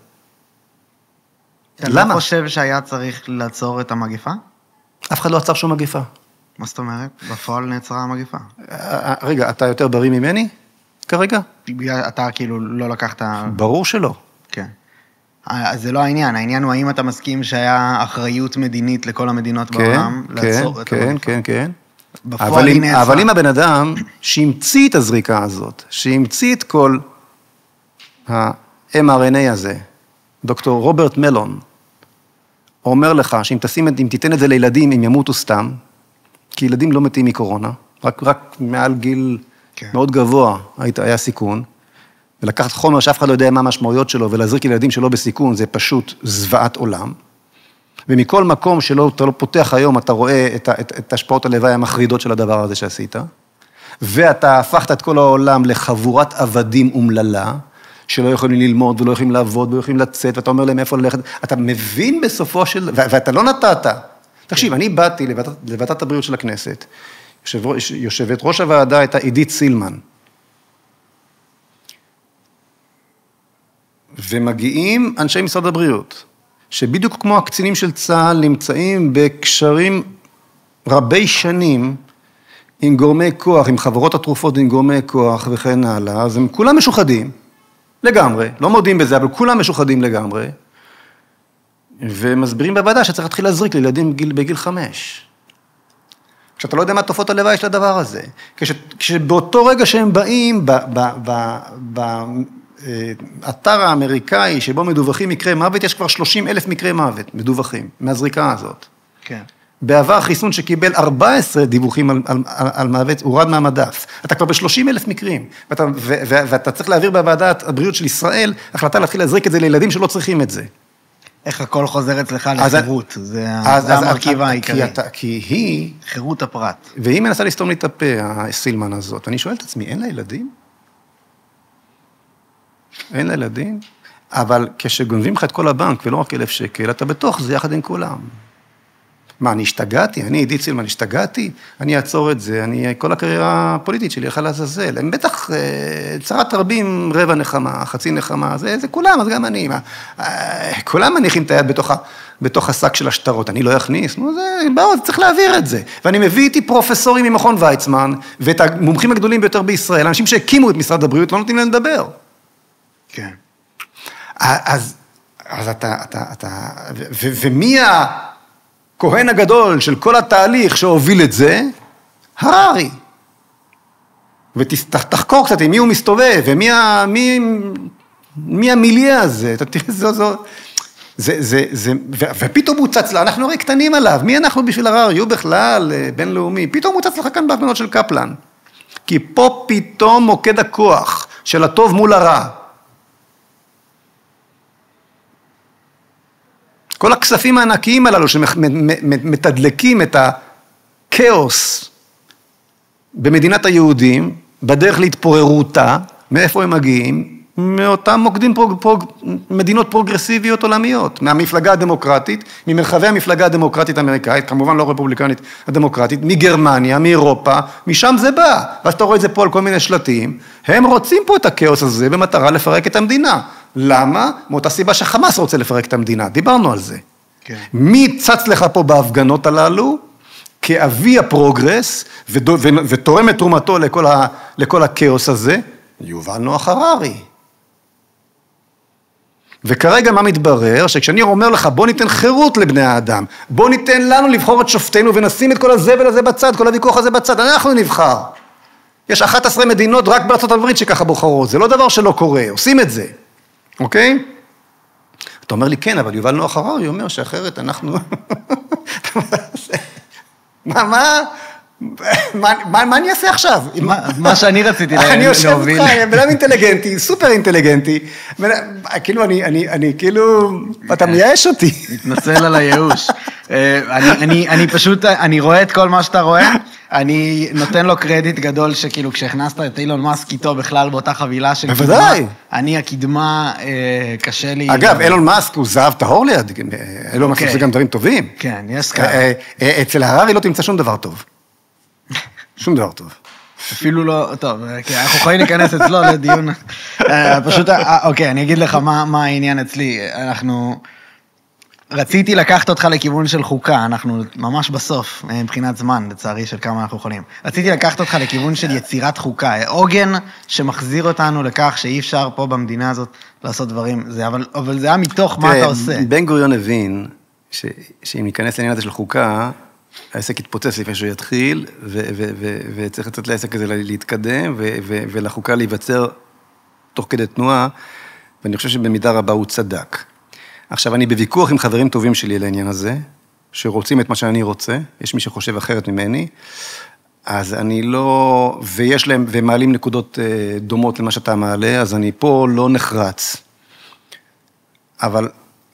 B: למה? אתה חושב שהיה צריך לעצור את המגפה?
C: אף אחד לא עצר שום מגפה.
B: מה זאת אומרת? בפועל נעצרה המגפה.
C: רגע, אתה יותר בריא ממני כרגע?
B: אתה כאילו לא לקחת...
C: ברור שלא.
B: כן. אז זה לא העניין, העניין הוא האם אתה מסכים שהיה אחריות מדינית לכל המדינות בעולם לעצור את המגפה.
C: כן.
B: בפועל היא נעצרה.
C: אבל אם הבן אדם שהמציא את הזריקה הזאת, שהמציא את כל ה-mRNA הזה, דוקטור רוברט מלון, אומר לך שאם תיתן את זה לילדים, הם ימותו סתם, כי ילדים לא מתים מקורונה, רק מעל גיל מאוד גבוה היה סיכון, ולקחת חומר שאף אחד לא יודע מה המשמעויות שלו, ולהזריק ילדים שלא בסיכון, זה פשוט זוועת עולם. ומכל מקום שלא אתה לא פותח היום, אתה רואה את השפעות הלוואי המחרידות של הדבר הזה שעשית, ואתה הפכת את כל העולם לחבורת עבדים אומללה, שלא יכולים ללמוד ולא יכולים לעבוד ולא יכולים לצאת, ואתה אומר להם איפה ללכת, אתה מבין בסופו של... ואתה לא נתת. תקשיב, אני באתי לוועדת הבריאות של הכנסת, יושבת ראש הוועדה הייתה עידית סילמן, ומגיעים אנשי משרד הבריאות, שבדיוק כמו הקצינים של צה"ל נמצאים בקשרים רבי שנים עם גורמי כוח, עם חברות התרופות, עם גורמי כוח וכן הלאה, אז הם כולם משוחדים לגמרי, לא מודים בזה, אבל כולם משוחדים לגמרי, ומסבירים בוועדה שצריך להתחיל להזריק לילדים בגיל 5. כשאתה לא יודע מה תופעות הלוואי של הדבר הזה, כשבאותו רגע שהם באים באתר האמריקאי שבו מדווחים מקרי מוות, יש כבר 30,000 מקרי מוות מדווחים מהזריקה הזאת.
B: כן.
C: בעבר חיסון שקיבל 14 דיווחים על מוות, הורד מהמדף. אתה כבר ב-30,000 מקרים, ואתה צריך להעביר בוועדת הבריאות של ישראל, החלטה להתחיל להזריק את זה לילדים שלא צריכים את זה.
B: איך הכל חוזר אצלך לחירות, זה המרכיב העיקרי.
C: כי היא...
B: חירות הפרט.
C: והיא מנסה לסתום לי את הפה, הסילמן הזאת. ואני שואל את עצמי, אין לה ילדים? אין לה ילדים? אבל כשגונבים לך את כל הבנק, ולא רק 1,000 שקל, אתה בתוך זה יחד עם כולם. מה, אני השתגעתי? אני עידית סילמן, השתגעתי? אני אעצור את זה, כל הקריירה הפוליטית שלי יכולה לעזאזל. הם בטח צרת רבים, רבע נחמה, חצי נחמה, זה כולם, אז גם אני. כולם מניחים את היד בתוך השק של השטרות, אני לא אכניס, זה צריך להעביר את זה. ואני מביא איתי פרופסורים ממכון ויצמן, ואת המומחים הגדולים ביותר בישראל, אנשים שהקימו את משרד הבריאות, לא נותנים להם לדבר.
B: כן.
C: אז אתה, ומי הכהן הגדול של כל התהליך שהוביל את זה? הררי. ותחקור קצת עם מי הוא מסתובב, ומי המיליה הזה, אתה תראה, ופתאום הוא צץ לה, אנחנו הרי קטנים עליו, מי אנחנו בשביל הררי? הוא בכלל בינלאומי, פתאום הוא צץ לך כאן בהפגנות של קפלן, כי פה פתאום מוקד הכוח של הטוב מול הרע. כל הכספים הענקיים הללו שמתדלקים את הכאוס במדינת היהודים, בדרך להתפוררותה, מאיפה הם מגיעים? מאותם מוקדים מדינות פרוגרסיביות עולמיות, מהמפלגה הדמוקרטית, ממרחבי המפלגה הדמוקרטית האמריקאית, כמובן לא רפובליקנית הדמוקרטית, מגרמניה, מאירופה, משם זה בא. ואז אתה רואה את זה פה על כל מיני שלטים, הם רוצים פה את הכאוס הזה במטרה לפרק את המדינה. למה? מאותה סיבה שחמאס רוצה לפרק את המדינה, דיברנו על זה.
B: כן.
C: מי צץ לך פה בהפגנות הללו? כאבי הפרוגרס, ותורם את תרומתו לכל הכאוס הזה, יובל נוח הררי. וכרגע מה מתברר? שכשאני אומר לך, בוא ניתן חירות לבני האדם, בוא ניתן לנו לבחור את שופטינו, ונשים את כל הזבל הזה בצד, כל הוויכוח הזה בצד, אנחנו נבחר. יש 11 מדינות רק בארצות הברית שככה בוחרות, זה לא דבר שלא קורה, עושים את זה, אוקיי? אתה אומר לי, כן, אבל יובל נוח הררי אומר שאחרת אנחנו... מה אני אעשה עכשיו?
B: מה שאני רציתי להוביל.
C: אני יושב איתך, בן אדם אינטליגנטי, סופר אינטליגנטי, כאילו אני כאילו, אתה מייאש אותי.
B: מתנצל על הייאוש. אני פשוט, אני רואה את כל מה שאתה רואה, אני נותן לו קרדיט גדול שכאילו כשהכנסת את אילון מאסק איתו בכלל באותה חבילה של קדמה.
C: בוודאי.
B: אני הקדמה, קשה לי...
C: אגב, אילון מאסק הוא זהב טהור ליד, אילון מאסק זה גם דברים טובים.
B: כן, יש סקאר.
C: אצל הררי לא תמצא שום דבר טוב. שום דבר טוב.
B: אפילו לא, טוב, אנחנו יכולים להיכנס אצלו לדיון. פשוט, אוקיי, אני אגיד לך מה העניין אצלי. רציתי לקחת אותך לכיוון של חוקה, אנחנו ממש בסוף, מבחינת זמן, לצערי, של כמה אנחנו יכולים. רציתי לקחת אותך לכיוון של יצירת חוקה, עוגן שמחזיר אותנו לכך שאי אפשר פה במדינה הזאת לעשות דברים, אבל זה היה מתוך מה אתה עושה.
C: בן גוריון הבין שאם ניכנס לעניין הזה של חוקה, העסק יתפוצץ לפני שהוא יתחיל, וצריך לתת לעסק הזה להתקדם, ולחוקה להיווצר תוך כדי תנועה, ואני חושב שבמידה רבה הוא צדק. עכשיו, אני בוויכוח עם חברים טובים שלי על העניין הזה, שרוצים את מה שאני רוצה, יש מי שחושב אחרת ממני, אז אני לא, ויש להם, ומעלים נקודות דומות למה שאתה מעלה, אז אני פה לא נחרץ. אבל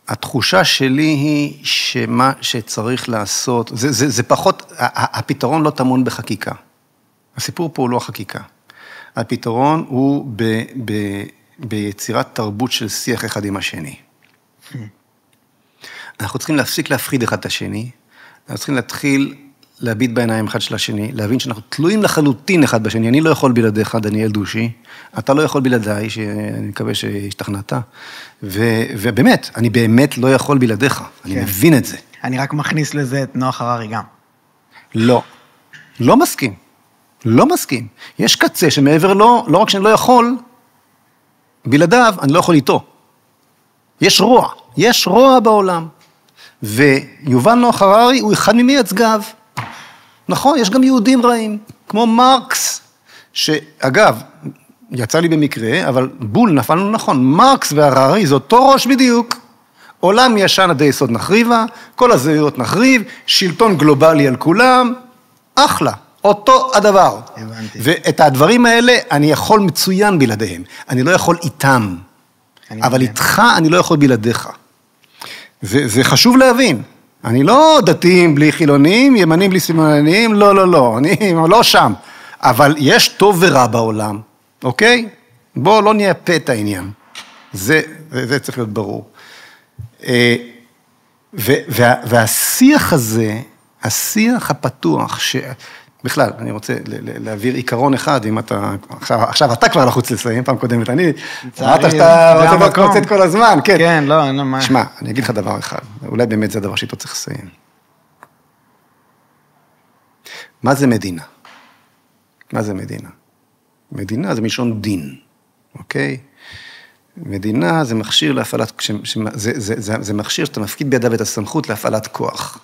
C: התחושה שלי היא שמה שצריך לעשות, זה פחות, הפתרון לא טמון בחקיקה. הסיפור פה הוא לא החקיקה. הפתרון הוא ביצירת תרבות של שיח אחד עם השני. אנחנו צריכים להפסיק להפחיד אחד את השני, אנחנו צריכים להתחיל להביט בעיניים אחד של השני, להבין שאנחנו תלויים לחלוטין אחד בשני, אני לא יכול בלעדיך, דניאל דושי, אתה לא יכול בלעדיי, שאני מקווה שהשתכנעת, ובאמת, אני באמת לא יכול בלעדיך, אני מבין את זה.
B: אני רק מכניס לזה את נוח הררי גם.
C: לא, לא מסכים, לא מסכים. יש קצה שמעבר לו, לא רק שאני לא יכול, בלעדיו אני לא יכול איתו. יש רוע בעולם. ויובל נוח הררי הוא אחד ממייצגיו. נכון, יש גם יהודים רעים, כמו מרקס, שאגב, יצא לי במקרה, אבל בול נפלנו נכון, מרקס והררי זה אותו ראש בדיוק. עולם ישן עדי יסוד נחריבה, כל הזהויות נחריב, שלטון גלובלי על כולם, אחלה, אותו הדבר.
B: הבנתי.
C: ואת הדברים האלה אני יכול מצוין בלעדיהם, אני לא יכול איתם. אבל איתך אני לא יכול בלעדיך. זה חשוב להבין. אני לא דתיים בלי חילונים, ימנים בלי שמאלנים, לא, אני לא שם. אבל יש טוב ורע בעולם, אוקיי? בואו לא נייפה את העניין. זה צריך להיות ברור. והשיח הזה, השיח הפתוח, בכלל, אני רוצה להעביר עיקרון אחד, אם אתה, עכשיו אתה כבר לחוץ לסיים, פעם קודמת, אני, אמרת שאתה רוצה להתפוצץ כל הזמן, כן.
B: כן, לא, אין לו מה.
C: שמע, אני אגיד לך דבר אחד, אולי באמת זה הדבר שאיתו צריך לסיים. מה זה מדינה? מה זה מדינה? מדינה זה מלשון דין, אוקיי? מדינה זה מכשיר להפעלת, זה מכשיר שאתה מפקיד בידיו את הסמכות להפעלת כוח.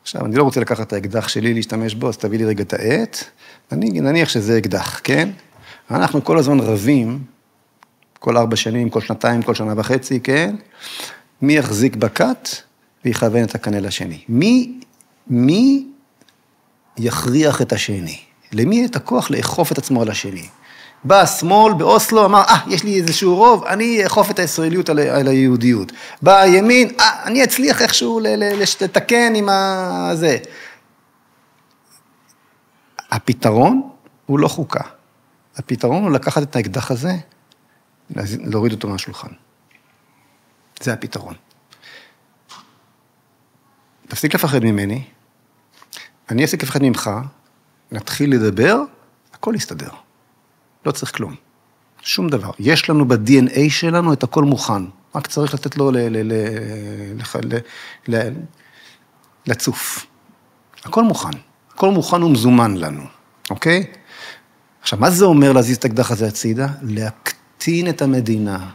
C: עכשיו, אני לא רוצה לקחת את האקדח שלי, להשתמש בו, אז תביא לי רגע את העט, נניח שזה אקדח, כן? אנחנו כל הזמן רבים, כל 4 שנים, כל 2 כל שנה וחצי, כן? מי יחזיק בקט ויכוון את הקנה לשני? מי יכריח את השני? למי את הכוח לאכוף את עצמו על השני? בא השמאל באוסלו, אמר, יש לי איזשהו רוב, אני אכוף את הישראליות על היהודיות. בא הימין, אני אצליח איכשהו לתקן עם הזה. הפתרון הוא לא חוקה. הפתרון הוא לקחת את האקדח הזה, להוריד אותו מהשולחן. זה הפתרון. תפסיק לפחד ממני, אני אפסיק לפחד ממך, נתחיל לדבר, הכל יסתדר. לא צריך כלום. שום דבר. יש לנו ב-DNA שלנו את הכל מוכן. רק צריך לתת לו לצוף. הכל מוכן. הכל מוכן ומזומן לנו. אוקיי? עכשיו, מה זה אומר להזיז את האקדח הזה הצידה? להקטין את המדינה.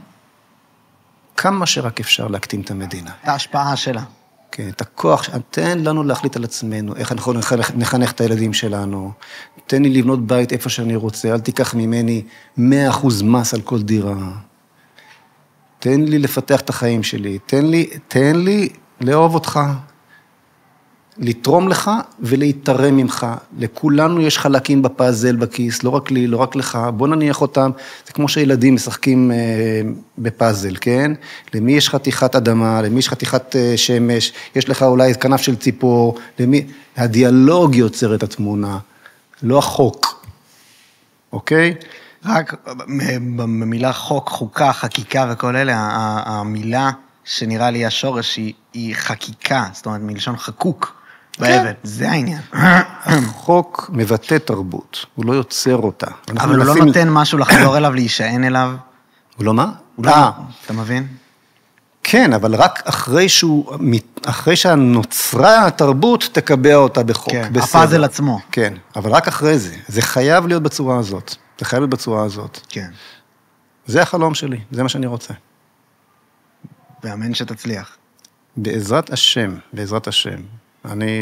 C: כמה שרק אפשר להקטין את המדינה.
B: את ההשפעה שלה.
C: כן, את הכוח, תן לנו להחליט על עצמנו, איך אנחנו נחנך את הילדים שלנו, תן לי לבנות בית איפה שאני רוצה, אל תיקח ממני 100% מס על כל דירה. תן לי לפתח את החיים שלי, תן לי לאהוב אותך, לתרום לך ולהתערם ממך. לכולנו יש חלקים בפאזל, בכיס, לא רק לי, לא רק לך, בוא נניח אותם, זה כמו שילדים משחקים בפאזל, כן? למי יש חתיכת אדמה, למי יש חתיכת שמש, יש לך אולי כנף של ציפור, הדיאלוג יוצר את התמונה, לא החוק, אוקיי?
B: רק במילה חוק, חוקה, חקיקה וכל אלה, המילה שנראה לי השורש היא חקיקה, זאת אומרת מלשון חקוק. באבן, זה העניין.
C: החוק מבטא תרבות, הוא לא יוצר אותה.
B: אבל הוא לא נותן משהו לחזור אליו, להישען אליו.
C: הוא לא מה?
B: אתה מבין?
C: כן, אבל רק אחרי שהנוצרה התרבות תקבע אותה בחוק.
B: כן, הפאזל עצמו.
C: כן, אבל רק אחרי זה. זה חייב להיות בצורה הזאת. זה חייב להיות בצורה הזאת.
B: כן.
C: זה החלום שלי, זה מה שאני רוצה.
B: ואמן שתצליח.
C: בעזרת השם, בעזרת השם. אני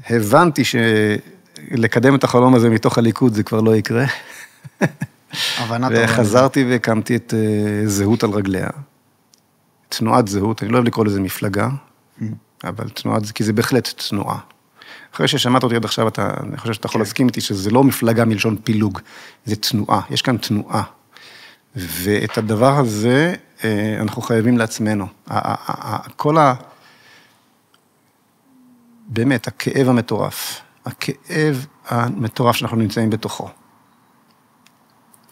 C: הבנתי שלקדם את החלום הזה מתוך הליכוד זה כבר לא יקרה. וחזרתי והקמתי את זהות על רגליה. תנועת זהות, אני לא אוהב לקרוא לזה מפלגה, אבל תנועת, כי זה בהחלט תנועה. אחרי ששמעת אותי עד עכשיו, אני חושב שאתה יכול להסכים איתי שזה לא מפלגה מלשון פילוג, זה תנועה, יש כאן תנועה. ואת הדבר הזה אנחנו חייבים לעצמנו. באמת, הכאב המטורף שאנחנו נמצאים בתוכו.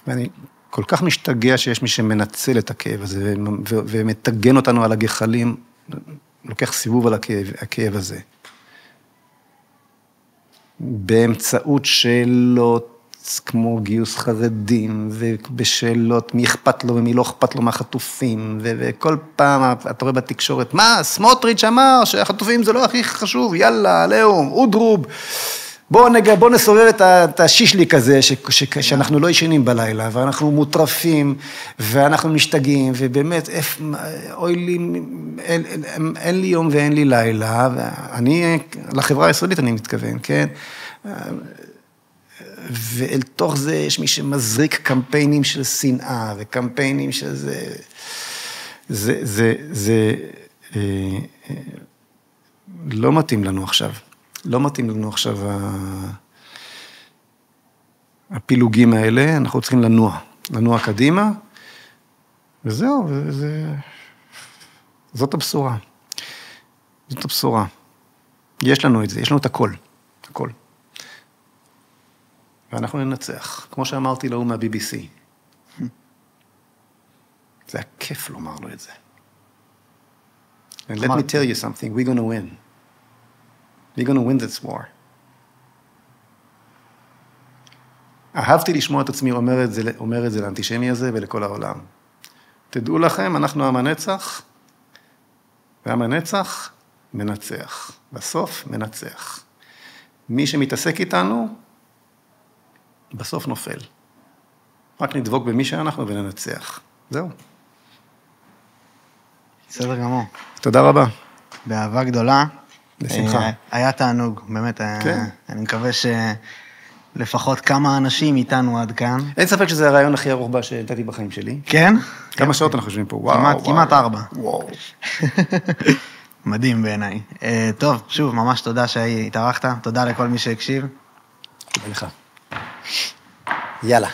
C: ואני כל כך משתגע שיש מי שמנצל את הכאב הזה, ומתגן אותנו על הגחלים, לוקח סיבוב על הכאב הזה. באמצעות שאלות כמו גיוס חרדים, ובשאלות מי אכפת לו ומי לא אכפת לו מהחטופים, וכל פעם אתה רואה בתקשורת, מה, סמוטריץ' אמר שהחטופים זה לא הכי חשוב, יאללה, עליהום, אודרוב, בוא נסובב את השישליק הזה, שאנחנו לא ישנים בלילה, ואנחנו מוטרפים, ואנחנו משתגעים, ובאמת, אוי לי, אין לי יום ואין לי לילה, ואני, לחברה הישראלית אני מתכוון, כן? ואל תוך זה יש מי שמזריק קמפיינים של שנאה, וקמפיינים של זה לא מתאים לנו עכשיו. לא מתאים לנו עכשיו הפילוגים האלה, אנחנו צריכים לנוע קדימה, וזהו, זאת הבשורה. זאת הבשורה. יש לנו את זה, יש לנו את הכל, הכל. ואנחנו ננצח, כמו שאמרתי לו מה-BBC. זה היה כיף לומר לו את זה. And let me tell you something, we're going to win. We're going to win this war. אהבתי לשמוע את עצמי אומר את זה לאנטישמי הזה ולכל העולם. תדעו לכם, אנחנו עם הנצח, ועם הנצח מנצח. בסוף מנצח. מי שמתעסק איתנו, בסוף נופל. רק נדבוק במי שאנחנו וננצח. זהו.
B: בסדר גמור.
C: תודה רבה.
B: באהבה גדולה.
C: בשמחה.
B: היה תענוג, באמת.
C: כן.
B: אני מקווה שלפחות כמה אנשים איתנו עד כאן.
C: אין ספק שזה הרעיון הכי ארוך שנתתי בחיים שלי.
B: כן?
C: כמה שעות אנחנו חושבים פה, וואו.
B: כמעט 4.
C: וואו.
B: מדהים בעיניי. טוב, שוב, ממש תודה שהתארחת. תודה לכל מי שהקשיב.
C: תודה לך. יאללה.